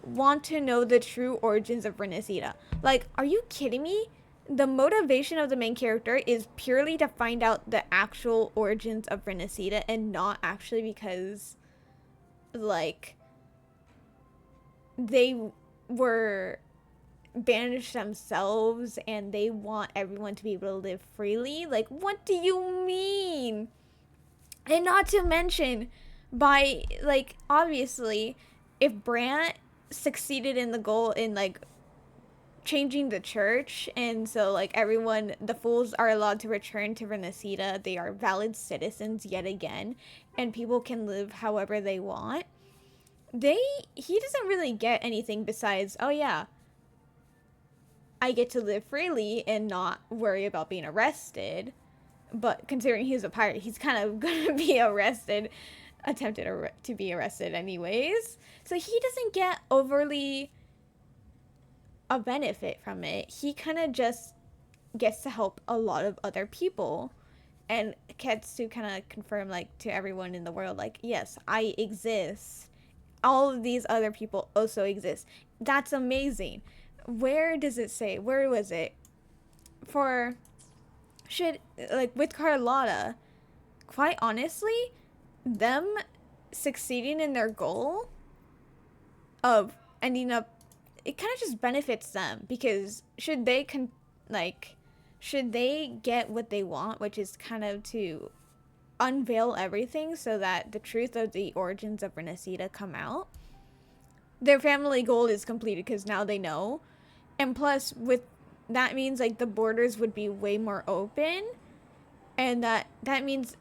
want to know the true origins of Renacida. Like, are you kidding me? The motivation of the main character is purely to find out the actual origins of Renacida, and not actually because, like, they were banished themselves and they want everyone to be able to live freely. Like, what do you mean? And not to mention, by, like, obviously, if Brant succeeded in the goal in, like, changing the church, and so, like, everyone, the fools are allowed to return to Renacida, they are valid citizens yet again, and people can live however they want, he doesn't really get anything besides, oh yeah, I get to live freely and not worry about being arrested. But considering he's a pirate, he's kind of gonna be attempted to be arrested anyways. So he doesn't get overly a benefit from it. He kind of just gets to help a lot of other people and gets to kind of confirm, like, to everyone in the world, like, yes, I exist. All of these other people also exist. That's amazing. Where does it say? Where was it? With Carlotta, quite honestly, them succeeding in their goal of ending up, it kind of just benefits them, because should they get what they want, which is kind of to unveil everything so that the truth of the origins of Renacida come out, their family goal is completed because now they know. And plus, with that means, like, the borders would be way more open, and that means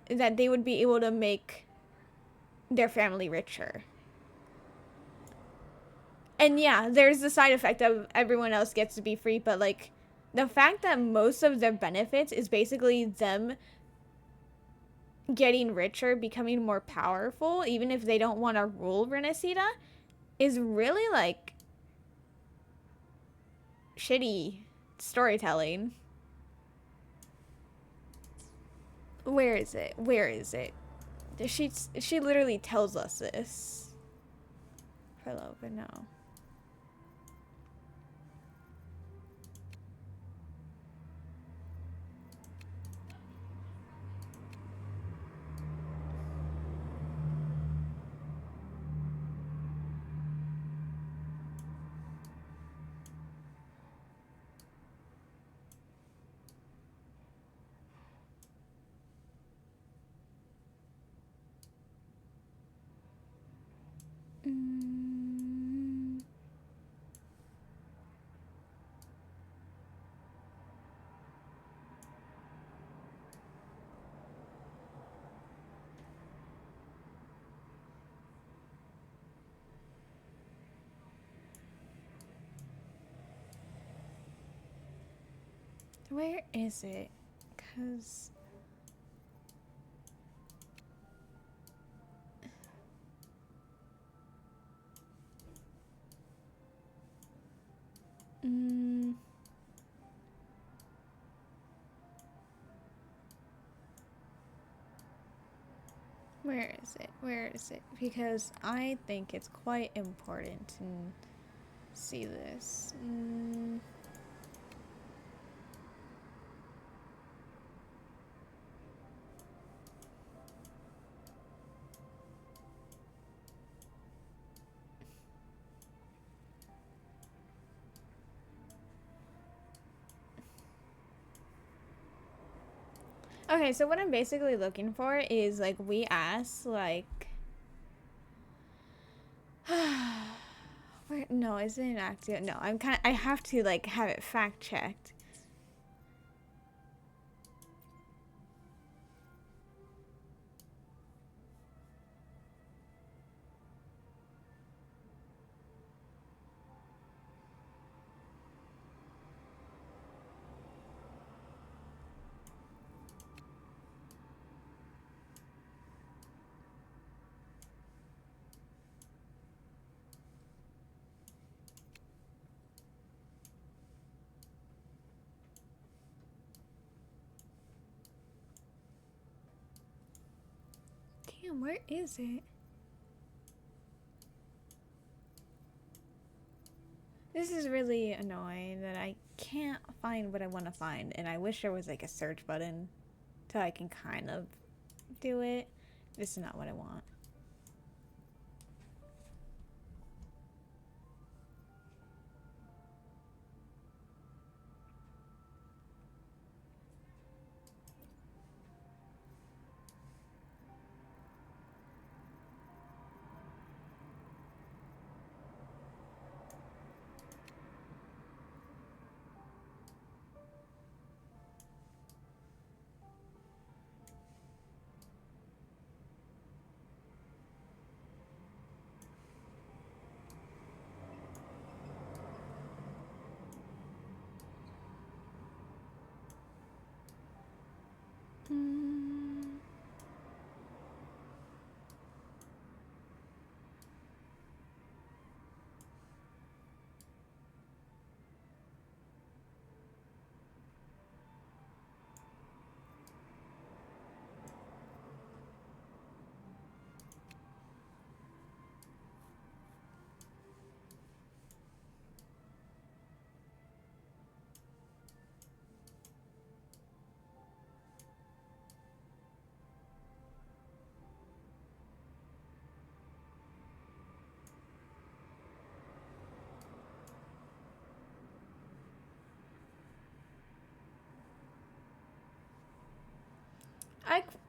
that they would be able to make their family richer. And yeah, there's the side effect of everyone else gets to be free, but, like, the fact that most of their benefits is basically them getting richer, becoming more powerful, even if they don't want to rule Renacida, is really, like, shitty storytelling. Where is it? She literally tells us this. Hello, but no. Where is it? 'Cause where is it? Because I think it's quite important to see this. Okay, so what I'm basically looking for is, like, we asked, like, no, is it an active? No, I have to, like, have it fact checked. Damn, where is it? This is really annoying that I can't find what I want to find, and I wish there was like a search button so I can kind of do it. This is not what I want.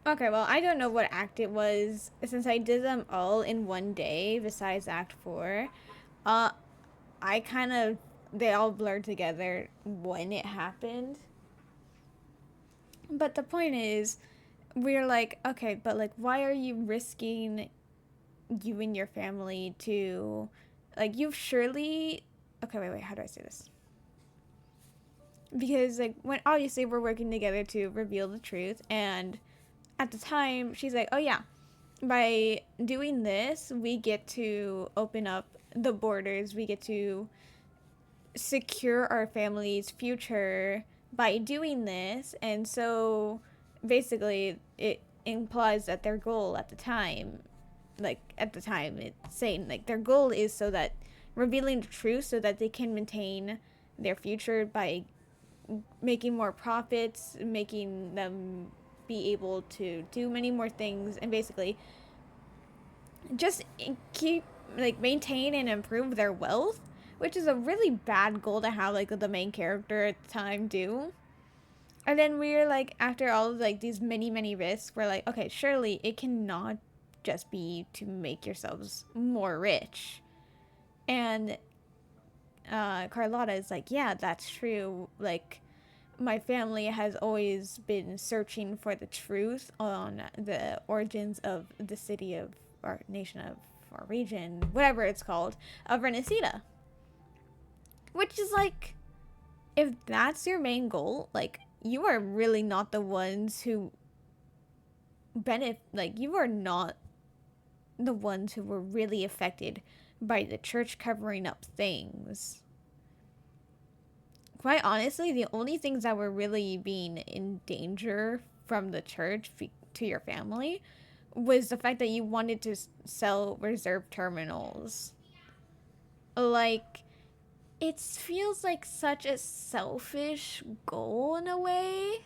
Okay, well, I don't know what act it was since I did them all in one day besides Act 4. I kind of, they all blurred together when it happened. But the point is, we're like, okay, but like, why are you risking you and your family to, like, you've surely, okay, wait, how do I say this? Because, like, when obviously we're working together to reveal the truth, and at the time, she's like, oh yeah, by doing this, we get to open up the borders, we get to secure our family's future by doing this. And so basically it implies that their goal at the time, like at the time it's saying like their goal is so that revealing the truth so that they can maintain their future by making more profits, making them be able to do many more things, and basically just keep like maintain and improve their wealth, which is a really bad goal to have like the main character at the time do. And then we're like, after all of like these many risks, we're like, okay, surely it cannot just be to make yourselves more rich. And Carlotta is like, yeah, that's true. Like, my family has always been searching for the truth on the origins of the city of our nation of our region, whatever it's called, of Renacida. Which is like, if that's your main goal, like, you are really not the ones who like, you are not the ones who were really affected by the church covering up things. Quite honestly, the only things that were really being in danger from the church to your family was the fact that you wanted to sell reserve terminals. Like, it feels like such a selfish goal in a way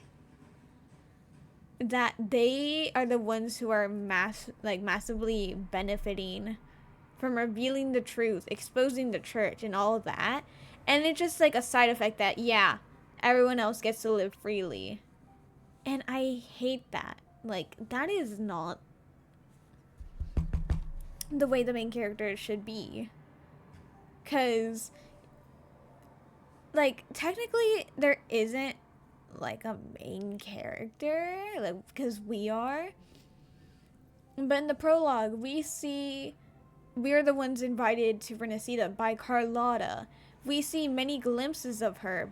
that they are the ones who are massively benefiting from revealing the truth, exposing the church and all of that. And it's just like a side effect that, yeah, everyone else gets to live freely. And I hate that. Like, that is not the way the main character should be. Because, like, technically there isn't like a main character, like, because we are. But in the prologue, we see we're the ones invited to Renacida by Carlotta. We see many glimpses of her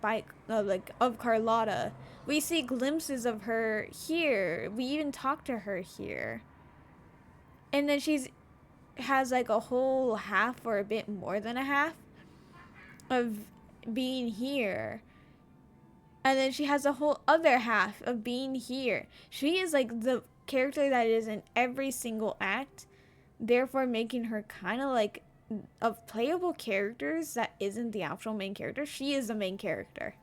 of Carlotta. We see glimpses of her here. We even talk to her here. And then has like a whole half or a bit more than a half of being here. And then she has a whole other half of being here. She is like character that is in every single act, therefore making her kind of like, of playable characters that isn't the actual main character, she is the main character.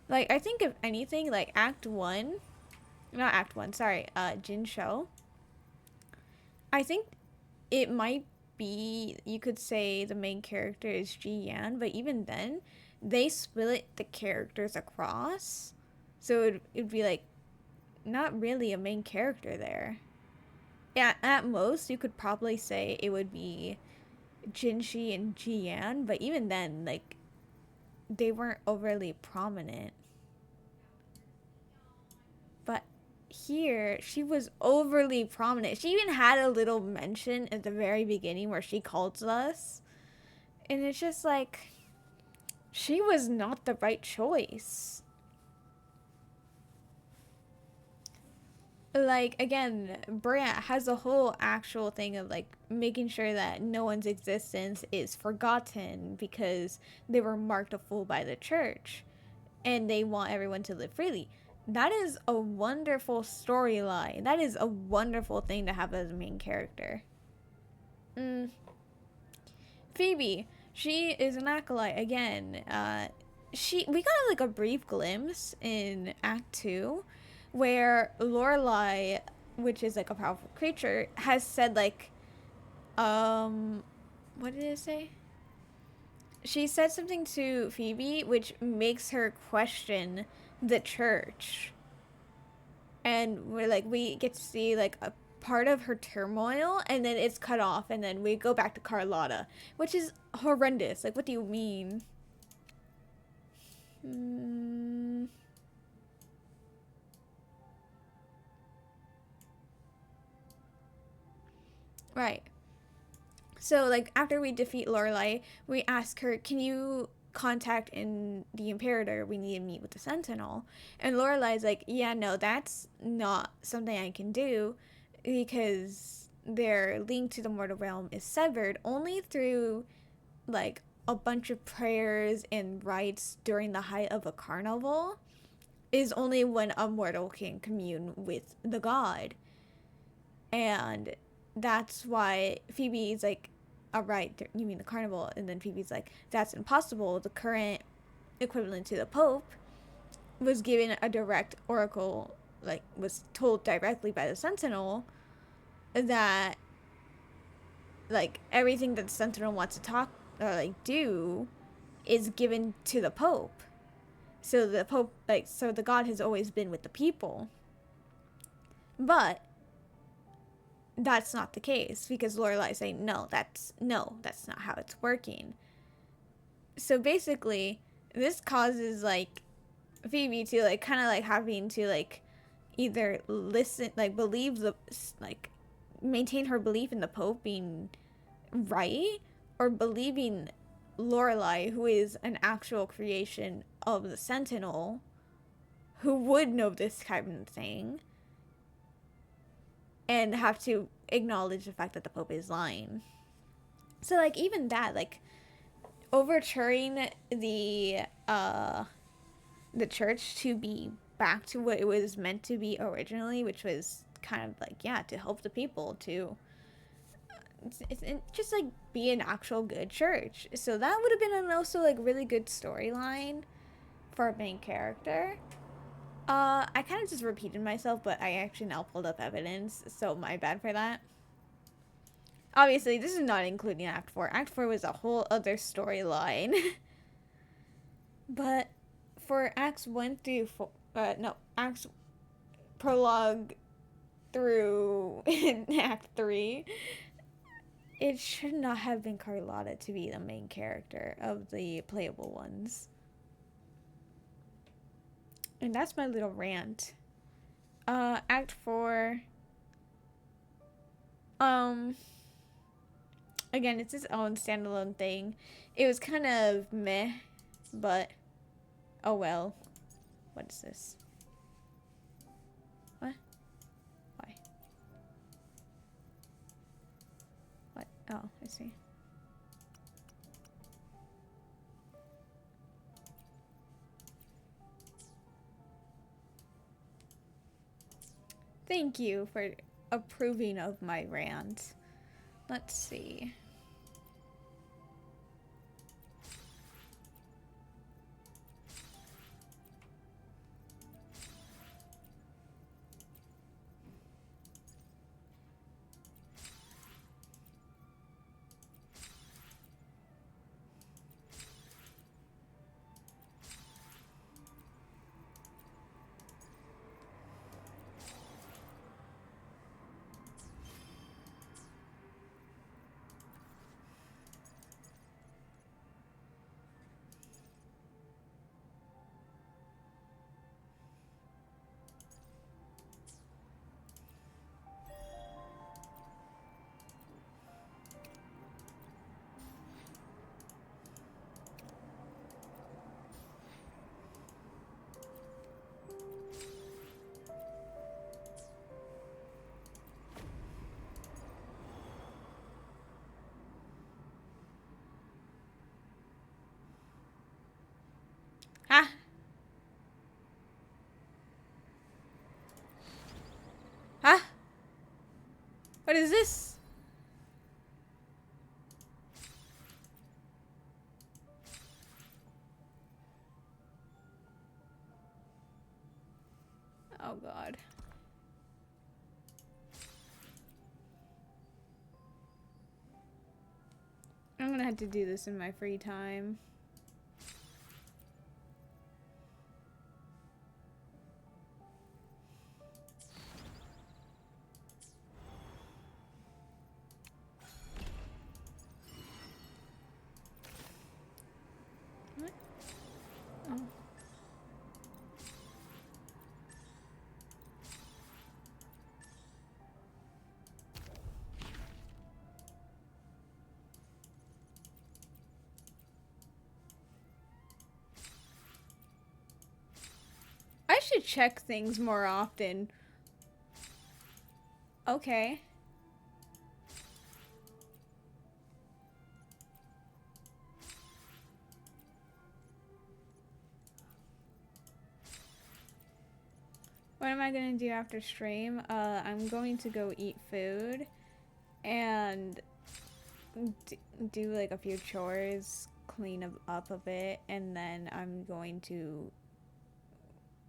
Like, I think if anything, like Jin Show, I think it might be, you could say the main character is Ji Yan, but even then, they split the characters across, so it'd be like, not really a main character there. Yeah, at most, you could probably say it would be Jinshi and Ji Yan, but even then, like, they weren't overly prominent. But here, she was overly prominent. She even had a little mention at the very beginning where she calls us. And it's just like, she was not the right choice. Like, again, Brant has a whole actual thing of, like, making sure that no one's existence is forgotten because they were marked a fool by the church. And they want everyone to live freely. That is a wonderful storyline. That is a wonderful thing to have as a main character. Phoebe, she is an acolyte again. We got like a brief glimpse in Act 2 where Lorelai, which is like a powerful creature, has said like, what did it say? She said something to Phoebe which makes her question the church. And we get to see like a part of her turmoil, and then it's cut off, and then we go back to Carlotta, which is horrendous. Like, what do you mean? Right. So, like, after we defeat Lorelai, we ask her, can you contact in the Imperator? We need to meet with the Sentinel. And Lorelai's like, yeah, no, that's not something I can do because their link to the mortal realm is severed only through, like, a bunch of prayers and rites during the height of a carnival is only when a mortal can commune with the god. And that's why Phoebe's like, alright, you mean the carnival? And then Phoebe's like, that's impossible. The current equivalent to the Pope was given a direct oracle, like, was told directly by the Sentinel that, like, everything that the Sentinel wants to talk or, like, do is given to the Pope. So the Pope, like, so the god has always been with the people. But that's not the case because Lorelai's saying, no, that's not how it's working. So basically, this causes, like, Phoebe to, like, kind of, like, having to, like, either listen, like, believe the, like, maintain her belief in the Pope being right, or believing Lorelai, who is an actual creation of the Sentinel, who would know this kind of thing, and have to acknowledge the fact that the Pope is lying. So, like, even that, like, overturning the church to be back to what it was meant to be originally, which was kind of like, yeah, to help the people, to just, like, be an actual good church. So that would have been an also, like, really good storyline for a main character. I kind of just repeated myself, but I actually now pulled up evidence, so my bad for that. Obviously, this is not including Act 4. Act 4 was a whole other storyline. But for Acts 1 through 4, Acts prologue through Act 3, it should not have been Carlotta to be the main character of the playable ones. And that's my little rant. Act 4. Again, it's its own standalone thing. It was kind of meh, but oh well. What is this? What? Why? What? Oh, I see. Thank you for approving of my rant. Let's see. Ah. Huh? What is this? Oh God. I'm gonna have to do this in my free time. What? Oh. I should check things more often. Okay. What am I gonna do after stream? I'm going to go eat food and do like a few chores, clean up a bit, and then I'm going to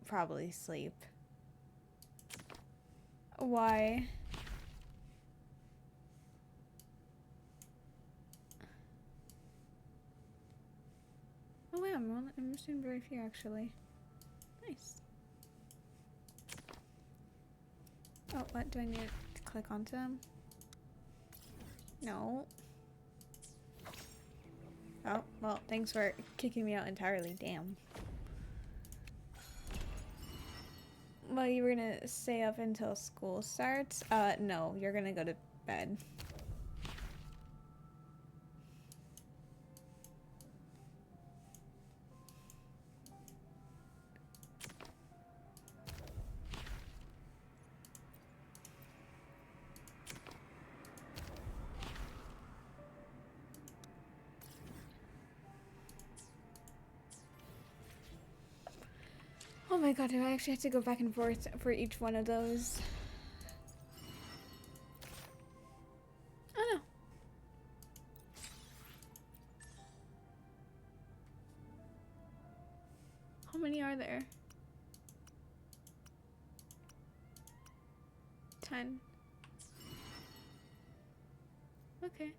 probably sleep. Why? Oh wow, I'm just doing very few actually. Nice. Oh, what do I need to click onto them? No. Oh, well, thanks for kicking me out entirely, damn. Well, you were gonna stay up until school starts? No, you're gonna go to bed. Oh my god, do I actually have to go back and forth for each one of those? Oh no. How many are there? 10. Okay.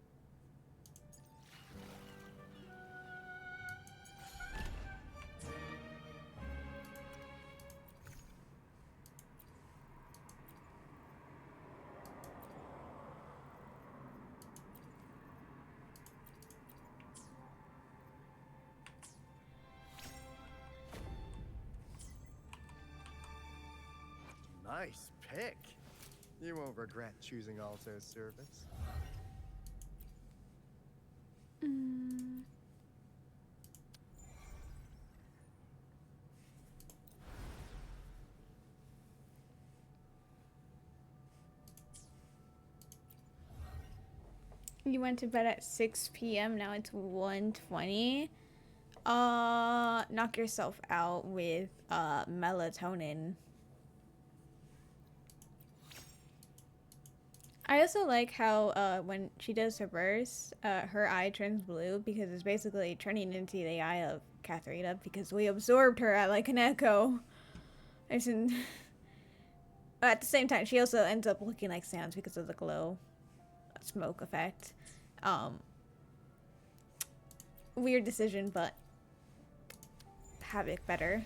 Nice pick. You won't regret choosing Alto's service. You went to bed at 6 p.m. Now it's 1:20. Knock yourself out with melatonin. I also like how when she does her burst, her eye turns blue because it's basically turning into the eye of Katharina because we absorbed her at like an echo. But at the same time, she also ends up looking like Sans because of the glow smoke effect. Weird decision, but Havoc better.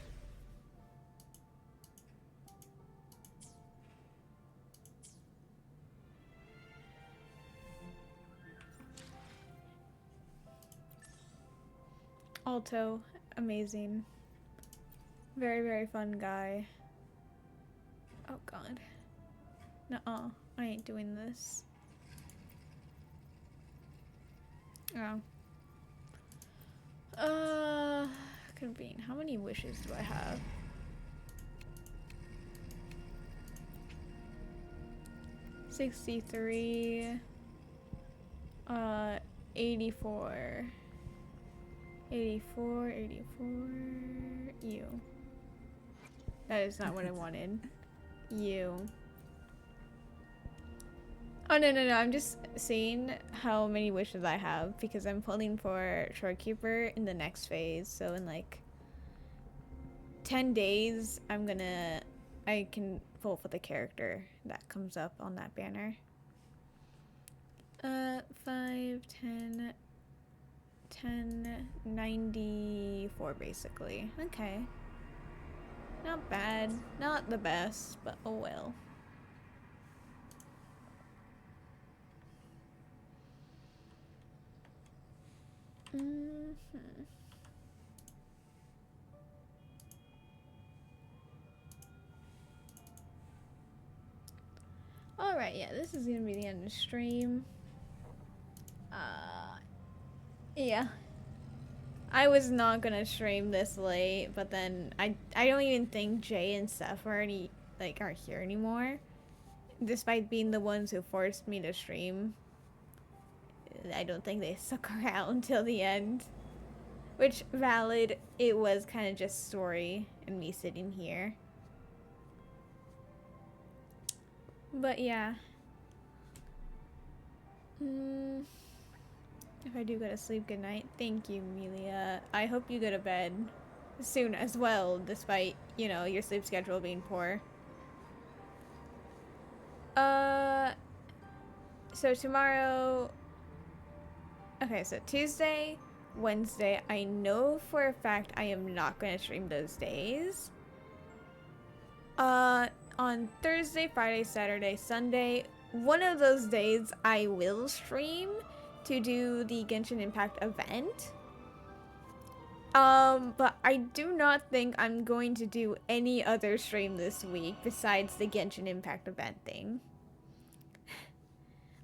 Alto, amazing. Very, very fun guy. Oh god. Nuh-uh, I ain't doing this. Oh. Convene. How many wishes do I have? 63. 84. 84. You. That is not what I wanted. You. Oh, no. I'm just seeing how many wishes I have because I'm pulling for Shorekeeper in the next phase. So in like 10 days, I can pull for the character that comes up on that banner. 5, 10, 94 basically. Okay. Not bad. Not the best, but oh well. Alright, yeah, this is gonna be the end of the stream. Yeah. I was not gonna stream this late, but then I don't even think Jay and Steph are here anymore. Despite being the ones who forced me to stream. I don't think they stuck around till the end. Which, valid, it was kind of just story and me sitting here. But yeah. If I do go to sleep, good night. Thank you, Amelia. I hope you go to bed soon as well, despite, you know, your sleep schedule being poor. So tomorrow... Okay, so Tuesday, Wednesday, I know for a fact I am not going to stream those days. On Thursday, Friday, Saturday, Sunday, one of those days I will stream to do the Genshin Impact event. But I do not think I'm going to do any other stream this week besides the Genshin Impact event thing.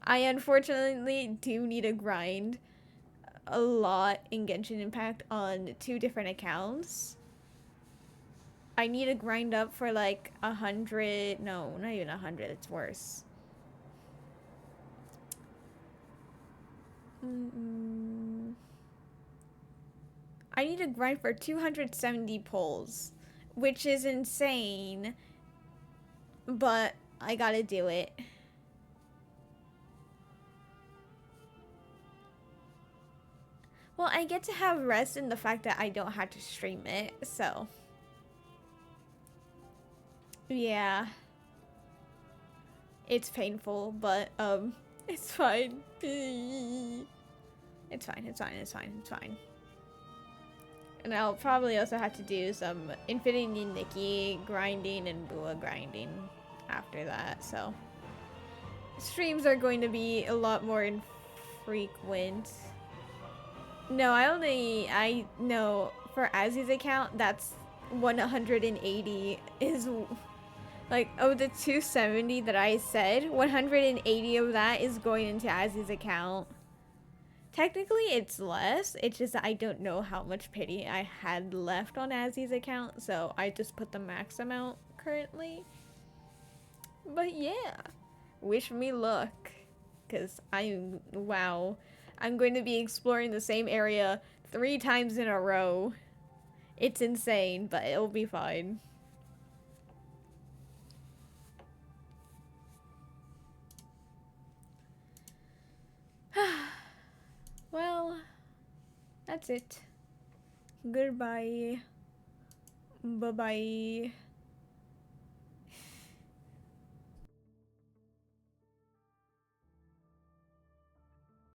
I unfortunately do need to grind a lot in Genshin Impact on 2 different accounts. I need to grind up for like 100, no, not even 100, it's worse. I need to grind for 270 pulls, which is insane, but I gotta do it. Well, I get to have rest in the fact that I don't have to stream it, so. Yeah. It's painful, but, it's fine. It's fine. And I'll probably also have to do some Infinity Nikki grinding and Bua grinding after that, so. Streams are going to be a lot more infrequent. No, I know for Azzy's account, that's 180 is, like, of the 270 that I said, 180 of that is going into Azzy's account. Technically, it's less. It's just that I don't know how much pity I had left on Azzy's account, so I just put the max amount currently. But yeah, wish me luck, because wow. I'm going to be exploring the same area 3 times in a row. It's insane, but it'll be fine. Well, that's it. Goodbye. Bye-bye.